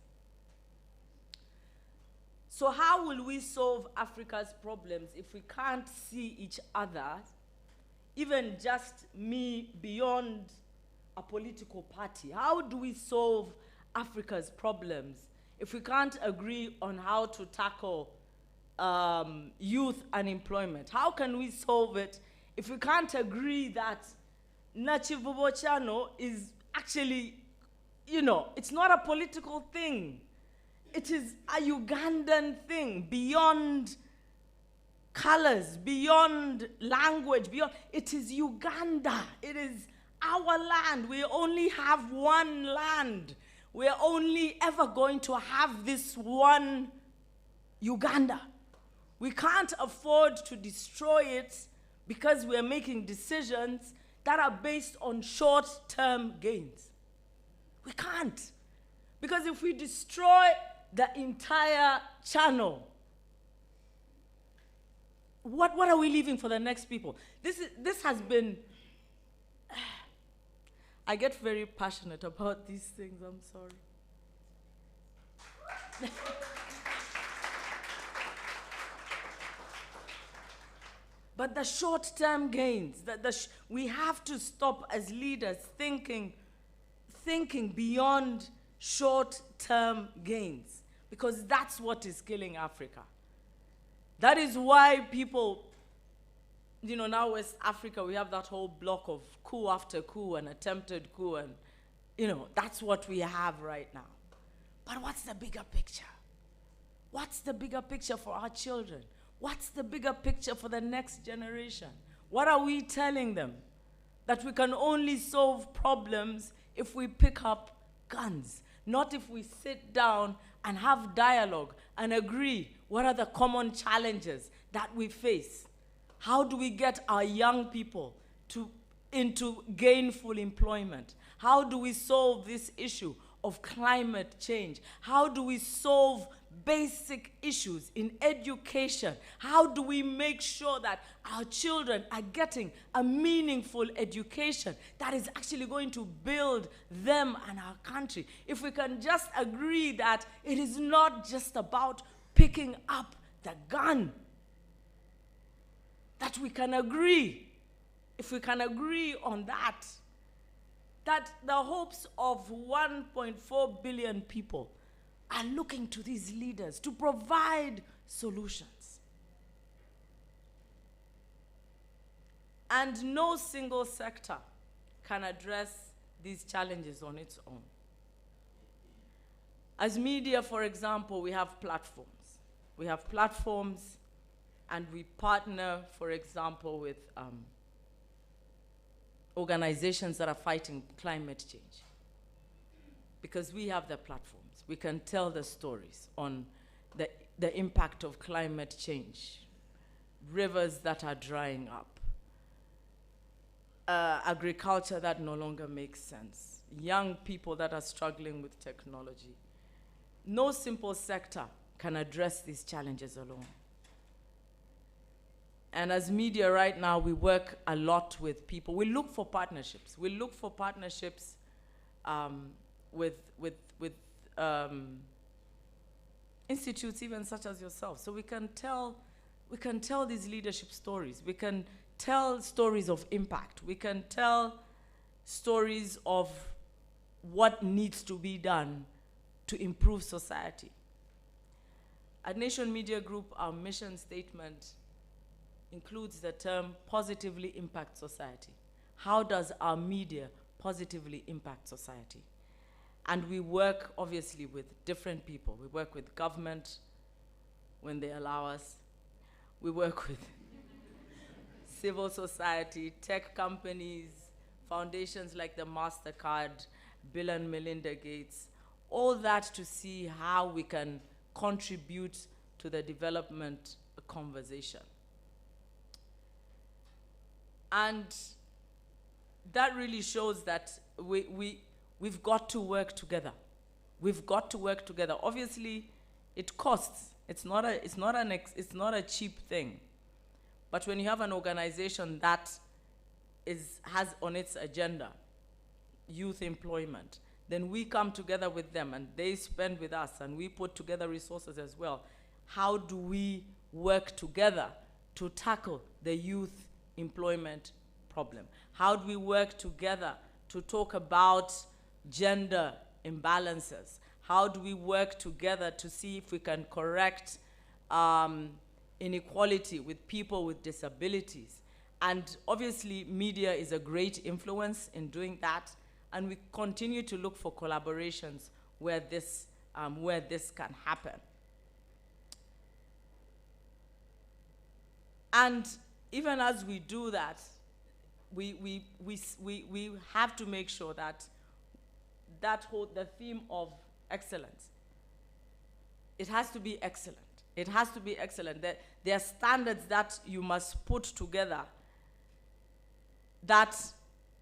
So how will we solve Africa's problems if we can't see each other, even just me beyond a political party? How do we solve Africa's problems if we can't agree on how to tackle youth unemployment? How can we solve it if we can't agree that Nachivubochano is actually, it's not a political thing. It is a Ugandan thing, beyond colors, beyond language, it is Uganda. It is our land. We only have one land. We are only ever going to have this one Uganda. We can't afford to destroy it because we are making decisions that are based on short-term gains. We can't. Because if we destroy the entire channel, what are we leaving for the next people? This has been, I get very passionate about these things, I'm sorry. But the short-term gains, we have to stop as leaders thinking beyond short-term gains, because that's what is killing Africa. That is why people, now West Africa, we have that whole block of coup after coup and attempted coup, and, that's what we have right now. But what's the bigger picture? What's the bigger picture for our children? What's the bigger picture for the next generation? What are we telling them? That we can only solve problems if we pick up guns, not if we sit down and have dialogue and agree what are the common challenges that we face. How do we get our young people into gainful employment? How do we solve this issue of climate change? How do we solve basic issues in education? How do we make sure that our children are getting a meaningful education that is actually going to build them and our country? If we can just agree that it is not just about picking up the gun, that we can agree, if we can agree on that the hopes of 1.4 billion people are looking to these leaders to provide solutions. And no single sector can address these challenges on its own. As media, for example, we have platforms. We have platforms, and we partner, for example, with organizations that are fighting climate change. Because we have the platforms. We can tell the stories on the impact of climate change, rivers that are drying up, agriculture that no longer makes sense, young people that are struggling with technology. No simple sector can address these challenges alone. And as media right now, we work a lot with people. We look for partnerships. We look for partnerships with institutes even such as yourself. So we can tell these leadership stories. We can tell stories of impact. We can tell stories of what needs to be done to improve society. At Nation Media Group, our mission statement includes the term positively impact society. How does our media positively impact society? And we work, obviously, with different people. We work with government when they allow us. We work with civil society, tech companies, foundations like the MasterCard, Bill and Melinda Gates, all that to see how we can contribute to the development conversation. And that really shows that we've got to work together. We've got to work together. Obviously, it costs. It's not a cheap thing. But when you have an organization that has on its agenda youth employment, then we come together with them and they spend with us and we put together resources as well. How do we work together to tackle the youth employment problem? How do we work together to talk about gender imbalances? How do we work together to see if we can correct inequality with people with disabilities? And obviously, media is a great influence in doing that, and we continue to look for collaborations where this can happen. And even as we do that, we have to make sure that the theme of excellence, it has to be excellent. It has to be excellent. There are standards that you must put together that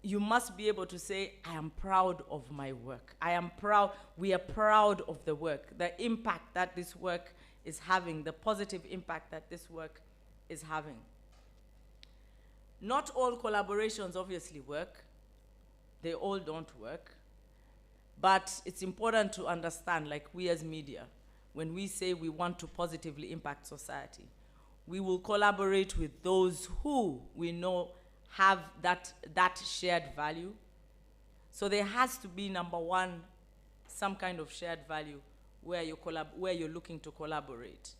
you must be able to say, I am proud of my work. I am proud, we are proud of the work, the impact that this work is having, the positive impact that this work is having. Not all collaborations obviously work. They all don't work. But it's important to understand, like we as media, when we say we want to positively impact society, we will collaborate with those who we know have that shared value. So there has to be, number one, some kind of shared value where you're looking to collaborate.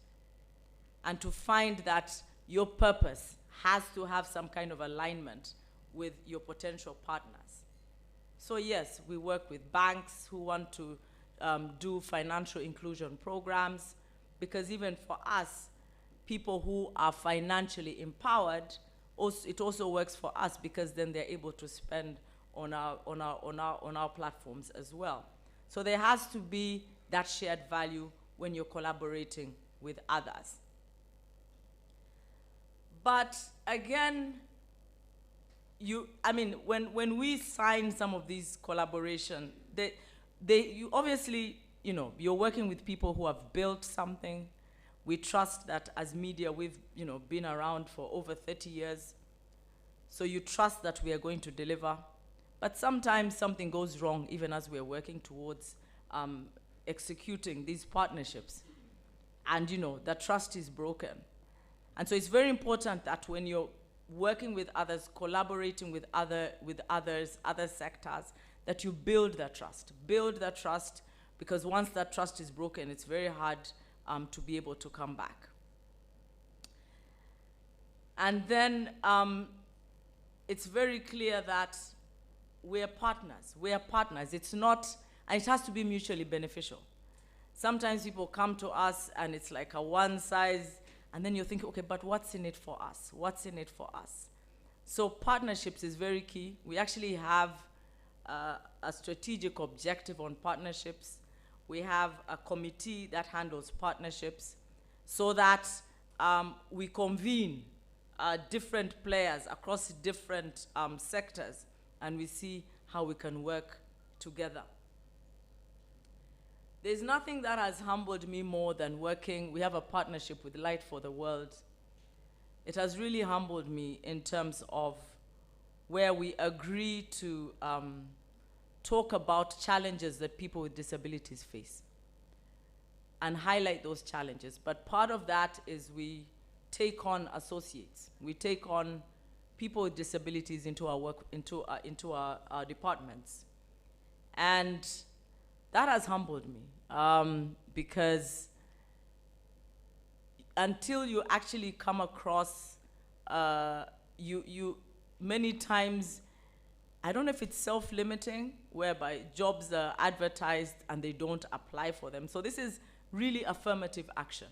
And to find that your purpose has to have some kind of alignment with your potential partners. So yes, we work with banks who want to do financial inclusion programs, because even for us, people who are financially empowered, it also works for us, because then they're able to spend on our platforms as well. So there has to be that shared value when you're collaborating with others. But again, when we sign some of these collaboration, you obviously, you're working with people who have built something. We trust that as media, we've, been around for over 30 years. So you trust that we are going to deliver. But sometimes something goes wrong, even as we're working towards executing these partnerships. And, the trust is broken. And so it's very important that when you're working with others, collaborating with other sectors, that you build that trust. Build that trust, because once that trust is broken, it's very hard to be able to come back. And then it's very clear that we're partners. We are partners. It's not, and it has to be mutually beneficial. Sometimes people come to us and it's like a one size, and then you're thinking, okay, but what's in it for us? What's in it for us? So partnerships is very key. We actually have a strategic objective on partnerships. We have a committee that handles partnerships, so that we convene different players across different sectors, and we see how we can work together. There's nothing that has humbled me more than working. We have a partnership with Light for the World. It has really humbled me in terms of where we agree to talk about challenges that people with disabilities face and highlight those challenges. But part of that is we take on associates. We take on people with disabilities into our work, into our departments. And that has humbled me, because until you actually come across, many times, I don't know if it's self-limiting, whereby jobs are advertised and they don't apply for them. So this is really affirmative action.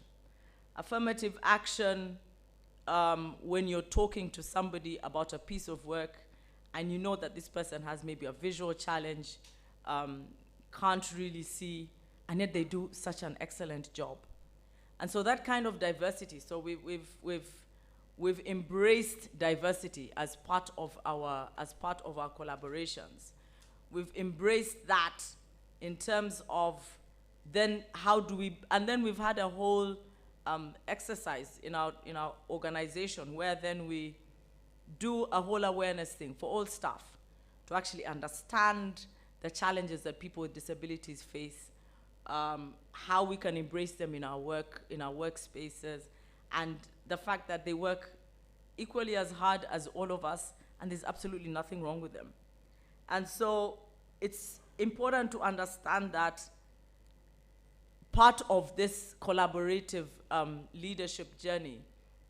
Affirmative action, when you're talking to somebody about a piece of work and you know that this person has maybe a visual challenge, can't really see, and yet they do such an excellent job. And so that kind of diversity, so we've embraced diversity as part of our collaborations. We've embraced that in terms of then how do we, and then we've had a whole exercise in our organization where then we do a whole awareness thing for all staff to actually understand the challenges that people with disabilities face, how we can embrace them in our work, in our workspaces, and the fact that they work equally as hard as all of us, and there's absolutely nothing wrong with them. And so it's important to understand that part of this collaborative leadership journey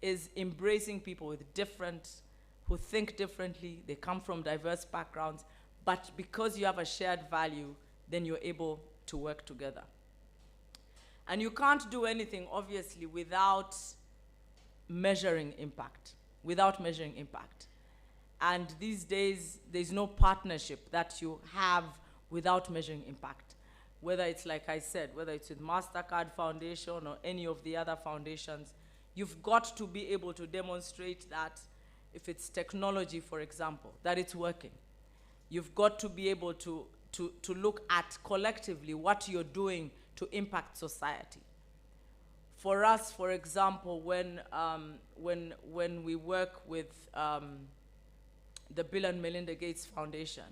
is embracing people who think differently, they come from diverse backgrounds, but because you have a shared value, then you're able to work together. And you can't do anything, obviously, without measuring impact, And these days, there's no partnership that you have without measuring impact. Whether it's, like I said, whether it's with MasterCard Foundation or any of the other foundations, you've got to be able to demonstrate that if it's technology, for example, that it's working. You've got to be able to look at collectively what you're doing to impact society. For us, for example, when we work with the Bill and Melinda Gates Foundation,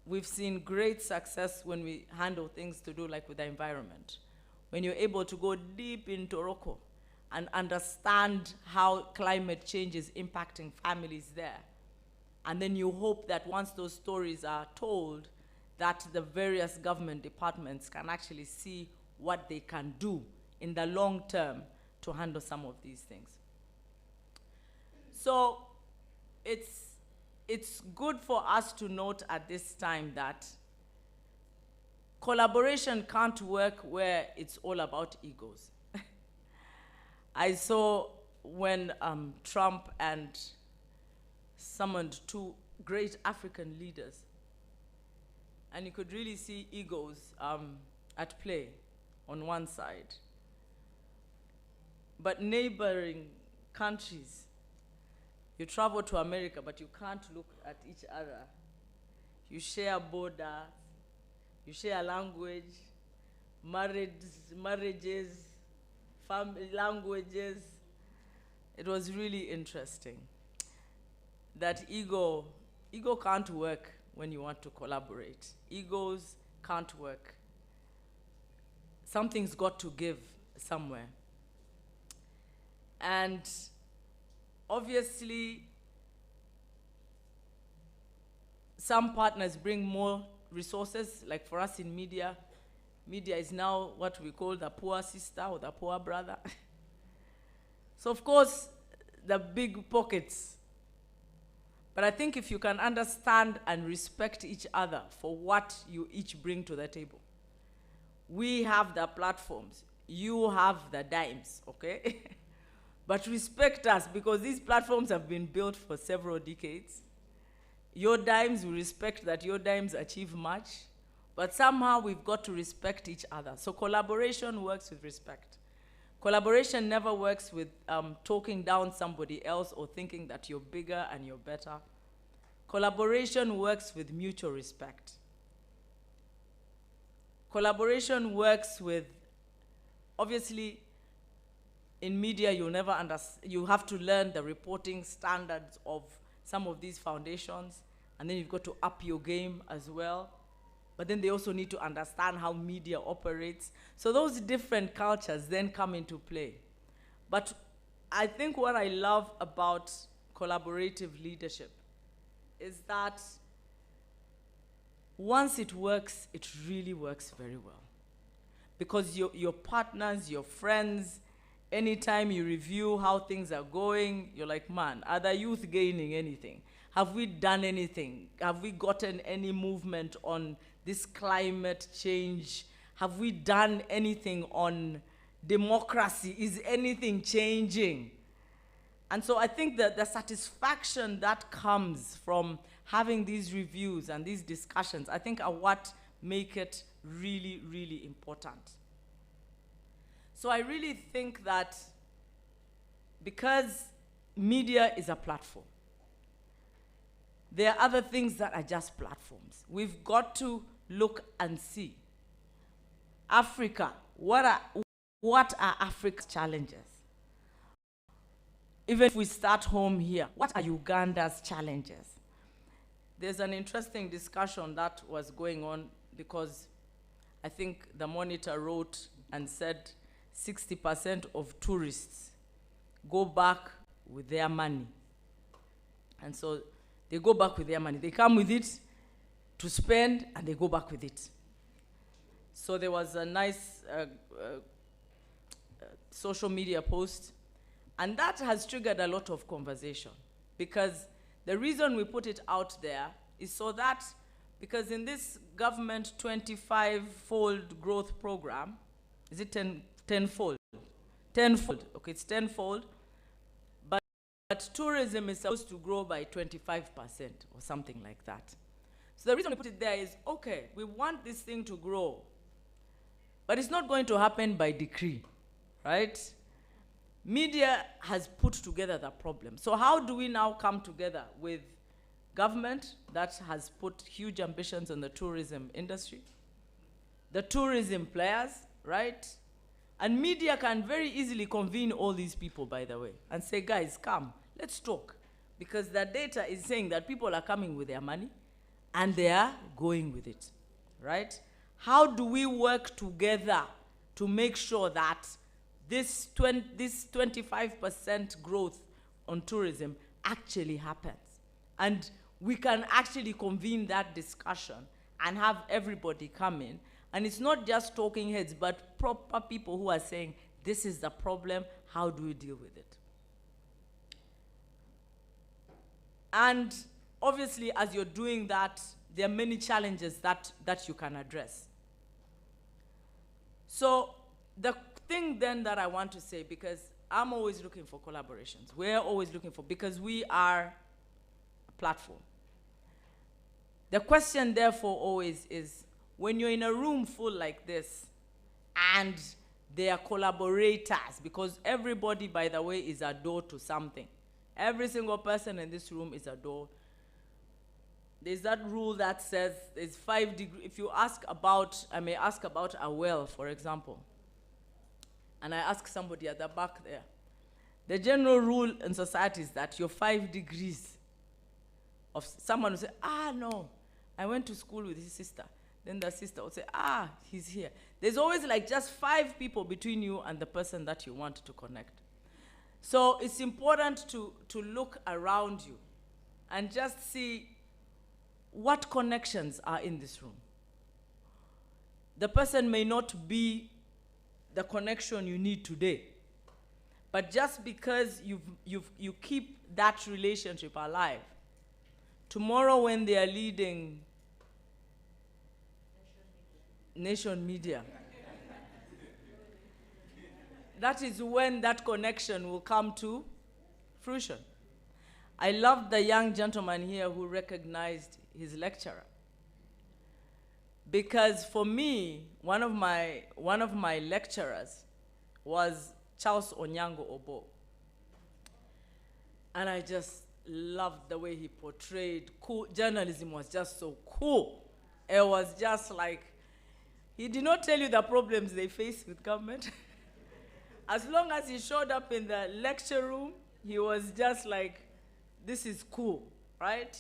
we've seen great success when we handle things to do like with the environment. When you're able to go deep in Toroko and understand how climate change is impacting families there. And then you hope that once those stories are told, that the various government departments can actually see what they can do in the long term to handle some of these things. So it's good for us to note at this time that collaboration can't work where it's all about egos. I saw when Trump and summoned two great African leaders, and you could really see egos at play on one side. But neighboring countries, you travel to America, but you can't look at each other. You share borders, you share language, marriages, family languages. It was really interesting that ego can't work when you want to collaborate. Egos can't work. Something's got to give somewhere. And obviously, some partners bring more resources, like for us in media. Media is now what we call the poor sister or the poor brother. So of course, the big pockets. But I think if you can understand and respect each other for what you each bring to the table. We have the platforms, you have the dimes, okay? But respect us, because these platforms have been built for several decades. Your dimes, we respect that your dimes achieve much, but somehow we've got to respect each other. So collaboration works with respect. Collaboration never works with talking down somebody else or thinking that you're bigger and you're better. Collaboration works with mutual respect. Collaboration works with, obviously, in media, you'll never understand, you have to learn the reporting standards of some of these foundations, and then you've got to up your game as well. But then they also need to understand how media operates. So those different cultures then come into play. But I think what I love about collaborative leadership is that once it works, it really works very well. Because your partners, your friends, anytime you review how things are going, you're like, man, are the youth gaining anything? Have we done anything? Have we gotten any movement on this climate change? Have we done anything on democracy? Is anything changing? And so I think that the satisfaction that comes from having these reviews and these discussions, I think are what make it really, really important. So I really think that because media is a platform, there are other things that are just platforms. We've got to look and see. Africa, what are Africa's challenges? Even if we start home here, what are Uganda's challenges? There's an interesting discussion that was going on because I think the Monitor wrote and said 60% of tourists go back with their money. And so they go back with their money. They come with it to spend, and they go back with it. So there was a nice social media post, and that has triggered a lot of conversation, because the reason we put it out there is so that, because in this government 25-fold growth program, is it tenfold? Tenfold, okay, it's tenfold, but tourism is supposed to grow by 25% or something like that. So the reason we put it there is, okay, we want this thing to grow, but it's not going to happen by decree, right? Media has put together the problem. So how do we now come together with government that has put huge ambitions on the tourism industry, the tourism players, right? And media can very easily convene all these people, by the way, and say, guys, come, let's talk. Because the data is saying that people are coming with their money and they are going with it, right? How do we work together to make sure that this 25% growth on tourism actually happens. And we can actually convene that discussion and have everybody come in. And it's not just talking heads, but proper people who are saying, this is the problem, how do we deal with it? And obviously, as you're doing that, there are many challenges that you can address. So the thing then that I want to say, because I'm always looking for collaborations. We're always looking for, because we are a platform. The question therefore always is, when you're in a room full like this, and they are collaborators, because everybody, by the way, is a door to something. Every single person in this room is a door. There's that rule that says there's 5 degrees. If you ask about, I may ask about a well, for example, and I ask somebody at the back there, the general rule in society is that you're 5 degrees of someone will say, no, I went to school with his sister. Then the sister will say, he's here. There's always like just 5 people between you and the person that you want to connect. So it's important to look around you and just see what connections are in this room. The person may not be the connection you need today, but just because you keep that relationship alive, tomorrow when they are leading Nation Media, that is when that connection will come to fruition. I loved the young gentleman here who recognized his lecturer. Because for me, one of my lecturers was Charles Onyango Obo. And I just loved the way he portrayed cool. Journalism was just so cool. It was just like, he did not tell you the problems they face with government. As long as he showed up in the lecture room, he was just like, this is cool, right?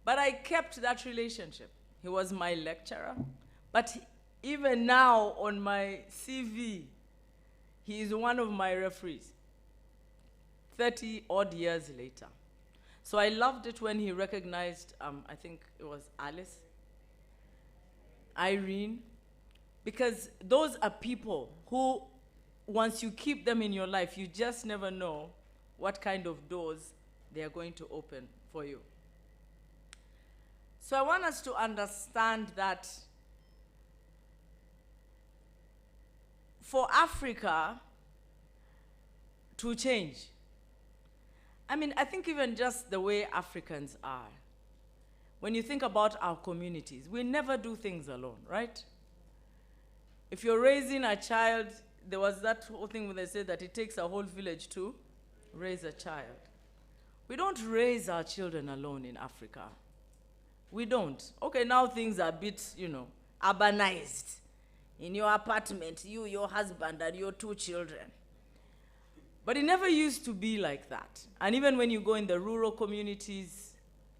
But I kept that relationship. He was my lecturer. But even now on my CV, he is one of my referees, 30 odd years later. So I loved it when he recognized, I think it was Alice, Irene, because those are people who, once you keep them in your life, you just never know what kind of doors they are going to open for you. So I want us to understand that for Africa to change, I think even just the way Africans are, when you think about our communities, we never do things alone, right? If you're raising a child, there was that whole thing where they said that it takes a whole village to raise a child. We don't raise our children alone in Africa. We don't. Okay, now things are a bit, urbanized. In your apartment, you, your husband, and your 2 children. But it never used to be like that. And even when you go in the rural communities,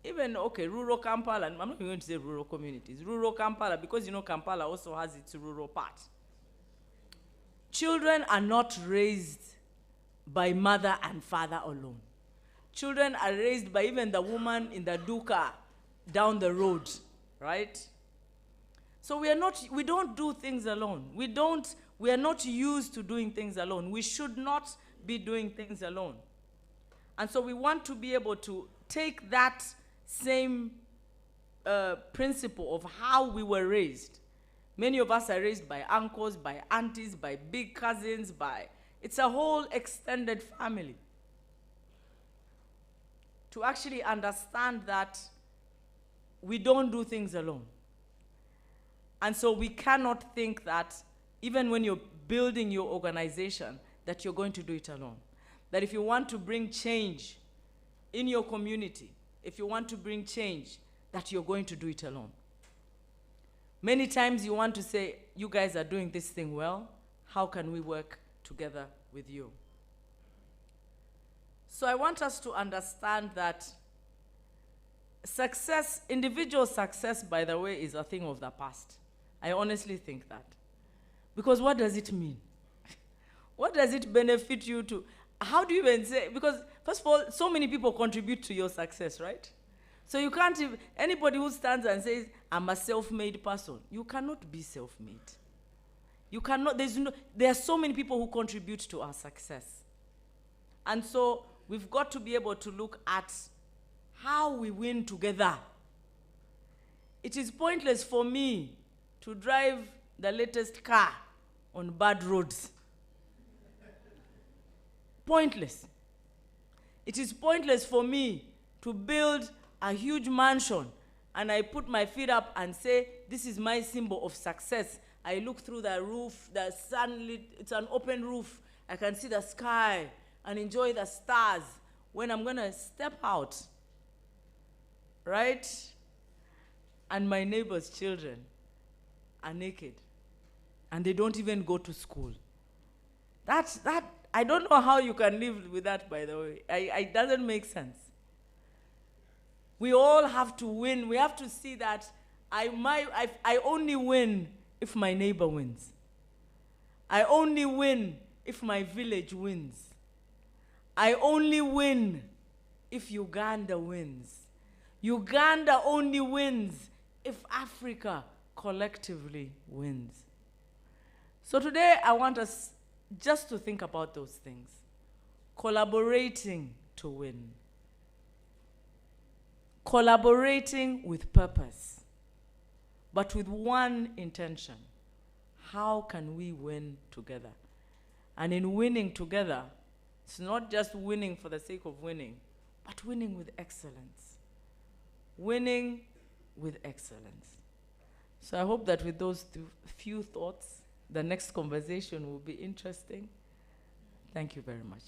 rural Kampala, I'm not going to say rural communities, rural Kampala, because Kampala also has its rural part. Children are not raised by mother and father alone. Children are raised by even the woman in the duka down the road, right? So we don't do things alone. We are not used to doing things alone. We should not be doing things alone. And so we want to be able to take that same principle of how we were raised. Many of us are raised by uncles, by aunties, by big cousins, it's a whole extended family. To actually understand that we don't do things alone. And so we cannot think that even when you're building your organization, that you're going to do it alone. That if you want to bring change in your community, if you want to bring change, that you're going to do it alone. Many times you want to say, you guys are doing this thing well, how can we work together with you? So I want us to understand that success, individual success, by the way, is a thing of the past. I honestly think that. Because what does it mean? What does it benefit you to? How do you even say? Because first of all, so many people contribute to your success, right? So you can't even, anybody who stands and says, I'm a self-made person, you cannot be self-made. You cannot, there are so many people who contribute to our success. And so we've got to be able to look at how we win together. It is pointless for me to drive the latest car on bad roads. Pointless. It is pointless for me to build a huge mansion and I put my feet up and say, this is my symbol of success. I look through the roof, the sunlit, it's an open roof. I can see the sky and enjoy the stars when I'm gonna step out, right? And my neighbor's children are naked and they don't even go to school. I don't know how you can live with that, by the way. It doesn't make sense. We all have to win. We have to see that I only win if my neighbor wins. I only win if my village wins. I only win if Uganda wins. Uganda only wins if Africa collectively wins. So today I want us just to think about those things. Collaborating to win. Collaborating with purpose, but with one intention. How can we win together? And in winning together, it's not just winning for the sake of winning, but winning with excellence. Winning with excellence. So I hope that with those few thoughts, the next conversation will be interesting. Thank you very much.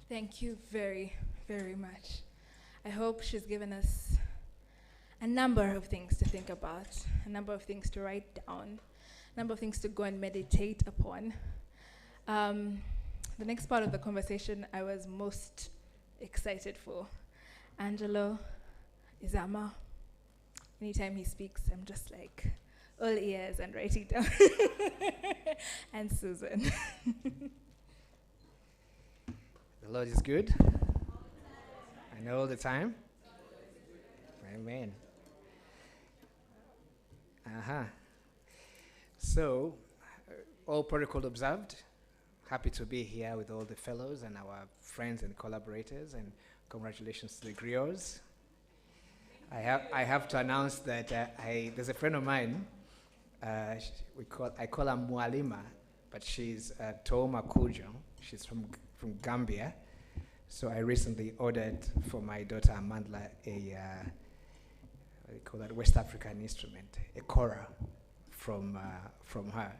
Thank you very, very much. I hope she's given us a number of things to think about, a number of things to write down, a number of things to go and meditate upon. The next part of the conversation I was most excited for. Angelo, Izama, anytime he speaks, I'm just like all ears and writing down. And Susan. The Lord is good. I know all the time. Amen. So, all protocol observed. Happy to be here with all the fellows and our friends and collaborators, and congratulations to the griots. I have to announce that there's a friend of mine. I call her Mwalima, but she's Toma Kujo. She's from Gambia. So I recently ordered for my daughter Amandla a what do you call that, West African instrument, a kora from her.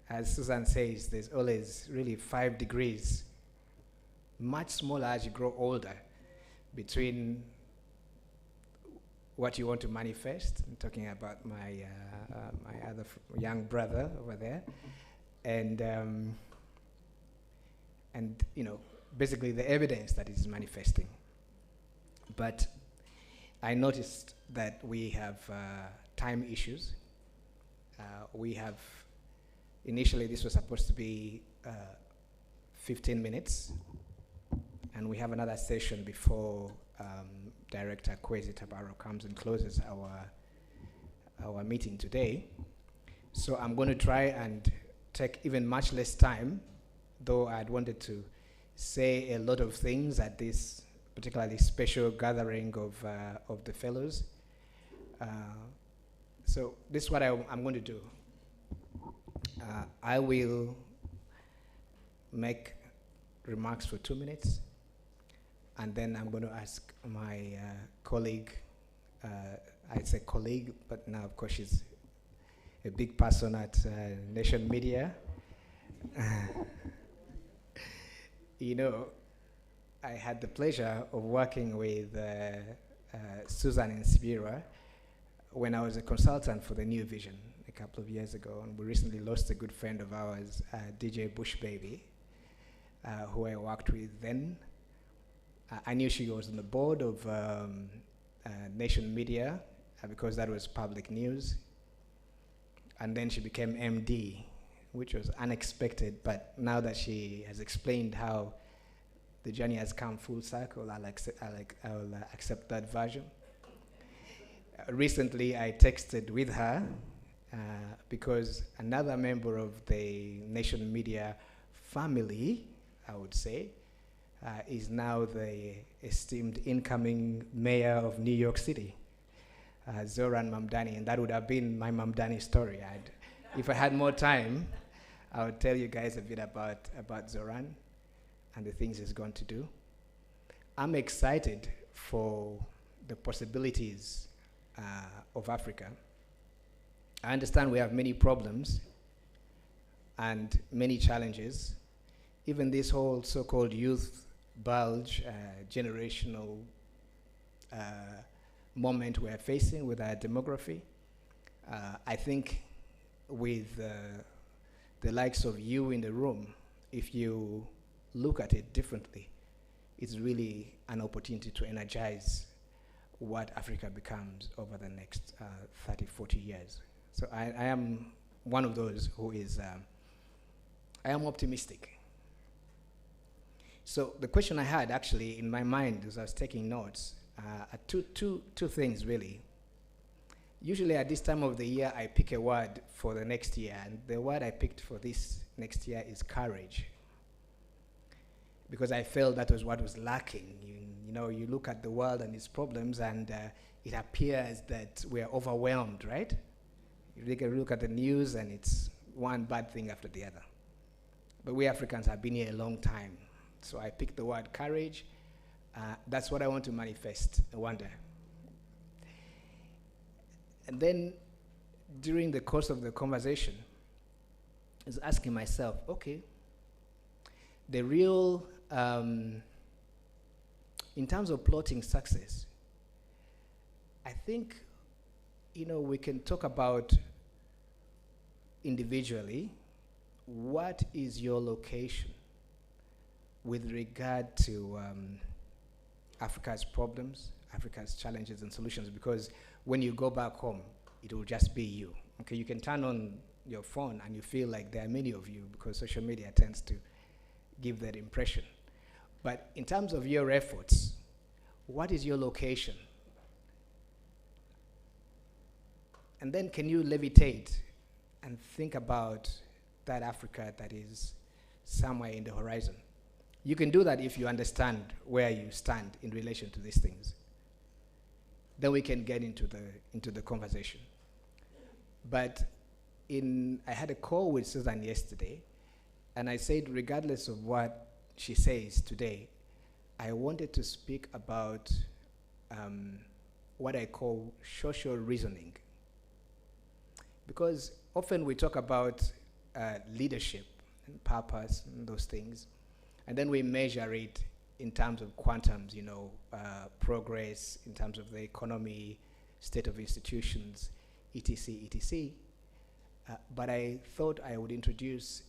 As Susan says, there's always really 5 degrees, much smaller as you grow older, between what you want to manifest. I'm talking about my my other young brother over there, and you know, basically the evidence that is manifesting. But I noticed that we have time issues. We have, initially this was supposed to be 15 minutes, and we have another session before Director Kwesi Tabaro comes and closes our meeting today. So I'm going to try and take even much less time, though I'd wanted to say a lot of things at this particularly special gathering of the fellows. So this is what I'm going to do. I will make remarks for 2 minutes, and then I'm going to ask my colleague, I'd say colleague, but now of course she's a big person at Nation Media. You know, I had the pleasure of working with Susan and Sibira when I was a consultant for the New Vision a couple of years ago, and we recently lost a good friend of ours, DJ Bush Baby. who I worked with then. I knew she was on the board of Nation Media because that was public news. And then she became MD, which was unexpected, but now that she has explained how the journey has come full circle, I'll accept that version. Recently, I texted with her because another member of the Nation Media family, I would say, is now the esteemed incoming mayor of New York City, Zoran Mamdani, and that would have been my Mamdani story. If I had more time, I would tell you guys a bit about Zoran and the things he's going to do. I'm excited for the possibilities of Africa. I understand we have many problems and many challenges. Even this whole so-called youth bulge, generational moment we're facing with our demography. I think with the likes of you in the room, if you look at it differently, it's really an opportunity to energize what Africa becomes over the next 30, 40 years. So I am one of those who is, I am optimistic. So the question I had actually in my mind as I was taking notes are two things really. Usually at this time of the year, I pick a word for the next year, and the word I picked for this next year is courage. Because I felt that was what was lacking. You know, you look at the world and its problems, and it appears that we're overwhelmed, right? You look at the news, and it's one bad thing after the other. But we Africans have been here a long time. So I picked the word courage. That's what I want to manifest one day. And then during the course of the conversation, I was asking myself, okay, the real, in terms of plotting success, I think, you know, we can talk about individually, what is your location with regard to Africa's problems, Africa's challenges and solutions, because when you go back home, it will just be you. Okay, you can turn on your phone and you feel like there are many of you because social media tends to give that impression. But in terms of your efforts, what is your location? And then can you levitate and think about that Africa that is somewhere in the horizon? You can do that if you understand where you stand in relation to these things. Then we can get into the conversation. But I had a call with Susan yesterday, and I said, regardless of what she says today, I wanted to speak about what I call social reasoning. Because often we talk about leadership and purpose and those things, and then we measure it in terms of quantums, you know, progress, in terms of the economy, state of institutions, etc., etc. But I thought I would introduce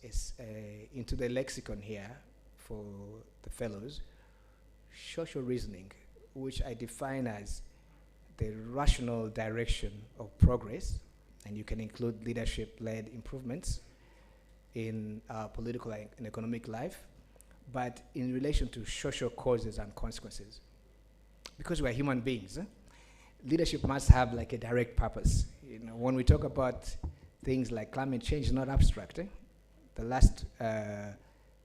into the lexicon here for the fellows, social reasoning, which I define as the rational direction of progress, and you can include leadership-led improvements in our political and economic life, but in relation to social causes and consequences. Because we're human beings, leadership must have like a direct purpose. You know, when we talk about things like climate change, not abstract. The last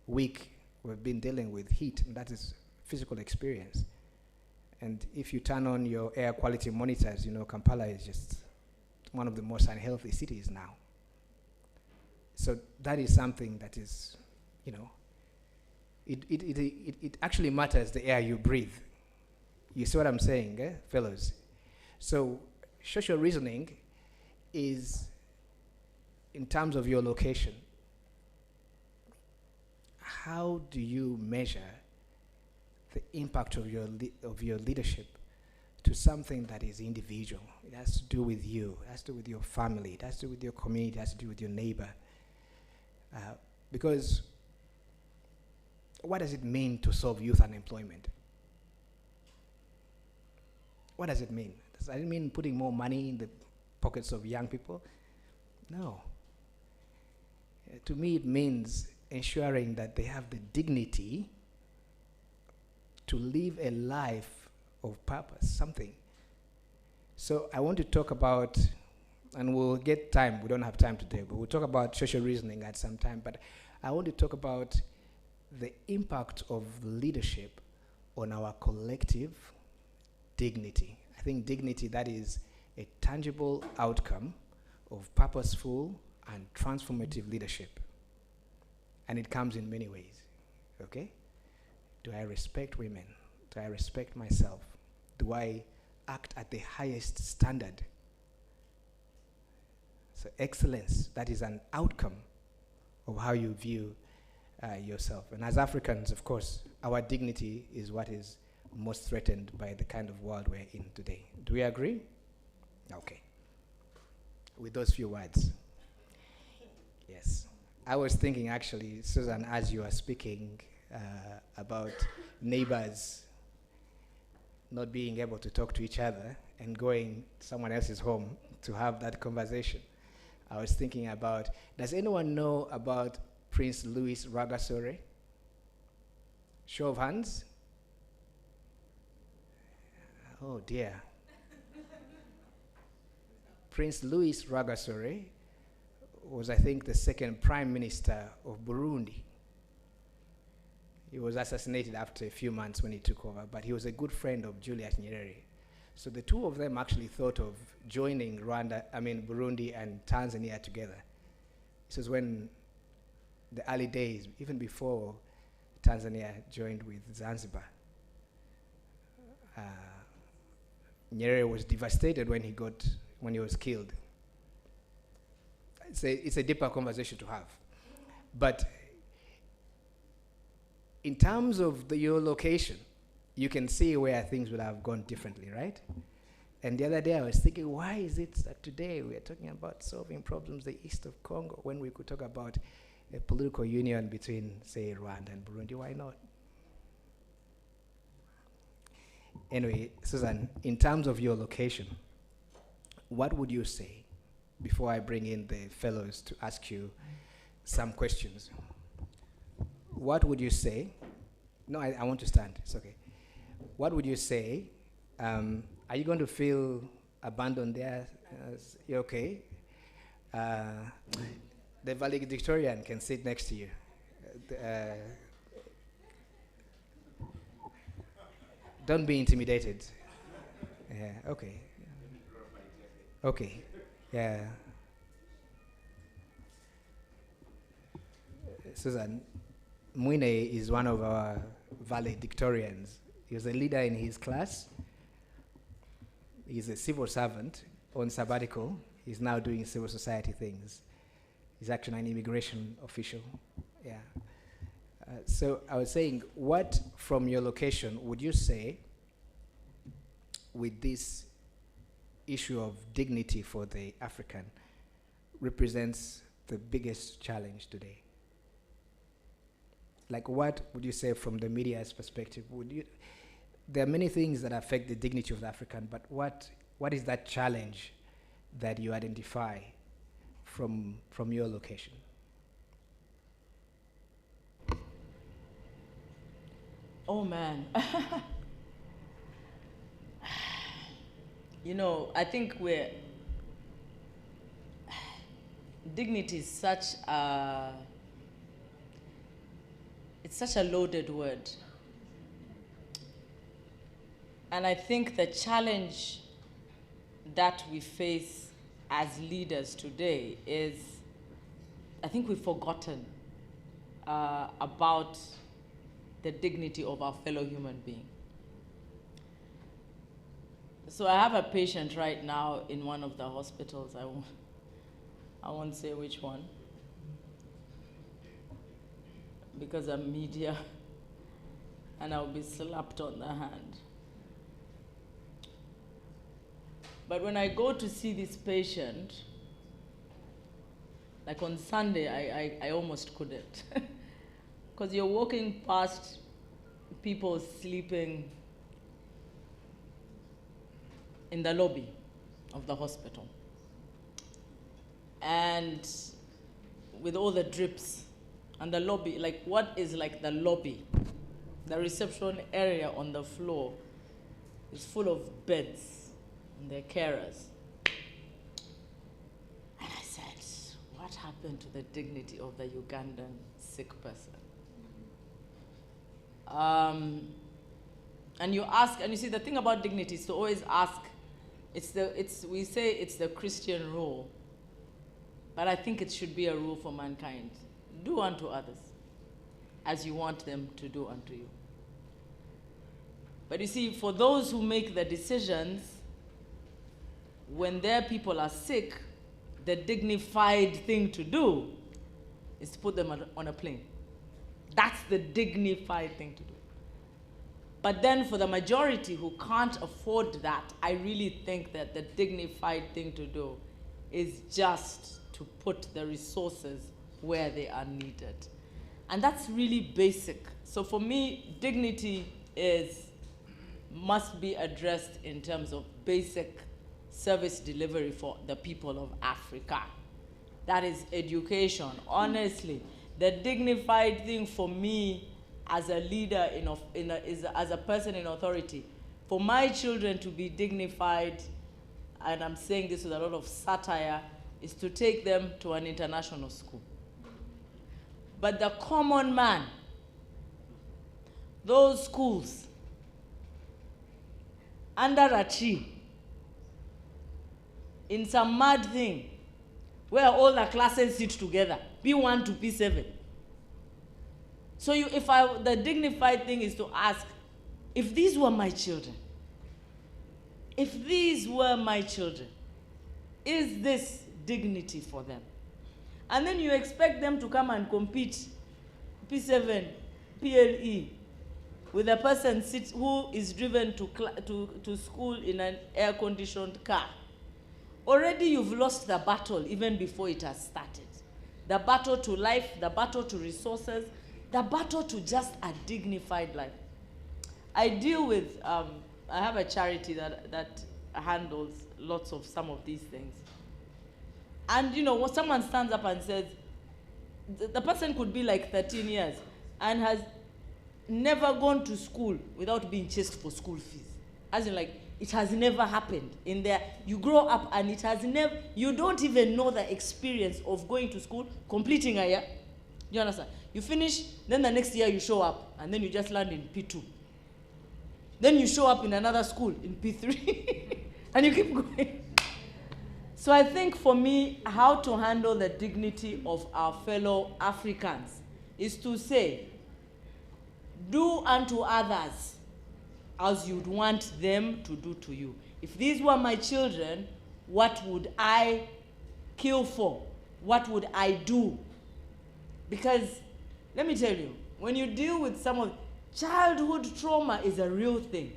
week we've been dealing with heat, and that is physical experience. And if you turn on your air quality monitors, you know, Kampala is just one of the most unhealthy cities now. So that is something that is, you know, it actually matters the air you breathe. You see what I'm saying, fellows? So social reasoning is in terms of your location. How do you measure the impact of your leadership to something that is individual? It has to do with you. It has to do with your family. It has to do with your community. It has to do with your neighbor. Because what does it mean to solve youth unemployment? What does it mean? Does it mean putting more money in the pockets of young people? No. To me, it means ensuring that they have the dignity to live a life of purpose, something. So I want to talk about, and we'll get time, we don't have time today, but we'll talk about social reasoning at some time, but I want to talk about the impact of leadership on our collective dignity. I think dignity, that is a tangible outcome of purposeful and transformative leadership. And it comes in many ways, okay? Do I respect women? Do I respect myself? Do I act at the highest standard? So excellence, that is an outcome of how you view yourself. And as Africans, of course, our dignity is what is most threatened by the kind of world we're in today. Do we agree? Okay. With those few words. Yes. I was thinking actually, Susan, as you were speaking about neighbors not being able to talk to each other and going to someone else's home to have that conversation. I was thinking about, does anyone know about Prince Louis Rwagasore? Show of hands? Oh dear. Prince Louis Rwagasore was, I think, the second prime minister of Burundi. He was assassinated after a few months when he took over, but he was a good friend of Julius Nyerere. So the two of them actually thought of joining Burundi and Tanzania together. This was when the early days, even before Tanzania joined with Zanzibar. Nyerere was devastated when he was killed. It's a deeper conversation to have. But in terms of your location, you can see where things would have gone differently, right? And the other day I was thinking, why is it that today we are talking about solving problems in the east of Congo when we could talk about a political union between, say, Rwanda and Burundi? Why not? Anyway, Susan, in terms of your location, what would you say before I bring in the fellows to ask you some questions? What would you say? No, I want to stand. It's okay. What would you say? Are you going to feel abandoned there? You okay? The valedictorian can sit next to you. Don't be intimidated. Yeah, okay. Okay, yeah. Susan, Mwine is one of our valedictorians. He was a leader in his class. He's a civil servant on sabbatical. He's now doing civil society things. He's actually an immigration official. Yeah. So I was saying, what from your location would you say with this issue of dignity for the African represents the biggest challenge today? Like, what would you say from the media's perspective? There are many things that affect the dignity of the African, but what is that challenge that you identify from your location? Oh man. You know, I think dignity is such a loaded word. And I think the challenge that we face as leaders today is, I think we've forgotten about the dignity of our fellow human being. So I have a patient right now in one of the hospitals. I won't say which one, because I'm media and I'll be slapped on the hand. But when I go to see this patient, like on Sunday, I almost couldn't. because you're walking past people sleeping in the lobby of the hospital. And with all the drips and the lobby, like what is like the lobby? The reception area on the floor is full of beds and their carers. And I said, what happened to the dignity of the Ugandan sick person? And you ask, and you see the thing about dignity is to always ask, we say it's the Christian rule, but I think it should be a rule for mankind. Do unto others as you want them to do unto you. But you see, for those who make the decisions, when their people are sick, the dignified thing to do is to put them on a plane. That's the dignified thing to do. But then for the majority who can't afford that, I really think that the dignified thing to do is just to put the resources where they are needed. And that's really basic. So for me, dignity must be addressed in terms of basic service delivery for the people of Africa. That is education. Honestly, the dignified thing for me as a leader, as a person in authority, for my children to be dignified, and I'm saying this with a lot of satire, is to take them to an international school. But the common man, those schools, under a tree, in some mad thing, where all the classes sit together, P1 to P7. So the dignified thing is to ask, if these were my children, is this dignity for them? And then you expect them to come and compete P7, PLE, with a person who is driven to school in an air-conditioned car. Already you've lost the battle even before it has started. The battle to life, the battle to resources, the battle to just a dignified life. I deal with, I have a charity that handles lots of some of these things. And you know, when someone stands up and says, the person could be like 13 years and has never gone to school without being chased for school fees. As in, like, it has never happened in there. You grow up and it has never, you don't even know the experience of going to school, completing a year. You understand? You finish, then the next year you show up, and then you just land in P2. Then you show up in another school in P3, and you keep going. So I think for me, how to handle the dignity of our fellow Africans is to say, do unto others as you'd want them to do to you. If these were my children, what would I kill for? What would I do? Because, let me tell you, when you deal with some of childhood trauma is a real thing.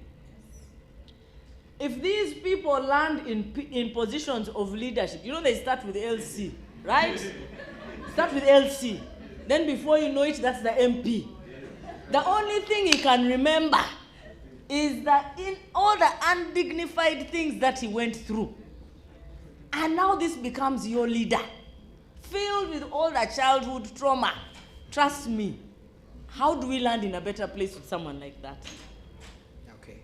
If these people land in positions of leadership, you know they start with LC, right? Start with LC. Then before you know it, that's the MP. The only thing he can remember is that in all the undignified things that he went through. And now this becomes your leader, filled with all the childhood trauma. Trust me. How do we land in a better place with someone like that? Okay.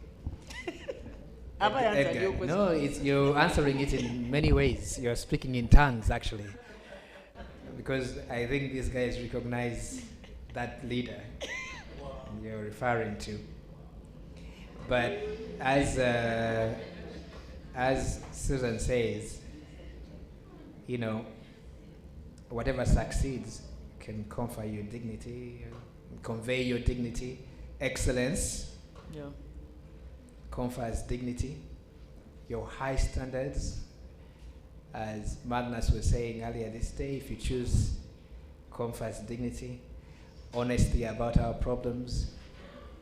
Have I answered Edgar, your question? no, you're answering it in many ways. You're speaking in tongues, actually. Because I think these guys recognize that leader you're referring to. But as Susan says, you know, whatever succeeds can confer your dignity, convey your dignity. Excellence confers dignity. Your high standards, as Magnus was saying earlier this day, if you choose, confers dignity. Honesty about our problems,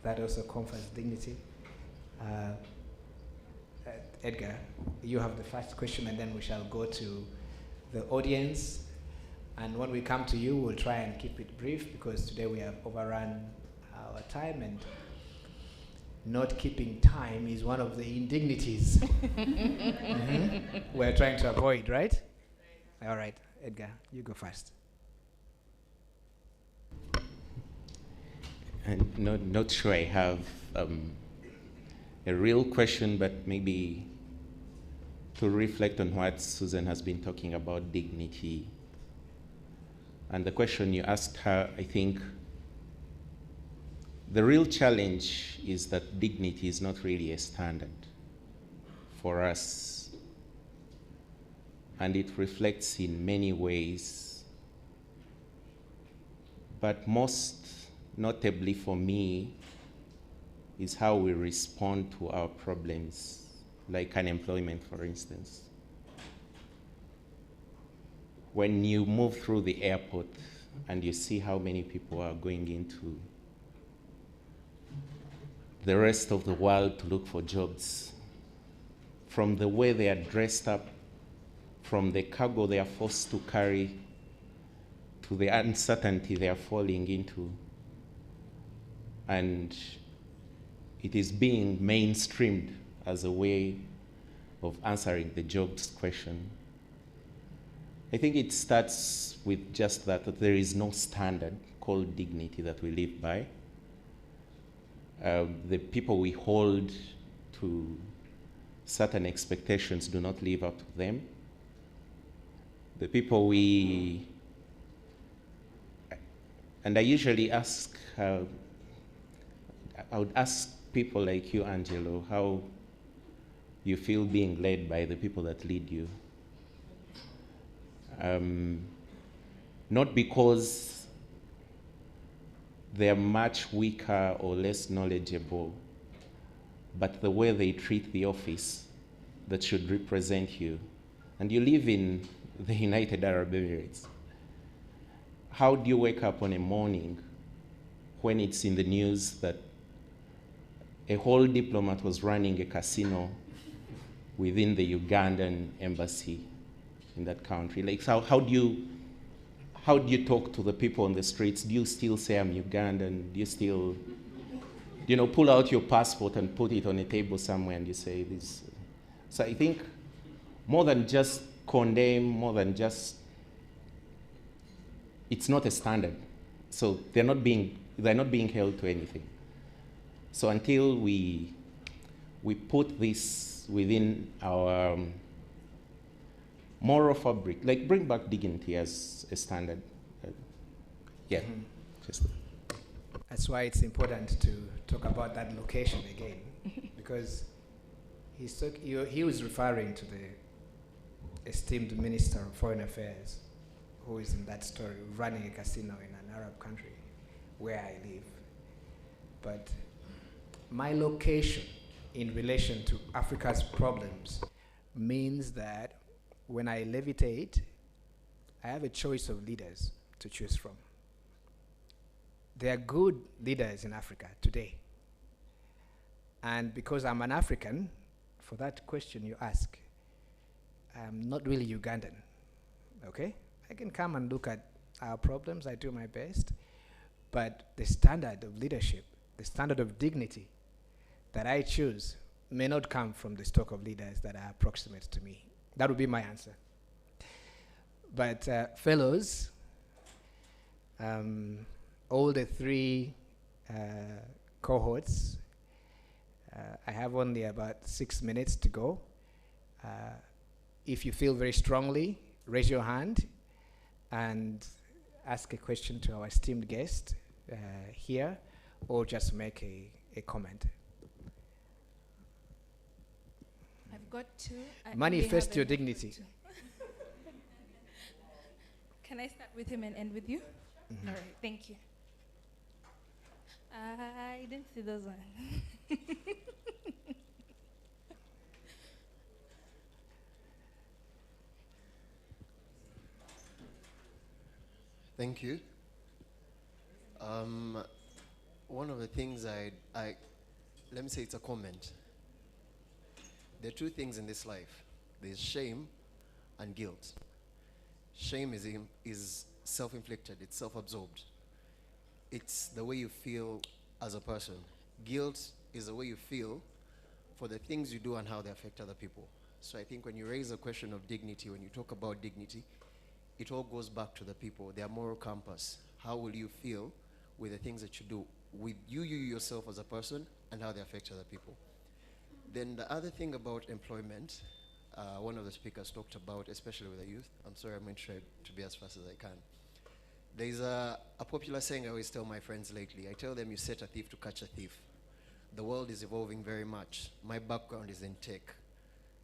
that also confers dignity. Edgar, you have the first question, and then we shall go to the audience. And when we come to you, we'll try and keep it brief because today we have overrun our time, and not keeping time is one of the indignities we're trying to avoid, right? All right, Edgar, you go first. And not sure I have a real question, but maybe to reflect on what Susan has been talking about, dignity. And the question you asked her, I think the real challenge is that dignity is not really a standard for us. And it reflects in many ways. But most notably for me is how we respond to our problems, like unemployment, for instance. When you move through the airport and you see how many people are going into the rest of the world to look for jobs, from the way they are dressed up, from the cargo they are forced to carry, to the uncertainty they are falling into, and it is being mainstreamed as a way of answering the jobs question. I think it starts with just that there is no standard called dignity that we live by. The people we hold to certain expectations do not live up to them. The people and I usually ask, I would ask people like you, Angelo, how you feel being led by the people that lead you. Not because they're much weaker or less knowledgeable, but the way they treat the office that should represent you. And you live in the United Arab Emirates. How do you wake up on a morning when it's in the news that a whole diplomat was running a casino within the Ugandan embassy in that country? Like, how do you talk to the people on the streets? Do you still say I'm Ugandan? Do you still, pull out your passport and put it on a table somewhere and you say this? So I think more than just condemn, more than just, it's not a standard. So they're not being held to anything. So until we put this within our moral fabric, like bring back dignity as a standard. That's why it's important to talk about that location again, because he was referring to the esteemed Minister of Foreign Affairs, who is in that story, running a casino in an Arab country where I live. But my location in relation to Africa's problems means that when I levitate, I have a choice of leaders to choose from. There are good leaders in Africa today. And because I'm an African, for that question you ask, I'm not really Ugandan, okay? I can come and look at our problems, I do my best, but the standard of leadership, the standard of dignity that I choose may not come from the stock of leaders that are approximate to me. That would be my answer. But fellows, all the three cohorts, I have only about 6 minutes to go. If you feel very strongly, raise your hand and ask a question to our esteemed guest here, or just make a comment. I've got two. Manifest your dignity. Can I start with him and end with you? All right, thank you. I didn't see those ones. Thank you. One of the things let me say it's a comment. There are two things in this life. There's shame and guilt. Shame is self-inflicted, it's self-absorbed. It's the way you feel as a person. Guilt is the way you feel for the things you do and how they affect other people. So I think when you raise a question of dignity, when you talk about dignity, it all goes back to the people, their moral compass. How will you feel with the things that you do, with you yourself as a person, and how they affect other people? Then the other thing about employment, one of the speakers talked about, especially with the youth. I'm sorry, I'm going to try to be as fast as I can. There's a popular saying I always tell my friends lately. I tell them, you set a thief to catch a thief. The world is evolving very much. My background is in tech.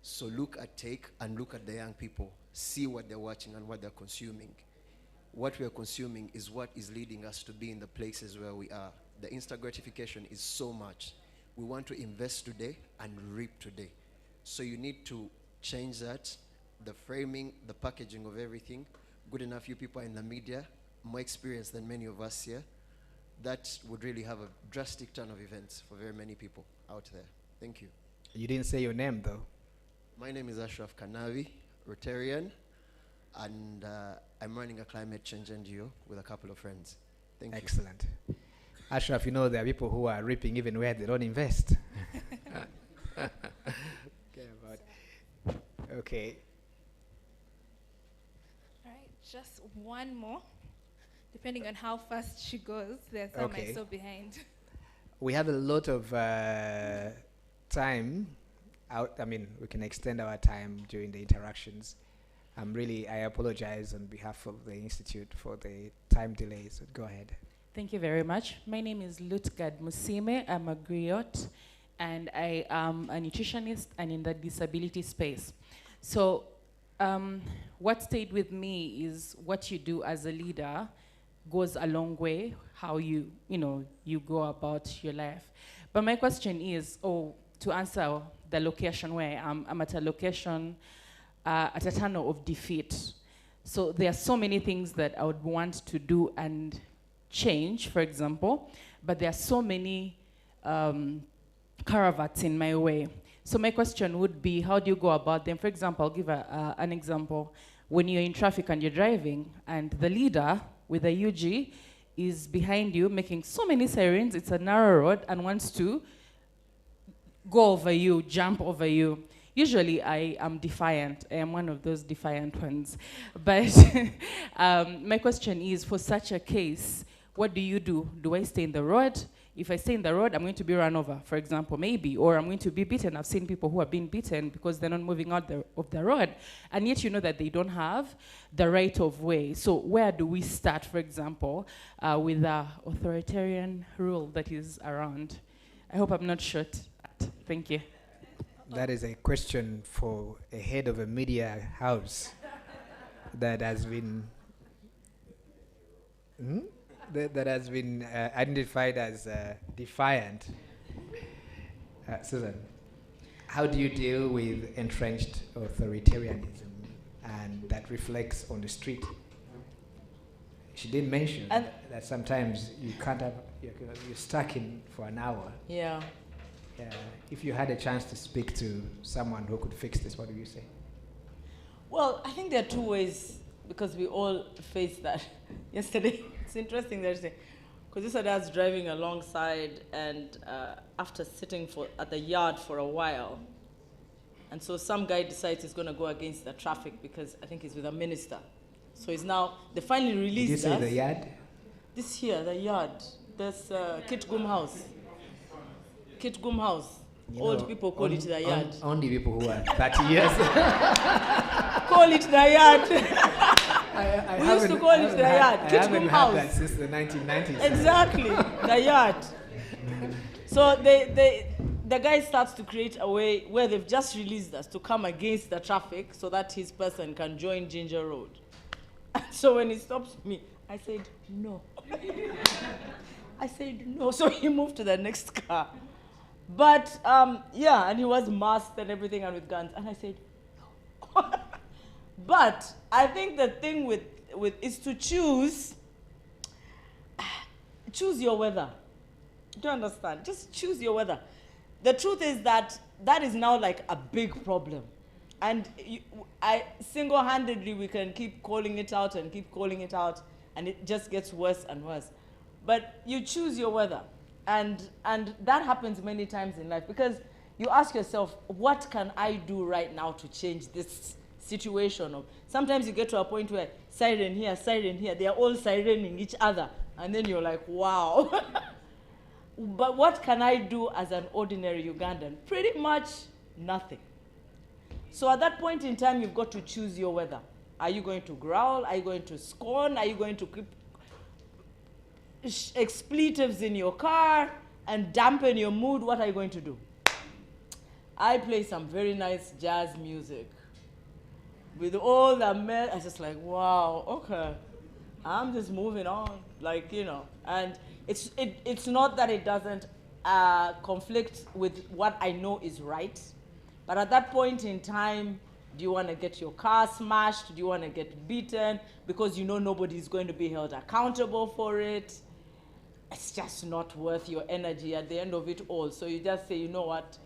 So look at tech and look at the young people. See what they're watching and what they're consuming. What we are consuming is what is leading us to be in the places where we are. The instant gratification is so much. We want to invest today and reap today. So you need to change that, the framing, the packaging of everything. Good enough you people are in the media, more experienced than many of us here. That would really have a drastic turn of events for very many people out there. Thank you. You didn't say your name though. My name is Ashraf Kanavi, Rotarian, and I'm running a climate change NGO with a couple of friends. Thank you. Excellent. Ashraf, you know there are people who are reaping even where they don't invest. Okay. All right, just one more. Depending on how fast she goes, there's some I saw behind. We have a lot of time out. I mean, we can extend our time during the interactions. I apologize on behalf of the Institute for the time delays. So go ahead. Thank you very much. My name is Lutgard Musime. I'm a griot, and I am a nutritionist and in the disability space. So what stayed with me is what you do as a leader goes a long way, how you go about your life. But my question is, to answer the location where I am, I'm at a location at a tunnel of defeat. So there are so many things that I would want to do and change, for example, but there are so many caravats in my way. So my question would be, how do you go about them? For example, I'll give an example. When you're in traffic and you're driving, and the leader with a UG is behind you making so many sirens, it's a narrow road, and wants to go over you, jump over you. Usually I am defiant. I am one of those defiant ones. But my question is, for such a case, what do you do? Do I stay in the road? If I stay in the road, I'm going to be run over, for example, maybe, or I'm going to be beaten. I've seen people who have been beaten because they're not moving out of the road, and yet you know that they don't have the right of way. So where do we start, for example, with the authoritarian rule that is around? I hope I'm not short. Thank you. That is a question for a head of a media house that has been identified as defiant. Susan, how do you deal with entrenched authoritarianism and that reflects on the street? She did mention that sometimes you can't have, you're stuck in for an hour. Yeah. If you had a chance to speak to someone who could fix this, what do you say? Well, I think there are two ways, because we all face that. Yesterday, it's interesting that you say, because yesterday I was driving alongside, and after sitting at the yard for a while, and so some guy decides he's going to go against the traffic because I think he's with a minister. So he's now, they finally released us. Did you say the yard? This here, the yard. There's Kitgum House. Kitgum House. Old people call it the yard. Only people who are 30 years. Call it the yard. We used to call it the yard. Kitgum House. That since the 1990s. Exactly, the yard. So the guy starts to create a way where they've just released us to come against the traffic so that his person can join Ginger Road. So when he stops me, I said, no. I said, no. So he moved to the next car. But, yeah, and he was masked and everything and with guns. And I said, no. But I think the thing with is to choose your weather. Do you understand? Just choose your weather. The truth is that is now like a big problem. And I single-handedly, we can keep calling it out and keep calling it out, and it just gets worse and worse. But you choose your weather. And that happens many times in life, because you ask yourself, what can I do right now to change this situation? Or sometimes you get to a point where siren here, they are all sirening each other. And then you're like, wow. But what can I do as an ordinary Ugandan? Pretty much nothing. So at that point in time, you've got to choose your weather. Are you going to growl? Are you going to scorn? Are you going to keep expletives in your car and dampen your mood? What are you going to do? I play some very nice jazz music. With all the I was just like, wow, okay. I'm just moving on, like, you know. And it's not that it doesn't conflict with what I know is right. But at that point in time, do you want to get your car smashed? Do you want to get beaten? Because you know nobody's going to be held accountable for it. It's just not worth your energy at the end of it all. So you just say, you know what?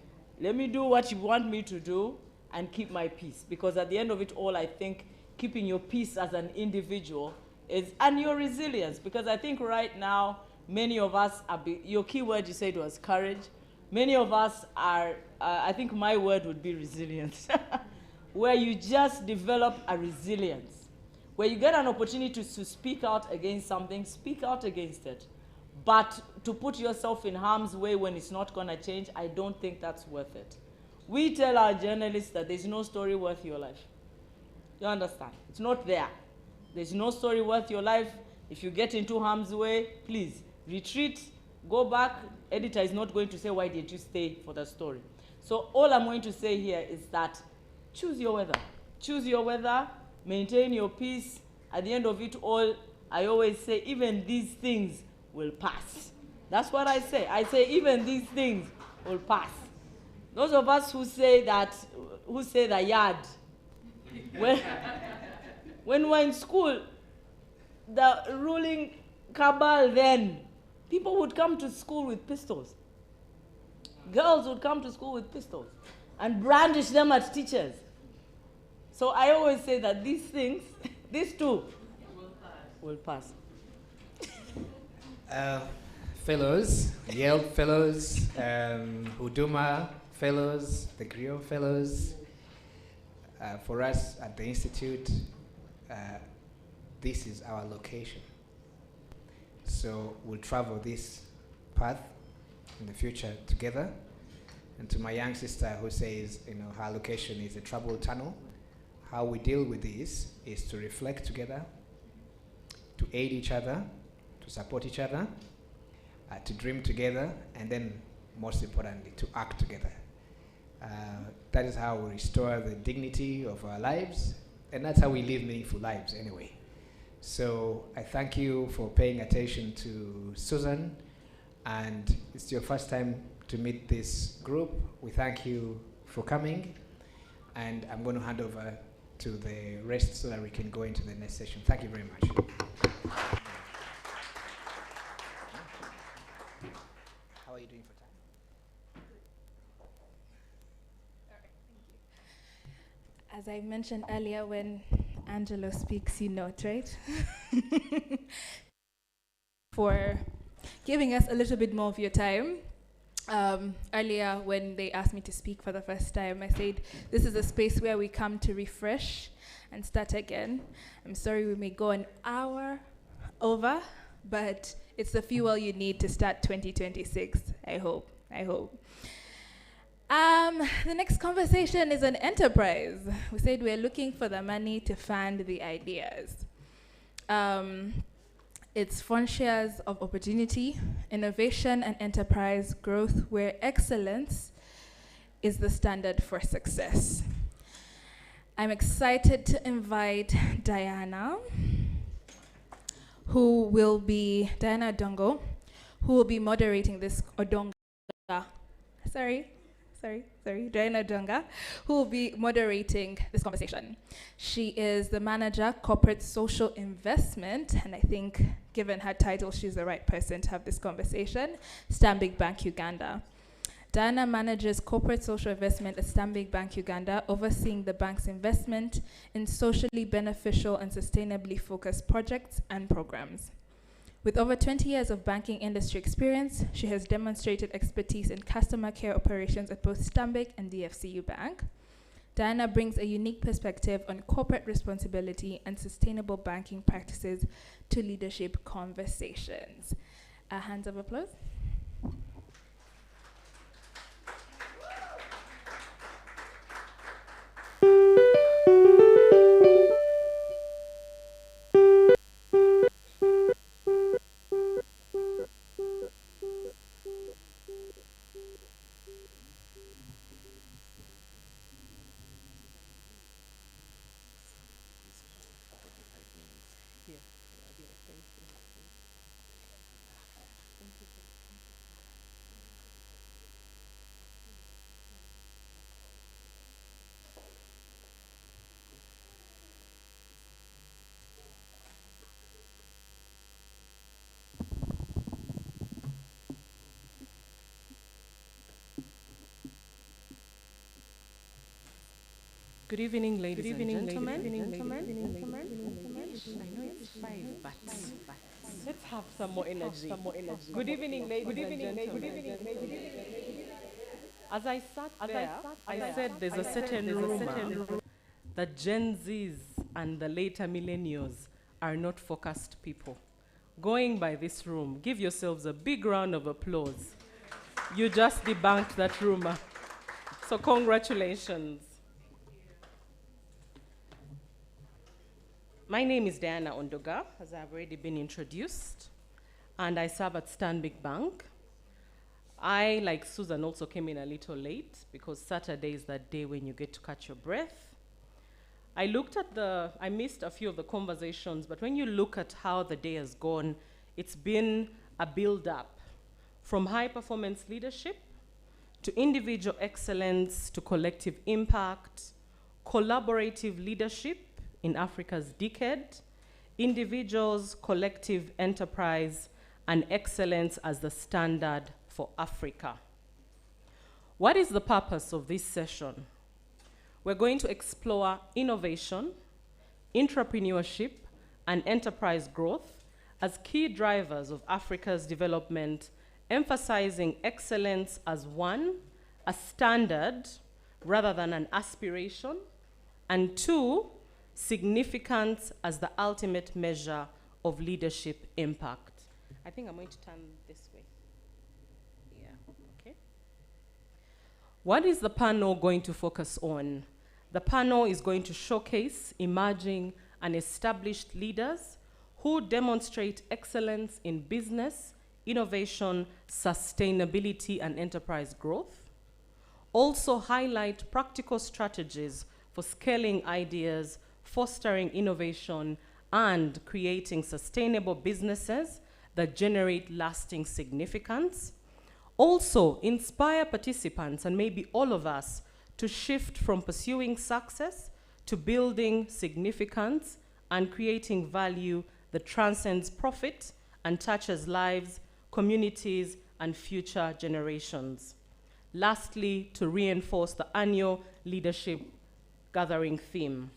Let me do what you want me to do and keep my peace. Because at the end of it all, I think keeping your peace as an individual is, and your resilience. Because I think right now, many of us are, your key word you said was courage. Many of us are, I think my word would be resilience. Where you just develop a resilience. Where you get an opportunity to speak out against something, speak out against it. But to put yourself in harm's way when it's not going to change, I don't think that's worth it. We tell our journalists that there's no story worth your life. You understand? It's not there. There's no story worth your life. If you get into harm's way, please retreat, go back. Editor is not going to say, why did you stay for the story? So all I'm going to say here is that choose your weather. Choose your weather, maintain your peace. At the end of it all, I always say, even these things will pass. That's what I say. I say, even these things will pass. Those of us who say the yard, when we're in school, the ruling cabal then, people would come to school with pistols. Girls would come to school with pistols and brandish them at teachers. So I always say that these things, these two, will pass. Fellows, Yale fellows, Huduma fellows, the Griot fellows, for us at the Institute, this is our location. So we'll travel this path in the future together. And to my young sister who says, you know, her location is a trouble tunnel, how we deal with this is to reflect together, to aid each other, to support each other, to dream together, and then most importantly, to act together. That is how we restore the dignity of our lives, and that's how we live meaningful lives anyway. So I thank you for paying attention to Susan, and it's your first time to meet this group. We thank you for coming, and I'm going to hand over to the rest so that we can go into the next session. Thank you very much. How are you doing for time? As I mentioned earlier, when Angelo speaks, you note, right? For giving us a little bit more of your time. Earlier, when they asked me to speak for the first time, I said, this is a space where we come to refresh and start again. I'm sorry we may go an hour over, but it's the fuel you need to start 2026, I hope. The next conversation is on enterprise. We said we're looking for the money to fund the ideas. It's frontiers of opportunity, innovation, and enterprise growth where excellence is the standard for success. I'm excited to invite Diana Dongo, who will be moderating this, Diana Donga, who will be moderating this conversation. She is the manager, corporate social investment, and I think given her title, she's the right person to have this conversation, Stanbic Bank Uganda. Diana manages corporate social investment at Stanbic Bank Uganda, overseeing the bank's investment in socially beneficial and sustainably focused projects and programs. With over 20 years of banking industry experience, she has demonstrated expertise in customer care operations at both Stanbic and DFCU Bank. Diana brings a unique perspective on corporate responsibility and sustainable banking practices to leadership conversations. A hands of applause. Good evening, ladies and gentlemen. I know it's 5, but let's have some more energy. Good evening, ladies and gentlemen. As I sat there, I said there's a certain rumor that Gen Zs and the later millennials are not focused people. Going by this room, give yourselves a big round of applause. You just debunked that rumor. So congratulations. My name is Diana Ondoga, as I've already been introduced, and I serve at Stanbic Bank. I, like Susan, also came in a little late because Saturday is that day when you get to catch your breath. I missed a few of the conversations, but when you look at how the day has gone, it's been a build-up from high-performance leadership to individual excellence to collective impact, collaborative leadership in Africa's decade, individuals, collective enterprise, and excellence as the standard for Africa. What is the purpose of this session? We're going to explore innovation, entrepreneurship, and enterprise growth as key drivers of Africa's development, emphasizing excellence as a standard rather than an aspiration, and 2, significance as the ultimate measure of leadership impact. I think I'm going to turn this way. Yeah, okay. What is the panel going to focus on? The panel is going to showcase emerging and established leaders who demonstrate excellence in business, innovation, sustainability, and enterprise growth. Also highlight practical strategies for scaling ideas, fostering innovation, and creating sustainable businesses that generate lasting significance. Also, inspire participants, and maybe all of us, to shift from pursuing success to building significance and creating value that transcends profit and touches lives, communities, and future generations. Lastly, to reinforce the annual leadership gathering theme.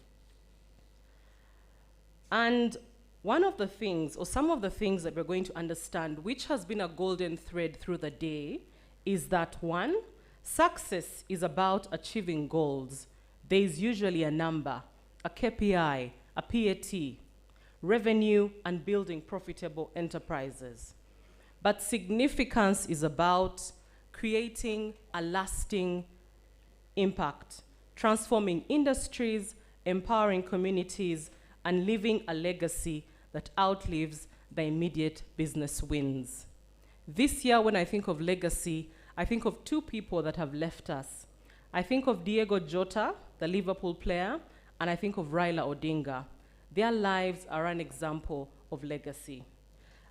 And one of the things, or some of the things that we're going to understand, which has been a golden thread through the day, is that 1, success is about achieving goals. There is usually a number, a KPI, a PAT, revenue, and building profitable enterprises. But significance is about creating a lasting impact, transforming industries, empowering communities, and leaving a legacy that outlives the immediate business wins. This year, when I think of legacy, I think of 2 people that have left us. I think of Diego Jota, the Liverpool player, and I think of Raila Odinga. Their lives are an example of legacy.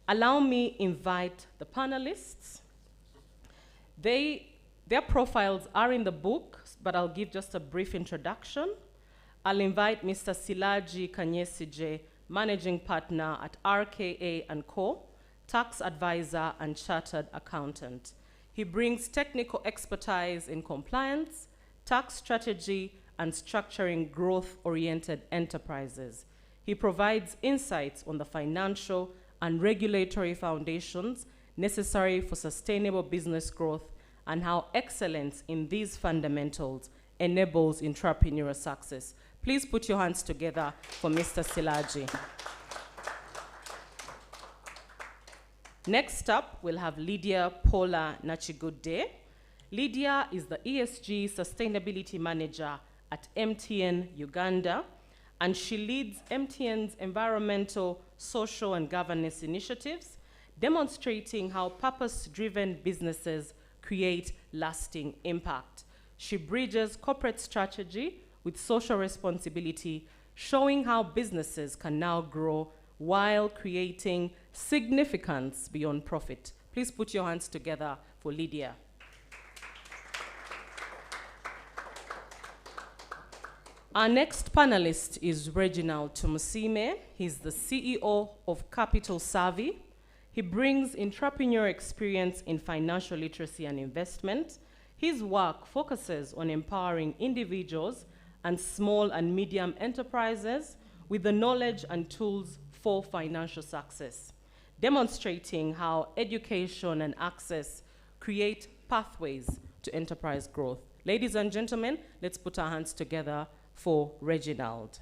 Allow me invite the panelists. Their profiles are in the book, but I'll give just a brief introduction. I'll invite Mr. Silaji Kanyesije, Managing Partner at RKA & Co., Tax Advisor and Chartered Accountant. He brings technical expertise in compliance, tax strategy, and structuring growth-oriented enterprises. He provides insights on the financial and regulatory foundations necessary for sustainable business growth and how excellence in these fundamentals enables entrepreneurial success. Please put your hands together for Mr. Silaji. Next up, we'll have Lydia Paula Nachigude. Lydia is the ESG Sustainability Manager at MTN Uganda, and she leads MTN's environmental, social, and governance initiatives, demonstrating how purpose-driven businesses create lasting impact. She bridges corporate strategy with social responsibility, showing how businesses can now grow while creating significance beyond profit. Please put your hands together for Lydia. Our next panelist is Reginald Tumusime. He's the CEO of Capital Savvy. He brings entrepreneurial experience in financial literacy and investment. His work focuses on empowering individuals and small and medium enterprises with the knowledge and tools for financial success, demonstrating how education and access create pathways to enterprise growth. Ladies and gentlemen, let's put our hands together for Reginald.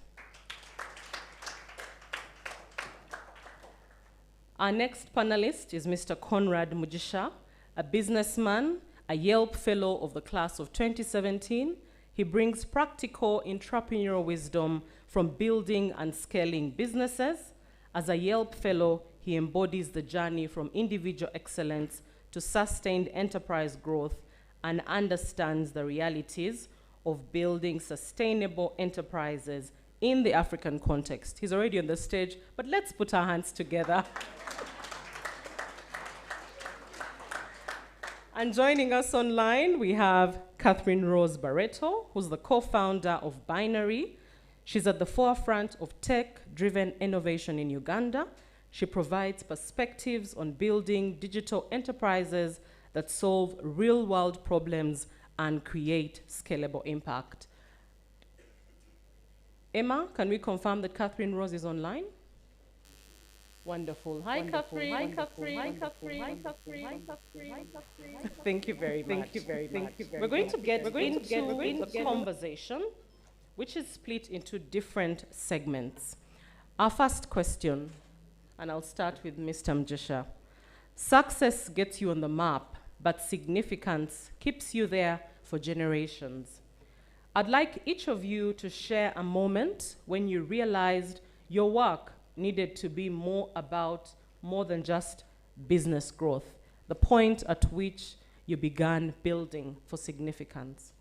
Our next panelist is Mr. Conrad Mujisha, a businessman, a Yelp Fellow of the class of 2017. He brings practical entrepreneurial wisdom from building and scaling businesses. As a Yelp Fellow, he embodies the journey from individual excellence to sustained enterprise growth and understands the realities of building sustainable enterprises in the African context. He's already on the stage, but let's put our hands together. And joining us online, we have Catherine Rose Barreto, who's the co-founder of Binary. She's at the forefront of tech-driven innovation in Uganda. She provides perspectives on building digital enterprises that solve real-world problems and create scalable impact. Emma, can we confirm that Catherine Rose is online? Wonderful. Hi, Catherine. Hi, Catherine. Hi, Catherine. Hi, Catherine. Hi, Catherine. Thank you very much. Thank you very much. We're going to get into the conversation, which is split into different segments. Our first question, and I'll start with Mr. Mjisha. Success gets you on the map, but significance keeps you there for generations. I'd like each of you to share a moment when you realized your work needed to be more than just business growth, the point at which you began building for significance.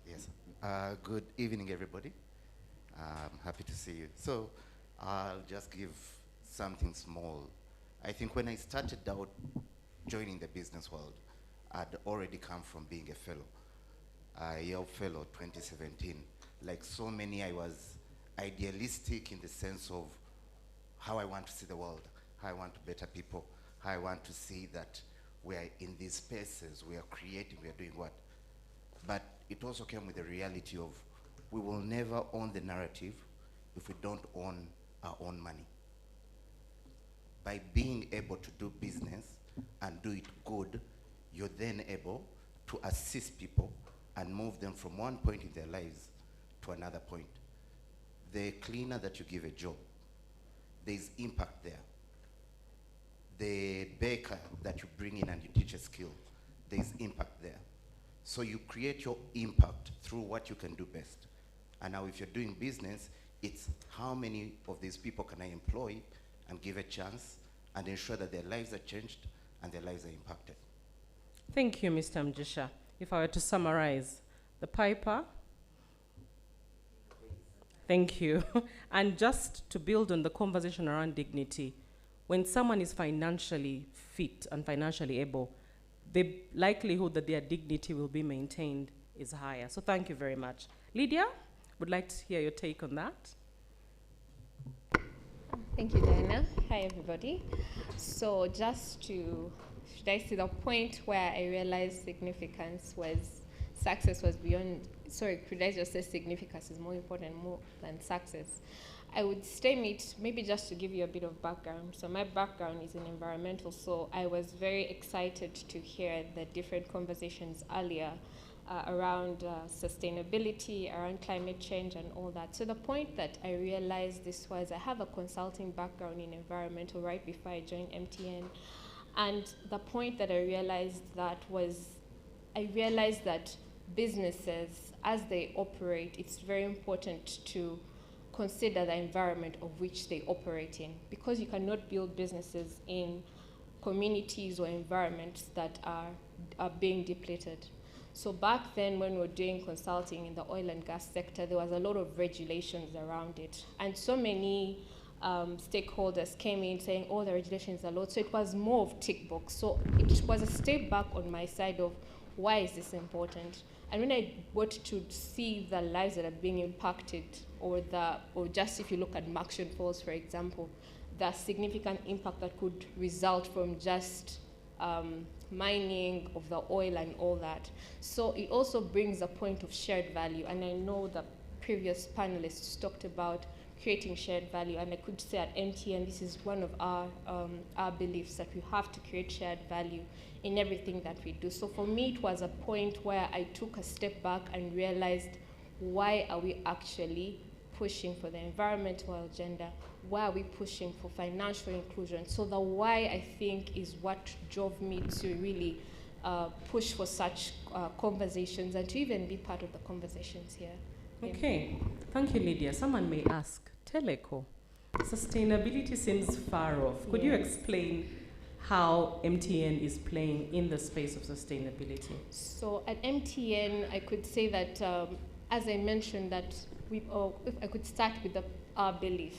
Yes. Good evening, everybody. I'm happy to see you. So I'll just give something small. I think when I started out joining the business world, I'd already come from being a fellow, a Yale Fellow 2017. Like so many, I was idealistic in the sense of how I want to see the world, how I want to better people, how I want to see that we are in these spaces, we are creating, we are doing what. But it also came with the reality of we will never own the narrative if we don't own our own money. By being able to do business and do it good, you're then able to assist people and move them from one point in their lives to another point. The cleaner that you give a job, there's impact there. The baker that you bring in and you teach a skill, there's impact there. So you create your impact through what you can do best. And now if you're doing business, it's how many of these people can I employ and give a chance and ensure that their lives are changed and their lives are impacted. Thank you, Mr. Mjisha. If I were to summarize, the piper. Thank you. And just to build on the conversation around dignity, when someone is financially fit and financially able, the likelihood that their dignity will be maintained is higher. So thank you very much. Lydia, would like to hear your take on that. Thank you, Diana. Hi, everybody. So just to, should I say the point where I realized success was beyond, sorry, could I just say significance is more important more than success? I would state maybe just to give you a bit of background. So my background is in environmental, so I was very excited to hear the different conversations earlier around sustainability, around climate change and all that. So the point that I realized this was I have a consulting background in environmental right before I joined MTN. And the point that I realized that businesses, as they operate, it's very important to consider the environment of which they operate in, because you cannot build businesses in communities or environments that are being depleted. So back then when we were doing consulting in the oil and gas sector, there was a lot of regulations around it. And so many stakeholders came in saying, oh, the regulations are a lot. So it was more of tick box. So it was a step back on my side of why is this important? And when I got to see the lives that are being impacted, or just if you look at Markshan Falls, for example, the significant impact that could result from just mining of the oil and all that. So it also brings a point of shared value. And I know the previous panelists talked about creating shared value. And I could say at MTN, this is one of our beliefs, that we have to create shared value in everything that we do. So for me, it was a point where I took a step back and realized, why are we actually pushing for the environmental agenda? Why are we pushing for financial inclusion? So the why, I think, is what drove me to really push for such conversations and to even be part of the conversations here. Okay, thank you, Lydia. Someone may ask, Teleco, sustainability seems far off. Could you explain how MTN is playing in the space of sustainability? So at MTN, I could say that, as I mentioned, that if I could start with our belief.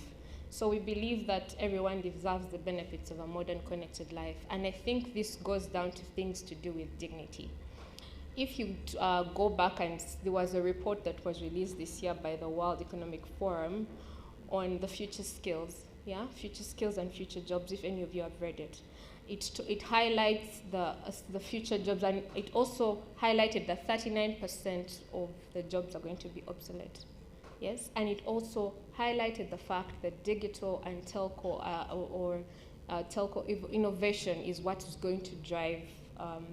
So we believe that everyone deserves the benefits of a modern connected life. And I think this goes down to things to do with dignity. If you go back, and there was a report that was released this year by the World Economic Forum on the future skills, future skills and future jobs, if any of you have read it. It highlights the future jobs, and it also highlighted that 39% of the jobs are going to be obsolete. Yes, and it also highlighted the fact that digital and telco telco innovation is what is going to drive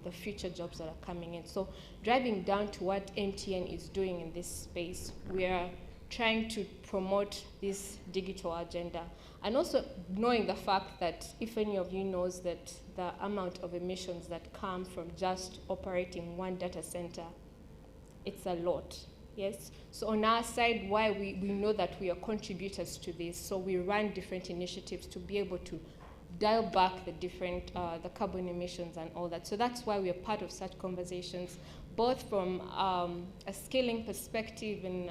the future jobs that are coming in. So driving down to what MTN is doing in this space, we are trying to promote this digital agenda, and also knowing the fact that if any of you knows that the amount of emissions that come from just operating one data center, it's a lot. Yes, so on our side, why we know that we are contributors to this, so we run different initiatives to be able to dial back the different, the carbon emissions and all that. So that's why we are part of such conversations, both from a scaling perspective and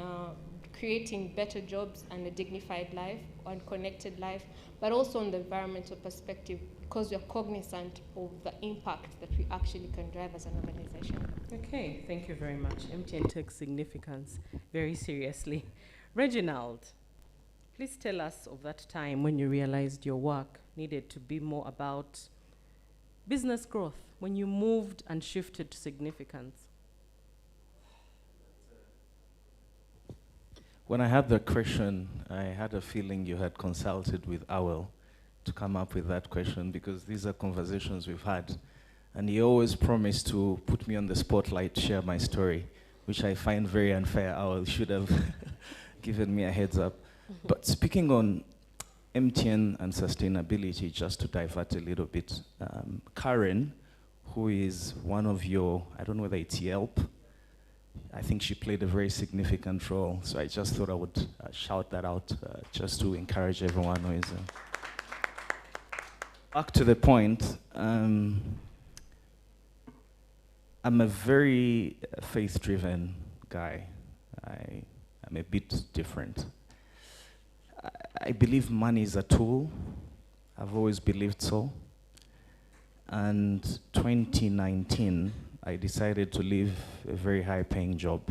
creating better jobs and a dignified life, and connected life, but also on the environmental perspective, because we are cognizant of the impact that we actually can drive as an organization. Okay, thank you very much. MTN takes significance very seriously. Reginald, please tell us of that time when you realized your work needed to be more about business growth, when you moved and shifted to significance. When I had the question, I had a feeling you had consulted with Owl to come up with that question, because these are conversations we've had. And he always promised to put me on the spotlight, share my story, which I find very unfair. Owl should have given me a heads up. But speaking on MTN and sustainability, just to divert a little bit, Karen, who is one of your, I don't know whether it's Yelp, I think she played a very significant role. So I just thought I would shout that out just to encourage everyone who is... Back to the point, I'm a very faith-driven guy. I'm a bit different. I believe money is a tool. I've always believed so. And 2019, I decided to leave a very high-paying job.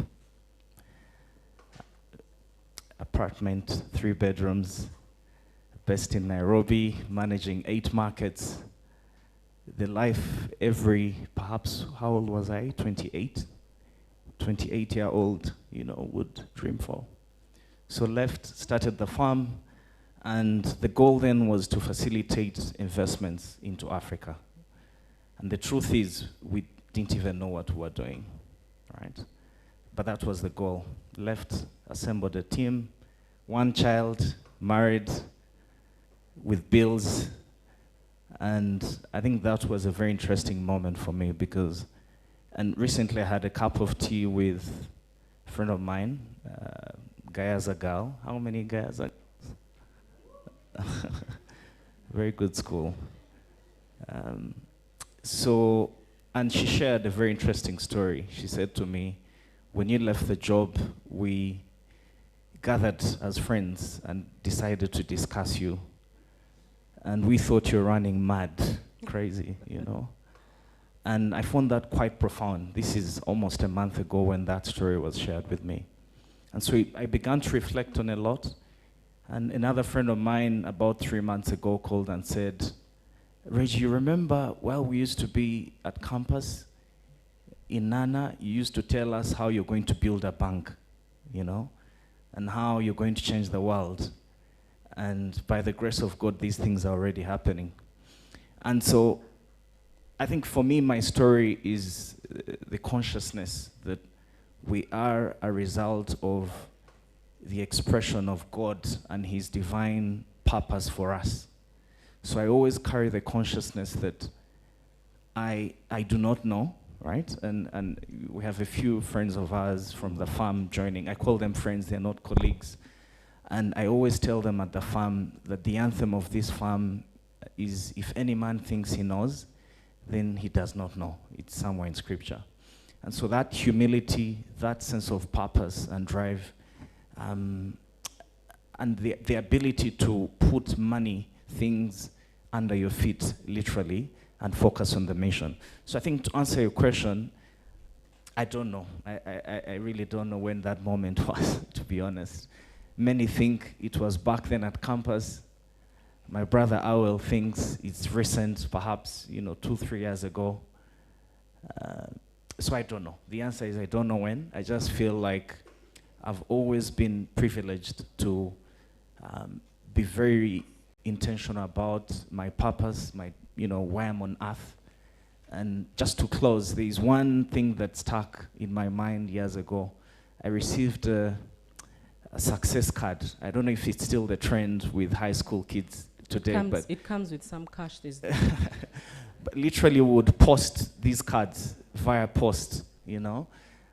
Apartment, 3 bedrooms, based in Nairobi, managing 8 markets. The life perhaps, how old was I? 28? 28-year-old, would dream for. So left, started the farm, and the goal then was to facilitate investments into Africa. And the truth is, we didn't even know what we were doing, right? But that was the goal. Left, assembled a team, 1 child, married, with bills. And I think that was a very interesting moment for me because, and recently I had a cup of tea with a friend of mine, Gayaza Gal. How many Gayaza? Very good school. And she shared a very interesting story. She said to me, when you left the job, we gathered as friends and decided to discuss you. And we thought you were running mad, crazy, And I found that quite profound. This is almost a month ago when that story was shared with me. And so I began to reflect on a lot. And another friend of mine about 3 months ago called and said, Reggie, you remember while we used to be at campus in Nana, you used to tell us how you're going to build a bank, and how you're going to change the world. And by the grace of God, these things are already happening. And so I think for me, my story is the consciousness that we are a result of the expression of God and his divine purpose for us. So I always carry the consciousness that I do not know, right? And we have a few friends of ours from the farm joining. I call them friends, they're not colleagues. And I always tell them at the farm that the anthem of this farm is, if any man thinks he knows, then he does not know. It's somewhere in scripture. And so that humility, that sense of purpose and drive, and the ability to put money, things under your feet, literally, and focus on the mission. So I think to answer your question, I don't know. I really don't know when that moment was, to be honest. Many think it was back then at campus. My brother Awel thinks it's recent, perhaps 2-3 years ago. So I don't know. The answer is I don't know when. I just feel like I've always been privileged to be very intentional about my purpose, my why I'm on earth. And just to close, there's one thing that stuck in my mind years ago. I received a success card. I don't know if it's still the trend with high school kids today, but it comes with some cash these days. But literally would post these cards via post,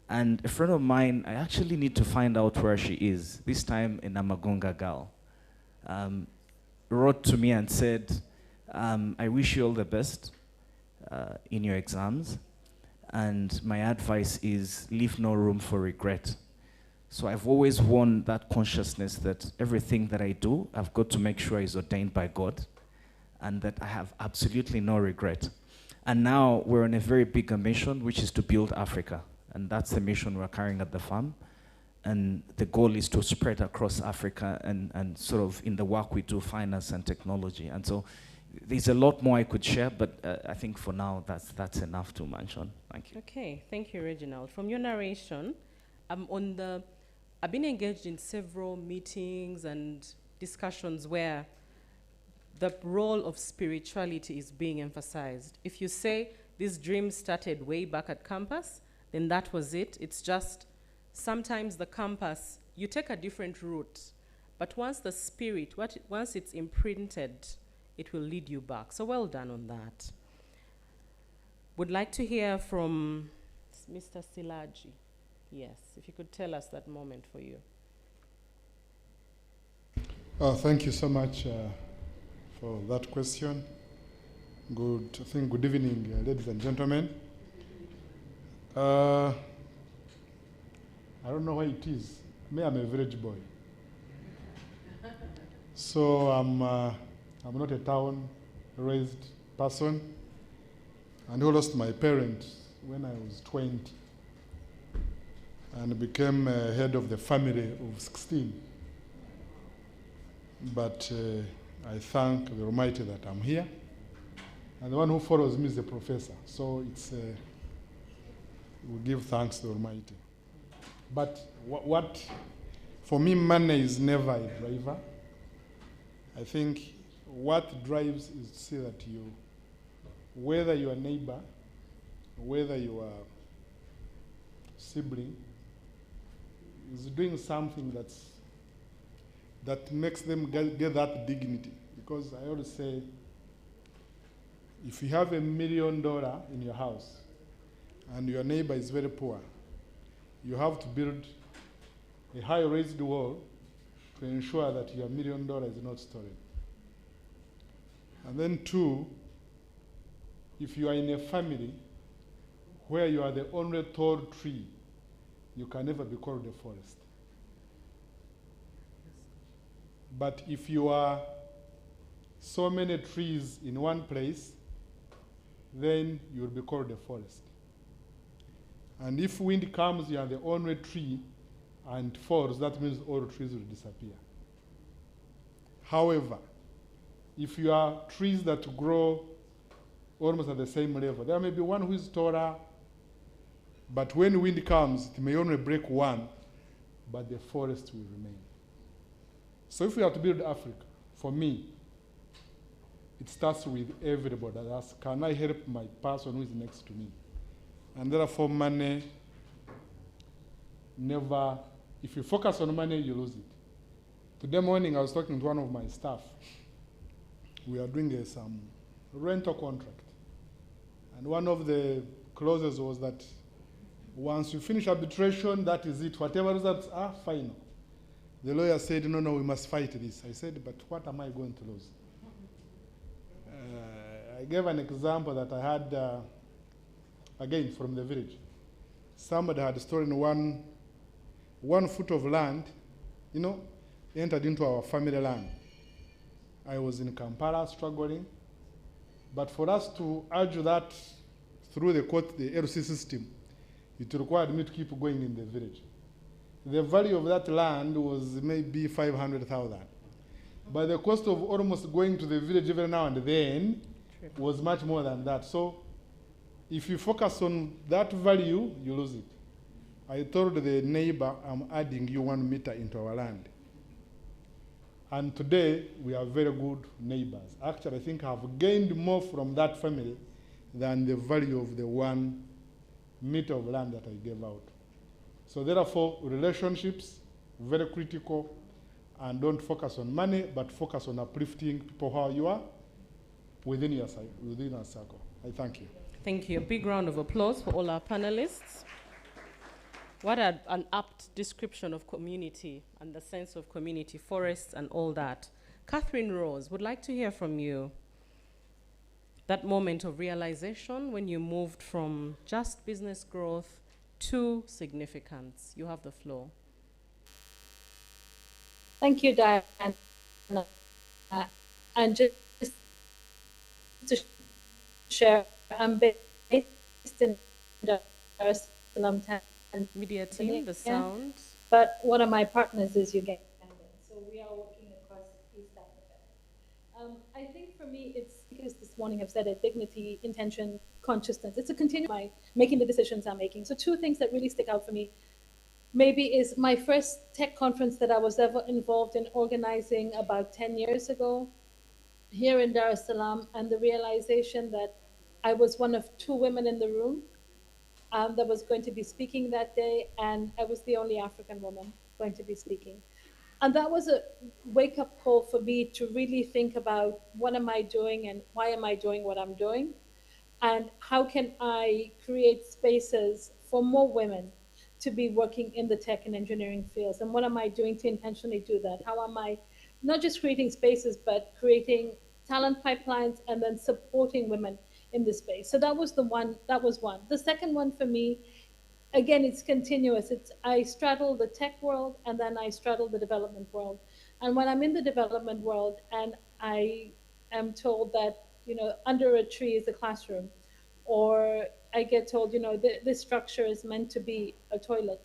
And a friend of mine, I actually need to find out where she is, this time in Amagonga Gal, wrote to me and said, I wish you all the best in your exams, and my advice is leave no room for regret. So I've always worn that consciousness that everything that I do, I've got to make sure is ordained by God, and that I have absolutely no regret. And now we're on a very bigger mission, which is to build Africa. And that's the mission we're carrying at the farm. And the goal is to spread across Africa and sort of in the work we do, finance and technology. And so there's a lot more I could share, but I think for now that's enough to mention. Thank you. Okay, thank you, Reginald. From your narration, I've been engaged in several meetings and discussions where the role of spirituality is being emphasized. If you say this dream started way back at campus, then that was it. It's just sometimes the campus, you take a different route, but once the spirit, once it's imprinted, it will lead you back. So well done on that. Would like to hear from Mr. Silaji. Yes, if you could tell us that moment for you. Thank you so much for that question. Good evening, ladies and gentlemen. I don't know why it is. Me, I'm a village boy. So I'm not a town-raised person. And I lost my parents when I was 20 and became head of the family of 16. But I thank the Almighty that I'm here. And the one who follows me is the professor. So it's, we give thanks to the Almighty. But what for me, money is never a driver. I think what drives is to see that you, whether your neighbor, whether your sibling, is doing something that makes them get that dignity. Because I always say, if you have $1 million in your house and your neighbor is very poor, you have to build a high-raised wall to ensure that your $1 million is not stolen. And then 2, if you are in a family where you are the only tall tree, you can never be called a forest. But if you are so many trees in one place, then you will be called a forest. And if wind comes, you are the only tree and falls, that means all trees will disappear. However, if you are trees that grow almost at the same level, there may be one who is taller, but when wind comes, it may only break one, but the forest will remain. So if we have to build Africa, for me, it starts with everybody that asks, can I help my person who is next to me? And therefore, money never, if you focus on money, you lose it. Today morning, I was talking to one of my staff. We are doing some rental contract. And one of the clauses was that once you finish arbitration, that is it. Whatever results are final. The lawyer said, no, we must fight this. I said, but what am I going to lose? I gave an example that I had, again, from the village. Somebody had stolen one foot of land, entered into our family land. I was in Kampala struggling. But for us to argue that through the court, the LC system, it required me to keep going in the village. The value of that land was maybe 500,000. But the cost of almost going to the village every now and then was much more than that. So if you focus on that value, you lose it. I told the neighbor, I'm adding you 1 meter into our land. And today, we are very good neighbors. Actually, I think I've gained more from that family than the value of the 1 meter of land that I gave out. So therefore, relationships, very critical, and don't focus on money, but focus on uplifting people how you are within your circle. I thank you. Thank you. A big round of applause for all our panelists. What an apt description of community and the sense of community, forests and all that. Catherine Rose, would like to hear from you. That moment of realization when you moved from just business growth to significance. You have the floor. Thank you, Diana. And just to share, I'm based in Dar es Salaam, Media team, the sound. But one of my partners is Ugandan, so we are working across East Africa. I think for me, it's because this morning I've said it, dignity, intention, consciousness. It's a continuum of making the decisions I'm making. So 2 things that really stick out for me maybe is my first tech conference that I was ever involved in organizing about 10 years ago here in Dar es Salaam, and the realization that I was one of 2 women in the room that was going to be speaking that day, and I was the only African woman going to be speaking. And that was a wake-up call for me to really think about what am I doing and why am I doing what I'm doing, and how can I create spaces for more women to be working in the tech and engineering fields, and what am I doing to intentionally do that? How am I not just creating spaces, but creating talent pipelines and then supporting women in this space? So that was one. The second one for me, again, it's continuous. I straddle the tech world and then I straddle the development world. And when I'm in the development world and I am told that, under a tree is a classroom, or I get told, this structure is meant to be a toilet,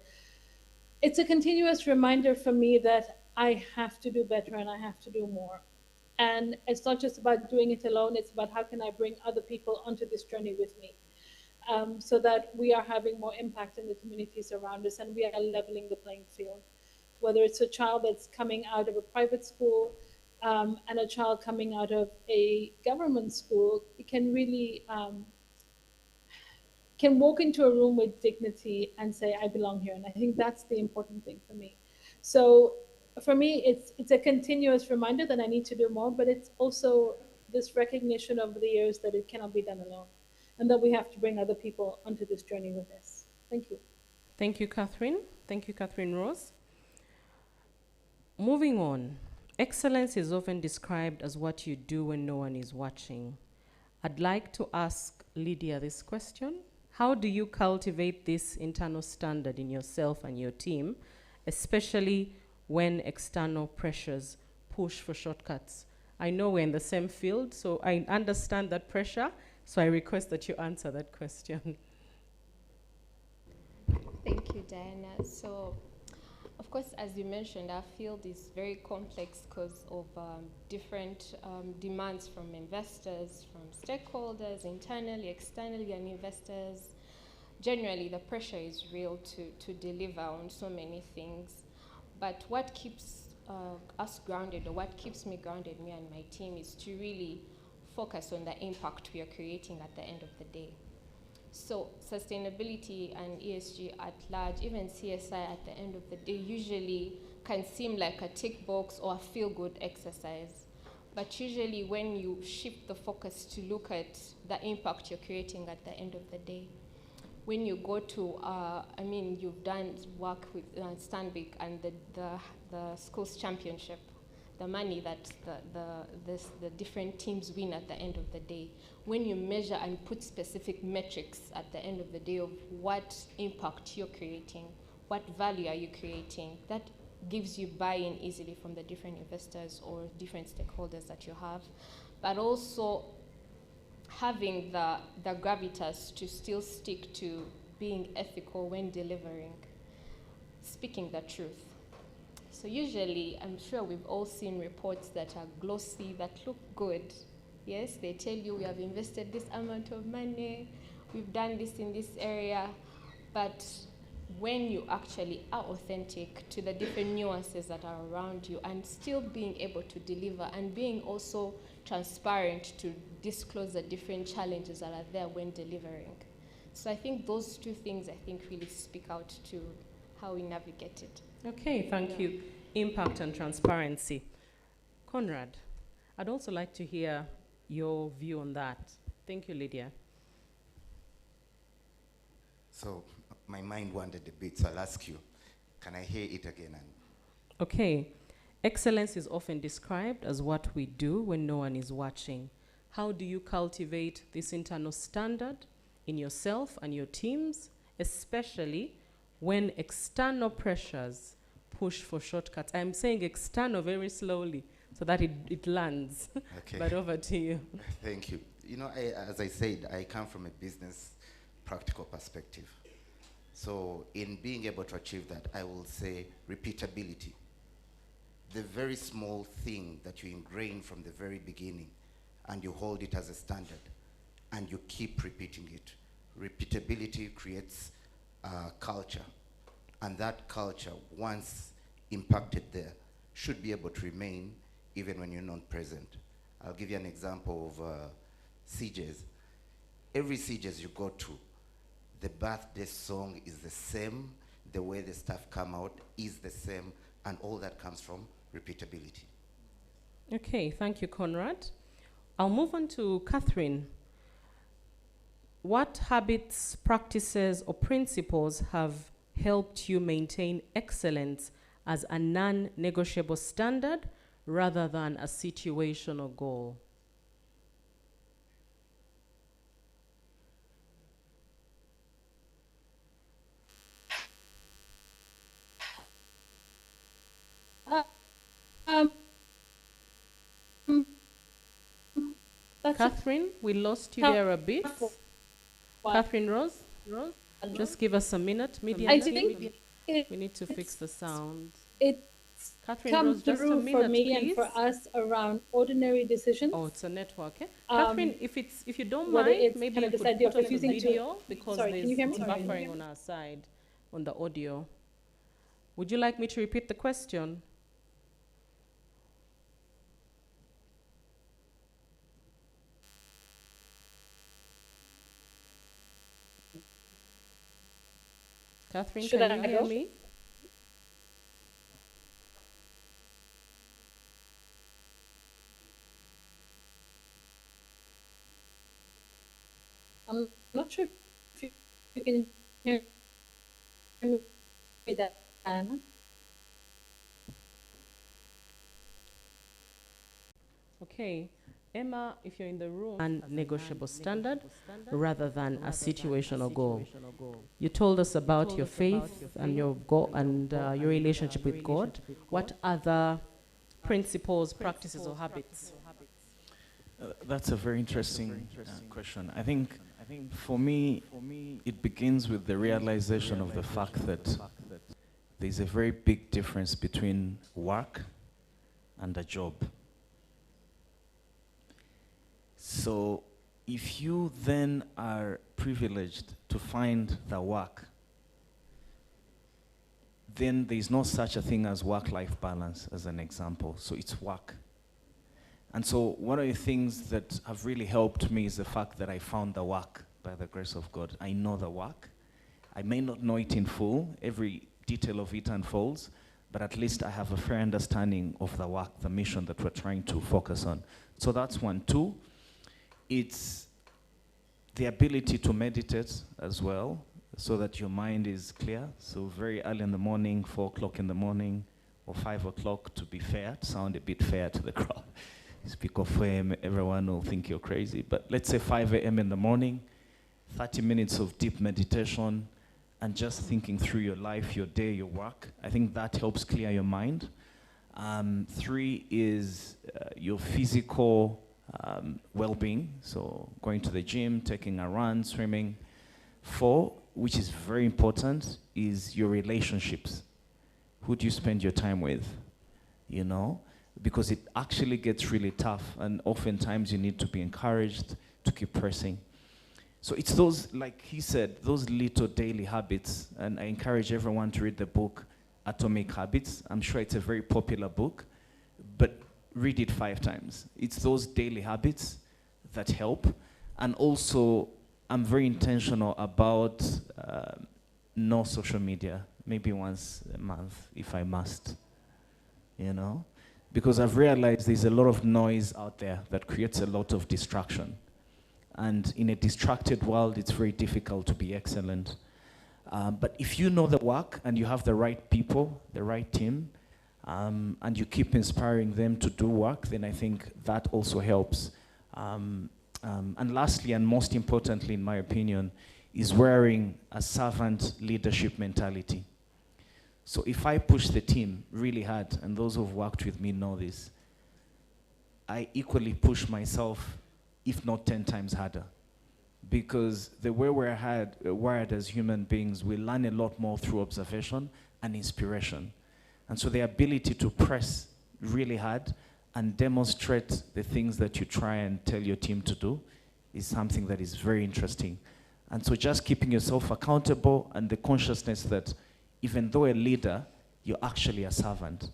it's a continuous reminder for me that I have to do better and I have to do more. And it's not just about doing it alone, it's about how can I bring other people onto this journey with me, so that we are having more impact in the communities around us and we are leveling the playing field. Whether it's a child that's coming out of a private school and a child coming out of a government school, it can really can walk into a room with dignity and say, I belong here. And I think that's the important thing for me. So for me, it's a continuous reminder that I need to do more, but it's also this recognition over the years that it cannot be done alone and that we have to bring other people onto this journey with us. Thank you. Thank you, Catherine. Thank you, Catherine Rose. Moving on, excellence is often described as what you do when no one is watching. I'd like to ask Lydia this question. How do you cultivate this internal standard in yourself and your team, especially when external pressures push for shortcuts? I know we're in the same field, so I understand that pressure, so I request that you answer that question. Thank you, Diana. So, of course, as you mentioned, our field is very complex because of different demands from investors, from stakeholders, internally, externally, and investors. Generally, the pressure is real to deliver on so many things. But what keeps us grounded, or what keeps me grounded, me and my team, is to really focus on the impact we are creating at the end of the day. So sustainability and ESG at large, even CSI at the end of the day, usually can seem like a tick box or a feel-good exercise. But usually when you shift the focus to look at the impact you're creating at the end of the day, when you go to, you've done work with Stanbic and the schools championship, the money that the different teams win at the end of the day. When you measure and put specific metrics at the end of the day of what impact you're creating, what value are you creating, that gives you buy-in easily from the different investors or different stakeholders that you have. But also having the gravitas to still stick to being ethical when delivering, speaking the truth. So usually, I'm sure we've all seen reports that are glossy, that look good. Yes, they tell you we have invested this amount of money, we've done this in this area, but when you actually are authentic to the different nuances that are around you and still being able to deliver and being also transparent to disclose the different challenges that are there when delivering. So I think those two things, really speak out to how we navigate it. Okay, thank you. Impact and transparency. Conrad, I'd also like to hear your view on that. Thank you, Lydia. So my mind wandered a bit, so I'll ask you, can I hear it again? Okay. Excellence is often described as what we do when no one is watching. How do you cultivate this internal standard in yourself and your teams, especially when external pressures push for shortcuts? I'm saying external very slowly so that it lands. Okay. But over to you. Thank you. You know, as I said, I come from a business practical perspective. So in being able to achieve that, I will say repeatability. The very small thing that you ingrain from the very beginning and you hold it as a standard and you keep repeating it. Repeatability creates culture, and that culture, once impacted there, should be able to remain even when you're not present. I'll give you an example of CJs. Every CJs you go to, the birthday song is the same, the way the stuff come out is the same, and all that comes from repeatability. Okay, thank you, Conrad. I'll move on to Catherine. What habits, practices, or principles have helped you maintain excellence as a non-negotiable standard rather than a situational goal? Catherine, we lost you there a bit. Catherine Rose, just give us a minute. Media I team, think we need to fix the sound. It's Catherine come Rose, just a through for minute, me please. and for us around ordinary decisions. Oh, it's a network, eh? Catherine, if you don't whether mind, it's maybe kind you of this could idea put of us on refusing to. video because Sorry, can you hear me? it's buffering on our side on the audio. Would you like me to repeat the question? Catherine, Should can I you hear go? me? I'm not sure if you can hear me, Diana. Okay. Emma, if you're in the room, a negotiable standard rather than a situational goal. You told us about your faith and your goal and your relationship with God. What other principles, practices, or habits? That's a very interesting question. I think for me, it begins with the realization of the fact that there's a very big difference between work and a job. So if you then are privileged to find the work, then there's no such a thing as work-life balance, as an example. So it's work. And so one of the things that have really helped me is the fact that I found the work by the grace of God. I know the work. I may not know it in full, every detail of it unfolds, but at least I have a fair understanding of the work, the mission that we're trying to focus on. So that's one. Two, it's the ability to meditate as well, so that your mind is clear. So very early in the morning, 4 o'clock in the morning, or 5 o'clock, to be fair, to sound a bit fair to the crowd. Speak of 4 a.m., everyone will think you're crazy. But let's say 5 a.m. in the morning, 30 minutes of deep meditation, and just thinking through your life, your day, your work. I think that helps clear your mind. 3 is your physical well-being, so going to the gym, taking a run, swimming. 4, which is very important, is your relationships. Who do you spend your time with? You know? Because it actually gets really tough, and oftentimes you need to be encouraged to keep pressing. So it's those, like he said, those little daily habits, and I encourage everyone to read the book Atomic Habits. I'm sure it's a very popular book, but read it 5 times. It's those daily habits that help. And also, I'm very intentional about no social media, maybe once a month, if I must, you know? Because I've realized there's a lot of noise out there that creates a lot of distraction. And in a distracted world, it's very difficult to be excellent. But if you know the work and you have the right people, the right team, and you keep inspiring them to do work, then I think that also helps. And lastly, and most importantly, in my opinion, is wearing a servant leadership mentality. So if I push the team really hard, and those who've worked with me know this, I equally push myself, if not 10 times harder. Because the way we're wired as human beings, we learn a lot more through observation and inspiration. And so the ability to press really hard and demonstrate the things that you try and tell your team to do is something that is very interesting. And so just keeping yourself accountable, and the consciousness that even though a leader, you're actually a servant.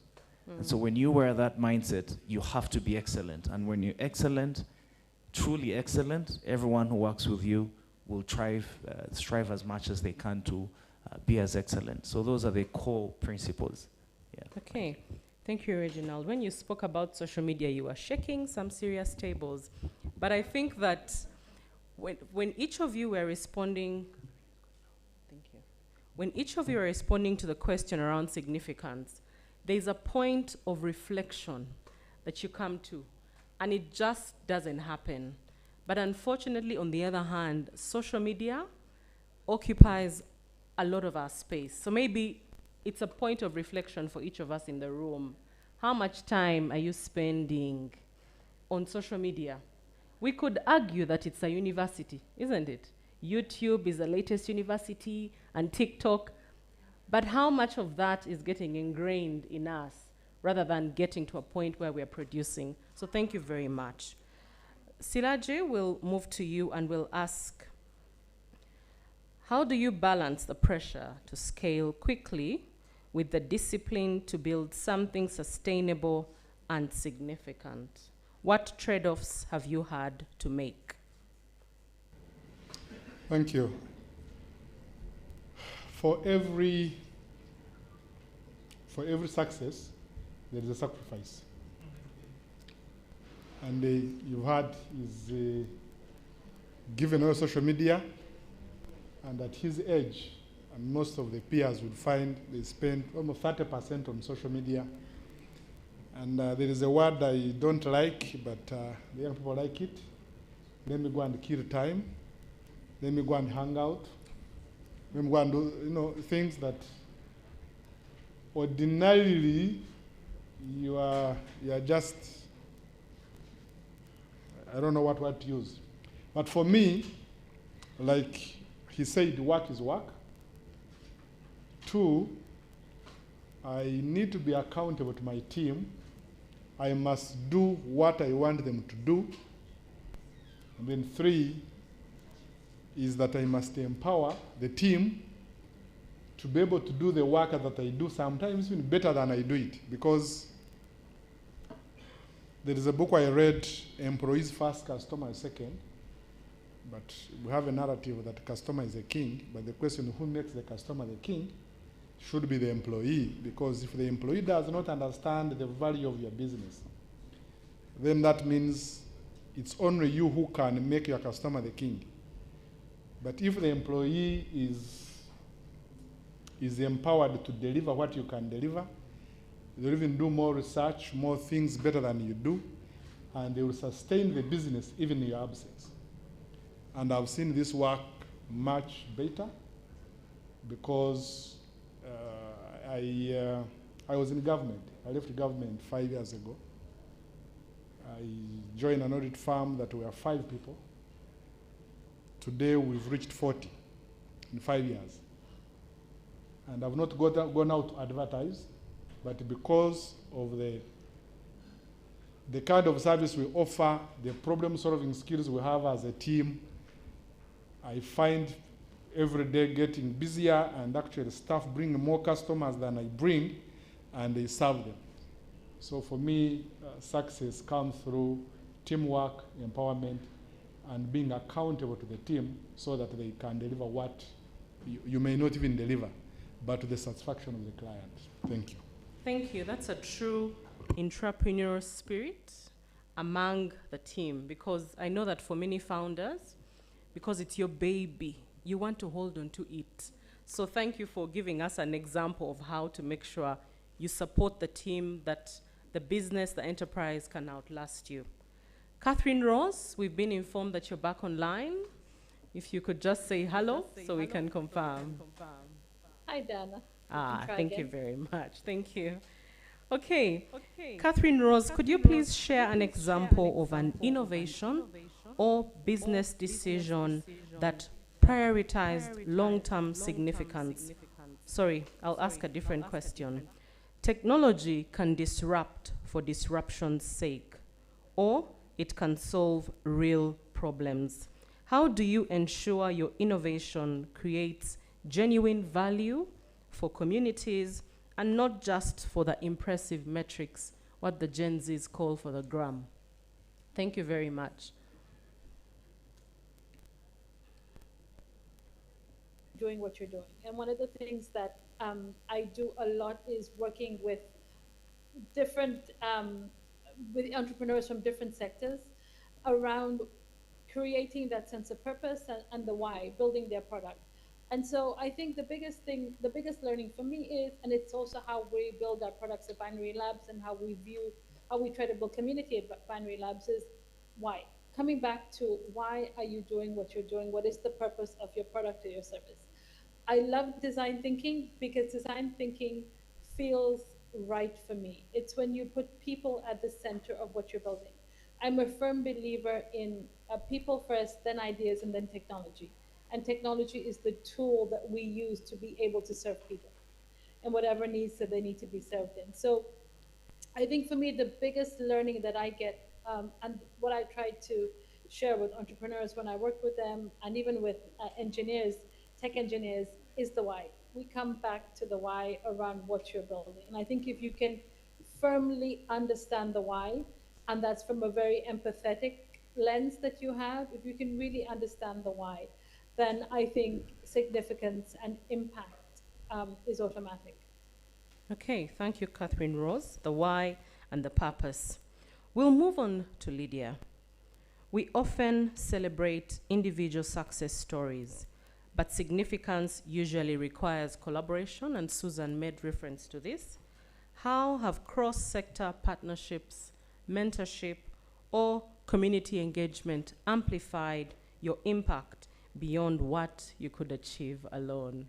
And so when you wear that mindset, you have to be excellent. And when you're excellent, truly excellent, everyone who works with you will strive as much as they can to be as excellent. So those are the core principles. Yeah. Okay. Thank you, Reginald. When you spoke about social media, you were shaking some serious tables. But I think that when each of you were responding, when each of you are responding to the question around significance, there's a point of reflection that you come to, and it just doesn't happen. But unfortunately, on the other hand, social media occupies a lot of our space. So maybe it's a point of reflection for each of us in the room. How much time are you spending on social media? We could argue that it's a university, isn't it? YouTube is the latest university, and TikTok. But how much of that is getting ingrained in us rather than getting to a point where we're producing. So thank you very much. Silaje, we'll move to you and we'll ask, how do you balance the pressure to scale quickly with the discipline to build something sustainable and significant? What trade-offs have you had to make? Thank you. For every success, there is a sacrifice. And you've had is given all social media, and at his age, and most of the peers would find they spend almost 30% on social media. And there is a word I don't like, but the young people like it. Let me go and kill time. Let me go and hang out. Let me go and do things that ordinarily you are just, I don't know what word to use. But for me, like he said, work is work. 2, I need to be accountable to my team. I must do what I want them to do. And then 3 is that I must empower the team to be able to do the work that I do sometimes even better than I do it. Because there is a book I read, Employees First, Customer Second. But we have a narrative that customer is a king, but the question who makes the customer the king should be the employee, because if the employee does not understand the value of your business, then that means it's only you who can make your customer the king. But if the employee is empowered to deliver what you can deliver, they'll even do more research, more things better than you do, and they will sustain the business even in your absence. And I've seen this work much better because I was in government. I left government 5 years ago. I joined an audit firm that were 5 people. Today we've reached 40 in 5 years. And I've not gone out to advertise, but because of the kind of service we offer, the problem-solving skills we have as a team, I find every day getting busier, and actually staff bring more customers than I bring, and they serve them. So for me, success comes through teamwork, empowerment, and being accountable to the team so that they can deliver what you may not even deliver, but to the satisfaction of the client. Thank you. Thank you. That's a true entrepreneurial spirit among the team, because I know that for many founders, because it's your baby, you want to hold on to it. So thank you for giving us an example of how to make sure you support the team, that the business, the enterprise can outlast you. Catherine Ross, we've been informed that you're back online. If you could just say hello so we can confirm. Hi, Dana. Thank you very much. Thank you. Okay. Catherine Rose, could you please share an example of an innovation or business decision that prioritized long-term significance? Sorry, I'll ask a different question. Technology can disrupt for disruption's sake, or it can solve real problems. How do you ensure your innovation creates genuine value for communities and not just for the impressive metrics, what the Gen Zs call for the gram? Thank you very much. Doing what you're doing. And one of the things that I do a lot is working with different with entrepreneurs from different sectors around creating that sense of purpose and the why, building their product. And so I think the biggest thing, the biggest learning for me is, and it's also how we build our products at Binary Labs and how we try to build community at Binary Labs, is why. Coming back to why are you doing what you're doing? What is the purpose of your product or your service? I love design thinking because design thinking feels right for me. It's when you put people at the center of what you're building. I'm a firm believer in people first, then ideas, and then technology. And technology is the tool that we use to be able to serve people and whatever needs that they need to be served in. So I think for me, the biggest learning that I get, and what I try to share with entrepreneurs when I work with them, and even with engineers, tech engineers, is the why. We come back to the why around what you're building. And I think if you can firmly understand the why, and that's from a very empathetic lens that you have, if you can really understand the why, then I think significance and impact is automatic. Okay, thank you, Catherine Rose, the why and the purpose. We'll move on to Lydia. We often celebrate individual success stories, but significance usually requires collaboration, and Susan made reference to this. How have cross-sector partnerships, mentorship, or community engagement amplified your impact beyond what you could achieve alone?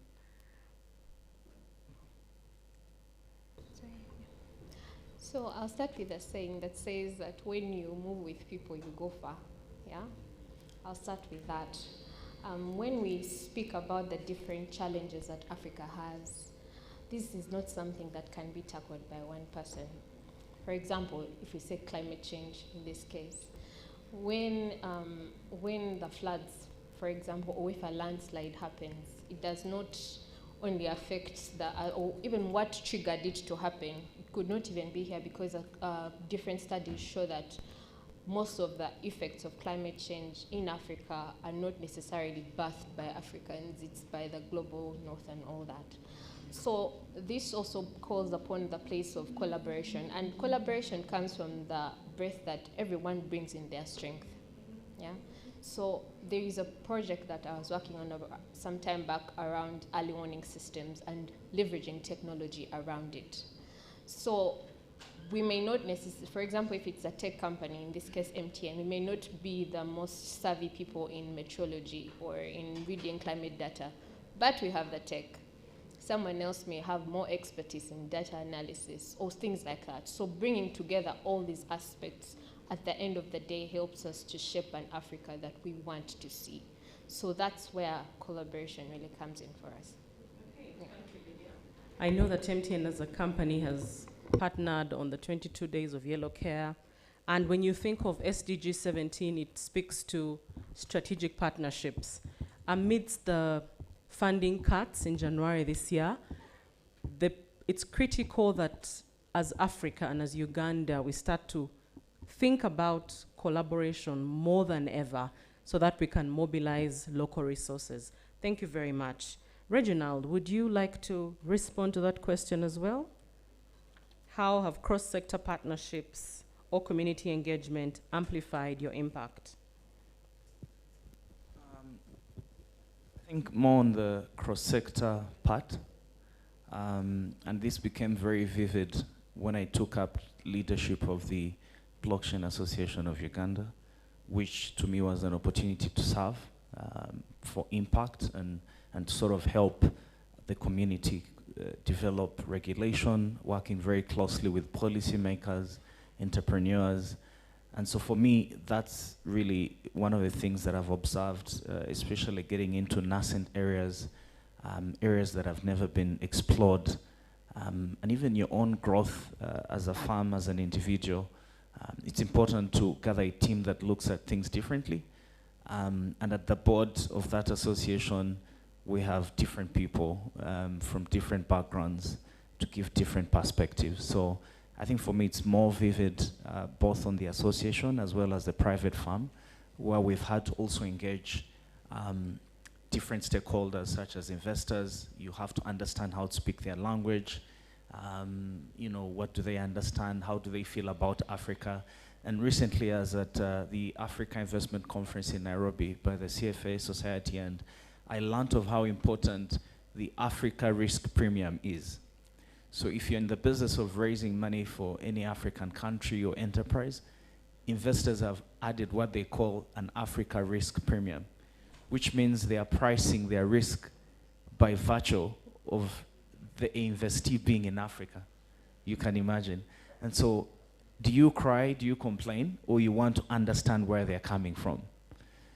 So I'll start with a saying that says that when you move with people, you go far. Yeah? I'll start with that. When we speak about the different challenges that Africa has, this is not something that can be tackled by one person. For example, if we say climate change in this case, when the floods, for example, or if a landslide happens, it does not only affect or even what triggered it to happen. It could not even be here because different studies show that most of the effects of climate change in Africa are not necessarily birthed by Africans, it's by the global north and all that. So this also calls upon the place of collaboration, and collaboration comes from the breadth that everyone brings in their strength. Yeah. So there is a project that I was working on some time back around early warning systems and leveraging technology around it. So we may not necessarily, for example, if it's a tech company, in this case MTN, we may not be the most savvy people in meteorology or in reading climate data, but we have the tech. Someone else may have more expertise in data analysis or things like that. So bringing together all these aspects at the end of the day helps us to shape an Africa that we want to see. So that's where collaboration really comes in for us. Yeah. I know that MTN as a company has partnered on the 22 Days of Yellow Care. And when you think of SDG 17, it speaks to strategic partnerships. Amidst the funding cuts in January this year, it's critical that as Africa and as Uganda, we start to think about collaboration more than ever so that we can mobilize local resources. Thank you very much. Reginald, would you like to respond to that question as well? How have cross-sector partnerships or community engagement amplified your impact? I think more on the cross-sector part, and this became very vivid when I took up leadership of the Blockchain Association of Uganda, which to me was an opportunity to serve for impact and sort of help the community develop regulation, working very closely with policymakers, entrepreneurs. And so for me, that's really one of the things that I've observed, especially getting into nascent areas, areas that have never been explored, and even your own growth as a firm, as an individual. It's important to gather a team that looks at things differently. And at the board of that association, we have different people from different backgrounds to give different perspectives. So I think for me, it's more vivid, both on the association as well as the private firm, where we've had to also engage different stakeholders, such as investors. You have to understand how to speak their language. You know, what do they understand? How do they feel about Africa? And recently, I was at the Africa Investment Conference in Nairobi by the CFA Society, and I learned of how important the Africa risk premium is. So if you're in the business of raising money for any African country or enterprise, investors have added what they call an Africa risk premium, which means they are pricing their risk by virtue of the investee being in Africa. You can imagine. And so, do you cry, do you complain, or you want to understand where they're coming from?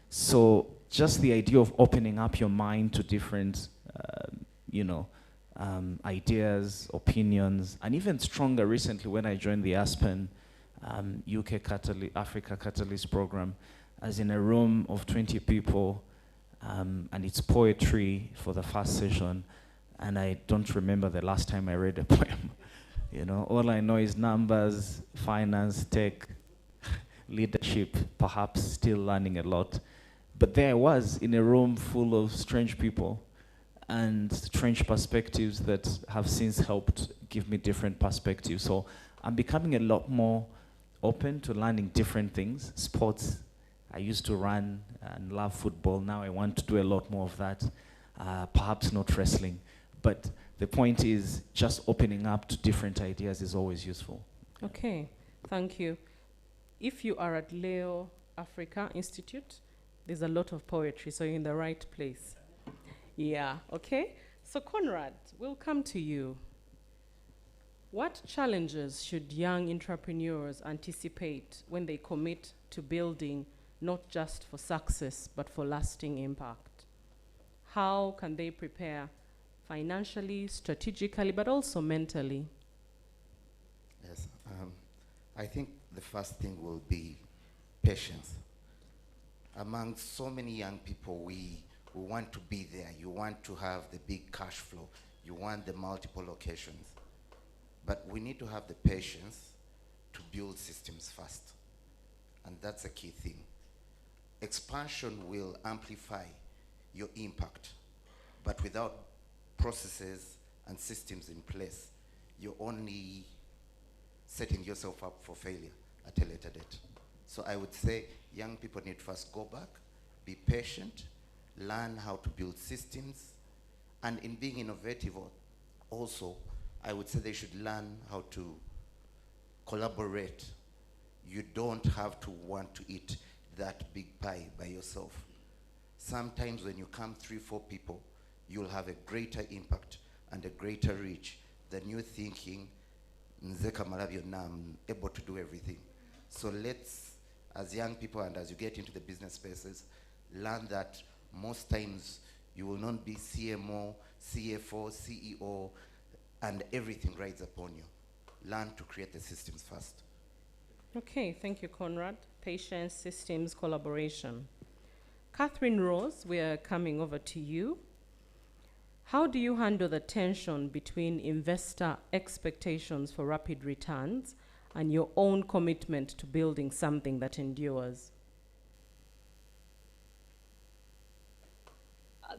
So just the idea of opening up your mind to different, you know, ideas, opinions, and even stronger recently when I joined the Aspen UK Africa Catalyst program, as in a room of 20 people, and it's poetry for the first session, and I don't remember the last time I read a poem. You know, all I know is numbers, finance, tech, leadership, perhaps still learning a lot. But there I was in a room full of strange people and strange perspectives that have since helped give me different perspectives. So I'm becoming a lot more open to learning different things. Sports, I used to run and love football. Now I want to do a lot more of that. Perhaps not wrestling. But the point is just opening up to different ideas is always useful. Okay, thank you. If you are at Leo Africa Institute, there's a lot of poetry, so you're in the right place. Yeah, okay. So Conrad, we'll come to you. What challenges should young entrepreneurs anticipate when they commit to building not just for success, but for lasting impact? How can they prepare financially, strategically, but also mentally? Yes, I think the first thing will be patience. Among so many young people, we want to be there. You want to have the big cash flow. You want the multiple locations. But we need to have the patience to build systems first. And that's a key thing. Expansion will amplify your impact. But without processes and systems in place, you're only setting yourself up for failure at a later date. So I would say young people need to first go back, be patient, learn how to build systems, and in being innovative also, I would say they should learn how to collaborate. You don't have to want to eat that big pie by yourself. Sometimes when you come 3-4 people, you'll have a greater impact and a greater reach than you thinking, Nzeka Malavio na I'm able to do everything. So let's, as young people and as you get into the business spaces, learn that most times you will not be CMO, CFO, CEO, and everything rides upon you. Learn to create the systems first. Okay, thank you, Conrad. Patience, systems, collaboration. Catherine Rose, we are coming over to you. How do you handle the tension between investor expectations for rapid returns and your own commitment to building something that endures?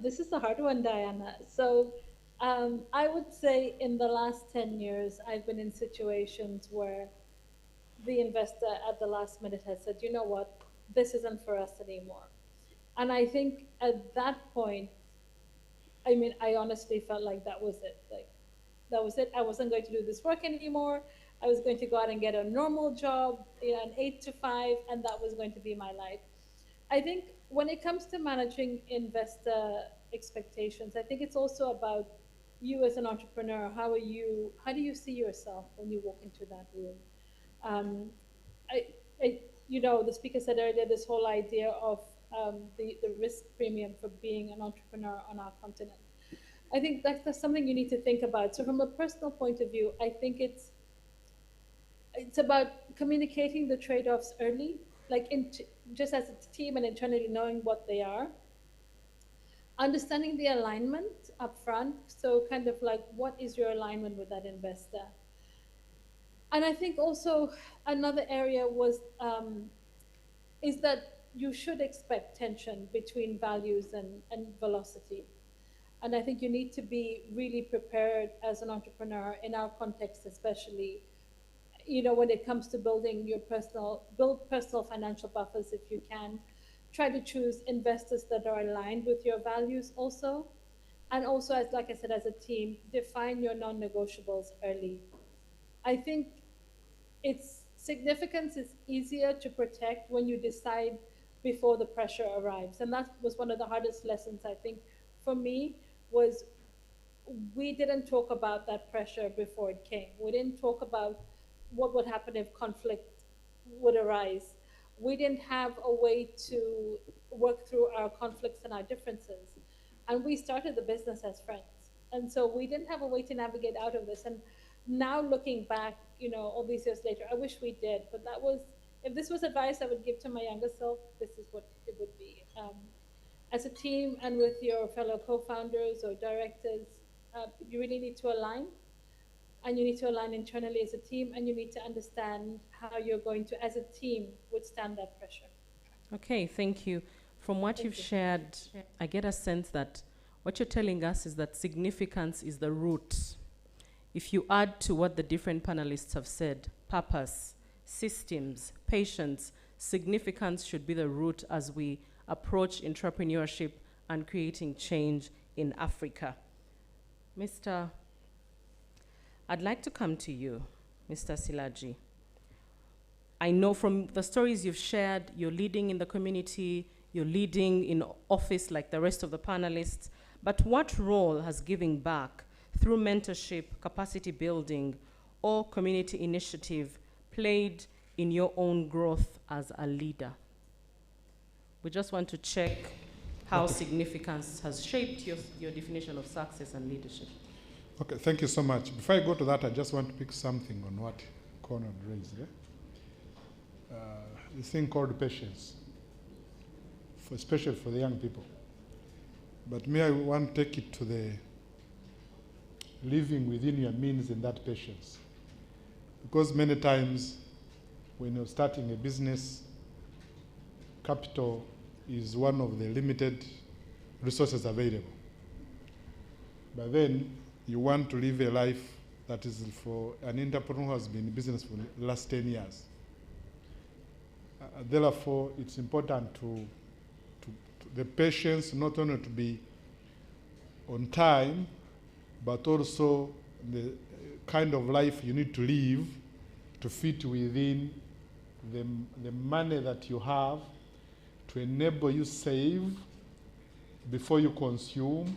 This is a hard one, Diana. So I would say in the last 10 years, I've been in situations where the investor at the last minute has said, you know what, this isn't for us anymore. And I think at that point, I mean, I honestly felt like that was it. Like, that was it. I wasn't going to do this work anymore. I was going to go out and get a normal job, an 8 to 5, and that was going to be my life. I think when it comes to managing investor expectations, I think it's also about you as an entrepreneur. How do you see yourself when you walk into that room? You know, the speaker said earlier, this whole idea of the risk premium for being an entrepreneur on our continent. I think that's something you need to think about. So from a personal point of view, I think it's about communicating the trade-offs early, like just as a team and internally knowing what they are. Understanding the alignment up front. So kind of like, what is your alignment with that investor? And I think also another area was, is that you should expect tension between values and velocity. And I think you need to be really prepared as an entrepreneur, in our context especially, you know, when it comes to building your build personal financial buffers if you can. Try to choose investors that are aligned with your values also. And also, as like I said, as a team, define your non-negotiables early. I think its significance is easier to protect when you decide before the pressure arrives. And that was one of the hardest lessons, I think, for me, was we didn't talk about that pressure before it came. We didn't talk about what would happen if conflict would arise. We didn't have a way to work through our conflicts and our differences. And we started the business as friends. And so we didn't have a way to navigate out of this. And now looking back, all these years later, I wish we did. But that was, if this was advice I would give to my younger self, this is what it would be. As a team and with your fellow co-founders or directors, you really need to align. And you need to align internally as a team, and you need to understand how you're going to, as a team, withstand that pressure. Okay, thank you. From what you've shared, I get a sense that what you're telling us is that significance is the root. If you add to what the different panelists have said, purpose, systems, patience, significance should be the root as we approach entrepreneurship and creating change in Africa. I'd like to come to you, Mr. Silaji. I know from the stories you've shared, you're leading in the community, you're leading in office like the rest of the panelists, but what role has giving back through mentorship, capacity building, or community initiative played in your own growth as a leader? We just want to check how significance has shaped your definition of success and leadership. Okay, thank you so much. Before I go to that, I just want to pick something on what Conrad raised. This thing called patience, especially for the young people. But me, I want to take it to the living within your means in that patience. Because many times when you're starting a business, capital is one of the limited resources available. But then you want to live a life that is for an entrepreneur who has been in business for the last 10 years. Therefore, it's important to the patience not only to be on time, but also the kind of life you need to live to fit within the money that you have to enable you save before you consume,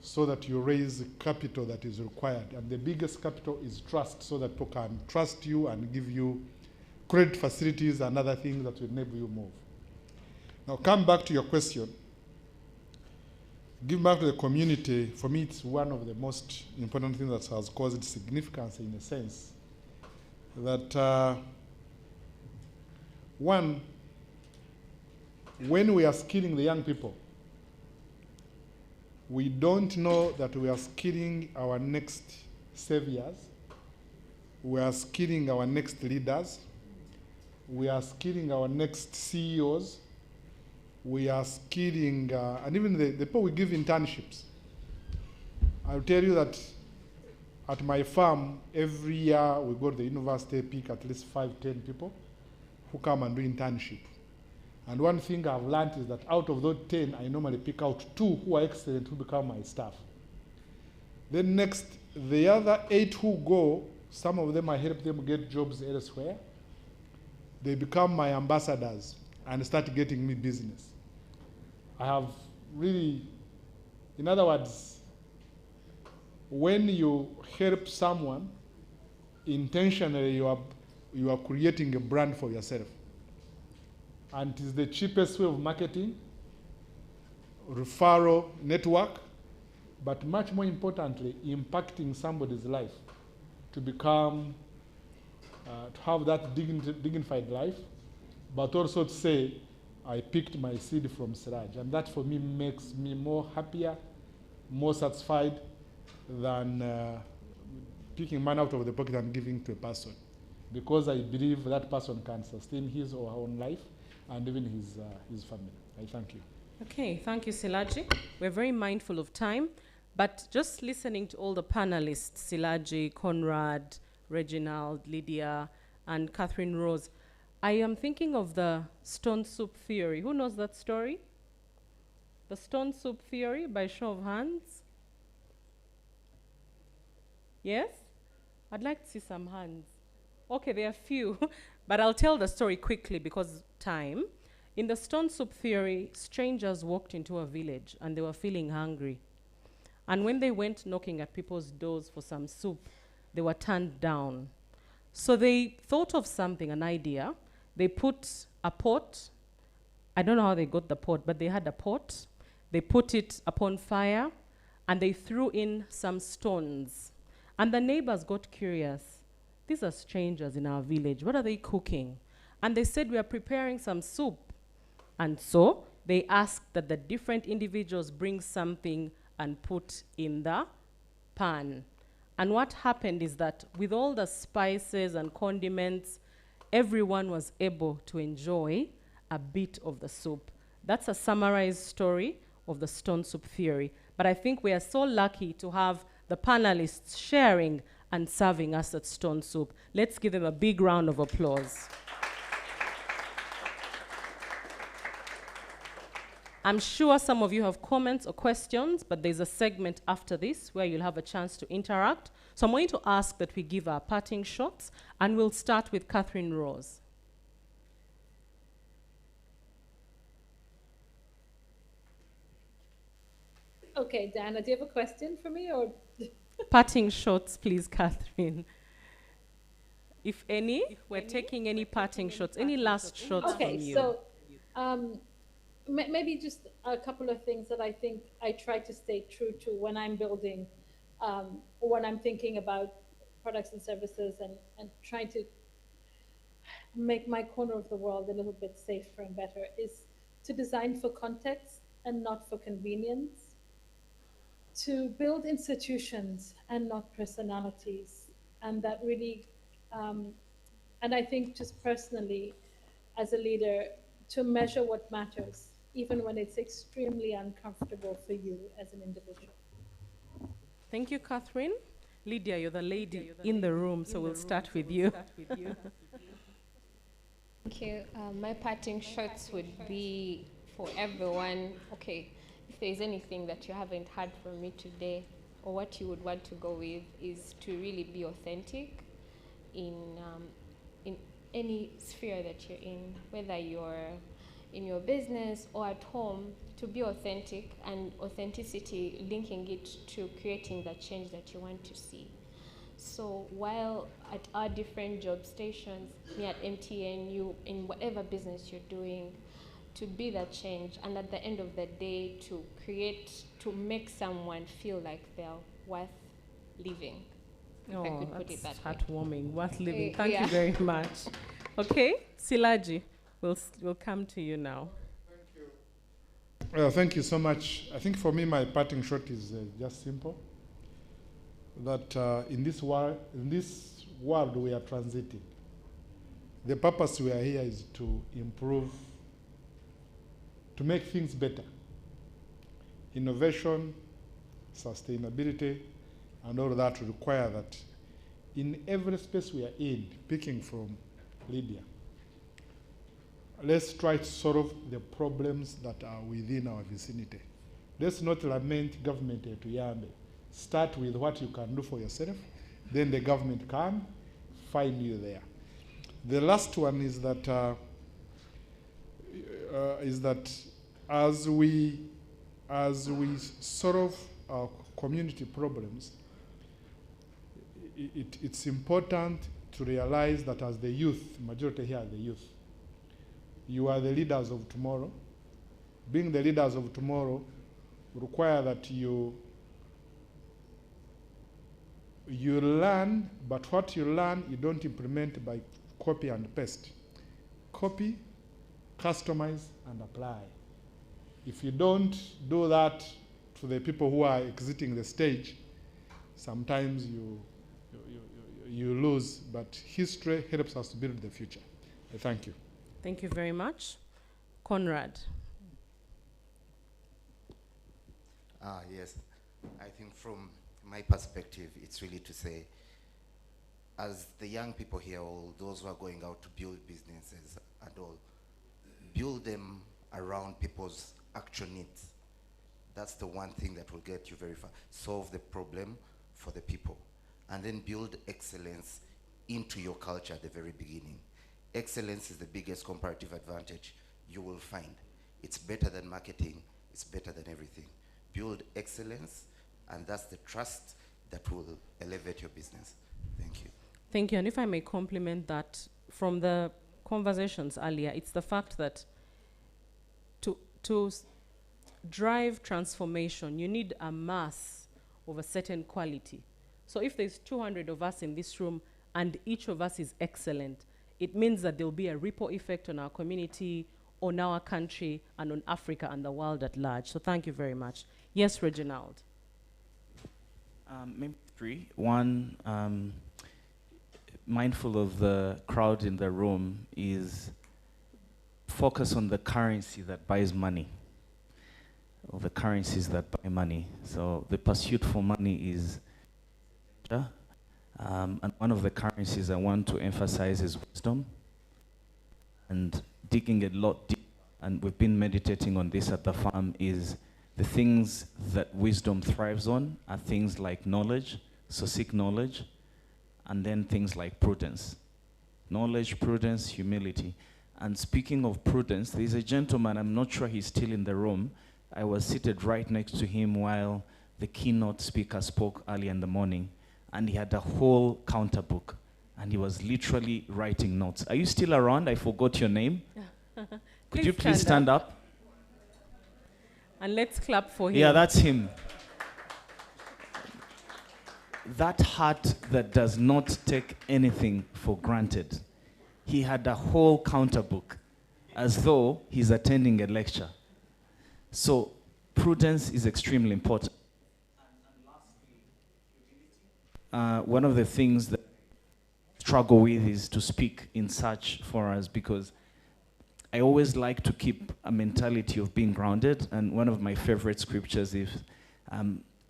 so that you raise capital that is required. And the biggest capital is trust, so that people can trust you and give you credit facilities and other things that will enable you move. Now come back to your question. Give back to the community, for me it's one of the most important things that has caused significance in a sense. That one, when we are skilling the young people, we don't know that we are skilling our next saviors, we are skilling our next leaders, we are skilling our next CEOs, we are skilling, and even the people we give internships. I'll tell you that at my farm, every year we go to the university, pick at least 5, 10 people who come and do internship. And one thing I've learned is that out of those 10, I normally pick out 2 who are excellent, who become my staff. Then next, the other 8 who go, some of them I help them get jobs elsewhere. They become my ambassadors and start getting me business. I have really, in other words, when you help someone, intentionally you are creating a brand for yourself. And it is the cheapest way of marketing, referral network, but much more importantly, impacting somebody's life to become, to have that dignified life, but also to say, I picked my seed from Siraj. And that for me makes me more happier, more satisfied than picking money out of the pocket and giving to a person. Because I believe that person can sustain his or her own life and even his family. I thank you. Okay, thank you, Silaji. We're very mindful of time, but just listening to all the panelists, Silaji, Conrad, Reginald, Lydia, and Catherine Rose, I am thinking of the stone soup theory. Who knows that story? The stone soup theory, by show of hands. Yes? I'd like to see some hands. Okay, there are few, but I'll tell the story quickly because time. In the stone soup theory, strangers walked into a village and they were feeling hungry. And when they went knocking at people's doors for some soup, they were turned down. So they thought of something, an idea. They put a pot. I don't know how they got the pot, but they had a pot. They put it upon fire, and they threw in some stones. And the neighbors got curious. These are strangers in our village. What are they cooking? And they said, we are preparing some soup. And so they asked that the different individuals bring something and put in the pan. And what happened is that with all the spices and condiments, everyone was able to enjoy a bit of the soup. That's a summarized story of the stone soup theory. But I think we are so lucky to have the panelists sharing and serving us that stone soup. Let's give them a big round of applause. I'm sure some of you have comments or questions, but there's a segment after this where you'll have a chance to interact. So I'm going to ask that we give our parting shots, and we'll start with Catherine Rose. Okay, Diana, do you have a question for me, or? Parting shots, please, Catherine. If any, we're taking any parting shots, any last shots from you. Okay, so maybe just a couple of things that I think I try to stay true to when I'm building, when I'm thinking about products and services and trying to make my corner of the world a little bit safer and better, is to design for context and not for convenience, to build institutions and not personalities. And that really, and I think just personally, as a leader, to measure what matters, even when it's extremely uncomfortable for you as an individual. Thank you, Catherine. Lydia, you're the lady in the room, so we'll start with you. Thank you. My parting shots would be for everyone. Okay, if there's anything that you haven't heard from me today, or what you would want to go with, is to really be authentic in any sphere that you're in, whether you're in your business or at home, to be authentic, and authenticity, linking it to creating the change that you want to see. So while at our different job stations, me at MTN, you in whatever business you're doing, to be that change, and at the end of the day, to make someone feel like they're worth living. If I could put it that way. Heartwarming, worth living. Eh, Thank yeah. you very much. Okay, Silaji, we'll come to you now. Thank you so much. I think for me, my parting shot is just simple. That in this world we are transiting. The purpose we are here is to improve, to make things better. Innovation, sustainability, and all that require that in every space we are in, picking from Lydia, let's try to solve the problems that are within our vicinity. Let's not lament government to Yambe. Start with what you can do for yourself, then the government can find you there. The last one is that as we solve our community problems, it's important to realize that as the youth, majority here are the youth, you are the leaders of tomorrow. Being the leaders of tomorrow require that you learn, but what you learn, you don't implement by copy and paste. Copy, customize, and apply. If you don't do that to the people who are exiting the stage, sometimes you lose, but history helps us to build the future. Thank you. Thank you very much. Conrad. Yes, I think from my perspective, it's really to say, as the young people here, all those who are going out to build businesses and all, build them around people's actual needs. That's the one thing that will get you very far. Solve the problem for the people. And then build excellence into your culture at the very beginning. Excellence is the biggest comparative advantage you will find. It's better than marketing. It's better than everything. Build excellence, and that's the trust that will elevate your business. Thank you. Thank you. And if I may complement that, from the conversations earlier, it's the fact that to drive transformation, you need a mass of a certain quality. So if there's 200 of us in this room and each of us is excellent, it means that there'll be a ripple effect on our community, on our country, and on Africa and the world at large. So thank you very much. Yes, Reginald. Maybe three. One, mindful of the crowd in the room, is focus on the currency that buys money, or the currencies that buy money. So the pursuit for money is, and one of the currencies I want to emphasize is wisdom. And digging a lot deep, and we've been meditating on this at the farm, is the things that wisdom thrives on are things like knowledge, so seek knowledge, and then things like prudence. Knowledge, prudence, humility. And speaking of prudence, there's a gentleman, I'm not sure he's still in the room. I was seated right next to him while the keynote speaker spoke early in the morning, and he had a whole counter book, and he was literally writing notes. Are you still around? I forgot your name. Could you please stand up? And let's clap for him. Yeah, that's him. That heart that does not take anything for granted. He had a whole counter book as though he's attending a lecture. So prudence is extremely important. One of the things that I struggle with is to speak in such forums, because I always like to keep a mentality of being grounded, and one of my favorite scriptures is,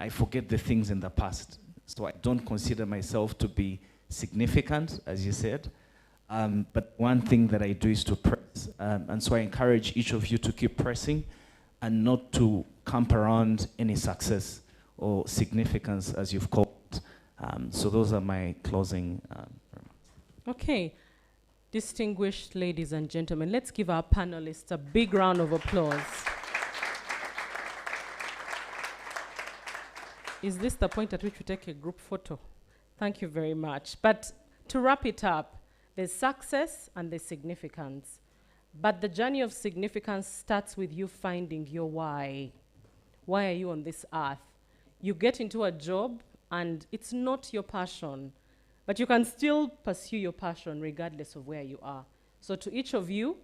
I forget the things in the past. So I don't consider myself to be significant, as you said, but one thing that I do is to press, and so I encourage each of you to keep pressing and not to camp around any success or significance, as you've called it. So those are my closing remarks. Okay. Distinguished ladies and gentlemen, let's give our panelists a big round of applause. Is this the point at which we take a group photo? Thank you very much. But to wrap it up, there's success and there's significance. But the journey of significance starts with you finding your why. Why are you on this earth? You get into a job and it's not your passion, but you can still pursue your passion regardless of where you are. So to each of you,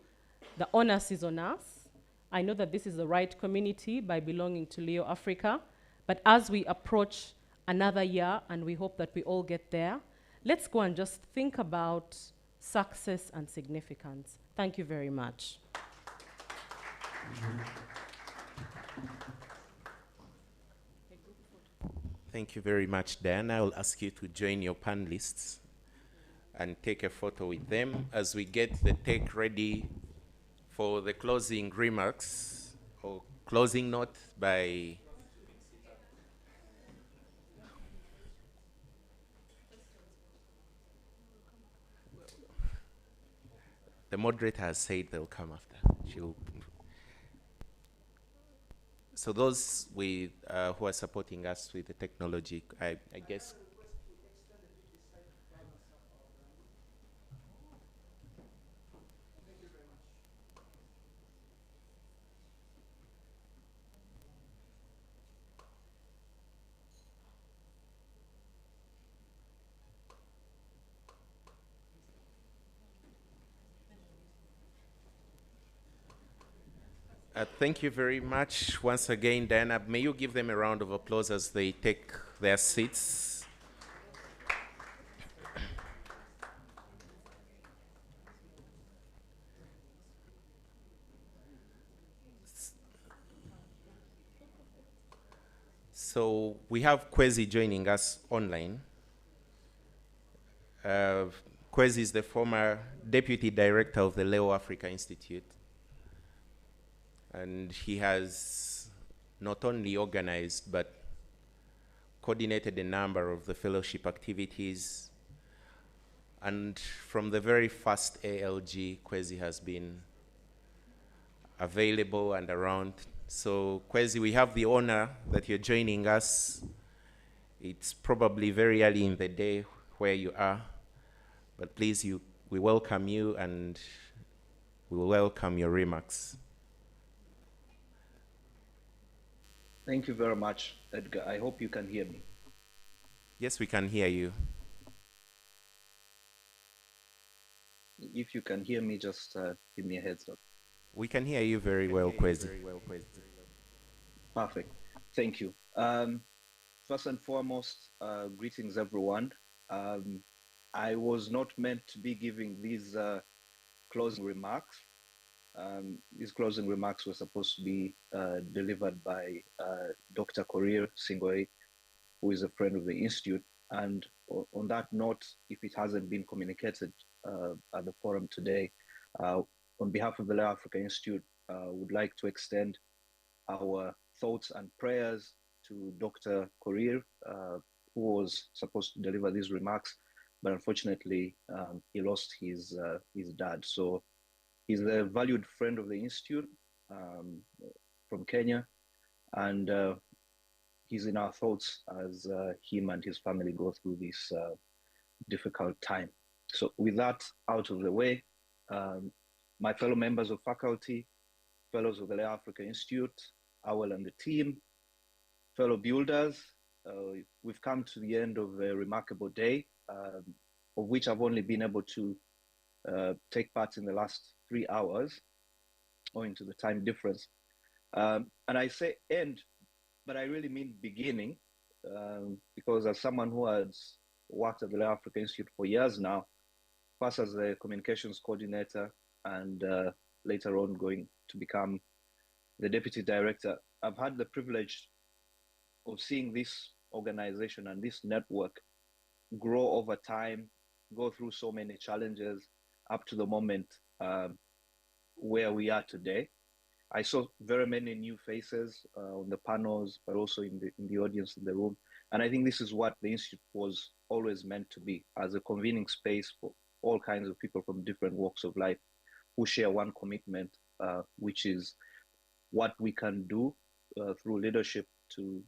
the onus is on us. I know that this is the right community by belonging to Leo Africa, but as we approach another year, and we hope that we all get there, let's go and just think about success and significance. Thank you very much. Thank you very much, Diana. I will ask you to join your panelists and take a photo with them as we get the tech ready for the closing remarks or closing note by the moderator has said they'll come after. So those with, who are supporting us with the technology, I guess. Thank you very much once again, Diana. May you give them a round of applause as they take their seats. So we have Kwesi joining us online. Kwesi is the former Deputy Director of the Leo Africa Institute. And he has not only organized, but coordinated a number of the fellowship activities. And from the very first ALG, Kwesi has been available and around. So Kwesi, we have the honor that you're joining us. It's probably very early in the day where you are, but please, we welcome you and we will welcome your remarks. Thank you very much, Edgar. I hope you can hear me. Yes, we can hear you. If you can hear me, just give me a heads up. We can hear you very well, Kwezi. Perfect. Thank you. First and foremost, greetings, everyone. I was not meant to be giving these closing remarks. These closing remarks were supposed to be delivered by Dr. Korir Singoi, who is a friend of the Institute. And on that note, if it hasn't been communicated at the forum today, on behalf of the Leo Africa Institute, would like to extend our thoughts and prayers to Dr. Korir, who was supposed to deliver these remarks, but unfortunately he lost his dad. So he's a valued friend of the Institute from Kenya, and he's in our thoughts as him and his family go through this difficult time. So with that out of the way, my fellow members of faculty, fellows of the Leo Africa Institute, Awel and the team, fellow builders, we've come to the end of a remarkable day, of which I've only been able to take part in the last 3 hours, owing to the time difference. And I say end, but I really mean beginning, because as someone who has worked at the Leo Africa Institute for years now, first as the communications coordinator and later on going to become the deputy director, I've had the privilege of seeing this organization and this network grow over time, go through so many challenges up to the moment where we are today. I saw very many new faces on the panels, but also in the audience in the room. And I think this is what the Institute was always meant to be, as a convening space for all kinds of people from different walks of life who share one commitment, which is what we can do through leadership to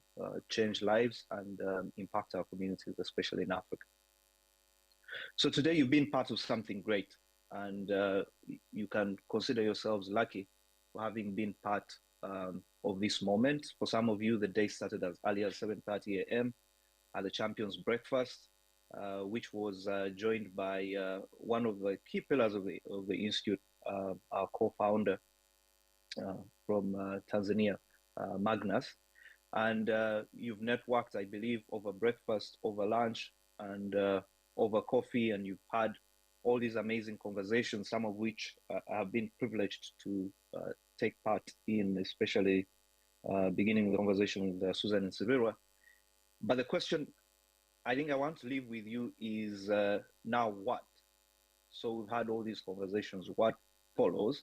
change lives and impact our communities, especially in Africa. So today you've been part of something great, and you can consider yourselves lucky for having been part of this moment. For some of you, the day started as early as 7:30 a.m. at the Champions Breakfast, which was joined by one of the key pillars of the Institute, our co-founder from Tanzania, Magnus. And you've networked, I believe, over breakfast, over lunch, and over coffee, and you've had all these amazing conversations, some of which I have been privileged to take part in, especially beginning the conversation with Susan and Severa. But the question I think I want to leave with you is now what? So we've had all these conversations, what follows?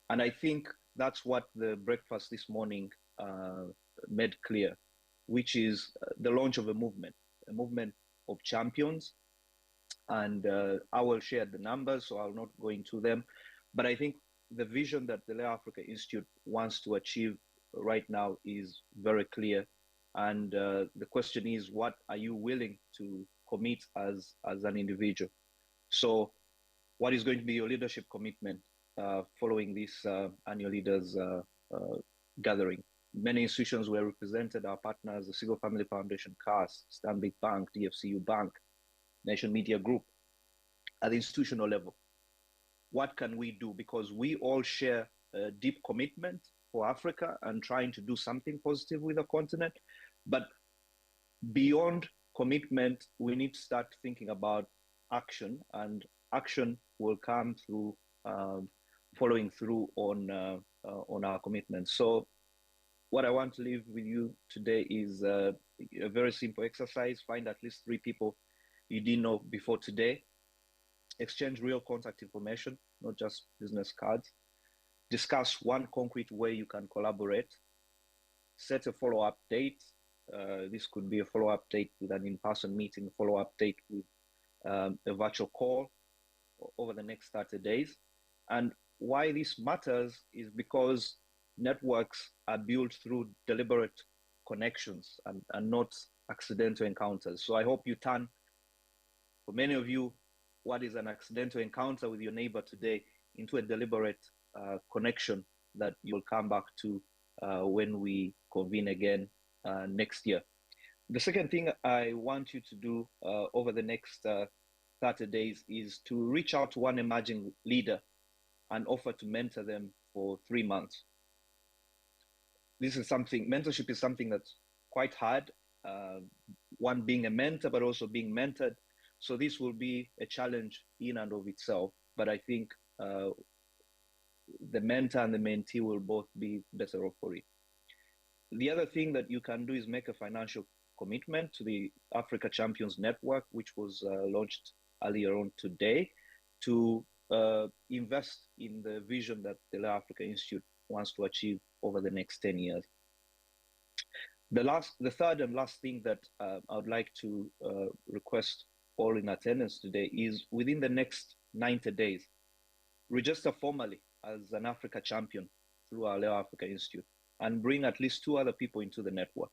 And I think that's what the breakfast this morning made clear, which is the launch of a movement of champions. And I will share the numbers, so I'll not go into them. But I think the vision that the Leo Africa Institute wants to achieve right now is very clear. And the question is, what are you willing to commit as an individual? So what is going to be your leadership commitment following this annual leaders gathering? Many institutions were represented, our partners, the Sigo Family Foundation, CAS, Stanbic Bank, DFCU Bank, Nation Media Group. At the institutional level, what can we do? Because we all share a deep commitment for Africa and trying to do something positive with the continent. But beyond commitment, we need to start thinking about action, and action will come through following through on our commitments. So what I want to leave with you today is a very simple exercise. Find at least 3 people you didn't know before today. Exchange real contact information, not just business cards. Discuss one concrete way you can collaborate. Set a follow-up date. This could be a follow-up date with an in-person meeting, follow-up date with a virtual call over the next 30 days. And why this matters is because networks are built through deliberate connections and not accidental encounters. So I hope you turn, for many of you, what is an accidental encounter with your neighbor today into a deliberate connection that you'll come back to when we convene again next year. The second thing I want you to do over the next 30 days is to reach out to one emerging leader and offer to mentor them for 3 months. This is something, mentorship is something that's quite hard, one being a mentor, but also being mentored. So this will be a challenge in and of itself, but I think the mentor and the mentee will both be better off for it. The other thing that you can do is make a financial commitment to the Africa Champions Network, which was launched earlier on today, to invest in the vision that the Leo Africa Institute wants to achieve over the next 10 years. The third and last thing that I would like to request all in attendance today is within the next 90 days, register formally as an Africa champion through our Leo Africa Institute and bring at least 2 other people into the network.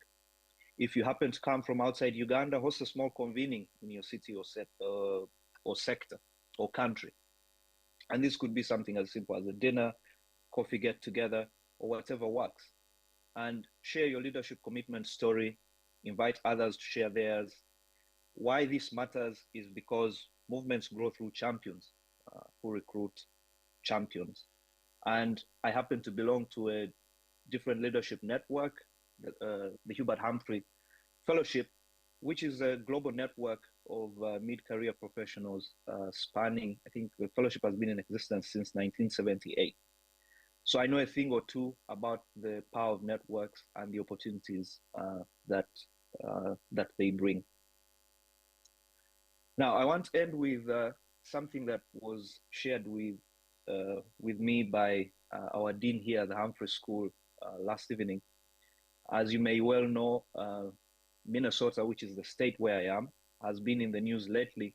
If you happen to come from outside Uganda, host a small convening in your city or sector or country. And this could be something as simple as a dinner, coffee get together, or whatever works. And share your leadership commitment story, invite others to share theirs. Why this matters is because movements grow through champions who recruit champions. And I happen to belong to a different leadership network, the Hubert Humphrey Fellowship, which is a global network of mid-career professionals spanning, I think the fellowship has been in existence since 1978. So I know a thing or two about the power of networks and the opportunities that they bring. Now, I want to end with something that was shared with me by our dean here at the Humphrey School last evening. As you may well know, Minnesota, which is the state where I am, has been in the news lately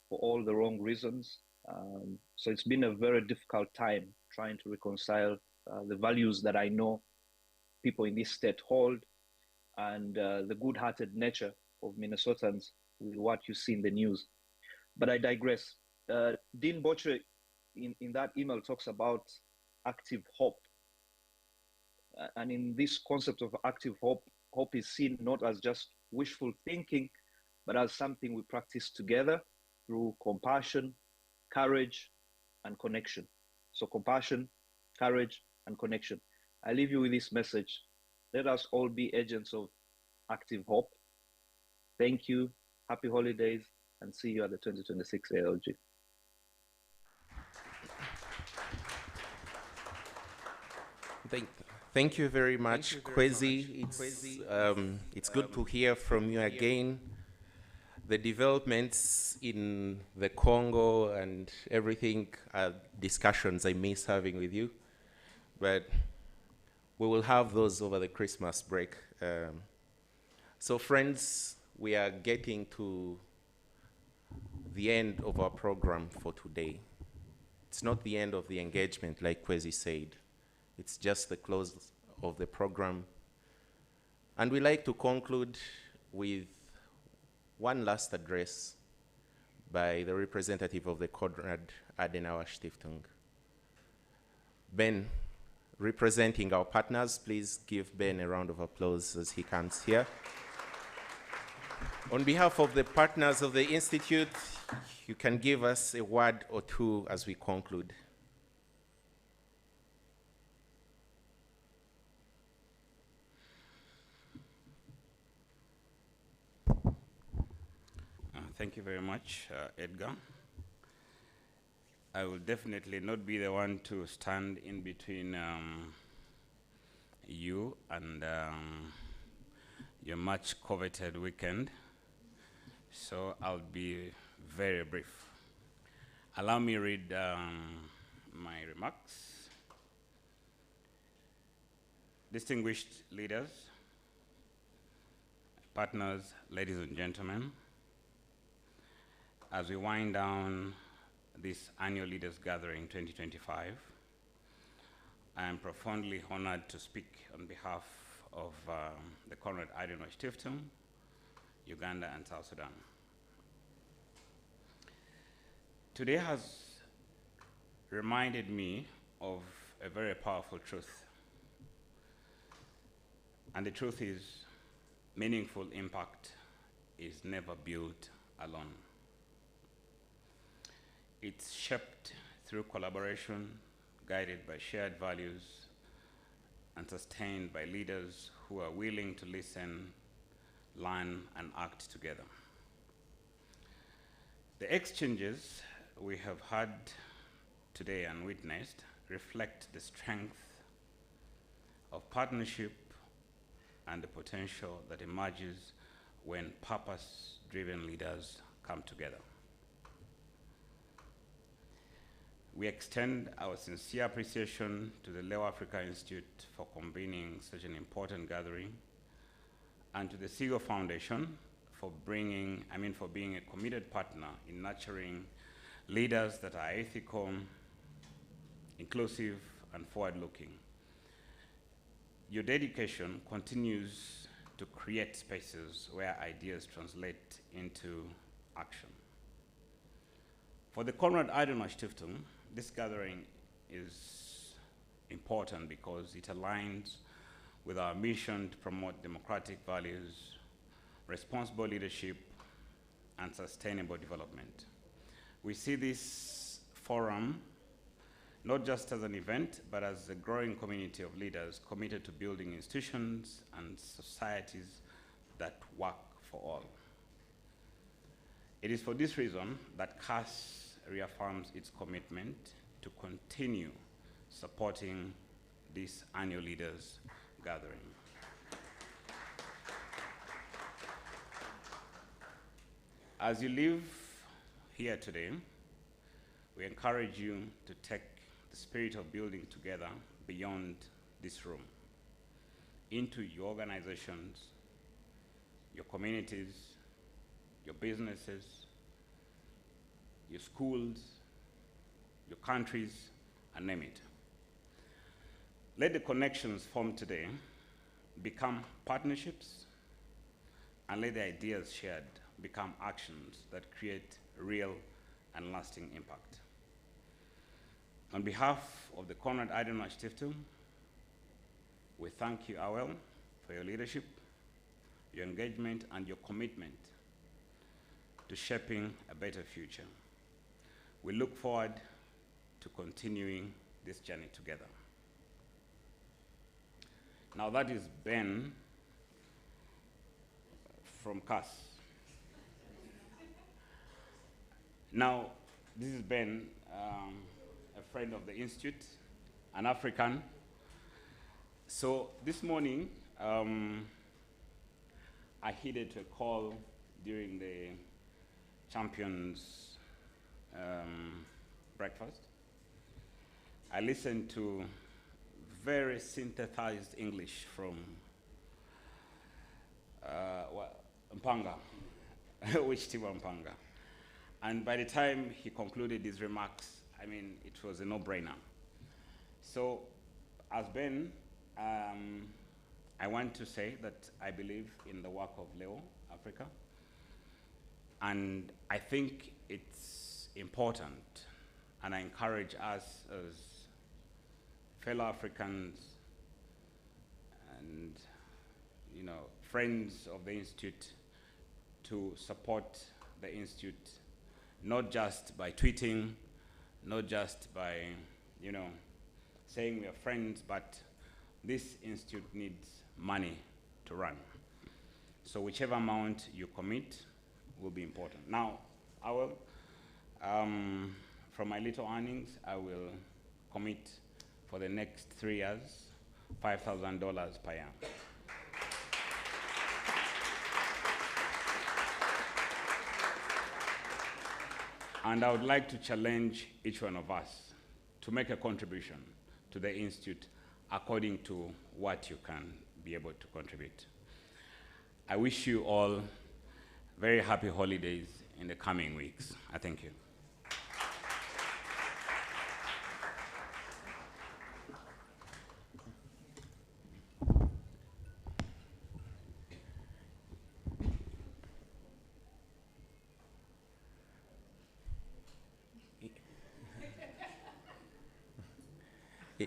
for all the wrong reasons. So it's been a very difficult time trying to reconcile the values that I know people in this state hold and the good-hearted nature of Minnesotans with what you see in the news. But I digress. Dean Botre in that email talks about active hope. And in this concept of active hope, hope is seen not as just wishful thinking, but as something we practice together through compassion, courage, and connection. So compassion, courage, and connection. I leave you with this message. Let us all be agents of active hope. Thank you. Happy holidays, and see you at the 2026 ALG. Thank you very much, Kwezi. It's good to hear from you again. The developments in the Congo and everything are discussions I miss having with you, but we will have those over the Christmas break. So friends, we are getting to the end of our program for today. It's not the end of the engagement, like Kwezi said. It's just the close of the program. And we like to conclude with one last address by the representative of the Konrad Adenauer Stiftung. Ben, representing our partners, please give Ben a round of applause as he comes here. On behalf of the partners of the Institute, you can give us a word or two as we conclude. Thank you very much, Edgar. I will definitely not be the one to stand in between you and your much coveted weekend, so I'll be very brief. Allow me read my remarks. Distinguished leaders, partners, ladies and gentlemen, as we wind down this annual Leaders Gathering 2025, I am profoundly honored to speak on behalf of the Konrad Adenauer Stiftung, Uganda and South Sudan. Today has reminded me of a very powerful truth. And the truth is, meaningful impact is never built alone. It's shaped through collaboration, guided by shared values, and sustained by leaders who are willing to listen, learn, and act together. The exchanges we have had today and witnessed reflect the strength of partnership and the potential that emerges when purpose-driven leaders come together. We extend our sincere appreciation to the Leo Africa Institute for convening such an important gathering, and to the SIGO Foundation for being a committed partner in nurturing leaders that are ethical, inclusive, and forward-looking. Your dedication continues to create spaces where ideas translate into action. For the Konrad Adenauer Stiftung, this gathering is important because it aligns with our mission to promote democratic values, responsible leadership, and sustainable development. We see this forum not just as an event, but as a growing community of leaders committed to building institutions and societies that work for all. It is for this reason that CAS reaffirms its commitment to continue supporting this annual leaders gathering. As you leave here today, we encourage you to take the spirit of building together beyond this room into your organizations, your communities, your businesses, your schools, your countries, and name it. Let the connections formed today become partnerships, and let the ideas shared become actions that create real and lasting impact. On behalf of the Konrad Adenauer Stiftung, we thank you, Awel, for your leadership, your engagement, and your commitment to shaping a better future. We look forward to continuing this journey together. Now that is Ben from CAS. Now, this is Ben, a friend of the Institute, an African. So this morning, I heeded a call during the Champions breakfast. I listened to very synthesized English from Mpanga, Wichitiwa Mpanga. And by the time he concluded his remarks, I mean, it was a no-brainer. So, as Ben, I want to say that I believe in the work of Leo Africa. And I think it's important, and I encourage us as fellow Africans and, friends of the Institute to support the Institute, not just by tweeting, not just by, saying we are friends, but this Institute needs money to run. So whichever amount you commit will be important. Now, I will, from my little earnings, I will commit for the next 3 years, $5,000 per year. And I would like to challenge each one of us to make a contribution to the Institute according to what you can be able to contribute. I wish you all very happy holidays in the coming weeks. I thank you.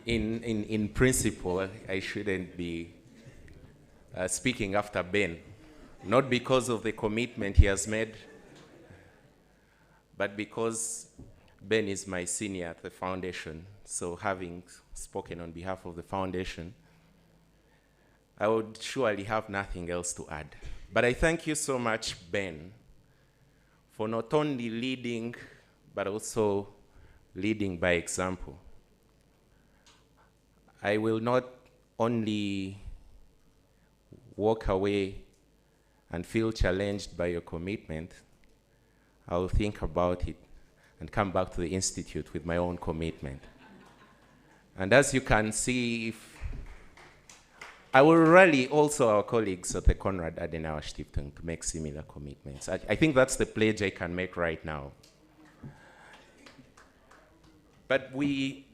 In principle, I shouldn't be speaking after Ben, not because of the commitment he has made, but because Ben is my senior at the foundation. So having spoken on behalf of the foundation, I would surely have nothing else to add. But I thank you so much, Ben, for not only leading, but also leading by example. I will not only walk away and feel challenged by your commitment, I will think about it and come back to the Institute with my own commitment. And as you can see, I will rally also our colleagues at the Konrad Adenauer Stiftung to make similar commitments. I think that's the pledge I can make right now. But we've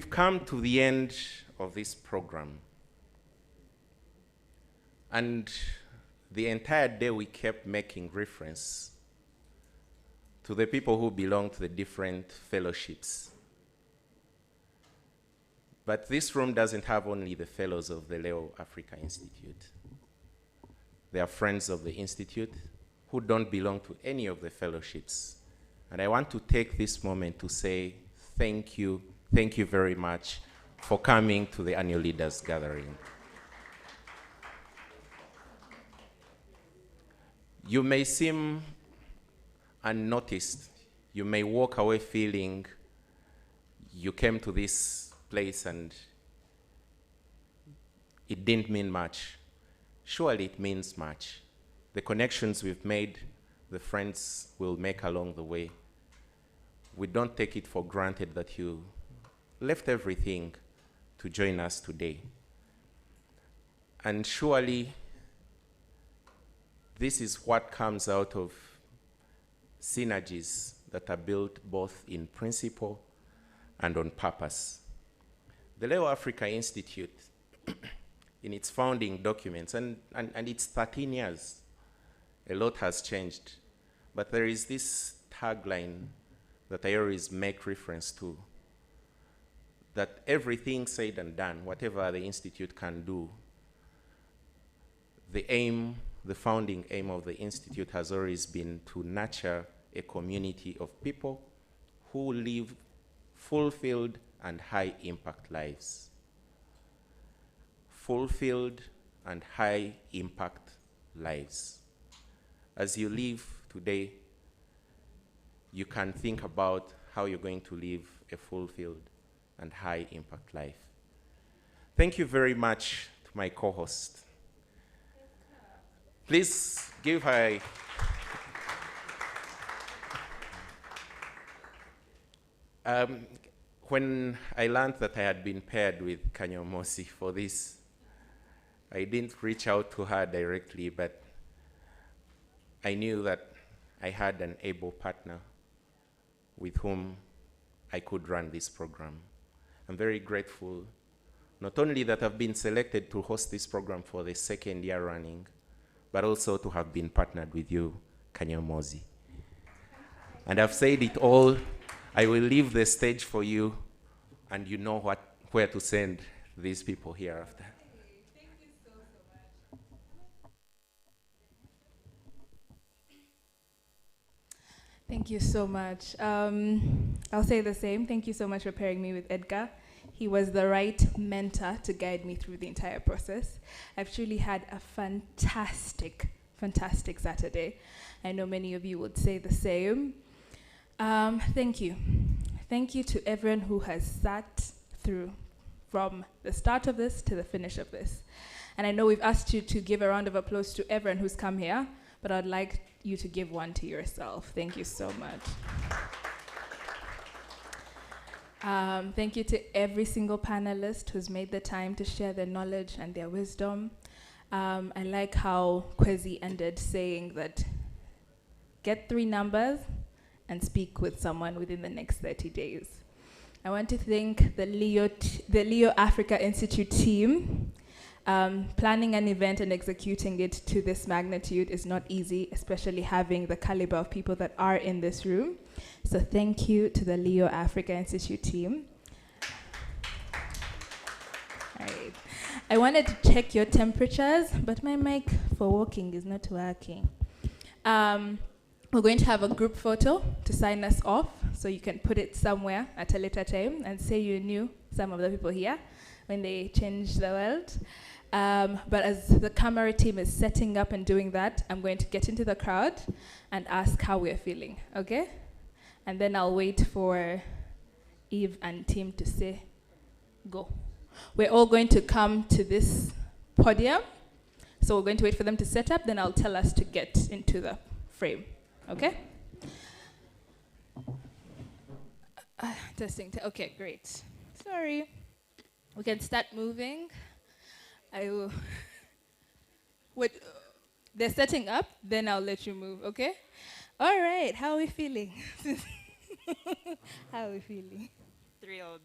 come to the end of this program. And the entire day we kept making reference to the people who belong to the different fellowships. But this room doesn't have only the fellows of the Leo Africa Institute. They are friends of the Institute who don't belong to any of the fellowships. And I want to take this moment to say thank you very much for coming to the annual leaders gathering. You may seem unnoticed. You may walk away feeling you came to this place and it didn't mean much. Surely it means much. The connections we've made, the friends we'll make along the way. We don't take it for granted that you left everything to join us today. And surely this is what comes out of synergies that are built both in principle and on purpose. The Leo Africa Institute, in its founding documents, and it's 13 years, a lot has changed. But there is this tagline that I always make reference to, that everything said and done, whatever the Institute can do, the founding aim of the Institute has always been to nurture a community of people who live fulfilled and high impact lives. Fulfilled and high impact lives. As you live today, you can think about how you're going to live a fulfilled and high impact life. Thank you very much to my co-host. Please give her when I learned that I had been paired with Kanyomosi for this, I didn't reach out to her directly, but I knew that I had an able partner with whom I could run this program. I'm very grateful, not only that I've been selected to host this program for the second year running, but also to have been partnered with you, Kanyomosi. And I've said it all. I will leave the stage for you, and you know where to send these people hereafter. Thank you so much. Thank you so much. I'll say the same. Thank you so much for pairing me with Edgar. He was the right mentor to guide me through the entire process. I've truly had a fantastic Saturday. I know many of you would say the same. Thank you. Thank you to everyone who has sat through from the start of this to the finish of this. And I know we've asked you to give a round of applause to everyone who's come here, but I'd like you to give one to yourself. Thank you so much. Thank you to every single panelist who's made the time to share their knowledge and their wisdom. I like how Kwesi ended saying that get 3 numbers and speak with someone within the next 30 days. I want to thank the Leo Africa Institute team. Planning an event and executing it to this magnitude is not easy, especially having the caliber of people that are in this room. So thank you to the Leo Africa Institute team. All right. I wanted to check your temperatures, but my mic for walking is not working. We're going to have a group photo to sign us off, so you can put it somewhere at a later time and say you knew some of the people here when they changed the world. But as the camera team is setting up and doing that, I'm going to get into the crowd and ask how we're feeling, okay? And then I'll wait for Eve and Tim to say, go. We're all going to come to this podium. So we're going to wait for them to set up, then I'll tell us to get into the frame, okay? Testing, okay, great. Sorry. We can start moving. I will, wait, they're setting up, then I'll let you move, okay? All right, how are we feeling? How are we feeling? Thrilled.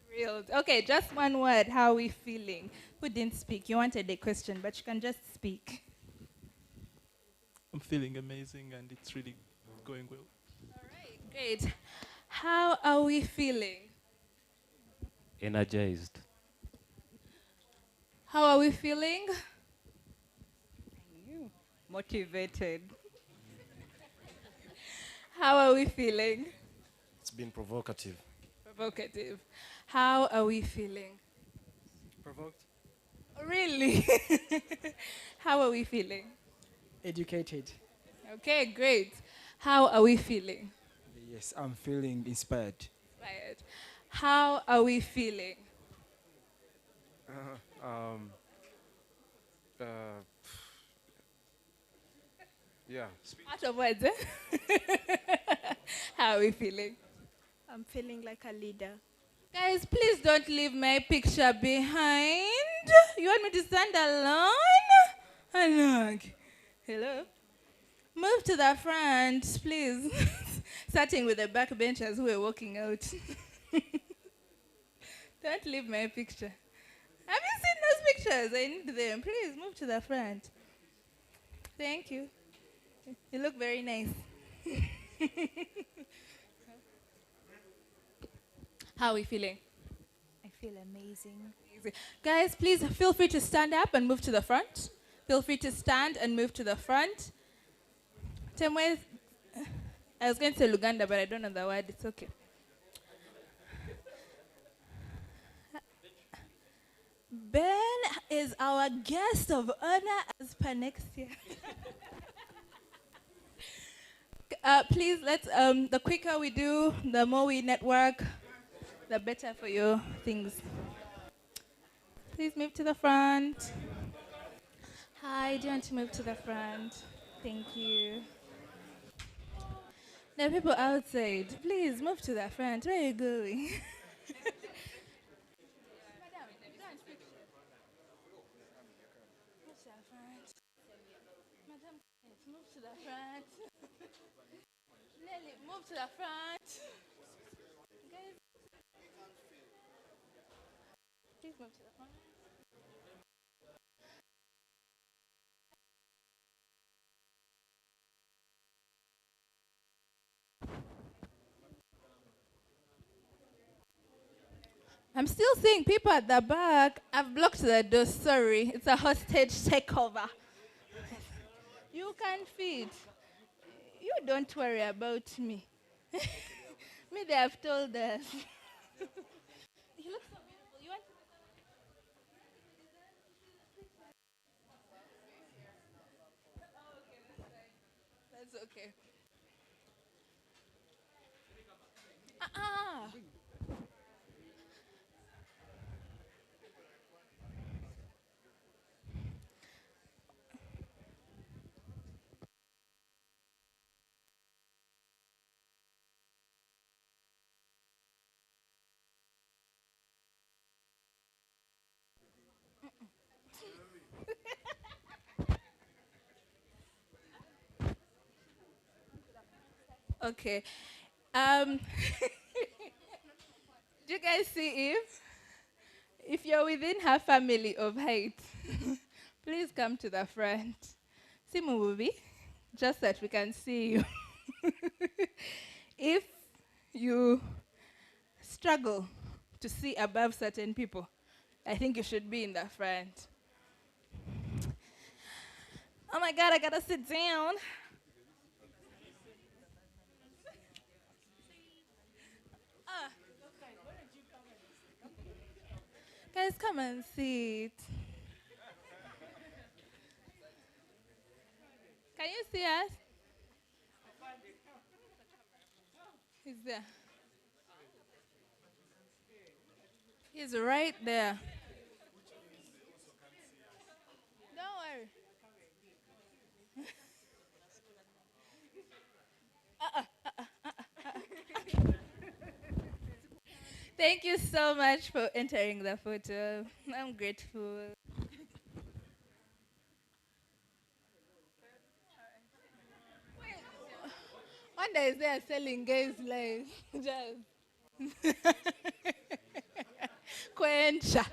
Thrilled. Okay, just one word, how are we feeling? Who didn't speak? You wanted a question, but you can just speak. I'm feeling amazing and it's really going well. All right, great. How are we feeling? Energized. How are we feeling? Motivated. How are we feeling? It's been provocative. Provocative. How are we feeling? Provoked. Really? How are we feeling? Educated. Okay, great. How are we feeling? Yes, I'm feeling inspired. Inspired. How are we feeling? Yeah. Out of words, eh? How are we feeling? I'm feeling like a leader. Guys, please don't leave my picture behind. You want me to stand alone? Look. Hello? Move to the front, please. Starting with the backbenchers who are walking out. Don't leave my picture. Have you seen those pictures? I need them. Please move to the front. Thank you. You look very nice. How are we feeling? I feel amazing. Guys, please feel free to stand up and move to the front. Feel free to stand and move to the front. Temwe, I was going to say Luganda, but I don't know the word. It's okay. Ben is our guest of honor as per next year. Please, let's, the quicker we do, the more we network, the better for your things. Please move to the front. Hi, do you want to move to the front? Thank you. There are people outside. Please move to the front. Where are you going? Madam, move to the front. Nelly, move to the front. Guys, please move to the front. I'm still seeing people at the back. I've blocked the door, sorry. It's a hostage takeover. You can feed. You don't worry about me. Me, they have told us. You look so beautiful. You want That's okay. Okay. Do you guys see if you're within her family of height, please come to the front. See movie, just that we can see you. If you struggle to see above certain people, I think you should be in the front. Oh my God, I gotta sit down. Guys, come and sit. Can you see us? He's there. He's right there. Don't worry. Thank you so much for entering the photo. I'm grateful. One day is there selling gays live. Just. Quencha.